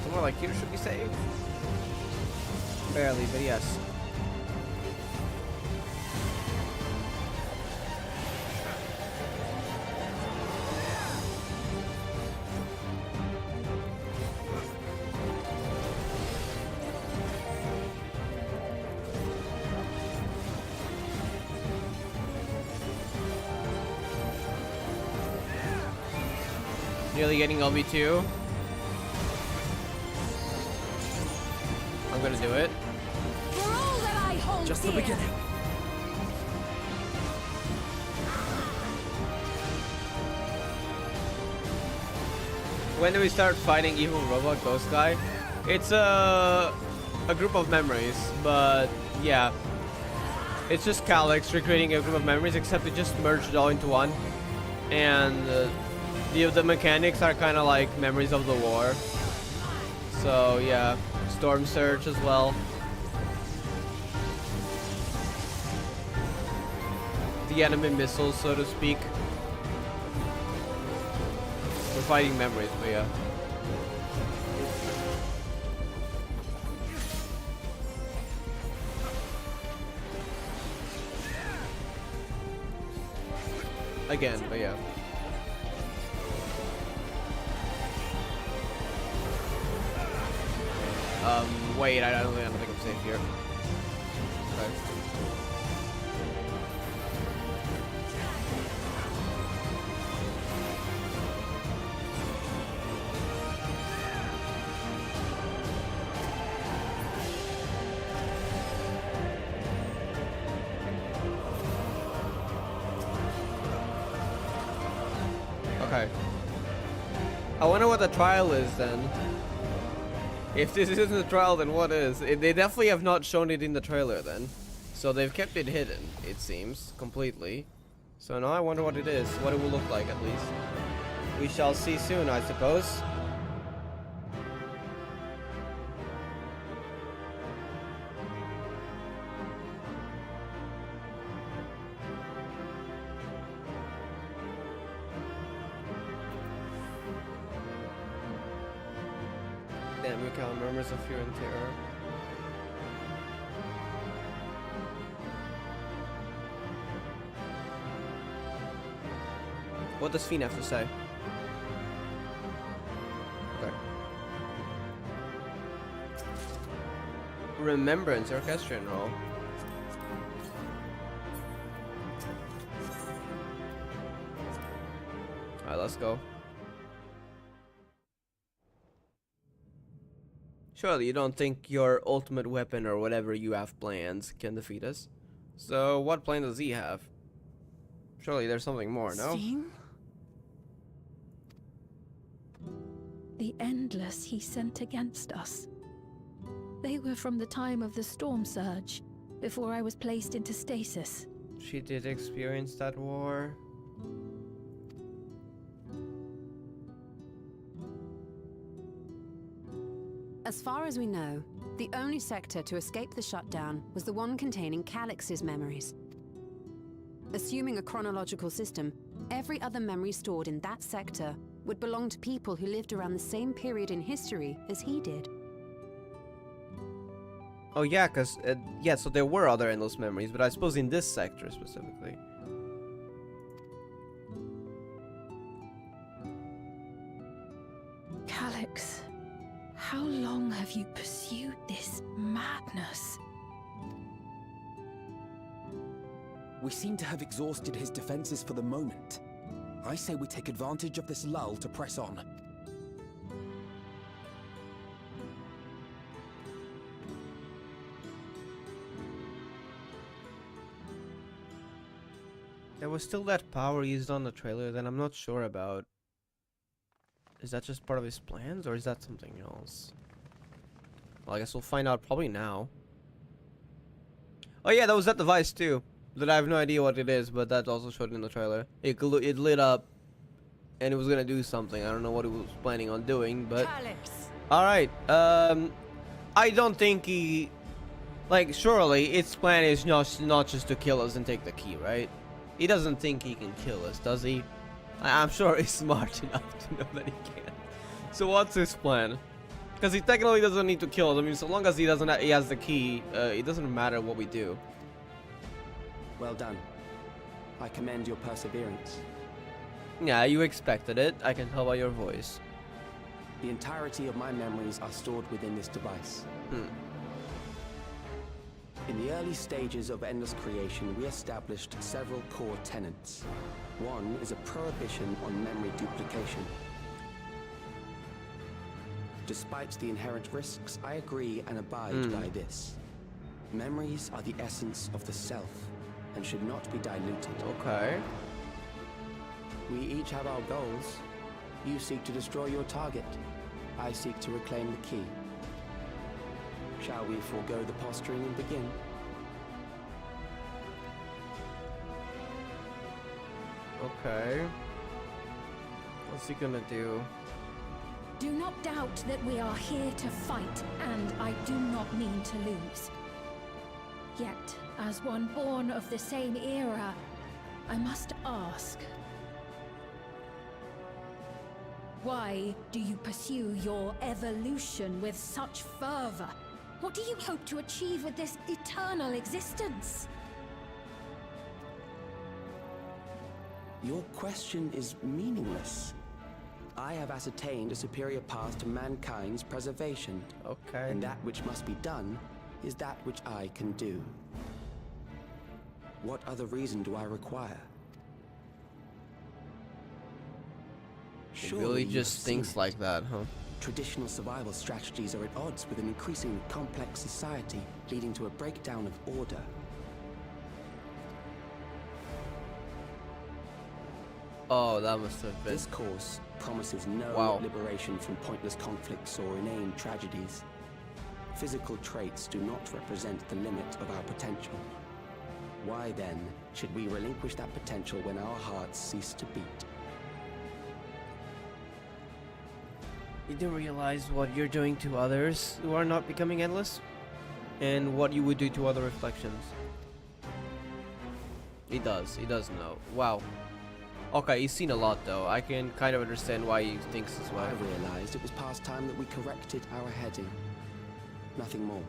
Somewhere like here should be safe. Barely, but yes. Nearly getting LB2. I'm gonna do it. For all that I hold Just the dear. beginning. When do we start fighting evil robot ghost guy? It's a group of memories, but yeah. It's just Calyx recreating a group of memories, except it just merged all into one. And the mechanics are kind of like memories of the war. So yeah, storm surge as well. The enemy missiles, so to speak. We're fighting memories, but yeah. again, but yeah. Wait, I don't think I'm safe here. Okay. Okay. I wonder what the trial is then. If this isn't a trial, then what is? They definitely have not shown it in the trailer then. So they've kept it hidden, it seems, completely. So now I wonder what it is, what it will look like at least. We shall see soon, I suppose. Damn, you count murmurs of fear and terror. What does Fiend have to say? Okay. Remembrance, orchestrion roll. Alright, let's go. Surely you don't think your ultimate weapon or whatever you have plans can defeat us? So what plan does he have? Surely there's something more, no? Sting? The Endless he sent against us. They were from the time of the storm surge, before I was placed into stasis. She did experience that war. As far as we know, the only sector to escape the shutdown was the one containing Calix's memories. Assuming a chronological system, every other memory stored in that sector would belong to people who lived around the same period in history as he did. Oh yeah, cause yeah, so there were other endless memories, but I suppose in this sector specifically. Calix, how long have you pursued this madness? We seem to have exhausted his defenses for the moment. I say we take advantage of this lull to press on. There was still that power used on the trailer that I'm not sure about. Is that just part of his plans, or is that something else? Well, I guess we'll find out probably now. Oh yeah, that was that device too. That I have no idea what it is, but that also showed in the trailer. It lit up, and it was gonna do something. I don't know what it was planning on doing, but... All right. I don't think he... Like, surely its plan is not just to kill us and take the key, right? He doesn't think he can kill us, does he? I'm sure he's smart enough to know that he can't. So what's his plan? Because he technically doesn't need to kill us. I mean, so long as he has the key, it doesn't matter what we do. Well done. I commend your perseverance. Yeah, you expected it. I can tell by your voice. The entirety of my memories are stored within this device. In the early stages of Endless creation, we established several core tenets. One is a prohibition on memory duplication. Despite the inherent risks, I agree and abide by this. Memories are the essence of the self and should not be diluted. Okay. We each have our goals. You seek to destroy your target. I seek to reclaim the key. Shall we forego the posturing and begin? Okay. What's he gonna do? Do not doubt that we are here to fight, and I do not mean to lose. Yet, as one born of the same era, I must ask, why do you pursue your evolution with such fervor? What do you hope to achieve with this eternal existence? Your question is meaningless. I have ascertained a superior path to mankind's preservation. Okay. And that which must be done is that which I can do. What other reason do I require? It really just thinks like that, huh? Traditional survival strategies are at odds with an increasingly complex society, leading to a breakdown of order. Oh, that must have been. This course promises no liberation from pointless conflicts or inane tragedies. Physical traits do not represent the limit of our potential. Why then should we relinquish that potential when our hearts cease to beat? You do realize what you're doing to others who are not becoming endless? And what you would do to other reflections. He does know. Wow. Okay, he's seen a lot though. I can kind of understand why he thinks this way. I realized it was past time that we corrected our heading. Nothing more.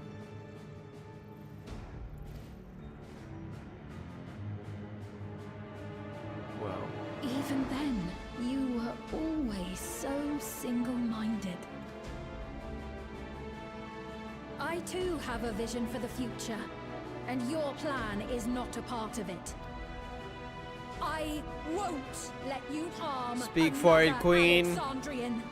Well. Even then, you were always so single-minded. I too have a vision for the future, and your plan is not a part of it. I won't let you harm Speak for it, Queen. Alexandrian.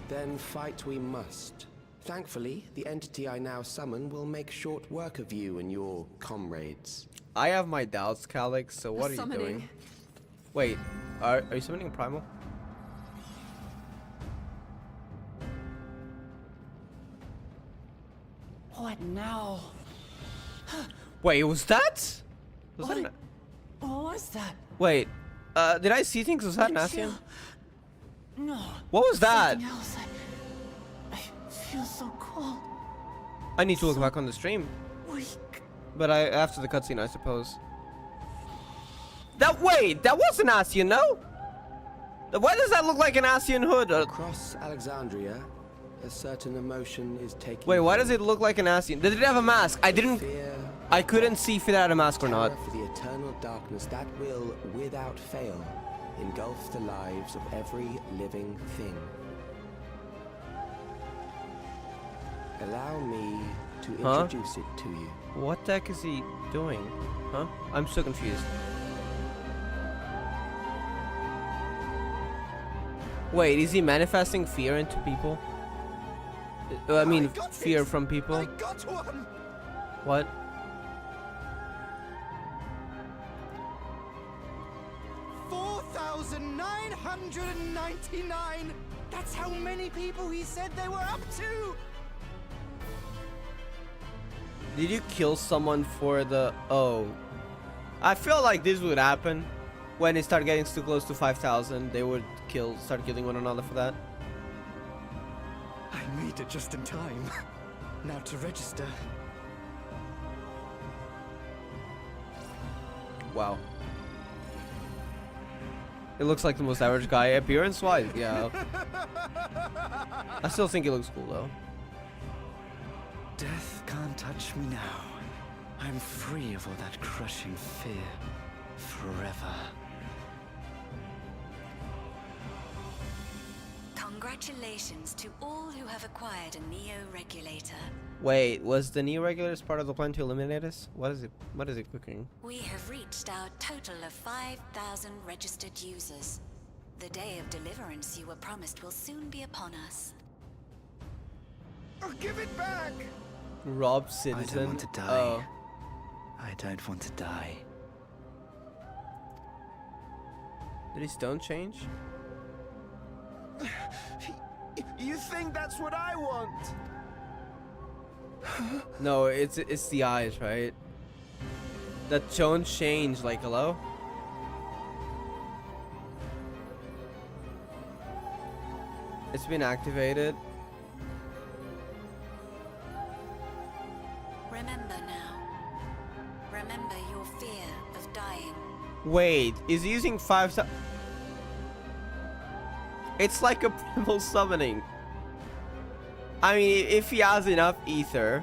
Then fight we must. Thankfully, the entity I now summon will make short work of you and your comrades. I have my doubts, Calyx, so what are you doing? Wait, are you summoning Primal? What now? Wait, was that? What was that? Wait, did I see things? Was that an Ascian? No. What was that? Something else. I feel so cold. I need to look back on the stream. Weak. But after the cutscene, I suppose. That was an Ascian, no? Why does that look like an Ascian hood? Across Alexandria, a certain emotion is taking. Wait, why does it look like an Ascian? Did it have a mask? I couldn't see if it had a mask or not. For the eternal darkness that will, without fail, engulf the lives of every living thing. Allow me to introduce it to you. What the heck is he doing? Huh? I'm so confused. Wait, is he manifesting fear into people? I mean, fear from people? I got one. What? $4,999. That's how many people he said they were up to. Did you kill someone for the... Oh. I feel like this would happen. When they start getting too close to 5,000, they would start killing one another for that. I made it just in time. Now to register. Wow. It looks like the most average guy appearance-wise, yeah. I still think he looks cool though. Death can't touch me now. I'm free of all that crushing fear. Forever. Congratulations to all who have acquired a Neo-Regulator. Wait, was the Neo-Regulator part of the plan to eliminate us? What is it cooking? We have reached our total of 5,000 registered users. The day of deliverance you were promised will soon be upon us. Oh, give it back! Rob Citizen. I don't want to die. Oh. I don't want to die. Did his tone change? You think that's what I want? No, it's the eyes, right? The tone changed, like, hello? It's been activated. Remember now. Remember your fear of dying. Wait, is he using 5,000? It's like a primal summoning. I mean, if he has enough ether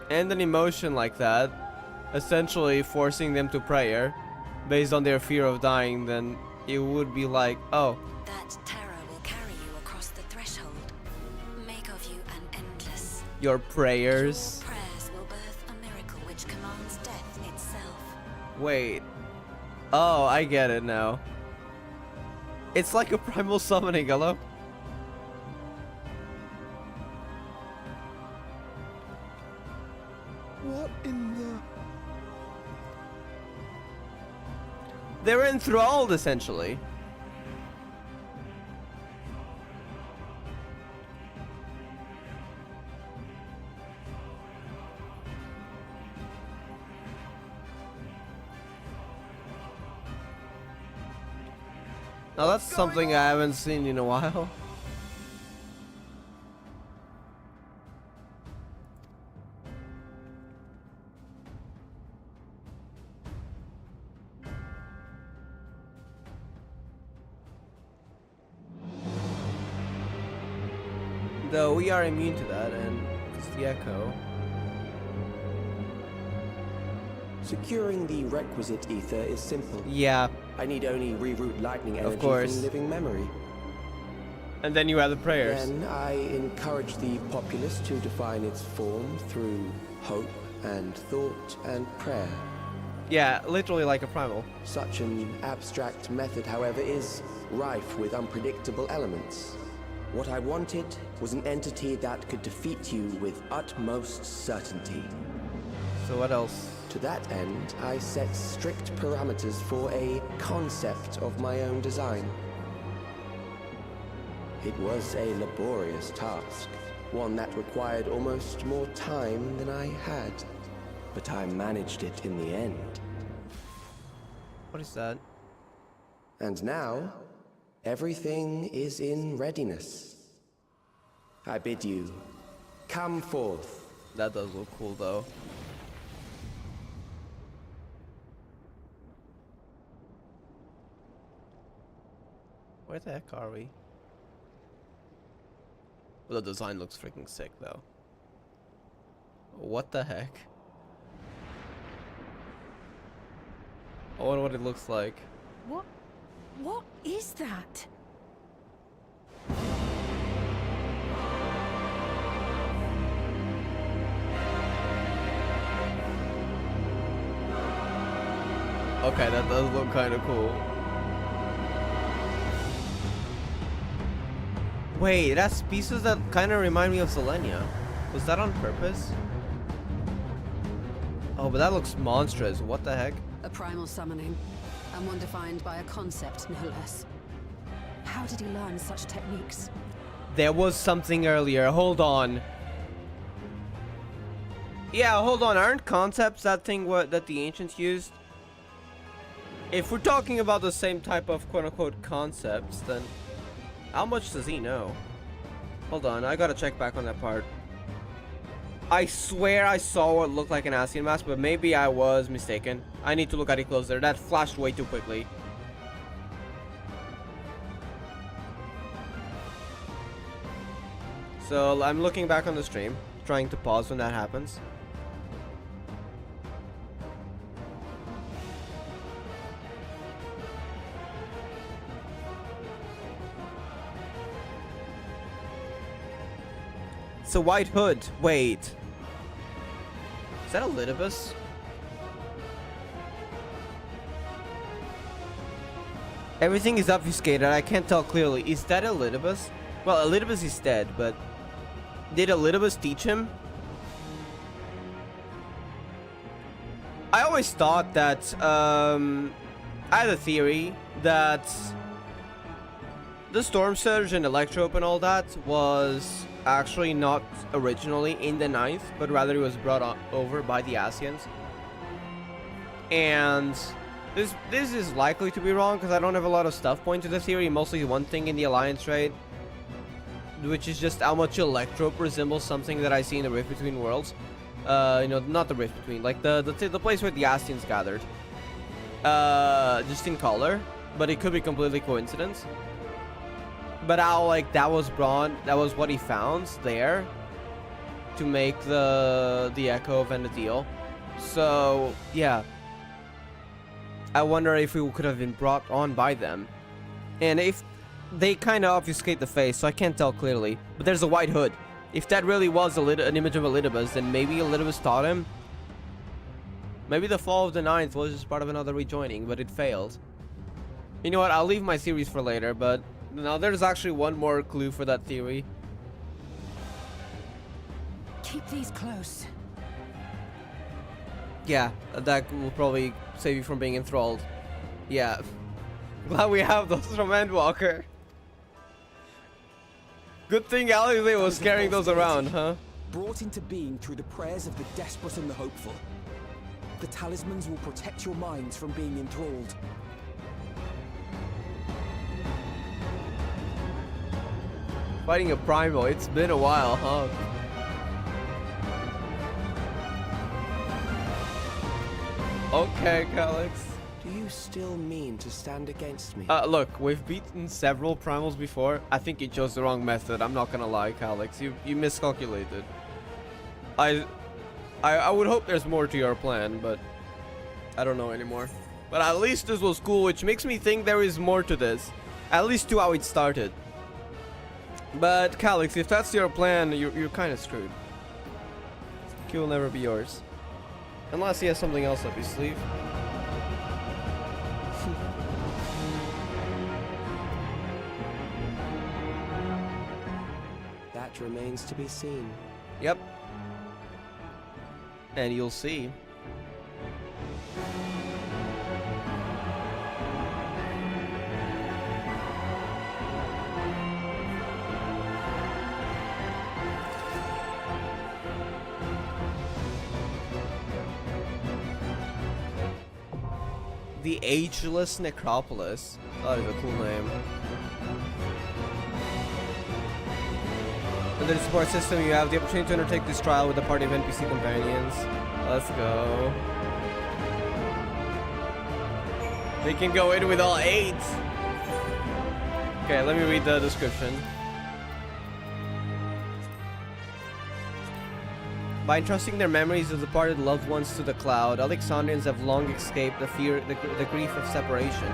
and an emotion like that, essentially forcing them to prayer based on their fear of dying, then it would be like, oh, That terror will carry you across the threshold. Make of you an endless. your prayers. Your prayers will birth a miracle which commands death itself. Wait. Oh, I get it now. It's like a primal summoning, hello? What in the... They're enthralled, essentially. Now that's something I haven't seen in a while. Though we are immune to that, and it's the echo. Securing the requisite ether is simple. Yeah. I need only reroute lightning energy course. from living memory. And then you have the prayers. Then I encourage the populace to define its form through hope and thought and prayer. Yeah, literally like a primal. Such an abstract method, however, is rife with unpredictable elements. What I wanted was an entity that could defeat you with utmost certainty. So what else? To that end, I set strict parameters for a concept of my own design. It was a laborious task, one that required almost more time than I had. But I managed it in the end. What is that? And now, everything is in readiness. I bid you, come forth. That does look cool, though. Where the heck are we? Well, the design looks freaking sick, though. What the heck? I wonder what it looks like. What is that? Okay, that does look kind of cool. Wait, that's pieces that kind of remind me of Selenia. Was that on purpose? Oh, but that looks monstrous. What the heck? A primal summoning, and one defined by a concept, no less. How did he learn such techniques? There was something earlier. Hold on. Yeah, hold on. Aren't concepts that thing that the ancients used? If we're talking about the same type of quote-unquote concepts, then how much does he know? Hold on, I gotta check back on that part. I swear I saw what looked like an Ascian mask, but maybe I was mistaken. I need to look at it closer. That flashed way too quickly. So I'm looking back on the stream, trying to pause when that happens. It's a white hood. Wait. Is that a Lidibus? Everything is obfuscated. I can't tell clearly. Is that a Lidibus? Well, a Lidibus is dead, but did a Lidibus teach him? I always thought that, I had a theory that the Storm Surge and Electrope and all that was actually not originally in the 9th, but rather it was brought over by the Ascians. And this is likely to be wrong because I don't have a lot of stuff pointing to the theory, mostly one thing in the Alliance trade, which is just how much Electrope resembles something that I see in the Rift Between Worlds. You know, not the Rift Between, like the place where the Ascians gathered. Just in color, but it could be completely coincidence. But how, like, that was what he found there to make the Echo of Enedil. So, yeah. I wonder if we could have been brought on by them. And if they kind of obfuscate the face, so I can't tell clearly. But there's a white hood. If that really was an image of Elidibus, then maybe Elidibus taught him. Maybe the fall of the Ninth was just part of another rejoining, but it failed. You know what? I'll leave my theories for later, but now there's actually one more clue for that theory. Keep these close. Yeah, that will probably save you from being enthralled. Yeah. Glad we have those from Endwalker. Good thing Alize was carrying those around, huh? Brought into being through the prayers of the desperate and the hopeful. The talismans will protect your minds from being enthralled. Fighting a primal, it's been a while, huh? Okay, Calyx. Do you still mean to stand against me? Look, we've beaten several primals before. I think you chose the wrong method. I'm not gonna lie, Calyx. You miscalculated. I would hope there's more to your plan, but I don't know anymore. But at least this was cool, which makes me think there is more to this. At least to how it started. But Calyx, if that's your plan, you're kind of screwed. Q will never be yours. Unless he has something else up his sleeve. That remains to be seen. Yep. And you'll see. The Ageless Necropolis. That is a cool name. Under the support system, you have the opportunity to undertake this trial with a party of NPC companions. Let's go. They can go in with all 8. Okay, let me read the description. By entrusting their memories of departed loved ones to the cloud, Alexandrians have long escaped the grief of separation.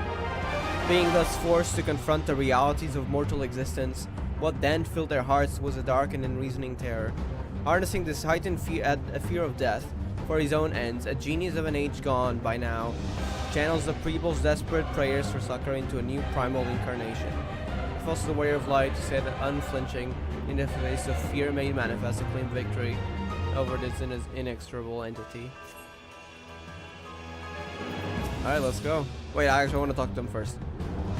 Being thus forced to confront the realities of mortal existence, what then filled their hearts was a dark and unreasoning terror. Harnessing this heightened fear of death for his own ends, a genius of an age gone by now channels the people's desperate prayers for succor into a new primal incarnation. Forces the warrior of light to stand unflinching in the face of fear made manifest to claim victory over this inexorable entity. Alright, let's go. Wait, I actually want to talk to them first.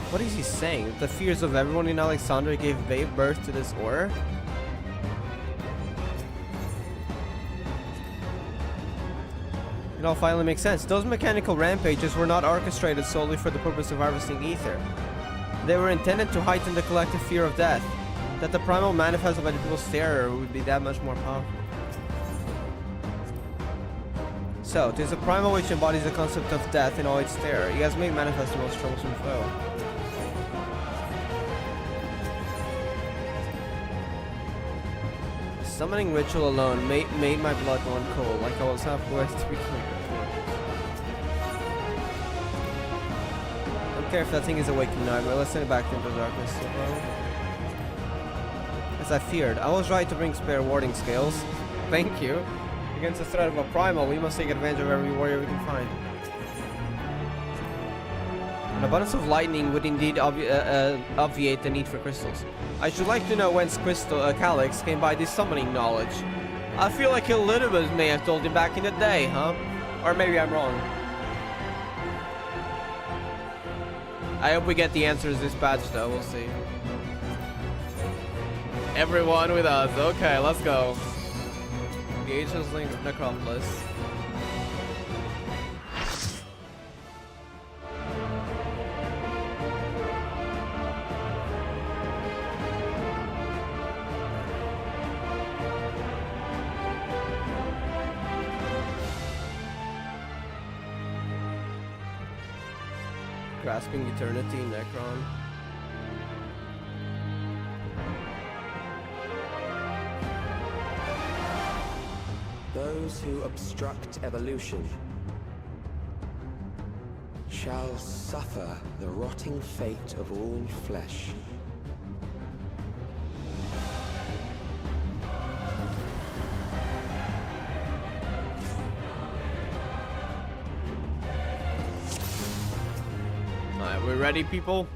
What is he saying? The fears of everyone in Alexandria gave birth to this aura? It all finally makes sense. Those mechanical rampages were not orchestrated solely for the purpose of harvesting ether. They were intended to heighten the collective fear of death. That the primal manifest by the people's terror would be that much more powerful. So, it is a primal which embodies the concept of death in all its terror. He has made manifest the most troublesome foe. The summoning ritual alone made my blood run cold, like I was halfway to be clear. I don't care if that thing is awake now, but let's send it back into the darkness. As I feared, I was right to bring spare warding scales. Thank you. Against the threat of a primal, we must take advantage of every warrior we can find. An abundance of lightning would indeed obviate the need for crystals. I should like to know whence Calyx came by this summoning knowledge. I feel like Elidibus may have told him back in the day, huh? Or maybe I'm wrong. I hope we get the answers this patch though, we'll see. Everyone with us, okay, let's go. The Ageless Necropolis. Grasping Eternity, Necron. Those those who obstruct evolution shall suffer the rotting fate of all flesh. Alright, we're ready, people?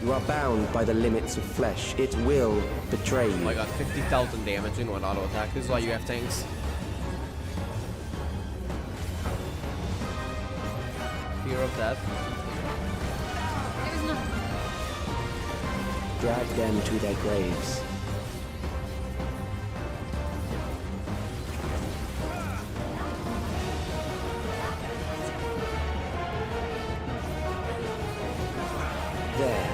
You are bound by the limits of flesh. It will betray you. Oh my god, 50,000 damage in one auto attack. This is why you have tanks. Fear of death. There's nothing. Drag them to their graves. There.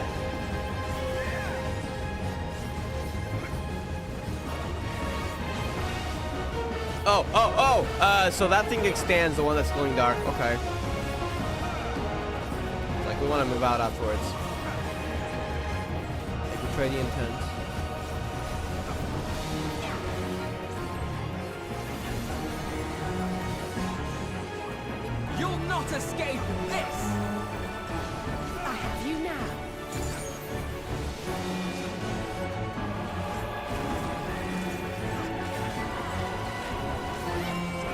So that thing extends, the one that's glowing dark. Okay. Like, we want to move out afterwards. Like, betray the intent. You'll not escape this! I have you now.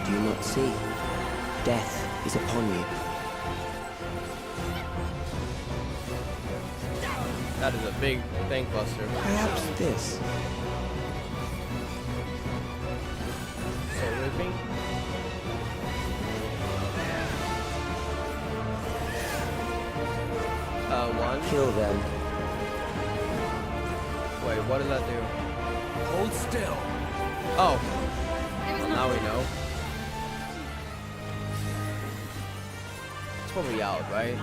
Do you not see? Death is upon you. That is a big tank buster. Perhaps this. Soul ripping. One. Kill them. Wait, what does that do? Hold still. Oh. Well, now we know. It's probably out, right?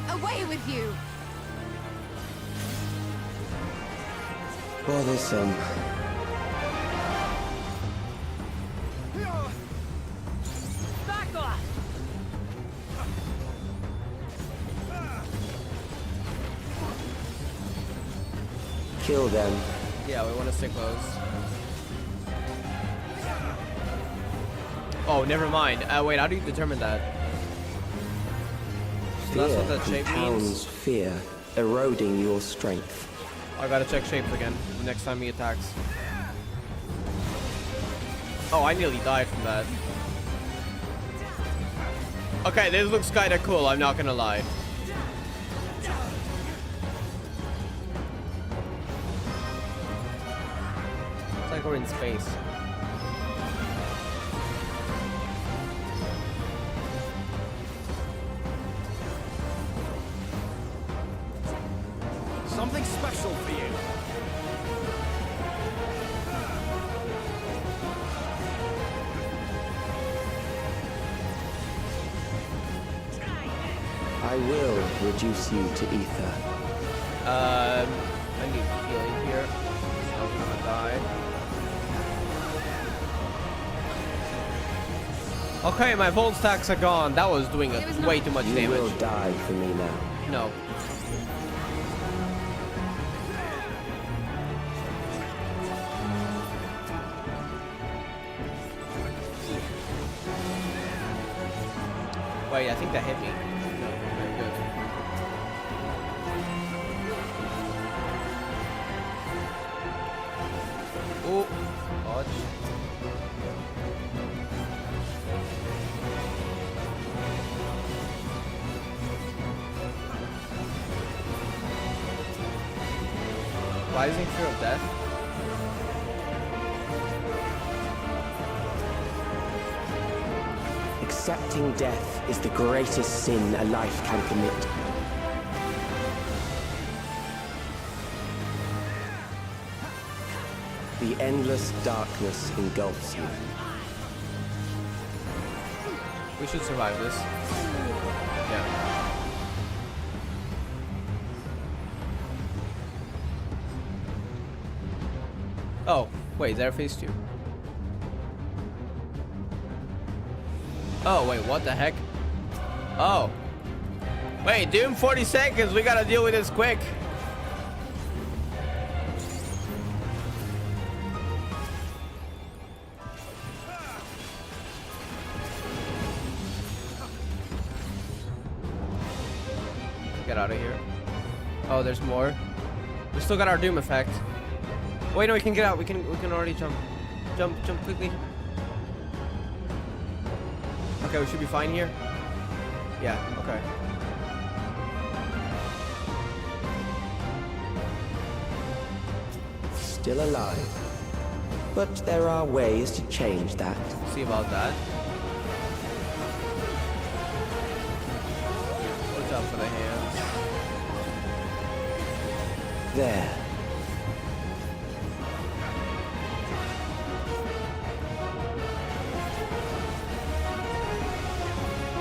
Away with you! Bothersome. Back off! Kill them. Yeah, we want to stay close. Oh, never mind. Wait, how do you determine that? So that's what that shape compounds means? fear, eroding your strength. I gotta check shapes again next time he attacks. Oh, I nearly died from that. Okay, this looks kinda cool, I'm not gonna lie. It's like we're in space. Something special for you. I will reduce you to ether. I need healing here. I'm gonna die. Okay, my volt stacks are gone. That was doing way too much damage. You will die for me now. No. Wait, I think that hit me. No, very good. Oh, dodge. Rising fear of death. Accepting death is the greatest sin a life can commit. The endless darkness engulfs you. We should survive this. Yeah. Oh, wait, there phase 2. Oh, wait, what the heck? Oh. Wait, Doom 40 seconds. We gotta deal with this quick. Get out of here. Oh, there's more. We still got our Doom effect. Wait, no, we can get out. We can already jump. Jump quickly. Okay, we should be fine here. Yeah, okay. Still alive. But there are ways to change that. See about that. What's up for the hands? There.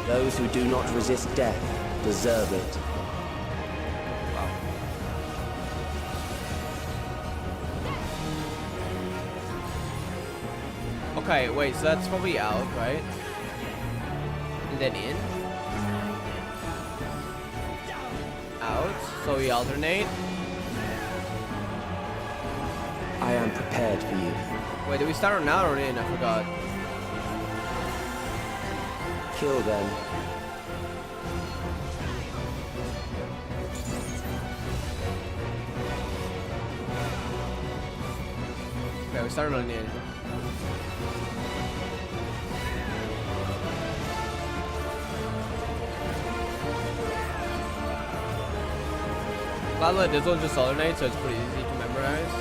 Those who do not resist death deserve it. Okay, wait, so that's probably out, right? And then in? Out, so we alternate. I am prepared for you. Wait, did we start on out or in? I forgot. Kill them. Okay, we started on in. Glad this one just alternates, so it's pretty easy to memorize.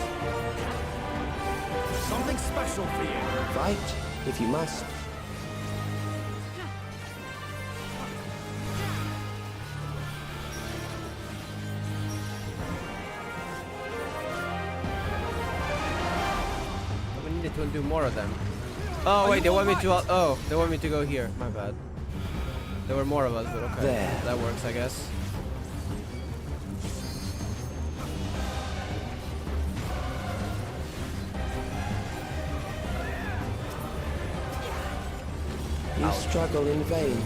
Something special for you. Fight, if you must. We needed to do more of them. Oh wait, they want me to. Oh, they want me to go here. My bad. There were more of us, but okay, there. That works, I guess. You struggle in vain.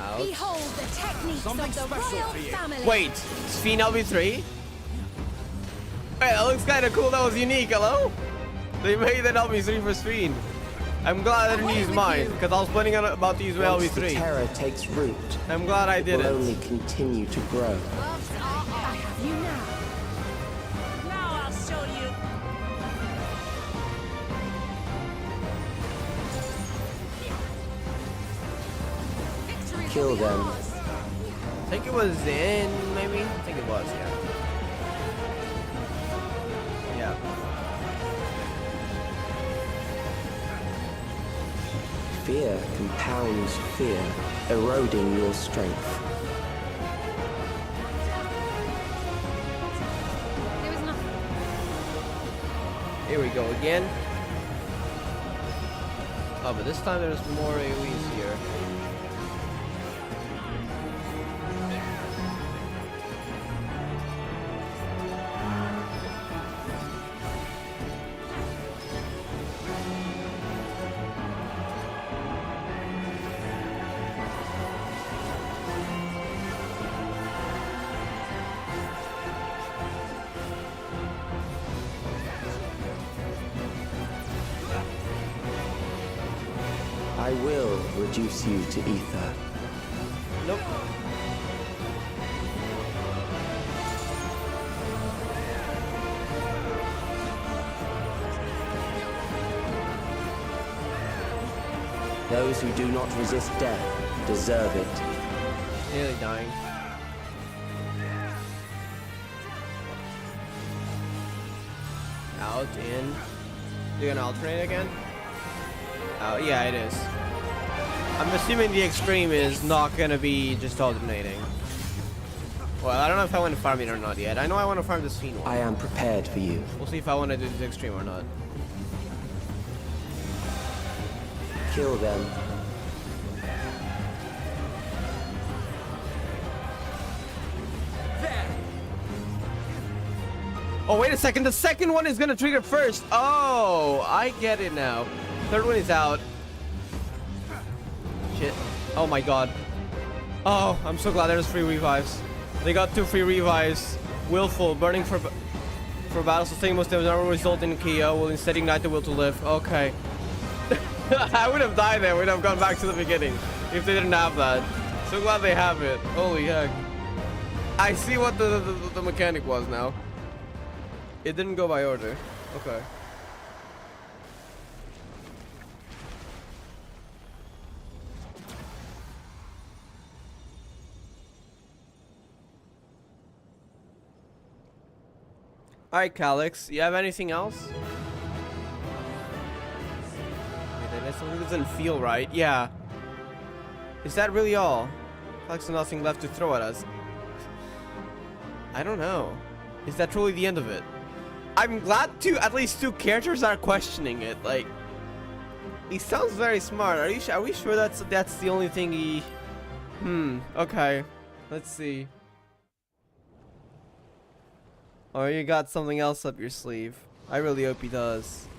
Out. Behold the techniques of the royal family. Wait, Sphene LB3? Wait, that looks kind of cool. That was unique. Hello? They made an LB3 for Sphene. I'm glad I didn't use mine because I was planning on about to use my Once LB3. the terror takes root, I'm glad I did it it. will only continue to grow. I have you now. Now I'll show you. Kill them. I think it was in, maybe? I think it was, yeah. Yeah. Fear compounds fear, eroding your strength. There was nothing. Here we go again. Oh, but this time there's more AoEs here. I will reduce you to ether. Nope. Those who do not resist death deserve it. Nearly dying. Out, in. You're gonna alternate again? Oh, yeah, it is. I'm assuming the extreme is not gonna be just alternating. Well, I don't know if I want to farm it or not yet. I know I want to farm the Sphene one. I am prepared for you. We'll see if I want to do this extreme or not. Kill them. Oh, wait a second. The second one is gonna trigger first. Oh, I get it now. Third one is out. Shit. Oh my god. Oh, I'm so glad there's free revives. They got 2 free revives. Willful, burning for battle, sustaining most damage, never result in KO, will instead ignite the will to live. Okay. I would have died there, would have gone back to the beginning if they didn't have that. So glad they have it. Holy heck. I see what the mechanic was now. It didn't go by order. Okay. Alright, Calyx, you have anything else? Wait, something doesn't feel right. Yeah. Is that really all? Calyx has nothing left to throw at us. I don't know. Is that truly the end of it? I'm glad at least 2 characters are questioning it. Like, he sounds very smart. Are we sure that's the only thing he? Okay. Let's see. Or you got something else up your sleeve. I really hope he does.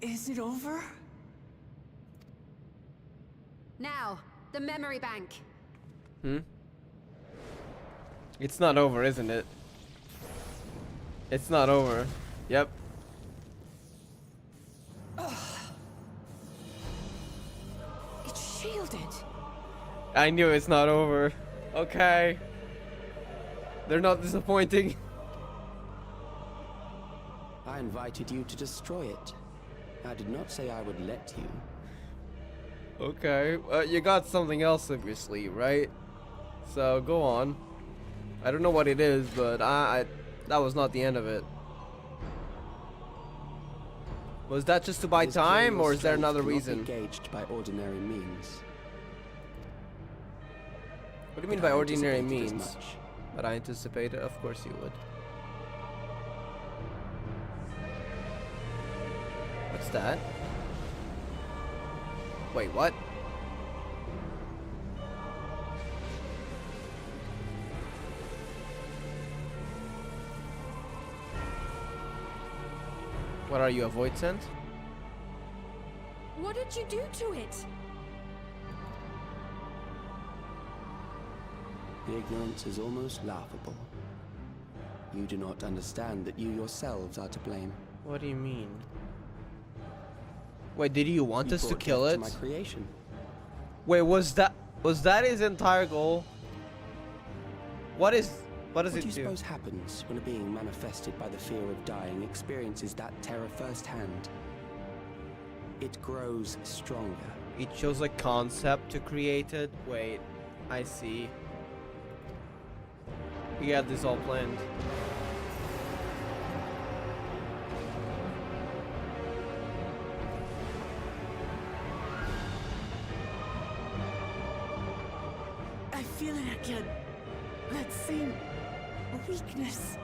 Is it over? Now, the memory bank. It's not over, isn't it? It's not over. Yep. It's shielded. I knew it's not over. Okay. They're not disappointing. I invited you to destroy it. I did not say I would let you. Okay, you got something else up your sleeve, right? So go on. I don't know what it is, but that was not the end of it. Was that just to buy time, or is there another reason? Engaged by ordinary means. What do you mean by ordinary means? But I anticipated, of course you would. What's that? Wait, what? What are you, a void scent? What did you do to it? The ignorance is almost laughable. You do not understand that you yourselves are to blame. What do you mean? Wait, did you want us to kill it? My creation. Wait, was that his entire goal? What does What it do you do? suppose happens when a being manifested by the fear of dying experiences that terror firsthand? It grows stronger. It chose a concept to create it. Wait, I see. He had this all planned. I feel it again. That same weakness.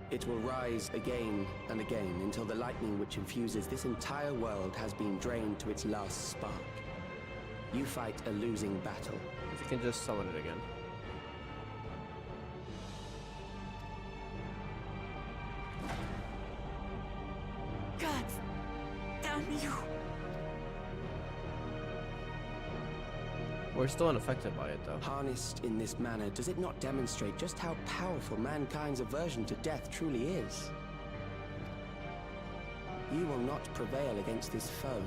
It will rise again and again until the lightning which infuses this entire world has been drained to its last spark. You fight a losing battle. If you can just summon it again. God damn you. We're still unaffected by it, though. Harnessed in this manner, does it not demonstrate just how powerful mankind's aversion to death truly is? You will not prevail against this foe.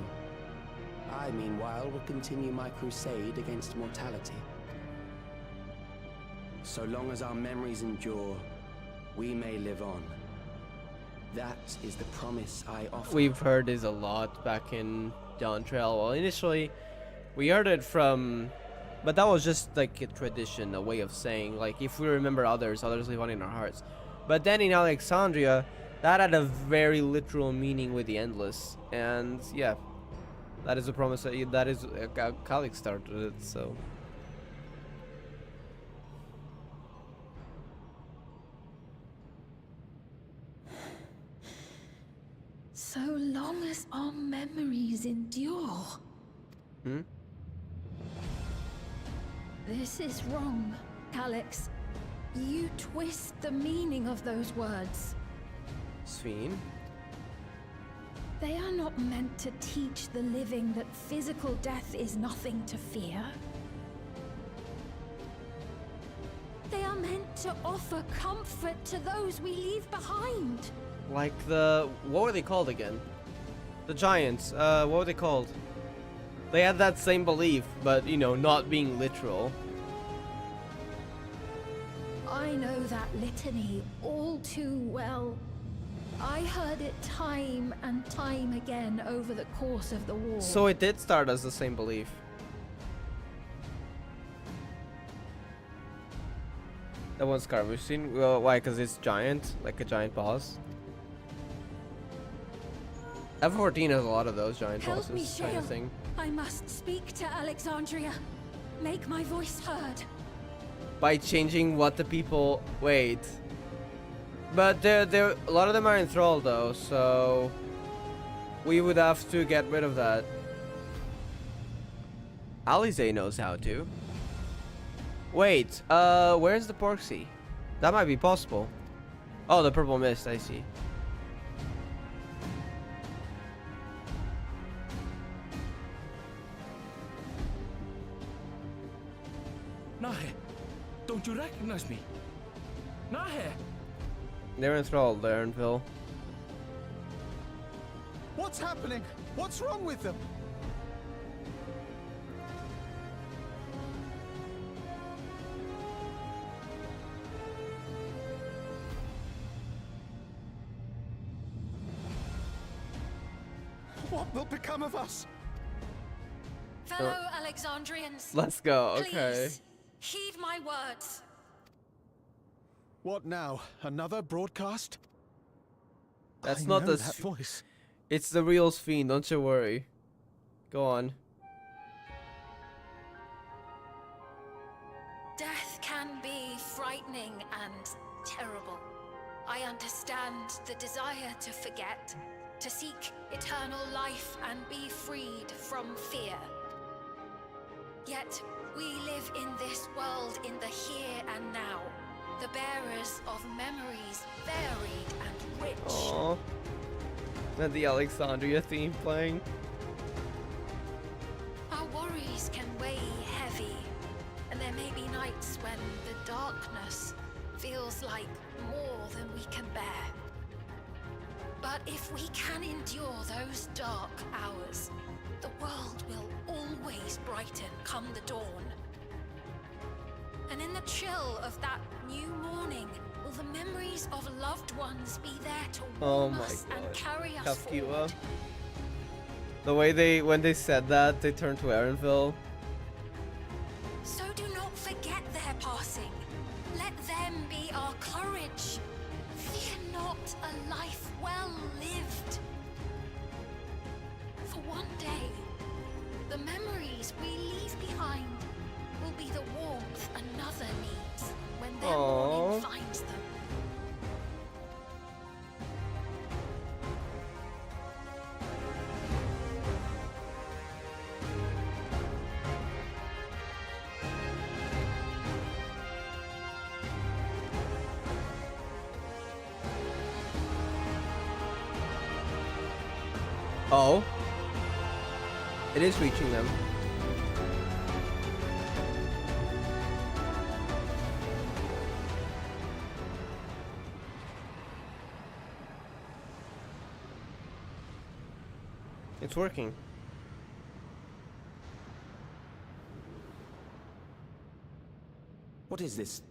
I, meanwhile, will continue my crusade against mortality. So long as our memories endure, we may live on. That is the promise I offer. We've heard this a lot back in Dawn Trail. Well, initially, we heard it from... But that was just like a tradition, a way of saying, like, if we remember others, others live on in our hearts. But then in Alexandria, that had a very literal meaning with the Endless. And, yeah, that is a promise that is... Calyx started it, so... So long as our memories endure. Hmm? This is wrong. Alex, you twist the meaning of those words. Sphene? They are not meant to teach the living that physical death is nothing to fear. They are meant to offer comfort to those we leave behind. Like the... what were they called again? The giants. What were they called? They had that same belief, but, you know, not being literal. I know that litany all too well. I heard it time and time again over the course of the war. So it did start as the same belief. That one's Scarabus scene. Well, why? Because it's giant, like a giant boss. F14 has a lot of those giant Help me, bosses, kind of Shale. thing. I must speak to Alexandria. Make my voice heard. By changing what the people... wait. But a lot of them are enthralled though, so... we would have to get rid of that. Alize knows how to. Wait, where's the Porksy? That might be possible. Oh, the purple mist, I see. Nahe, don't you recognize me? Nahe! They're enthralled there, Anvil. What's happening? What's wrong with them? What will become of us? Fellow Alexandrians. Let's go, okay. Please, heed my words. What now? Another broadcast? That's I not know the that voice. It's the real Sphene, don't you worry. Go on. Death can be frightening and terrible. I understand the desire to forget, to seek eternal life and be freed from fear. Yet, we live in this world in the here and now, the bearers of memories varied and rich. Aww. And the Alexandria theme playing. Our worries can weigh heavy, and there may be nights when the darkness feels like more than we can bear. But if we can endure those dark hours, the world will always brighten come the dawn. And in the chill of that new morning, will the memories of loved ones be there to warm us and carry us forward? The way when they said that, they turned to Erenville. So do not forget their passing. Let them be our courage. Fear not a life well lived. For one day, the memories we leave behind will be the warmth another needs when their morning finds them. Oh. It is reaching them. It's working. What is this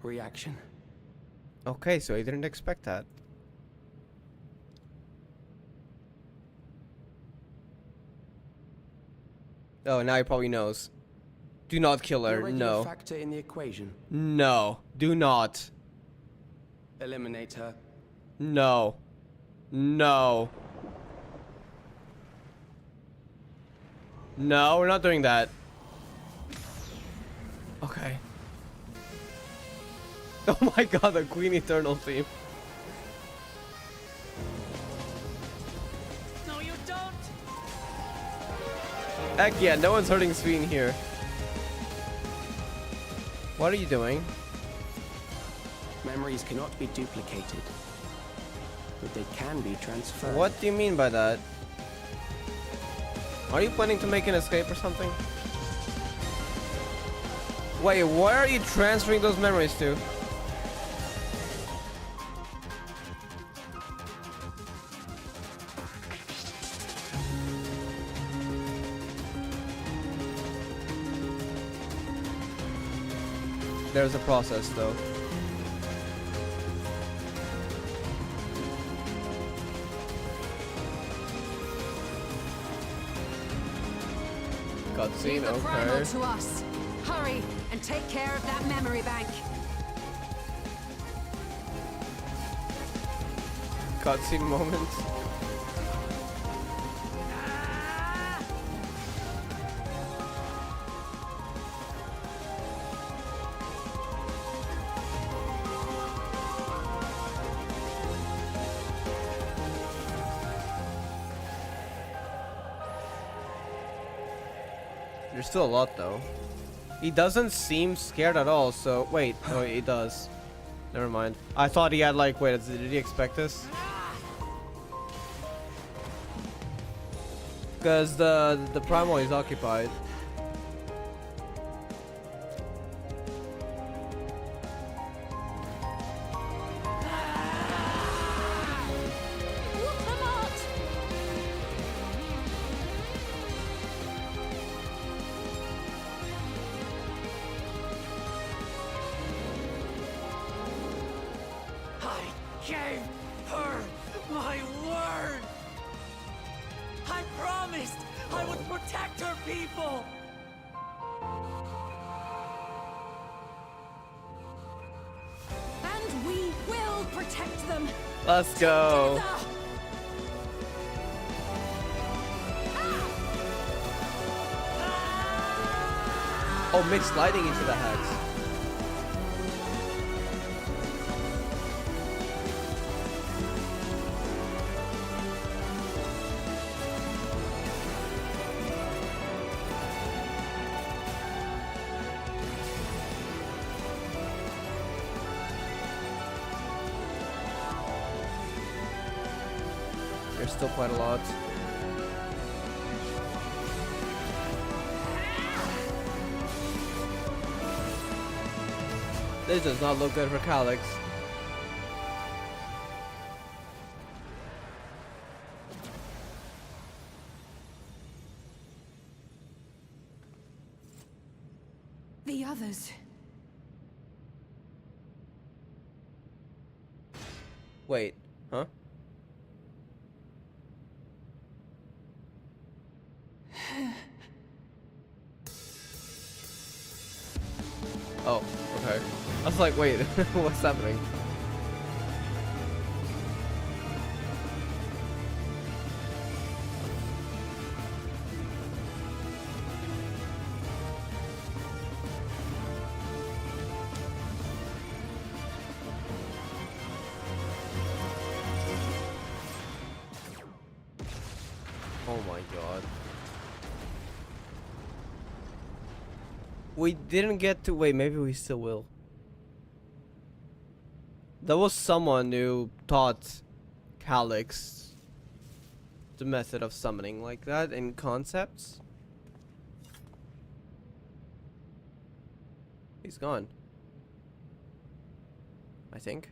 reaction? Okay, so I didn't expect that. Oh, now he probably knows. Do not kill her. Already No. a factor in the equation. No. Do not. Eliminate her. No. No. No, we're not doing that. Okay. Oh my god, the Queen Eternal theme. No, you don't. Heck yeah, no one's hurting Sphene here. What are you doing? Memories cannot be duplicated, but they can be transferred. What do you mean by that? Are you planning to make an escape or something? Wait, where are you transferring those memories to? There's a process though. Cutscene, Leave the primal okay. to us. Hurry and take care of that memory bank. Cutscene moment. There's still a lot though. He doesn't seem scared at all, so wait, oh he does. Never mind. I thought he had like, wait, did he expect this? Because the primal is occupied. Gave her my word! I promised I would protect her people! And we will protect them! Let's go! Oh, mixed sliding into the hex. There's still quite a lot. This does not look good for Calyx. The others. Wait, huh? Oh, okay. I was like, wait, what's happening? Oh my god. We didn't get to wait, maybe we still will. There was someone who taught Calyx the method of summoning like that in concepts. He's gone, I think.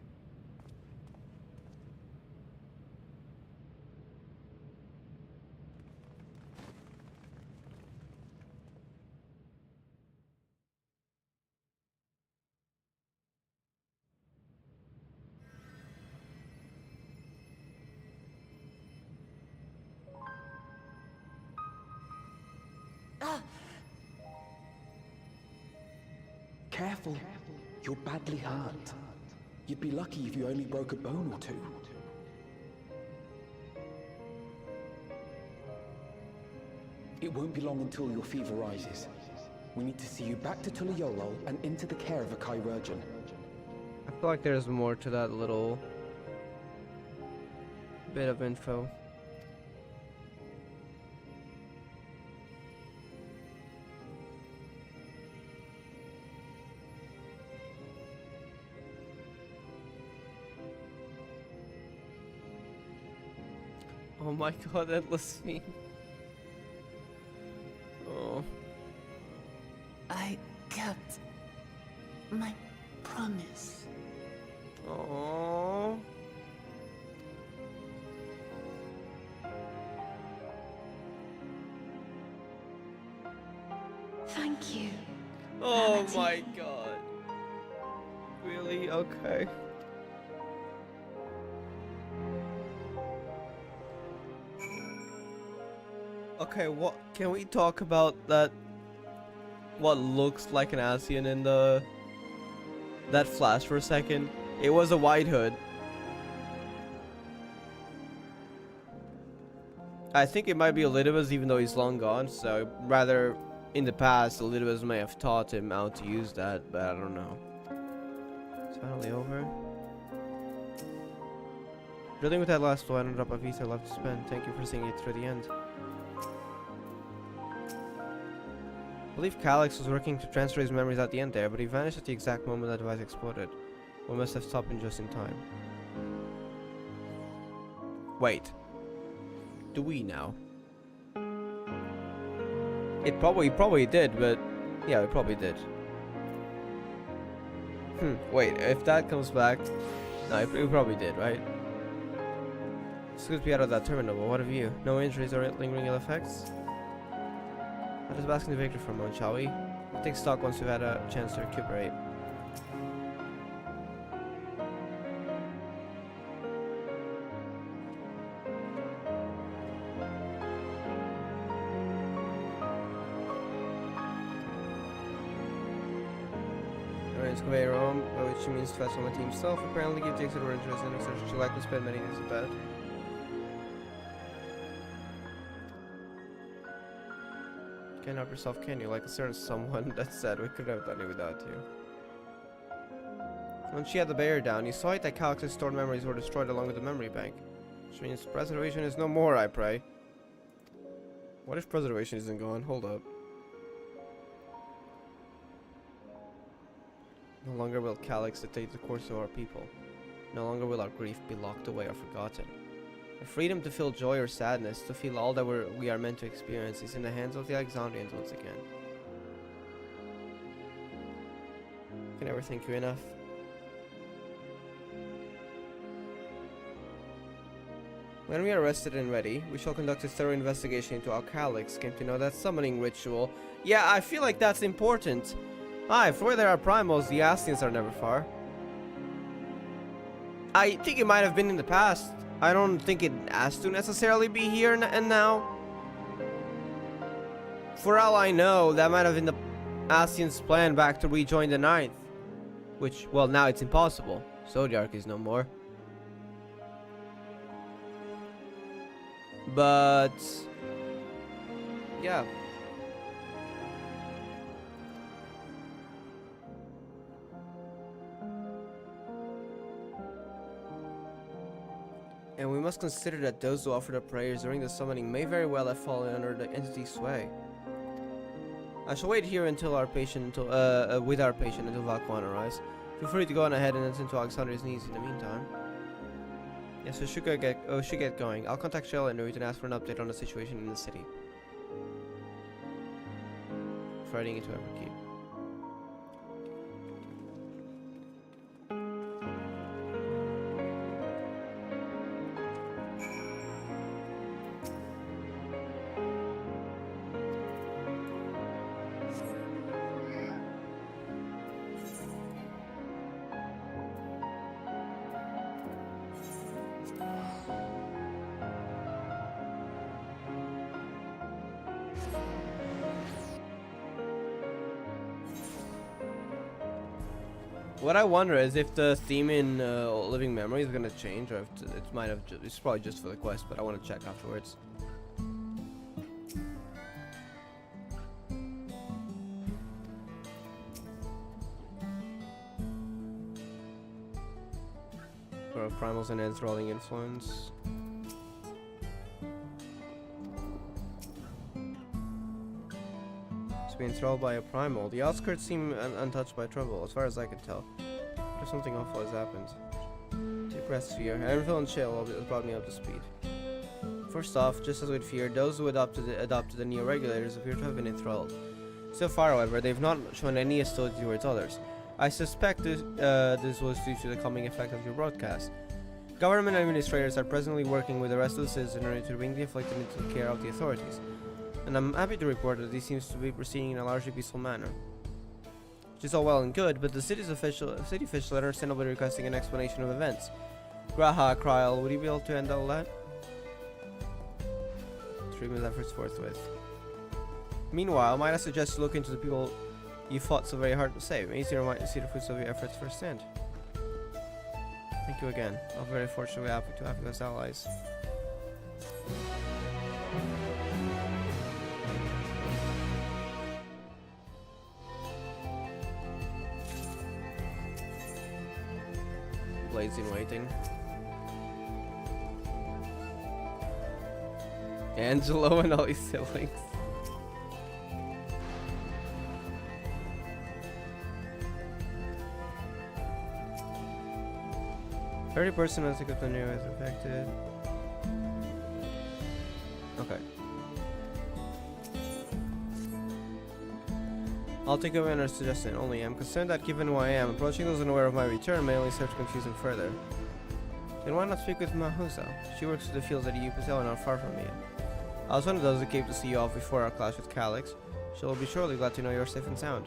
Careful. You're badly hurt. You'd be lucky if you only broke a bone or two. It won't be long until your fever rises. We need to see you back to Tuliolol and into the care of a chirurgeon. I feel like there's more to that little bit of info. Oh my god, endless fiend. Oh. I kept my promise. Oh. Thank you. Oh Amity. my god. Really? Okay. Okay, what can we talk about that? What looks like an Ascian in that flash for a second? It was a White Hood. I think it might be Elidibus, even though he's long gone. So rather, in the past, Elidibus may have taught him how to use that, but I don't know. It's finally over. Drilling with that last one and drop a piece I love to spend. Thank you for seeing it through the end. I believe Calyx was working to transfer his memories at the end there, but he vanished at the exact moment that device exploded. We must have stopped him just in time. Wait. Do we now? It probably did, but yeah, it probably did. Wait, if that comes back, no, it probably did, right? It's good to be out of that terminal, but what of you? No injuries or lingering ill effects? Let us bask in the victory for a moment, shall we? We'll take stock once we've had a chance to recuperate. It's conveyor home, which means fast on the team self. Apparently, give takes it over interest in exertion. She'll likely spend many days in bed. Can't help yourself, can you? Like a certain someone that said we could have done it without you. When she had the barrier down, you saw it that Calyx's stored memories were destroyed along with the memory bank. Which means preservation is no more, I pray. What if preservation isn't gone? Hold up. No longer will Calyx dictate the course of our people. No longer will our grief be locked away or forgotten. Our freedom to feel joy or sadness, to feel all that we are meant to experience, is in the hands of the Alexandrians once again. I can never thank you enough. When we are rested and ready, we shall conduct a thorough investigation into how Calyx came to know that summoning ritual. Yeah, I feel like that's important. Aye, for where there are primals, the Ascians are never far. I think it might have been in the past. I don't think it has to necessarily be here and now. For all I know, that might have been the Ascians' plan back to rejoin the Ninth. Which, well, now it's impossible. Zodiark is no more. But yeah. And we must consider that those who offered up prayers during the summoning may very well have fallen under the entity's sway. I shall wait here until our patient, with our patient until Valkwan arrives. Feel free to go on ahead and attend to Alexander's needs in the meantime. Yes, we should get going. I'll contact Shell and Nuit and ask for an update on the situation in the city. Before heading into Everkeep. What I wonder is if the theme in Living Memory is gonna change, or if it might have. It's probably just for the quest, but I want to check afterwards. Or primals and enthralling influence. Enthralled by a primal. The outskirts seem untouched by trouble, as far as I can tell. But something awful has happened. Deep breaths fear. Anvil and Shale have brought me up to speed. First off, just as with fear, those who adopted the neo-regulators appear to have been enthralled. So far, however, they've not shown any hostility towards others. I suspect this was due to the calming effect of your broadcast. Government administrators are presently working with the rest of the citizenry to bring the afflicted into the care of the authorities, and I'm happy to report that this seems to be proceeding in a largely peaceful manner. Which is all well and good, but the city officials are understandably requesting an explanation of events. Graha, Kryl, would you be able to handle that? Treatment efforts forthwith. Meanwhile, might I suggest you look into the people you fought so very hard to save. Easier might see the fruits of your efforts firsthand. Thank you again. I'm very fortunately happy to have you as allies. Blades in waiting. Angelo and all his siblings. Every person on the new is affected. Okay. I'll take a winner's suggestion only. I'm concerned that given who I am, approaching those unaware of my return may only serve to confuse them further. Then why not speak with Mahusa? She works with the fields at UPSL and not far from me. I was one of those who came to see you off before our clash with Calyx. She will be surely glad to know you're safe and sound.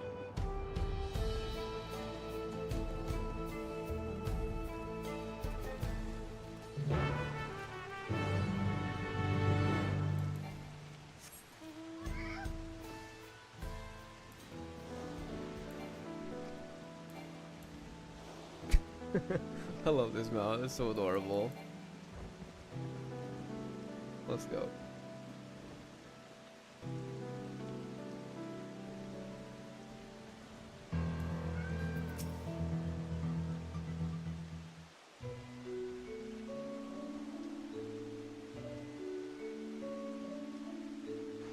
I love this mount, it's so adorable. Let's go.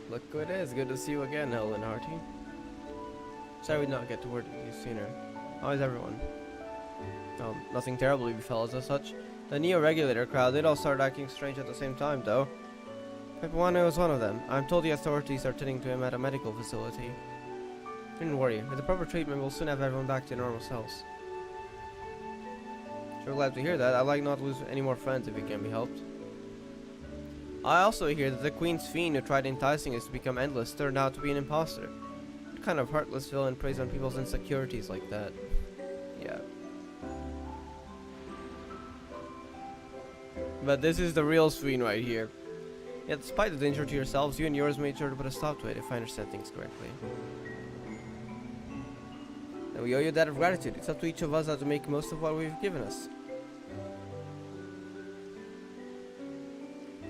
Look who it is, good to see you again, Helen Harty. Sorry we did not get to word with you sooner. How is everyone? Nothing terribly befell us as such. The neo-regulator crowd did all start acting strange at the same time, though. Pepuano was one of them. I'm told the authorities are tending to him at a medical facility. Don't worry, with the proper treatment we'll soon have everyone back to normal cells. Sure glad to hear that. I'd like not to lose any more friends if it can be helped. I also hear that the Queen's fiend who tried enticing us to become endless turned out to be an imposter. What kind of heartless villain preys on people's insecurities like that? Yeah. But this is the real Sween right here. Yet despite the danger to yourselves, you and yours made sure to put a stop to it, if I understand things correctly. And we owe you a debt of gratitude. It's up to each of us how to make most of what we've given us.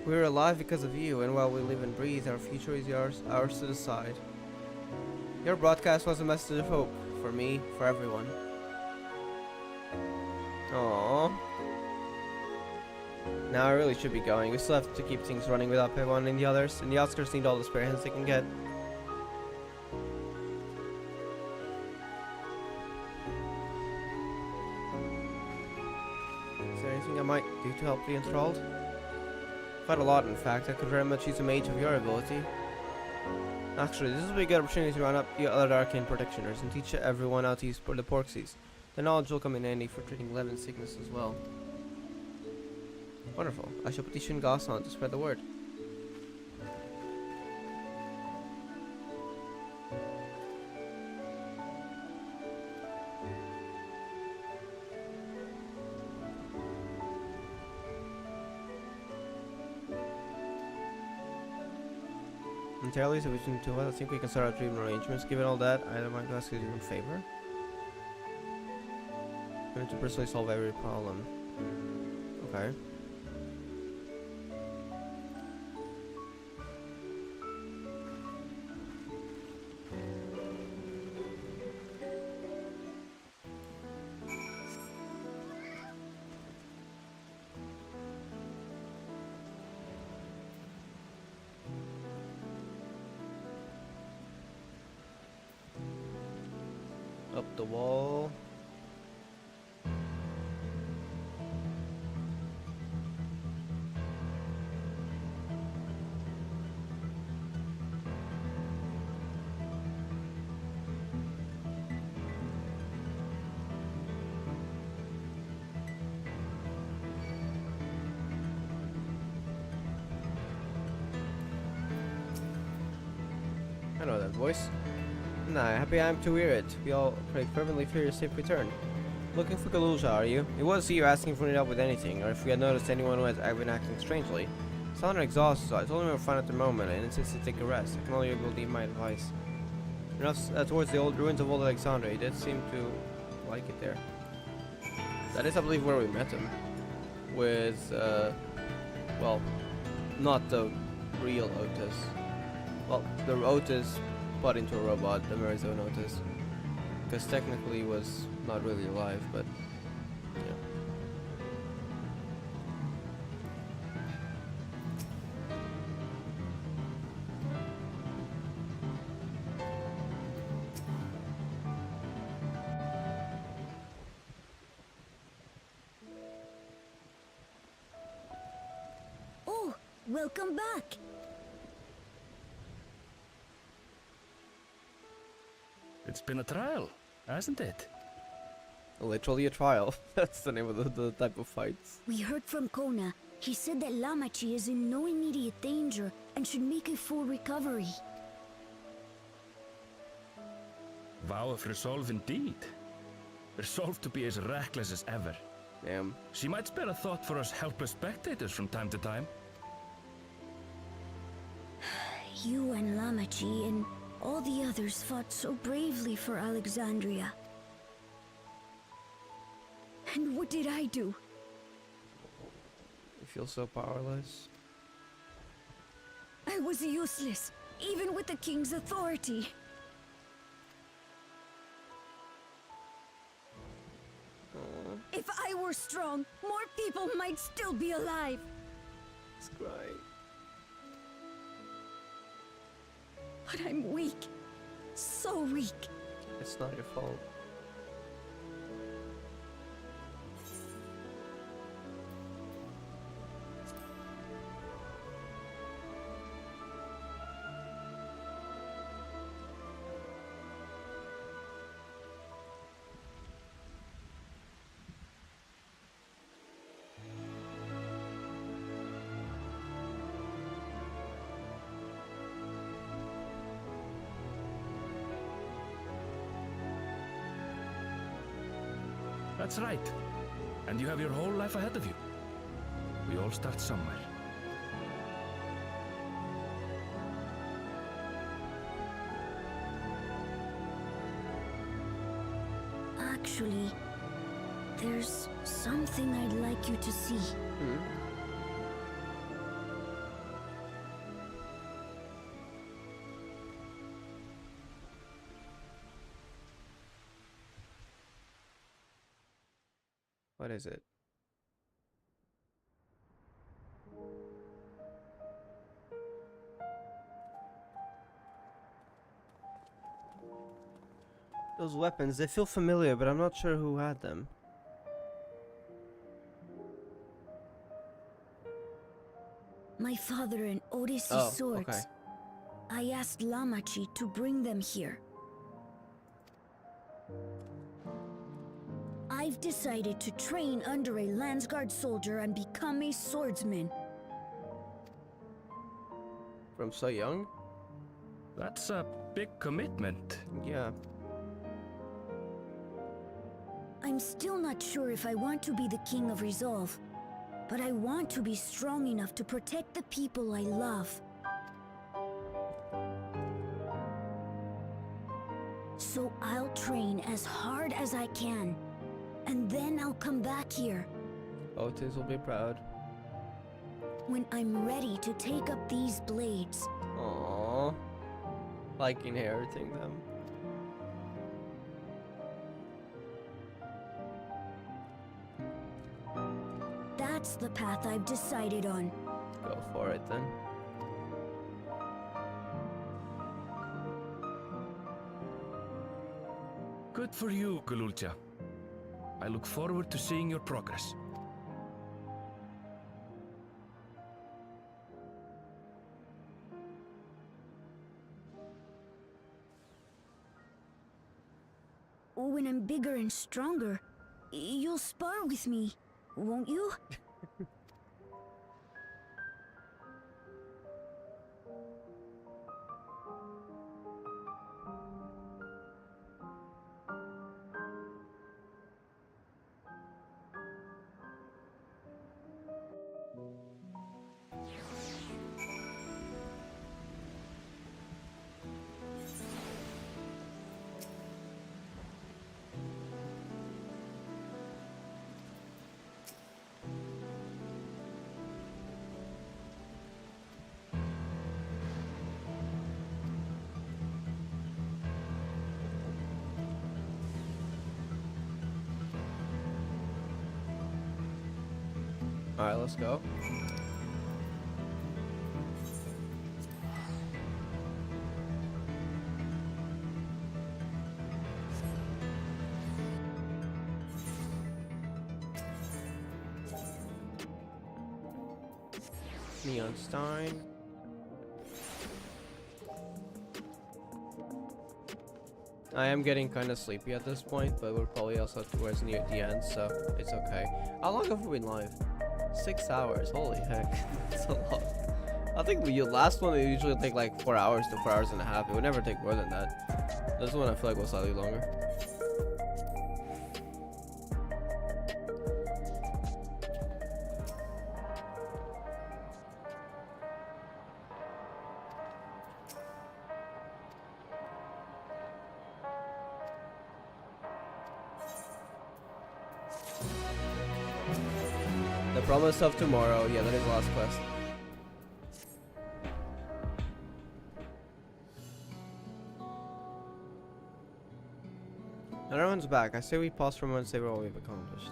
We're alive because of you, and while we live and breathe, our future is ours to decide. Your broadcast was a message of hope, for me, for everyone. Aww. Now I really should be going. We still have to keep things running without Pevon and the others, and the Oscars need all the spare hands they can get. Is there anything I might do to help the enthralled? Quite a lot, in fact. I could very much use a mage of your ability. Actually, this will be a good opportunity to run up the other arcane practitioners and teach everyone how to use the Porxies. The knowledge will come in handy for treating Levin sickness as well. Wonderful. I shall petition Goss on to spread the word. Entirely sufficient to us. I think we can start our treatment arrangements. Given all that, I don't mind to ask you in favor. I'm going to personally solve every problem. Okay. Up the wall. I know that voice. Nah, happy I am to hear it. We all pray fervently for your safe return. Looking for Galusha, are you? It was you asking for any help with anything, or if we had noticed anyone who has been acting strangely. Sounded exhausted, so I told him we were fine at the moment and insisted to take a rest. I can only believe my advice. Enough towards the old ruins of old Alexandria. He did seem to like it there. That is, I believe, where we met him. With, well, not the real Otis. Well, the Otis put into a robot, the Marizone Otis. Because technically he was not really alive, but yeah. Oh, welcome back. It's been a trial, hasn't it? Literally a trial. That's the name of the type of fights. We heard from Kona. He said that Lamachi is in no immediate danger and should make a full recovery. Vow of resolve indeed. Resolved to be as reckless as ever. Damn. She might spare a thought for us helpless spectators from time to time. You and Lamachi and all the others fought so bravely for Alexandria. And what did I do? You feel so powerless. I was useless, even with the king's authority. If I were strong, more people might still be alive. It's crying. But I'm weak. So weak. It's not your fault. That's right. And you have your whole life ahead of you. We all start somewhere. Actually, there's something I'd like you to see. What is it? Those weapons, they feel familiar, but I'm not sure who had them. My father and Odyssey's swords. Okay. I asked Lamachi to bring them here. I've decided to train under a Landsguard soldier and become a swordsman. From so young? That's a big commitment. Yeah. I'm still not sure if I want to be the King of Resolve, but I want to be strong enough to protect the people I love. So I'll train as hard as I can, and then I'll come back here. Otis will be proud. When I'm ready to take up these blades. Aww. Like inheriting them. That's the path I've decided on. Go for it then. Good for you, Galulcha. I look forward to seeing your progress. When I'm bigger and stronger, you'll spar with me, won't you? Alright, let's go. Neon Stein. I am getting kind of sleepy at this point, but we're probably also towards near the end, so it's okay. How long have we been live? 6 hours. Holy heck. That's a lot. I think the last one, it usually take like 4 hours to 4 hours and a half. It would never take more than that. This one I feel like was slightly longer. The Promise of Tomorrow. Yeah, that is the last quest. And everyone's back. I say we pause for a moment and say what we've accomplished.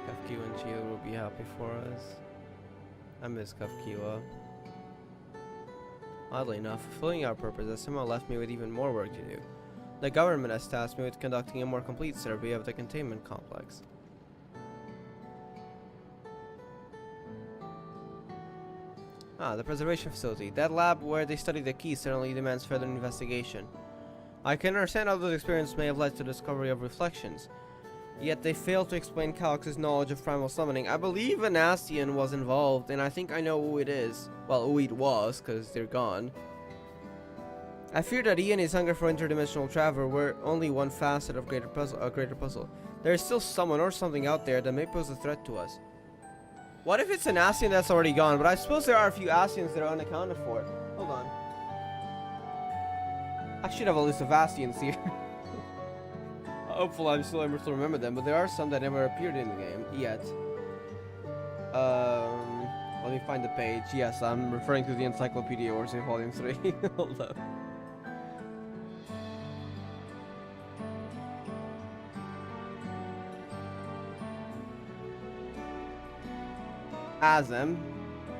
Kafkiwa and Gio will be happy for us. I miss Kafkiwa. Oddly enough, fulfilling our purpose has somehow left me with even more work to do. The government has tasked me with conducting a more complete survey of the containment complex. Ah, the preservation facility. That lab where they study the key certainly demands further investigation. I can understand how those experiences may have led to the discovery of reflections, yet they fail to explain Calyx's knowledge of primal summoning. I believe an Ascian was involved, and I think I know who it is. Well, who it was, because they're gone. I fear that he and his hunger for interdimensional travel were only one facet of a greater puzzle. There is still someone or something out there that may pose a threat to us. What if it's an Ascian that's already gone? But I suppose there are a few Ascians that are unaccounted for. Hold on. I should have a list of Ascians here. Hopefully I'm still able to remember them, but there are some that never appeared in the game yet. Let me find the page. Yes, I'm referring to the Encyclopedia Wars in Volume 3. Hold up. Azem.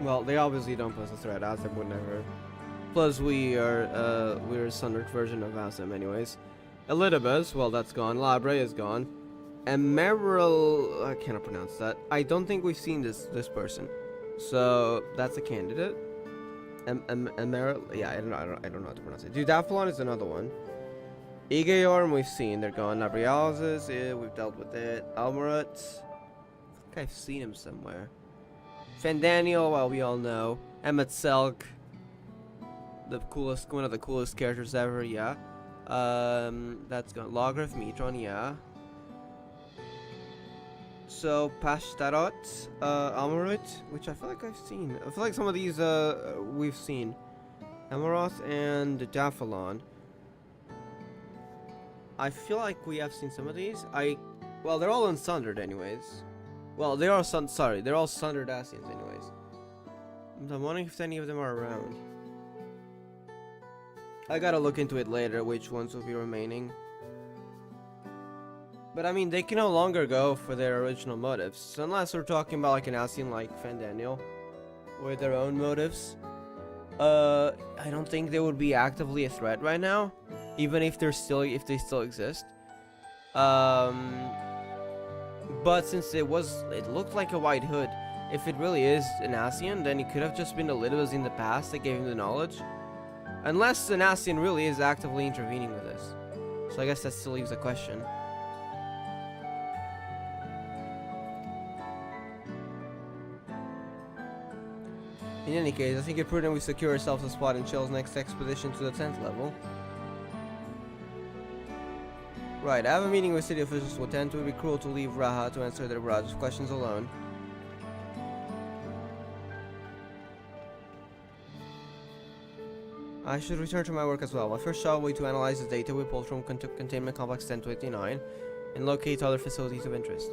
Well, they obviously don't pose a threat. Azem would never. Plus, we're a sundered version of Azem anyways. Elidibus, well, that's gone. Labre is gone. Emerald, I cannot pronounce that. I don't think we've seen this person, so that's a candidate. Emerald, yeah, I don't know how to pronounce it. Dudaphalon is another one. Igayorm, we've seen. They're gone. Labrialzes, yeah, we've dealt with it. Almarat, I think I've seen him somewhere. Fandaniel, well, we all know. Emetzelk, one of the coolest characters ever, yeah. That's gone. Logrif, Metron, yeah. So, Pashtarot, Amarit, which I feel like I've seen. I feel like some of these, we've seen. Amaroth and Daphalon. I feel like we have seen some of these. Well, they're all unsundered anyways. Well, they're all they're all sundered Ascians anyways. I'm wondering if any of them are around. I gotta look into it later, which ones will be remaining. But I mean, they can no longer go for their original motives. So unless we're talking about like an Ascian like Fandaniel, with their own motives. I don't think they would be actively a threat right now. Even if they still exist. But since it looked like a White Hood, if it really is an Ascian, then it could have just been the Elidibus in the past that gave him the knowledge. Unless an Ascian really is actively intervening with this. So I guess that still leaves a question. In any case, I think it's prudent we secure ourselves a spot in Chill's next expedition to the 10th level. Right, I have a meeting with city officials to attend. It would be cruel to leave Raha to answer their barrage of questions alone. I should return to my work as well. My first job will be to analyze the data we pulled from Containment Complex 1029 and locate other facilities of interest.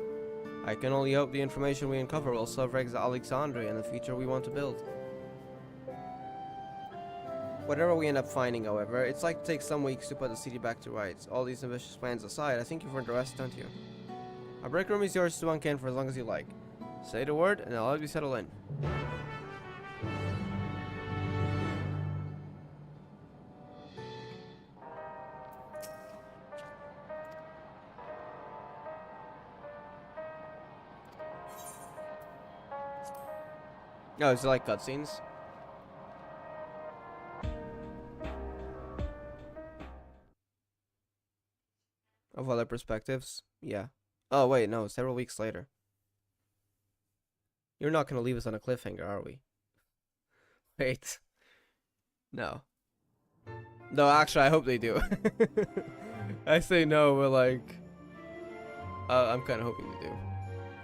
I can only hope the information we uncover will serve Alexandria and the future we want to build. Whatever we end up finding, however, it's like to take some weeks to put the city back to rights. All these ambitious plans aside, I think you've earned the rest, don't you? Our break room is yours to uncan for as long as you like. Say the word, and I'll help you settle in. Oh, is it like cutscenes? Of other perspectives? Yeah. Oh, wait, no, several weeks later. You're not gonna leave us on a cliffhanger, are we? Wait. No. No, actually, I hope they do. I say no, but like... I'm kinda hoping they do.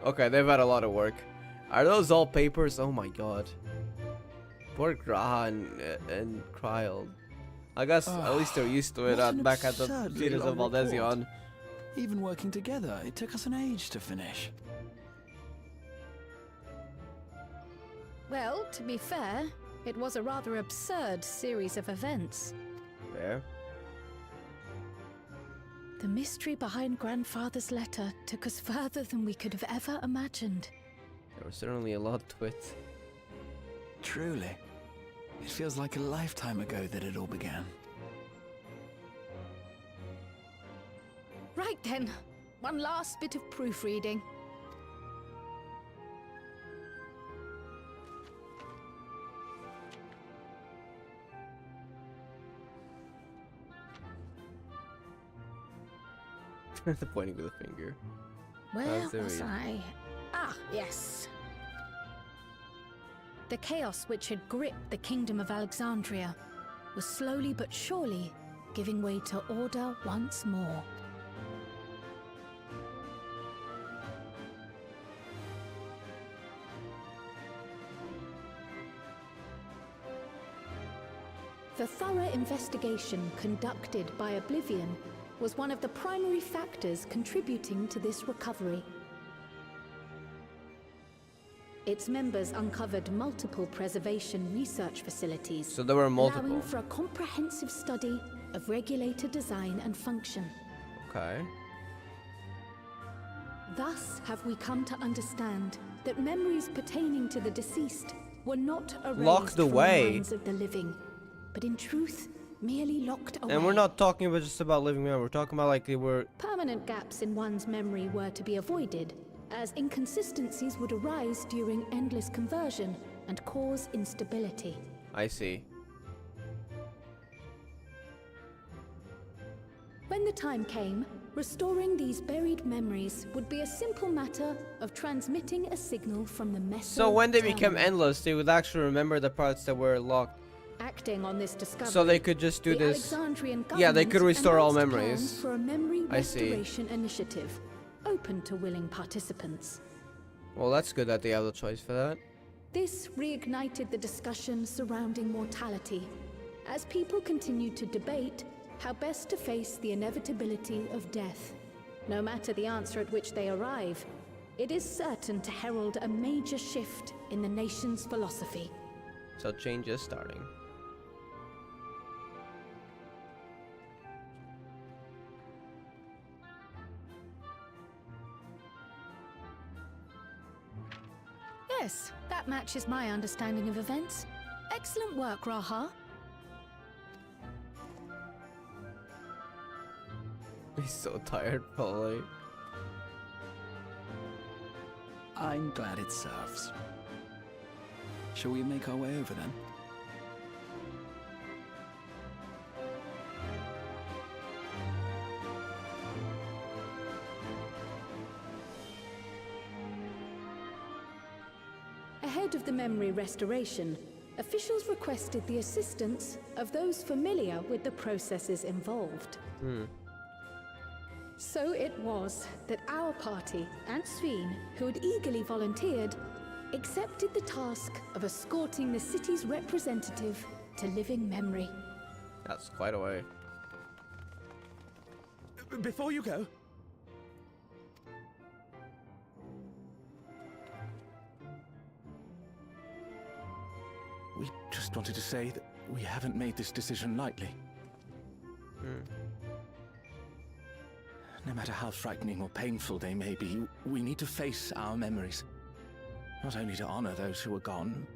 Okay, they've had a lot of work. Are those all papers? Oh my god. Poor Graha and Kryl. I guess at least they're used to it back at the theaters of Valdesion. Even working together, it took us an age to finish. Well, to be fair, it was a rather absurd series of events. Fair. The mystery behind Grandfather's letter took us further than we could have ever imagined. There was certainly a lot to it. Truly. It feels like a lifetime ago that it all began. Right then, one last bit of proofreading. The pointing with a finger. Where was I? Ah, yes. The chaos which had gripped the kingdom of Alexandria was slowly but surely giving way to order once more. The thorough investigation conducted by Oblivion was one of the primary factors contributing to this recovery. Its members uncovered multiple preservation research facilities, so there were multiple, allowing for a comprehensive study of regulator design and function. Okay. Thus have we come to understand that memories pertaining to the deceased were not erased locked from away. the minds of the living, but in truth merely locked away. And we're not talking about just about living memory. We're talking about like they were... Permanent gaps in one's memory were to be avoided, as inconsistencies would arise during endless conversion and cause instability. I see. When the time came, restoring these buried memories would be a simple matter of transmitting a signal from the meso. So when they became endless, they would actually remember the parts that were locked. Acting on this discovery, so they could just do the this. Alexandrian Yeah, they could restore all announced memories. plans for a memory I see. restoration initiative, open to willing participants. Well, that's good that they have the choice for that. This reignited the discussion surrounding mortality, as people continued to debate how best to face the inevitability of death. No matter the answer at which they arrive, it is certain to herald a major shift in the nation's philosophy. So change is starting. Yes, that matches my understanding of events. Excellent work, Raha. He's so tired, probably. I'm glad it serves. Shall we make our way over then? Ahead of the memory restoration, officials requested the assistance of those familiar with the processes involved. So it was that our party and Sveen, who had eagerly volunteered, accepted the task of escorting the city's representative to living memory. That's quite a way. Before you go, We just just wanted to say that we haven't made this decision lightly. No matter how frightening or painful they may be, we need to face our memories. Not only to honor those who are gone,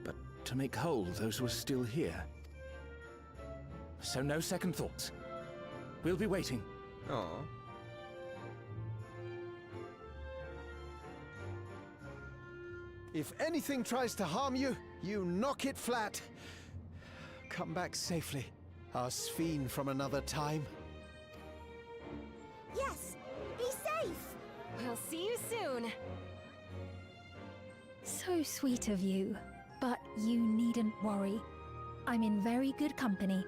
but to make whole those who are still here. So no second thoughts. We'll be waiting. Aww. If anything tries to harm you, you knock it flat. Come back safely, our Sphene from another time. Yes! Be safe! We'll see you soon. So sweet of you, but you needn't worry. I'm in very good company.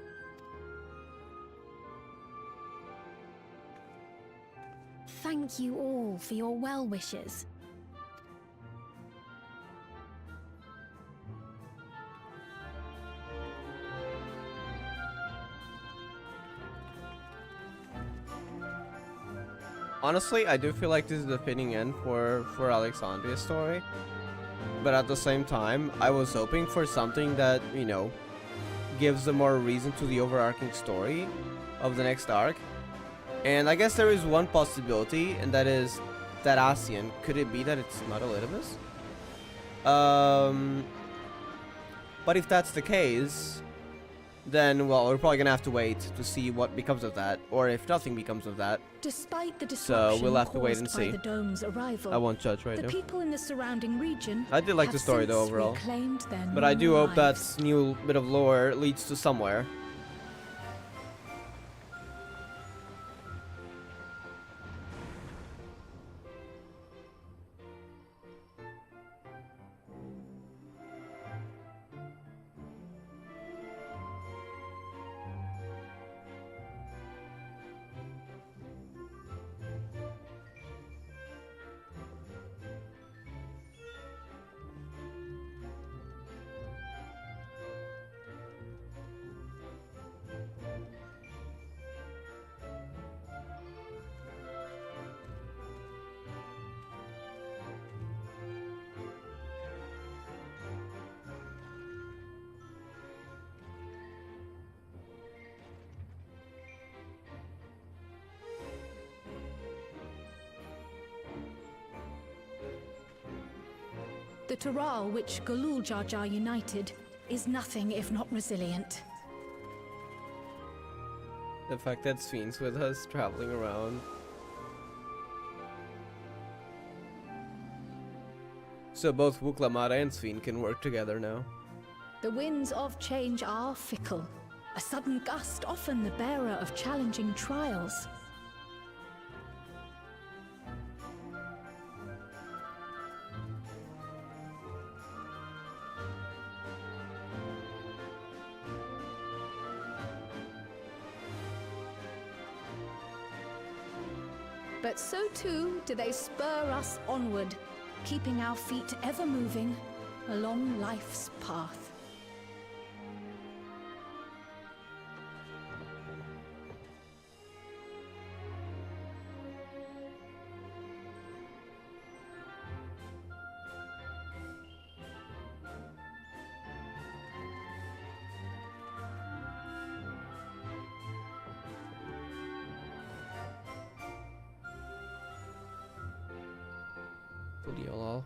Thank you all for your well wishes. Honestly, I do feel like this is the fitting end for Alexandria's story. But at the same time, I was hoping for something that, you know, gives a more reason to the overarching story of the next arc. And I guess there is one possibility, and that is that Ascian. Could it be that it's not Elidibus? But if that's the case, then, well, we're probably gonna have to wait to see what becomes of that, or if nothing becomes of that. Despite the disruption So we'll have to wait and caused by see. the dome's arrival, I won't judge right the now. people in the surrounding region I did like have the story though since overall, reclaimed their but I do normal hope that lives. new bit of lore leads to somewhere. The Taral which Galul Jar Jar united is nothing if not resilient. The fact that Sphene's with us, traveling around. So both Wuklamara and Sphene can work together now. The winds of change are fickle. A sudden gust often the bearer of challenging trials. But so too do they spur us onward, keeping our feet ever moving along life's path. Bloody hell.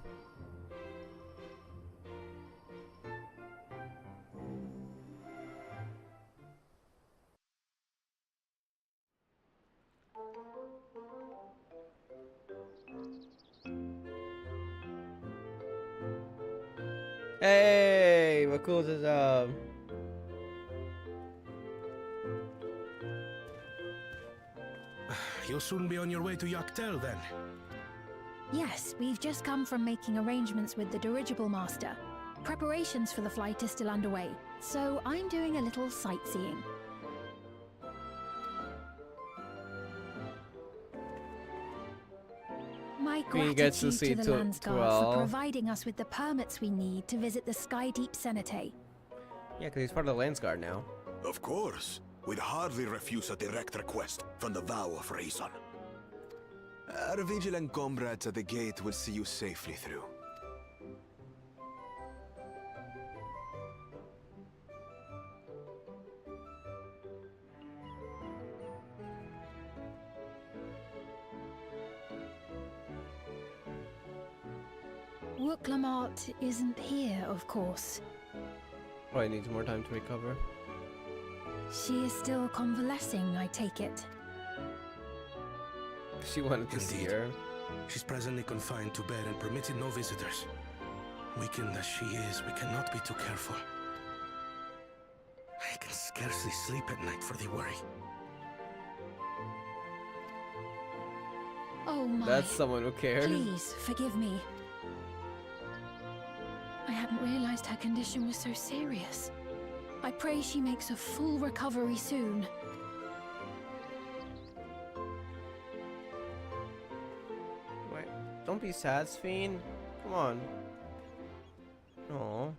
Hey, what cool is You'll soon be on your way to Yaktel then. Yes, we've just come from making arrangements with the dirigible master. Preparations for the flight are still underway, so I'm doing a little sightseeing. My Queen gets to gratitude see to the Landsguard for Tual. providing us with the permits we need to visit the Skydeep Cenotaph. Yeah, because he's part of the Landsguard now. Of course. We'd hardly refuse a direct request from the vow of reason. Our vigilant comrades at the gate will see you safely through. Wooklamart isn't here, of course. Probably needs more time to recover. She is still convalescing, I take it. She wanted to see her. She's presently confined to bed and permitted no visitors. Weakened as she is, we cannot be too careful. I can scarcely sleep at night for the worry. Oh my. That's someone who cares. Please, forgive me. I hadn't realized her condition was so serious. I pray she makes a full recovery soon. Wait, don't be sad, Sphene. Come on. Aww.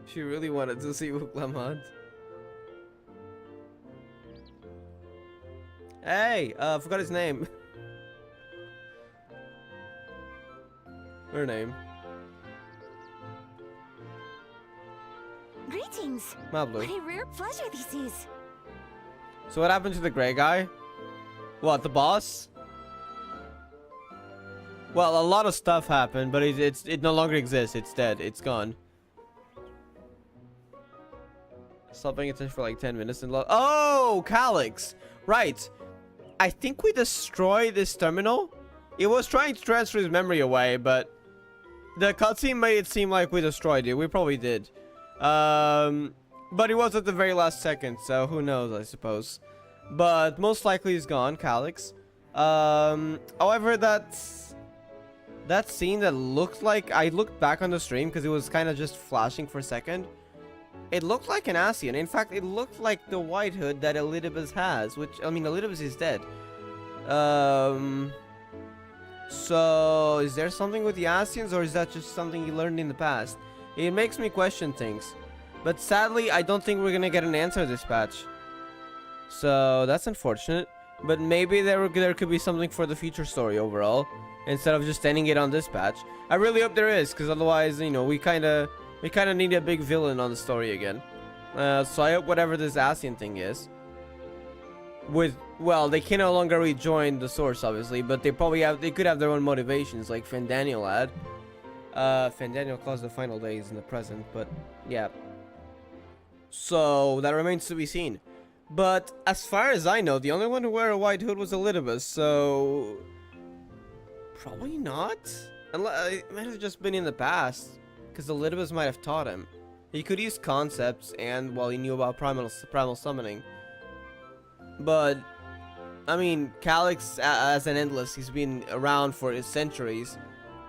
She really wanted to see Wooklamart. Hey, I forgot his name. Her name. Greetings. Mablu. What a rare pleasure this is. So what happened to the gray guy? What, the boss? Well, a lot of stuff happened, but it no longer exists. It's dead. It's gone. Stop paying attention for like 10 minutes and oh, Calyx! Right. I think we destroyed this terminal. It was trying to transfer his memory away, but the cutscene made it seem like we destroyed it. We probably did. But it was at the very last second, so who knows, I suppose. But most likely he's gone, Calyx. However, that scene that looked like... I looked back on the stream because it was kind of just flashing for a second. It looked like an Ascian. In fact, it looked like the White Hood that Elidibus has, which, I mean, Elidibus is dead. So, is there something with the Ascians, or is that just something you learned in the past? It makes me question things. But sadly, I don't think we're gonna get an answer this patch. So, that's unfortunate. But maybe there could be something for the future story overall, instead of just ending it on this patch. I really hope there is, because otherwise, you know, we kind of need a big villain on the story again. So I hope whatever this Ascian thing is, well, they can no longer rejoin the source, obviously, but they could have their own motivations, like Fandaniel had. Fandaniel caused the final days in the present, but yeah. So that remains to be seen. But as far as I know, the only one who wore a white hood was Elidibus, so probably not. Unless it might have just been in the past, because Elidibus might have taught him. He could use concepts, and well, he knew about primal summoning. But I mean, Calyx as an Endless, he's been around for centuries,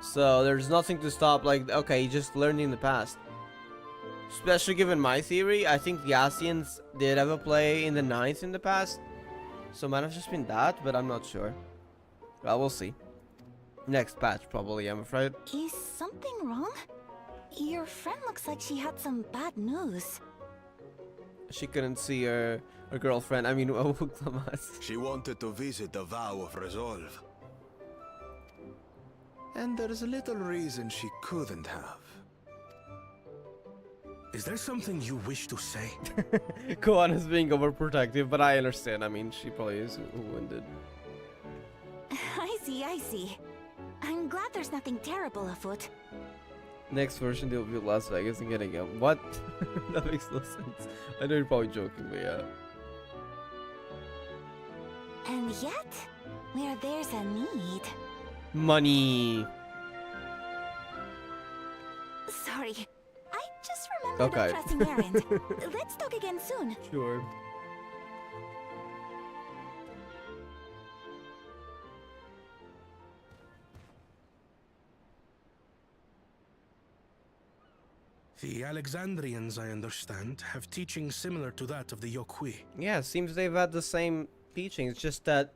so there's nothing to stop. Like, okay, he just learned in the past. Especially given my theory, I think the Ascians did have a play in the 9th in the past, so it might have just been that, but I'm not sure. Well, we'll see. Next patch, probably, I'm afraid. Is something wrong? Your friend looks like she had some bad news. She couldn't see her girlfriend, I mean, Wooklamart. She wanted to visit the Vow of Resolve. And there's a little reason she couldn't have. Is there something you wish to say? Koan is being overprotective, but I understand. I mean, she probably is wounded. I see. I'm glad there's nothing terrible afoot. Next version, they'll be Las Vegas and getting up. What? That makes no sense. I know you're probably joking, but yeah. And yet, where there's a need... Money. Sorry, I just remembered a pressing errand. Let's talk again soon. Sure. The Alexandrians, I understand, have teachings similar to that of the Yokui. Yeah, it seems they've had the same teachings, just that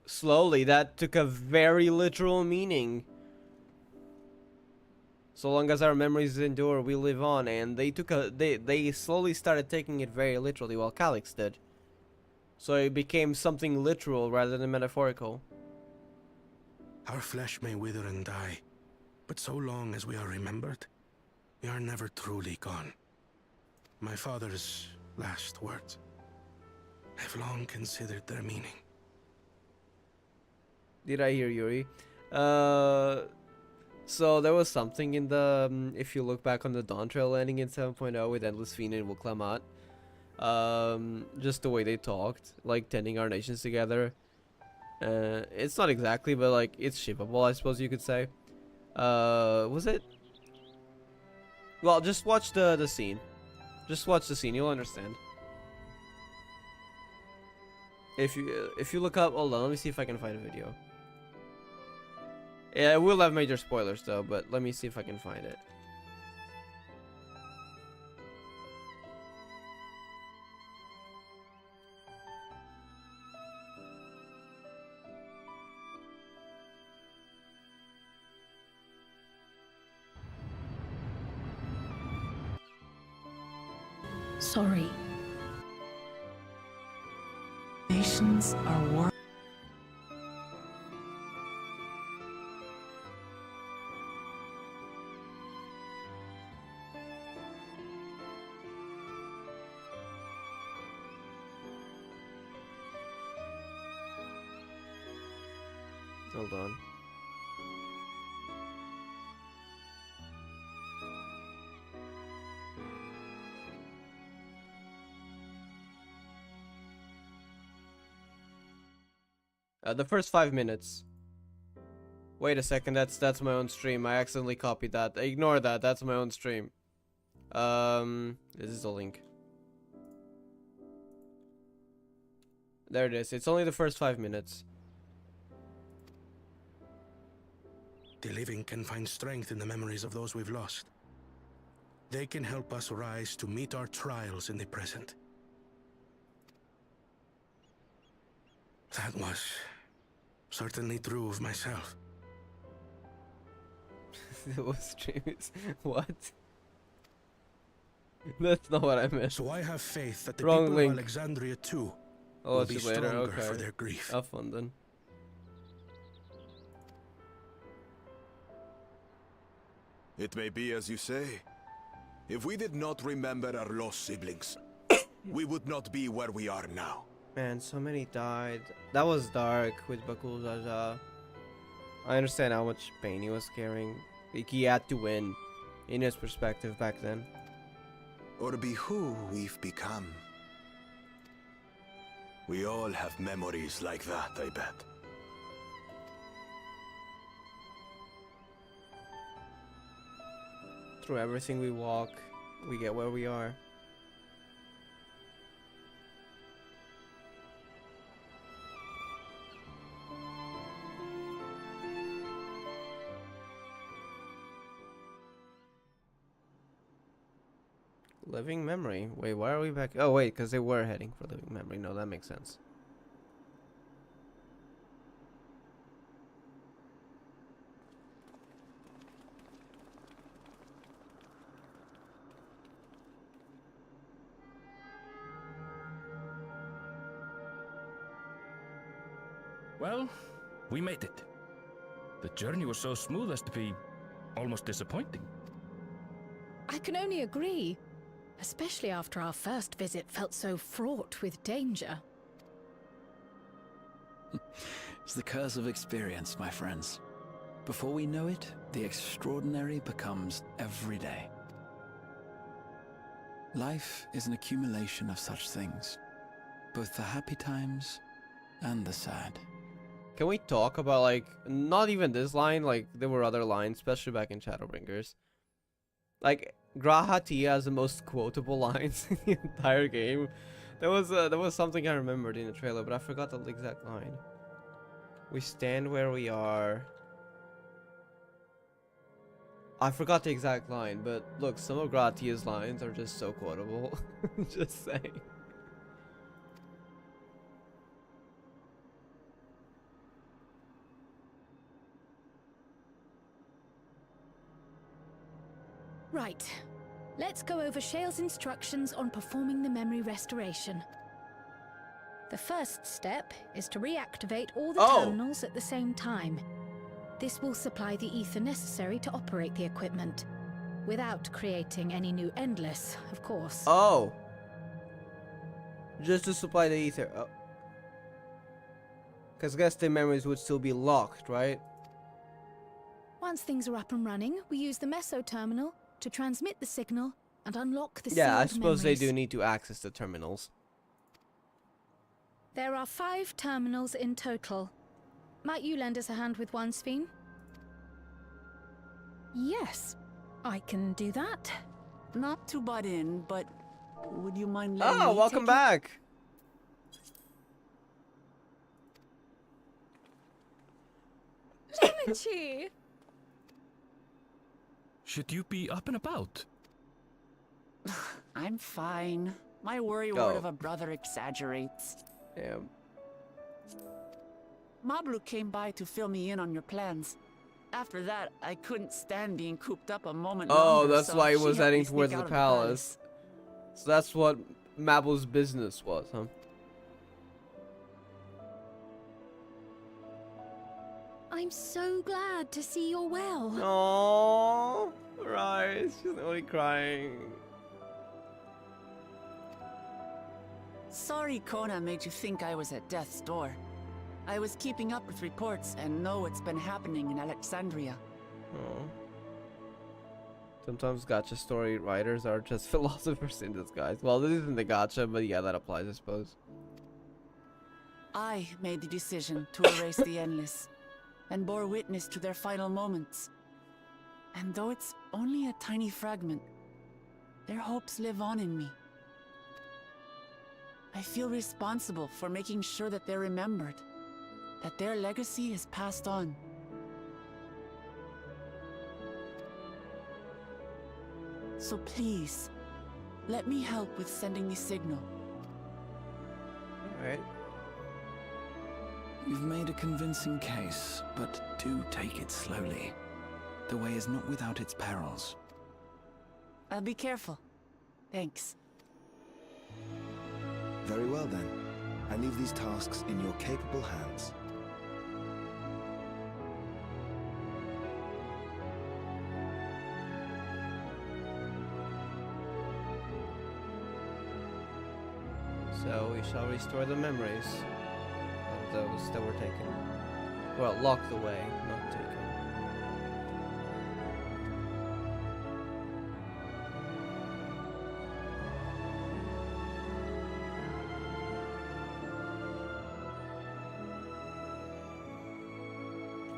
slowly that took a very literal meaning. So long as our memories endure, we live on, and they slowly started taking it very literally, while Calyx did. So it became something literal rather than metaphorical. Our flesh may wither and die, but so long as we are remembered, we are never truly gone. My father's last words. I've long considered their meaning. Did I hear Yuri? So there was something in the if you look back on the Dawn Trail landing in 7.0 with Endless Fiend and Wuklamat, just the way they talked, like tending our nations together. It's not exactly, but like it's shippable, I suppose you could say. Was it? Well, just watch the scene. Just watch the scene, you'll understand. If you look up, hold on, let me see if I can find a video. Yeah, it will have major spoilers though, but let me see if I can find it. Sorry. Nations are war. Hold on. The first 5 minutes. Wait a second, that's my own stream. I accidentally copied that. Ignore that. That's my own stream. This is the link. There it is. It's only the first 5 minutes. The living can find strength in the memories of those we've lost. They can help us rise to meet our trials in the present. That was certainly true of myself. What stream is what? That's not what I meant. So I have faith that the Wrong people link. of Alexandria too Oh, will be it's later. stronger Okay. for their grief. Have fun then. It may be as you say. If we did not remember our lost siblings, we would not be where we are now. Man, so many died. That was dark with Bakul Jaja. I understand how much pain he was carrying. Like, he had to win, in his perspective back then. Or be who we've become. We all have memories like that, I bet. Through everything we walk, we get where we are. Living memory. Wait, why are we back? Oh, wait, because they were heading for living memory. No, that makes sense. Well, we made it. The journey was so smooth as to be almost disappointing. I can only agree. Especially after our first visit felt so fraught with danger. It's the curse of experience, my friends. Before we know it, the extraordinary becomes every day. Life is an accumulation of such things, both the happy times and the sad. Can we talk about, like, not even this line, like, there were other lines, especially back in Shadowbringers. Like, Grahatia has the most quotable lines in the entire game. There was something I remembered in the trailer, but I forgot the exact line. We stand where we are. I forgot the exact line, but look, some of Grahatia's lines are just so quotable. Just saying. Right. Let's go over Shale's instructions on performing the memory restoration. The first step is to reactivate all the terminals at the same time. This will supply the ether necessary to operate the equipment, without creating any new Endless, of course. Oh. Just to supply the ether. Oh. Because I guess the memories would still be locked, right? Once things are up and running, we use the meso terminal to transmit the signal and unlock the Yeah, I sealed suppose memories. they do need to access the terminals. There are 5 terminals in total. Might you lend us a hand with one, Sphene? Yes, I can do that. Not to butt in, but would you mind letting me Oh, welcome take back. Lemon Should you be up and about? I'm fine. My worry Oh. word of a brother exaggerates. Damn. Mablu came by to fill me in on your plans. After that, I couldn't stand being cooped up a moment Oh, longer, that's so why he she was helped me heading sneak towards out the of palace. So that's what Mabel's business was, huh? I'm so glad to see you're well. Oh, right. She's only crying. Sorry Kona made you think I was at death's door. I was keeping up with reports and know what's been happening in Alexandria. Oh. Sometimes gacha story writers are just philosophers in disguise. Well, this isn't the gacha, but yeah, that applies, I suppose. I made the decision to erase the Endless, and bore witness to their final moments. And though it's only a tiny fragment, their hopes live on in me. I feel responsible for making sure that they're remembered, that their legacy is passed on. So please, let me help with sending the signal. Alright. You've made a convincing case, but do take it slowly. The way is not without its perils. I'll be careful. Thanks. Very well then. I leave these tasks in your capable hands. So we shall restore the memories of those that were taken. Well, locked away, not taken.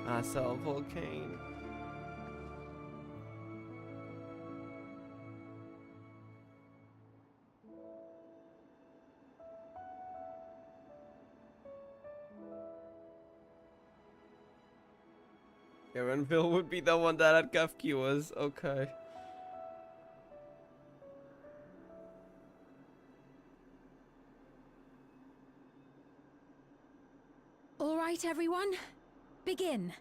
I saw a volcano. Erenville would be the one that Kefki was. Okay. All right, everyone. Begin.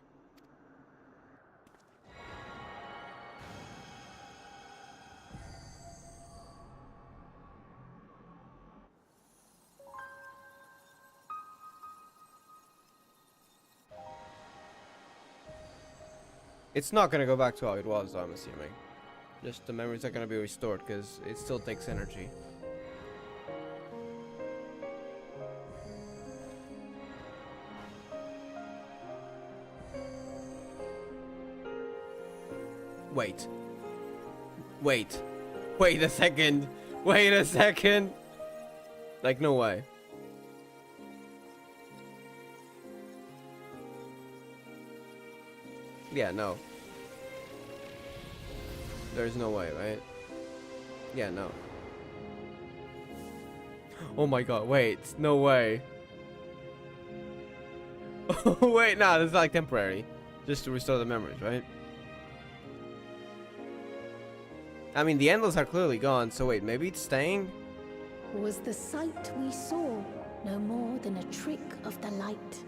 It's not gonna go back to how it was, I'm assuming. Just the memories are gonna be restored because it still takes energy. Wait. Wait. Wait a second. Wait a second. Like, no way. Yeah, no. There's no way, right? Yeah, no. Oh my god, wait. No way. Wait, nah, this is like temporary. Just to restore the memories, right? I mean, the Endless are clearly gone, so wait, maybe it's staying? Was the sight we saw no more than a trick of the light?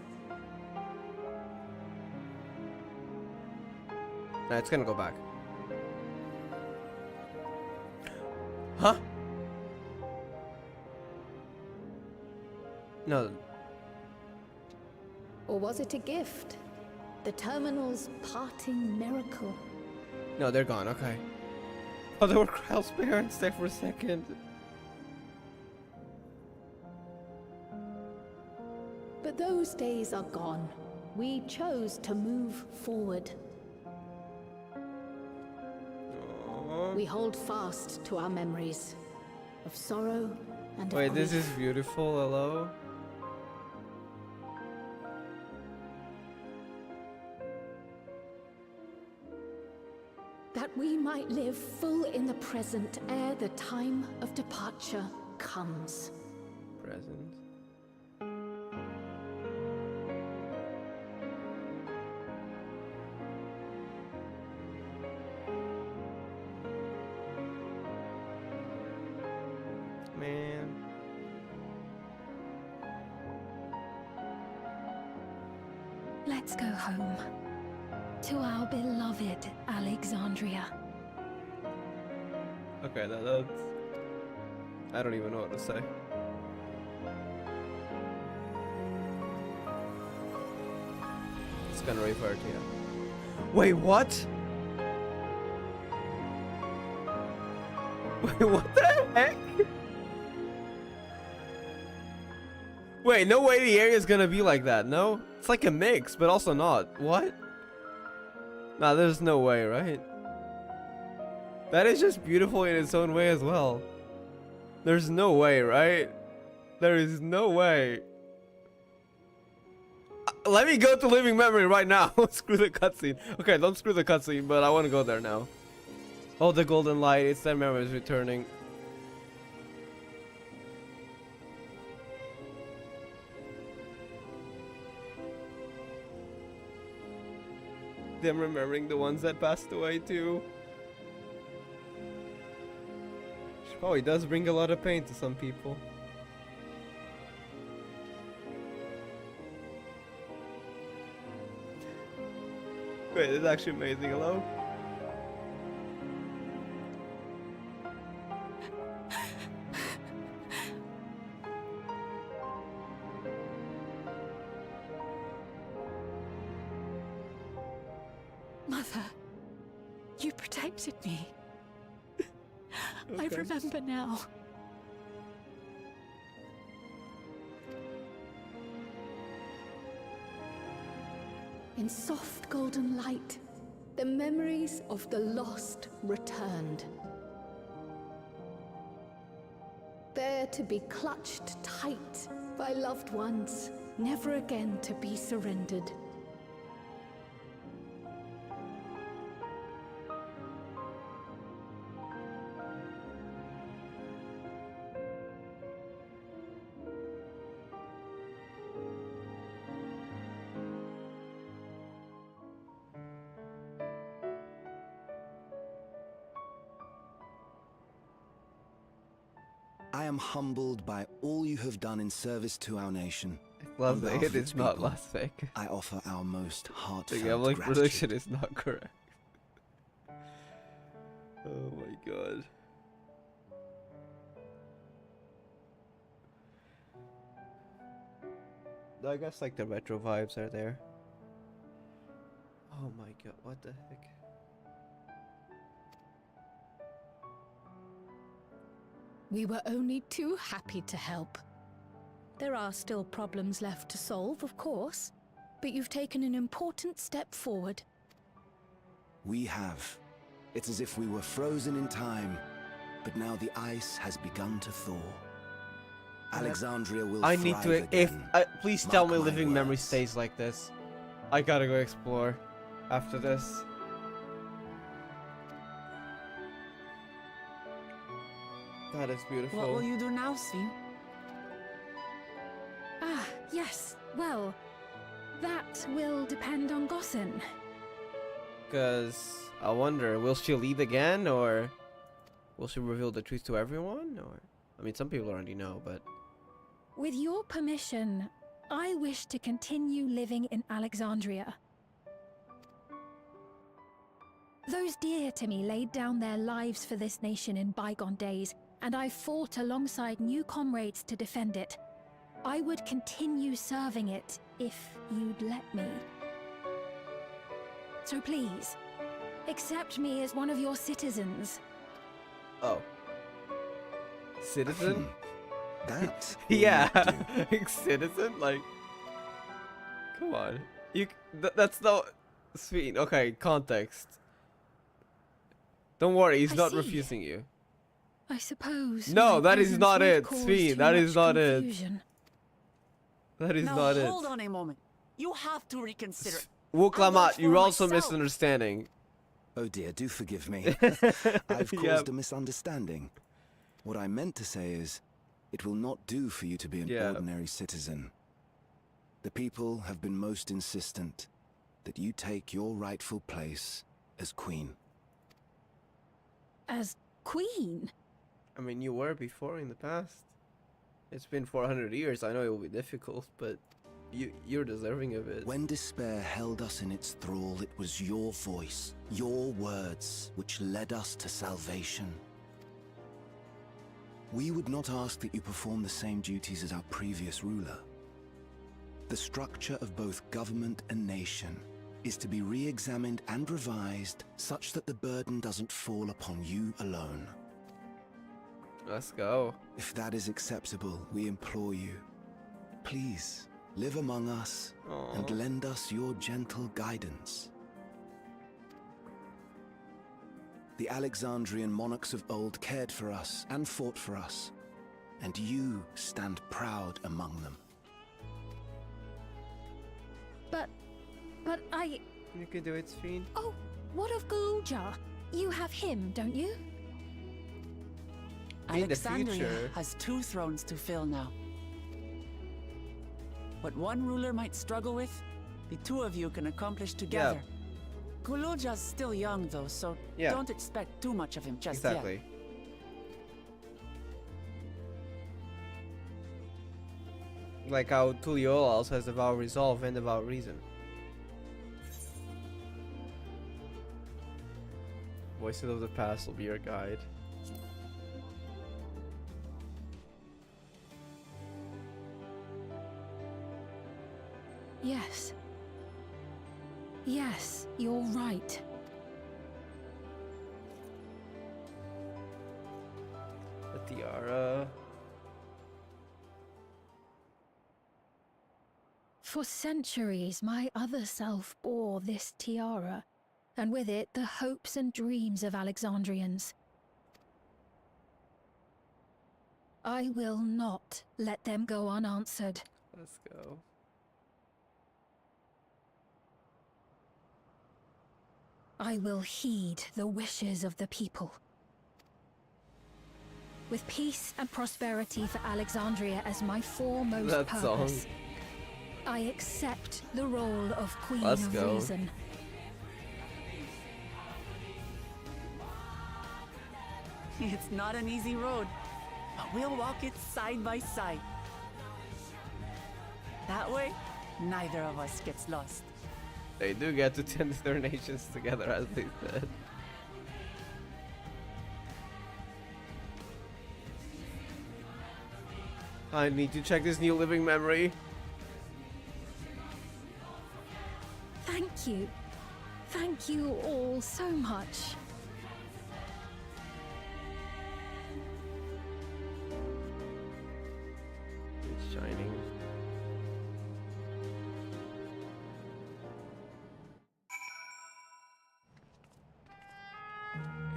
Nah, it's gonna go back. Huh? No. Or was it a gift? The terminal's parting miracle? No, they're gone, okay. Oh, they were Krell's parents there for a second. But those those days are gone. We chose to move forward. We hold fast to our memories of sorrow and of Wait, this grief. is beautiful. Hello. That we might live full in the present ere the time of departure comes. Present. Man. Let's go home. To our beloved Alexandria. Okay, that's... I don't even know what to say. It's gonna revert, yeah. Wait, what? Wait, what the heck? Wait, no way the area is gonna be like that, no? It's like a mix, but also not. What? Nah, there's no way, right? That is just beautiful in its own way as well. There's no way, right? There is no way. Let me go to living memory right now. Screw the cutscene. Okay, don't screw the cutscene, but I want to go there now. Oh, the golden light. It's that memory is returning. Them remembering the ones that passed away too. Which probably does bring a lot of pain to some people. Wait, it's actually amazing. Hello? Mother, you protected me. I Okay. remember now. In soft golden light, the memories of the lost returned. There to be clutched tight by loved ones, never again to be surrendered. I am humbled by all you have done in service to our nation. Las On behalf Vegas of is its not people, Las Vegas. I offer our most The heartfelt gambling gratitude. prediction is not correct. Oh my god. I guess like the retro vibes are there. Oh my god, what the heck? We were only too happy to help. There are still problems left to solve, of course, but you've taken an important step forward. We have. It's as if we were frozen in time, but now the ice has begun to thaw. Alexandria will I need to thrive please again. tell Mark me my living memory words. stays like this. I gotta go explore after this. That is beautiful. What will you do now, Sven? Ah, yes. Well, that will depend on Gossen. Because I wonder, will she lead again, or will she reveal the truth to everyone? Or I mean, some people already know, but With your permission, I wish to continue living in Alexandria. Those dear to me laid down their lives for this nation in bygone days, and I fought alongside new comrades to defend it. I would continue serving it if you'd let me. So please, accept me as one of your citizens. oh, citizen? That Yeah, citizen, like Come on. That's no... Sweet. Okay, context. Don't worry, he's not refusing you. I suppose. No, that is not it, cause Sweet. too That is much not it. confusion. That is now, not it. hold on a moment. You have to reconsider. Wuklamat, you're also myself. misunderstanding. Oh dear, do forgive me. I've caused a misunderstanding. What I meant to say is, it will not do for you to be an ordinary citizen. The people have been most insistent that you take your rightful place as queen. As queen? I mean, you were before in the past. It's been 400 years. I know it will be difficult, but you're deserving of it. When despair held us in its thrall, it was your voice, your words, which led us to salvation. We would not ask that you perform the same duties as our previous ruler. The structure of both government and nation is to be re-examined and revised such that the burden doesn't fall upon you alone. Let's go. If that is acceptable, we implore you, please live among us and lend us your gentle guidance. The Alexandrian monarchs of old cared for us and fought for us, and you stand proud among them. But I... You can do it, Sphene. Oh, what of Galuja? You have him, don't you? Alexandria has 2 thrones to fill now. What one ruler might struggle with, the 2 of you can accomplish together. Galuja's still young though, so don't expect too much of him just yet. Like how Tuliyola also has the vow of resolve and the vow of reason. Voices of the past will be your guide. Yes. Yes, you're right. The tiara. For centuries, my other self bore this tiara, and with it the hopes and dreams of Alexandrians. I will not let them go unanswered. Let's go. I will heed the wishes of the people. With peace and prosperity for Alexandria as my foremost purpose, I accept the role of Queen of Reason. It's not an easy road, but we'll walk it side by side. That way, neither of us gets lost. They do get to tend their nations together, as they said. I need to check this new living memory. Thank you. Thank you all so much. It's shining.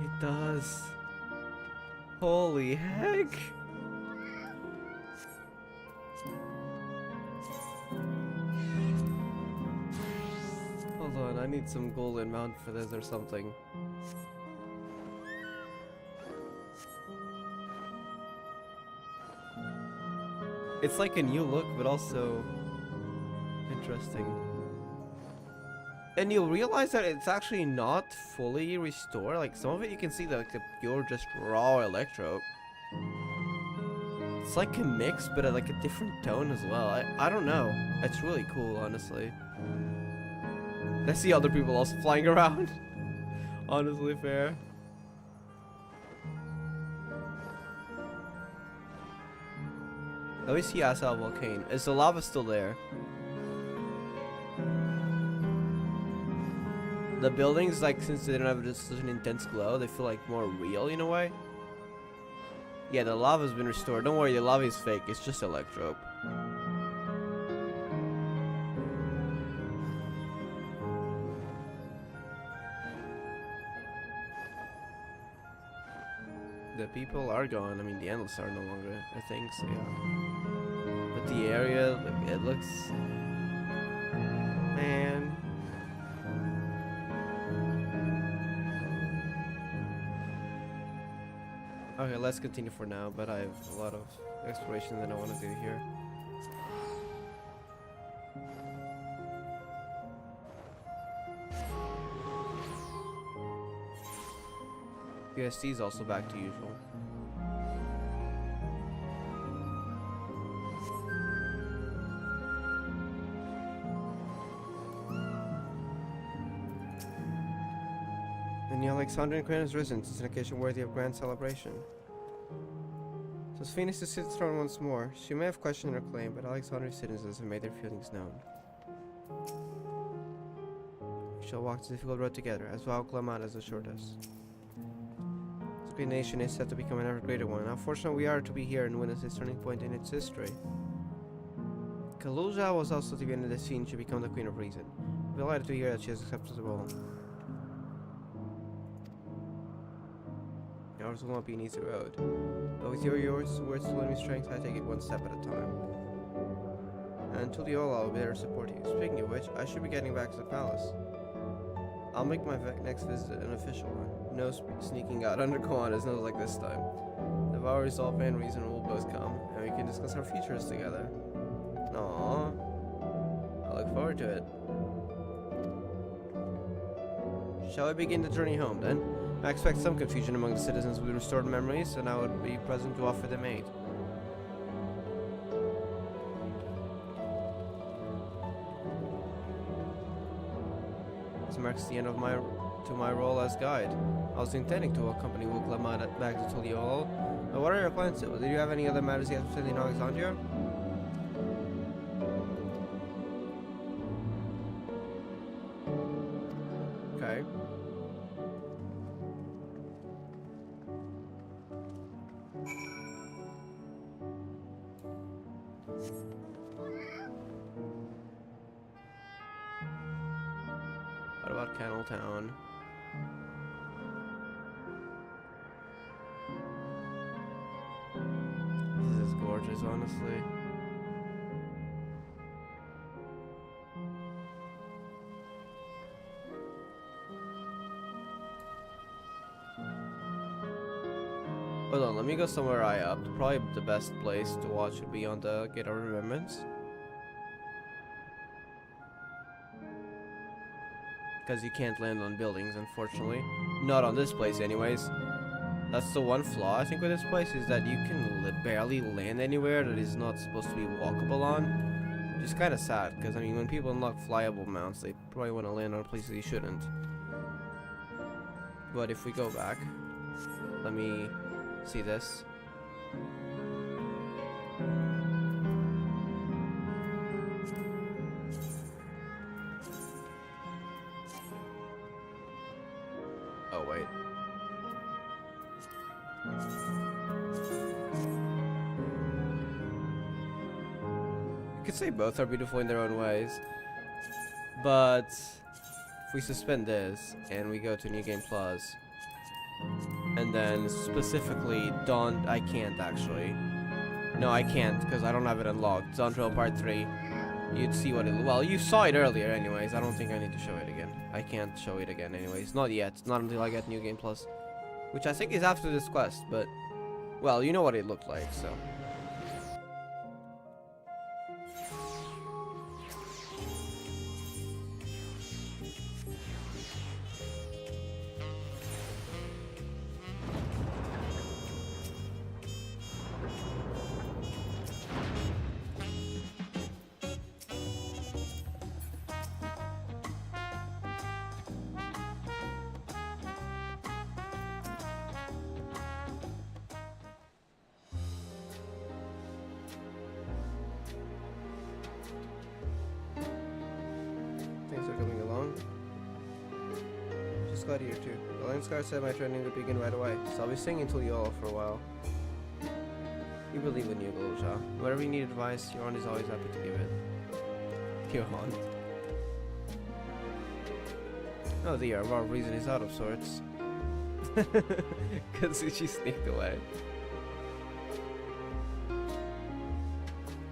It does. Holy heck. Hold on, I need some golden mount for this or something. It's like a new look, but also interesting. And you'll realize that it's actually not fully restored. Like some of it you can see like the pure just raw electro. It's like a mix, but at like a different tone as well. I don't know. It's really cool, honestly. I see other people also flying around. Honestly fair. Let me see Asal Volcano. Is the lava still there? The buildings, like, since they don't have just such an intense glow, they feel like more real in a way. Yeah, the lava's been restored. Don't worry, the lava is fake. It's just electrope. the people are gone. I mean, the Endless are no longer a thing, so yeah. But the area, it looks... Man... Okay, let's continue for now, but I have a lot of exploration that I want to do here. USD is also back to usual. The new Alexandrian Queen has risen. It's an occasion worthy of grand celebration. So Phoenix to sit throne once more. She may have questioned her claim, but Alexandria's citizens have made their feelings known. We shall walk the difficult road together, as Val Glamat has assured us. This great nation is set to become an ever greater one. How fortunate we are to be here and witness this turning point in its history. Kaluja was also to be in the scene to become the Queen of Reason. We're delighted to hear that she has accepted the role. Ours will not be an easy road, but with yours words to lend me strength, I take it one step at a time. And until the all, I will be there to support you. Speaking of which, I should be getting back to the palace. I'll make my next visit an official one. No sneaking out under Koana's nose like this time. If our resolve and reason will both come, and we can discuss our futures together. Aww. I look forward to it. Shall we begin the journey home then? I expect some confusion among the citizens with restored memories, and I would be present to offer them aid. This marks the end of my role as guide. I was intending to accompany Wuklamad back to Tuliol, but what are your plans? Do you have any other matters you have to study in Alexandria? Okay. What about Kennel Town? This is gorgeous, honestly. Hold on, let me go somewhere high up. Probably the best place to watch would be on the Gate of Remembrance. Because you can't land on buildings, unfortunately. Not on this place, anyways. That's the one flaw, I think, with this place, is that you can barely land anywhere that is not supposed to be walkable on. Which is kind of sad, because, I mean, when people unlock flyable mounts, they probably want to land on places you shouldn't. But if we go back, let me see this. Oh, wait. You could say both are beautiful in their own ways. But if we suspend this and we go to New Game Plus, and then specifically I can't actually. No, I can't because I don't have it unlocked. Dawn Trail Part 3. You'd see what it... Well, you saw it earlier anyways. I don't think I need to show it again. I can't show it again anyways. Not yet. Not until I get New Game Plus. Which I think is after this quest, but... Well, you know what it looked like, so... Things are coming along. Just got here too. The Lion Scar said my training would begin right away, so I'll be singing to you all for a while. You believe in you, Galusha. Whenever you need advice, Yoran is always happy to give it. Yoran. Oh dear, our reason is out of sorts. Because she sneaked away.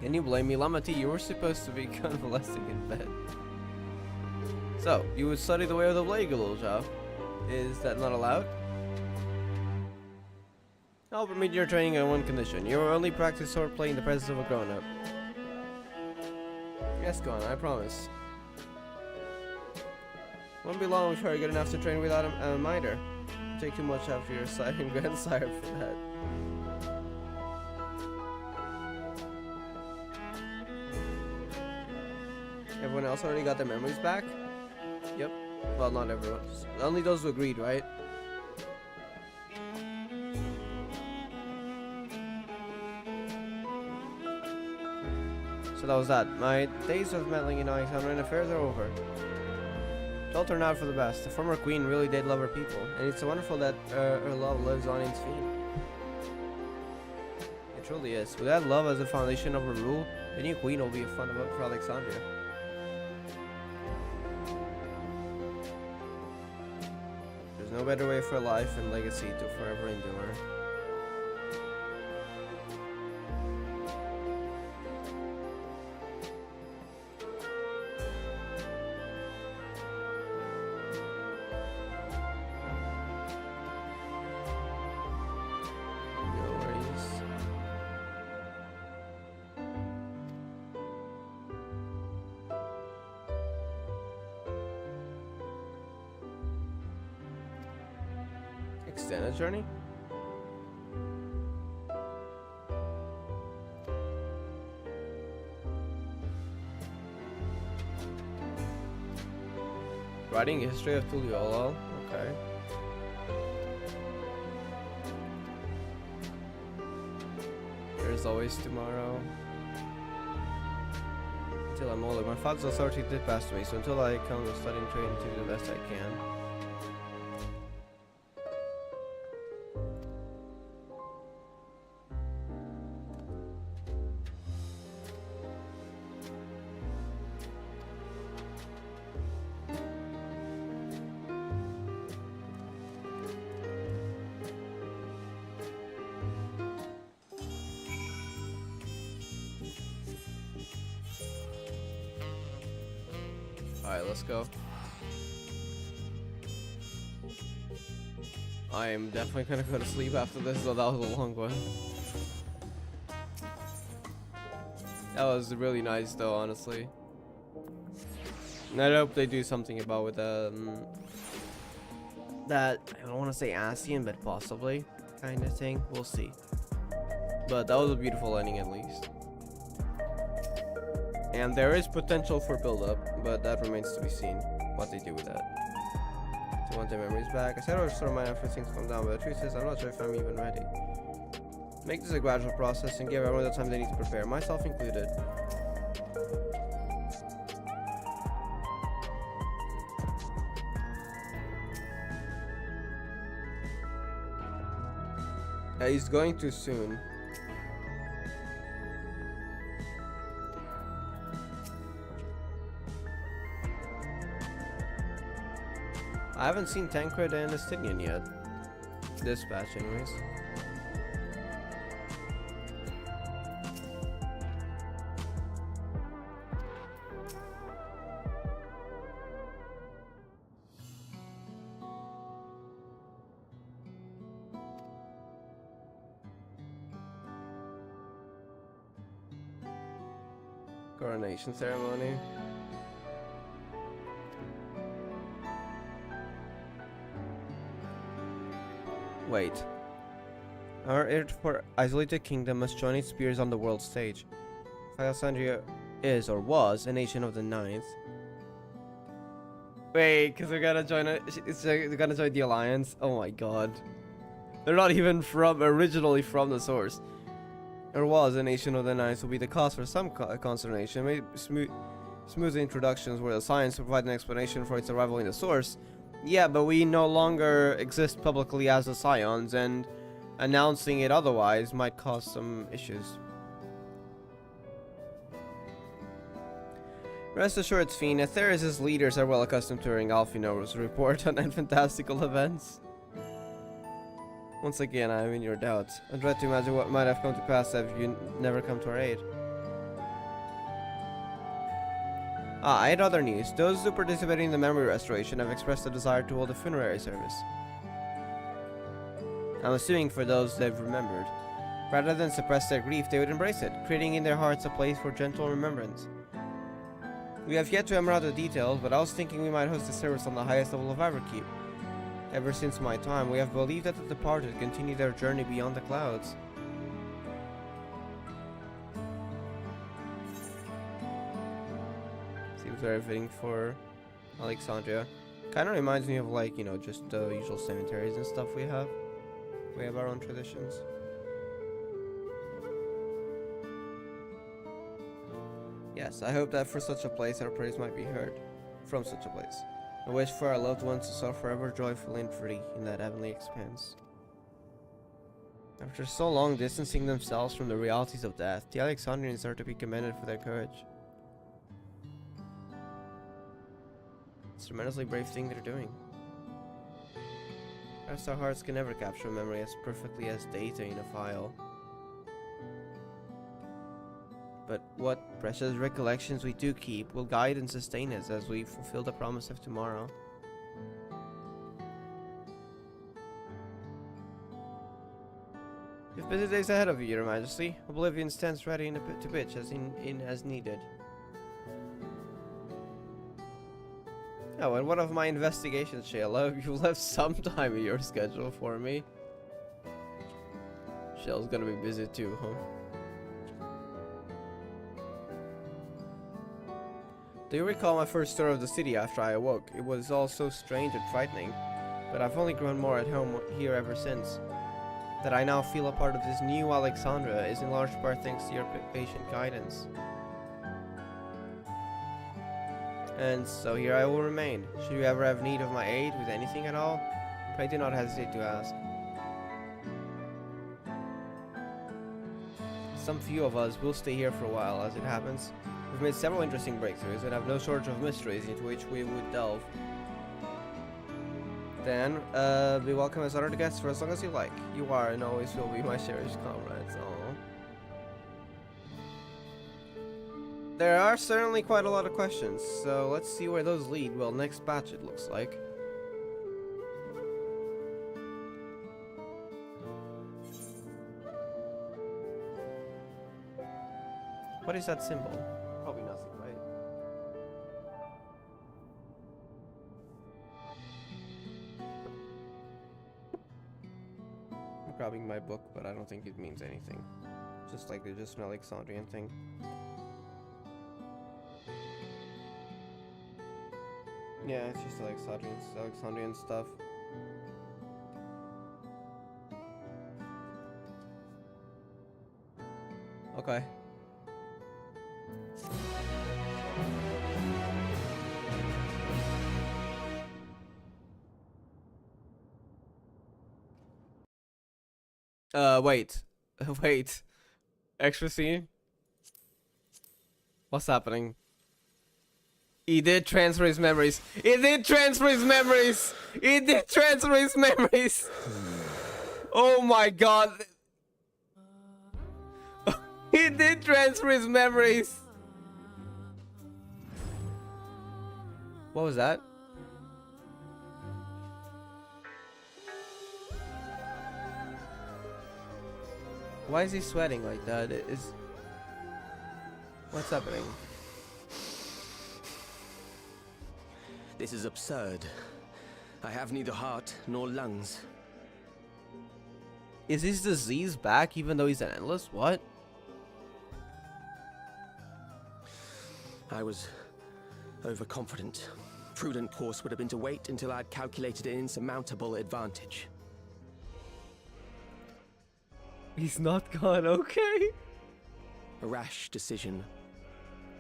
Can you blame me? Lamati, you were supposed to be convalescing in bed. So, you would study the way of the blade, little job. Is that not allowed? I'll permit your training on one condition. You will only practice swordplay in the presence of a grown-up. Yes, go on, I promise. Won't be long before you're good enough to train without a mitre. Take too much after your sire and grandsire for that. Everyone else already got their memories back? Yep. Well, not everyone. Only those who agreed, right? So that was that. My days of meddling in Alexandrian affairs are over. It all turned out for the best. The former queen really did love her people, and it's wonderful that her love lives on in Sphene. It truly is. With that love as the foundation of her rule, the new queen will be a fun event for Alexandria. There's no better way for a life and legacy to forever endure. Extended journey? Writing history of Tuliolo. Okay. There's always tomorrow. Until I'm older. My father's authority did pass to me, so until I come to study and train to do the best I can. Alright, let's go. I am definitely gonna go to sleep after this, so that was a long one. That was really nice though, honestly. And I hope they do something about with that, I don't want to say Asian, but possibly kind of thing. We'll see. But that was a beautiful ending at least. And there is potential for build-up, but that remains to be seen, what they do with that. Do you want their memories back? I said I would restore mine after things calm down, but the truth is I'm not sure if I'm even ready. Make this a gradual process and give everyone the time they need to prepare, myself included. He's going too soon. I haven't seen Tancred and Estinian yet. Dispatch, anyways. Coronation ceremony. Wait. Our heir for isolated kingdom must join its peers on the world stage. If Alexandria is or was a nation of the 9th. Wait, because they're gonna join they're gonna join the alliance. Oh my god. They're not even originally from the source. Or was a nation of the 9th will be the cause for some consternation. Maybe smooth introductions where the science provide an explanation for its arrival in the source. Yeah, but we no longer exist publicly as the Scions, and announcing it otherwise might cause some issues. Rest assured, Sphene, Atheris' leaders are well accustomed to hearing Alphino's report on fantastical events. Once again, I am in your doubts. I dread to imagine what might have come to pass if you never come to our aid. I had other news. Those who participated in the memory restoration have expressed a desire to hold a funerary service. I'm assuming for those they've remembered. Rather than suppress their grief, they would embrace it, creating in their hearts a place for gentle remembrance. We have yet to hammer out the details, but I was thinking we might host a service on the highest level of Everkeep. Ever since my time, we have believed that the departed continue their journey beyond the clouds. Seems very fitting for Alexandria. Kind of reminds me of, like, you know, just the usual cemeteries and stuff we have. We have our own traditions. Yes, I hope that for such a place our prayers might be heard. From such a place. I wish for our loved ones to soar forever joyful and free in that heavenly expanse. After so long distancing themselves from the realities of death, the Alexandrians are to be commended for their courage. It's a tremendously brave thing they're doing. Perhaps our hearts can never capture memory as perfectly as data in a file. But what precious recollections we do keep will guide and sustain us as we fulfill the promise of tomorrow. You have busy days ahead of you, Your Majesty. Oblivion stands ready in to pitch as as needed. Oh, and one of my investigations, Shayla, you left some time in your schedule for me. Shell's gonna be busy too, huh? Do you recall my first tour of the city after I awoke? It was all so strange and frightening, but I've only grown more at home here ever since. That I now feel a part of this new Alexandria is in large part thanks to your patient guidance. And so here I will remain. Should you ever have need of my aid with anything at all, pray do not hesitate to ask. Some few of us will stay here for a while as it happens. We've made several interesting breakthroughs and have no shortage of mysteries into which we would delve. Then, be welcome as honored guests for as long as you like. You are and always will be my cherished comrades. Aww. There are certainly quite a lot of questions, so let's see where those lead. Well, next batch it looks like. What is that symbol? Probably nothing, right? I'm grabbing my book, but I don't think it means anything. Just like just an Alexandrian thing. Yeah, it's just Alexandrian stuff. Okay. Wait. Wait. Extra scene? What's happening? He did transfer his memories. He did transfer his memories. He did transfer his memories. Oh my god. He did transfer his memories. What was that? Why is he sweating like that? What's happening? This is absurd. I have neither heart nor lungs. Is his disease back even though he's an endless? What? I was overconfident. Prudent course would have been to wait until I'd calculated an insurmountable advantage. He's not gone, okay? A rash decision.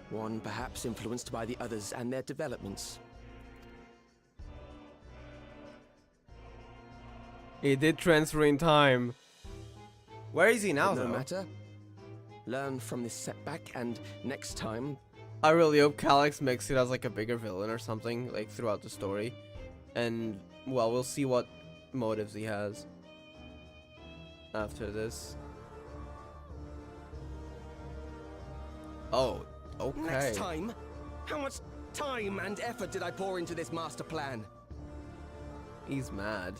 One perhaps influenced by the others and their developments. He did transfer in time. Where is he now, No though? matter. Learn from this setback, and next time. I really hope Calyx makes it as like a bigger villain or something, like throughout the story. And, well, we'll see what motives he has. after this. Oh, okay. Next time? How much time and effort did I pour into this master plan? He's mad.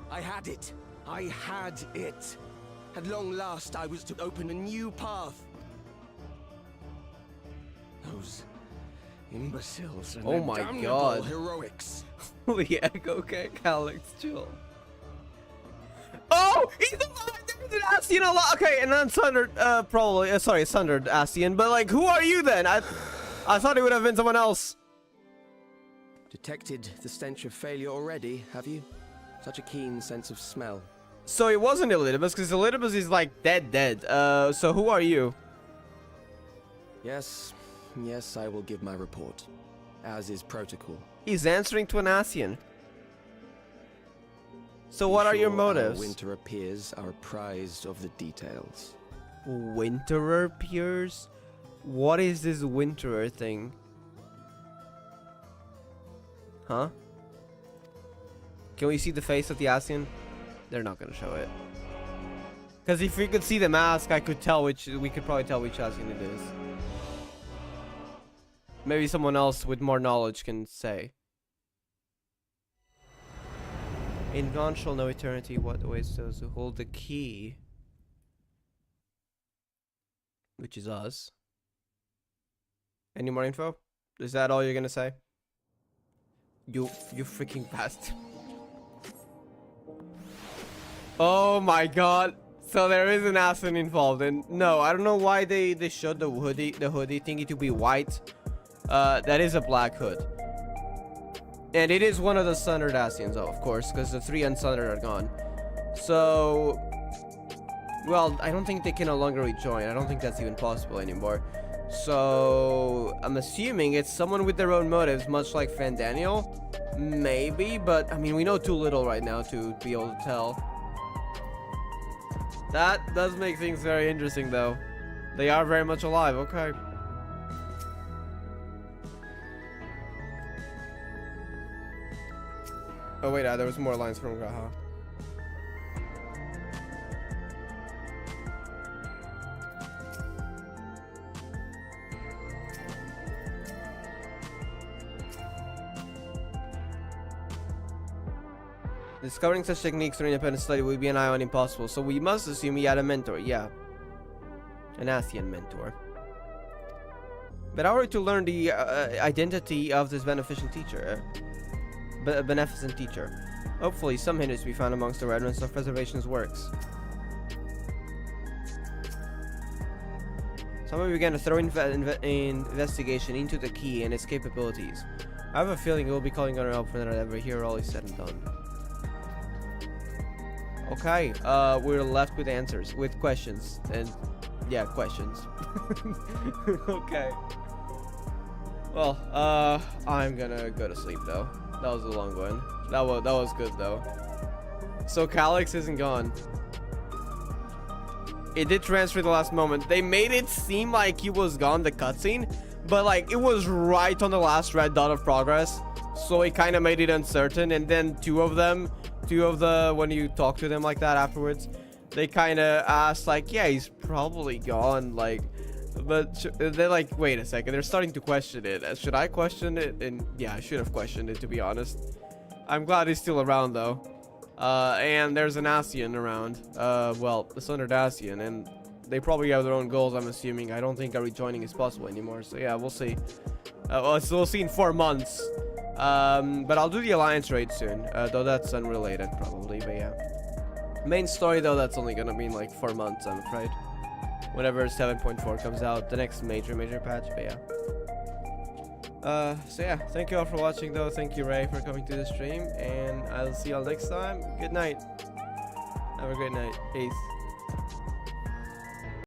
I had it. I had it. At long last, I was to open a new path. Those imbeciles and oh their my damnable god. heroics. Holy heck, okay, Alex, chill. Oh, he's alive! There's an Ascian alive! Okay, and then Sundered, probably, sorry, Sundered Ascian, but like, who are you then? I thought it would have been someone else. Detected the stench of failure already, have you? Such a keen sense of smell. So it wasn't Elidibus, because Elidibus is like dead. So who are you? Yes, I will give my report, as is protocol. He's answering to an Ascian. So what are your motives? Our winterer peers are apprised of the details. Winterer peers? What is this winterer thing? Huh? Can we see the face of the Ascian? They're not gonna show it. Because if we could see the mask, we could probably tell which Ascian it is. Maybe someone else with more knowledge can say. In gone shall know eternity what awaits those who hold the key. Which is us. Any more info? Is that all you're gonna say? You freaking bastard. Oh my god. So there is an Ascian involved, and no, I don't know why they showed the hoodie thingy to be white. That is a black hood. And it is one of the Sundered Ascians, of course, because the 3 unsundered are gone. So, well, I don't think they can no longer rejoin. I don't think that's even possible anymore. So, I'm assuming it's someone with their own motives, much like Fandaniel. Maybe, but, I mean, we know too little right now to be able to tell. That does make things very interesting, though. They are very much alive, okay. Oh wait, there was more lines from Graha. Discovering such techniques through independent study would be an eye on impossible, so we must assume he had a mentor, yeah. An Ascian mentor. But how are we to learn the identity of this beneficent teacher? Beneficent teacher. Hopefully, some hint is to be found amongst the remnants of Preservation's works. Somebody began a thorough investigation into the key and its capabilities. I have a feeling it will be calling on our help when I ever hear all is said and done. Okay, we're left with answers, with questions, and yeah, questions. Okay. Well, I'm gonna go to sleep though. That was a long one. That was good though. So Calyx isn't gone. It did transfer the last moment. They made it seem like he was gone, the cutscene, but like it was right on the last red dot of progress. So it kind of made it uncertain. And then two of the when you talk to them like that afterwards, they kind of asked like, yeah, he's probably gone. Like, but they're like, wait a second, they're starting to question it. Should I question it? And yeah, I should have questioned it, to be honest. I'm glad he's still around though. And there's an Ascian around. Well, the Sundered Ascian, and they probably have their own goals, I'm assuming. I don't think a rejoining is possible anymore. So yeah, we'll see. Well, so we'll see in 4 months. But I'll do the Alliance raid soon, though that's unrelated probably, but yeah. Main story though, that's only gonna be in like 4 months, I'm afraid. Whenever 7.4 comes out, the next major patch, but yeah. So yeah, thank you all for watching though. Thank you, Ray, for coming to the stream, and I'll see y'all next time. Good night. Have a great night. Peace.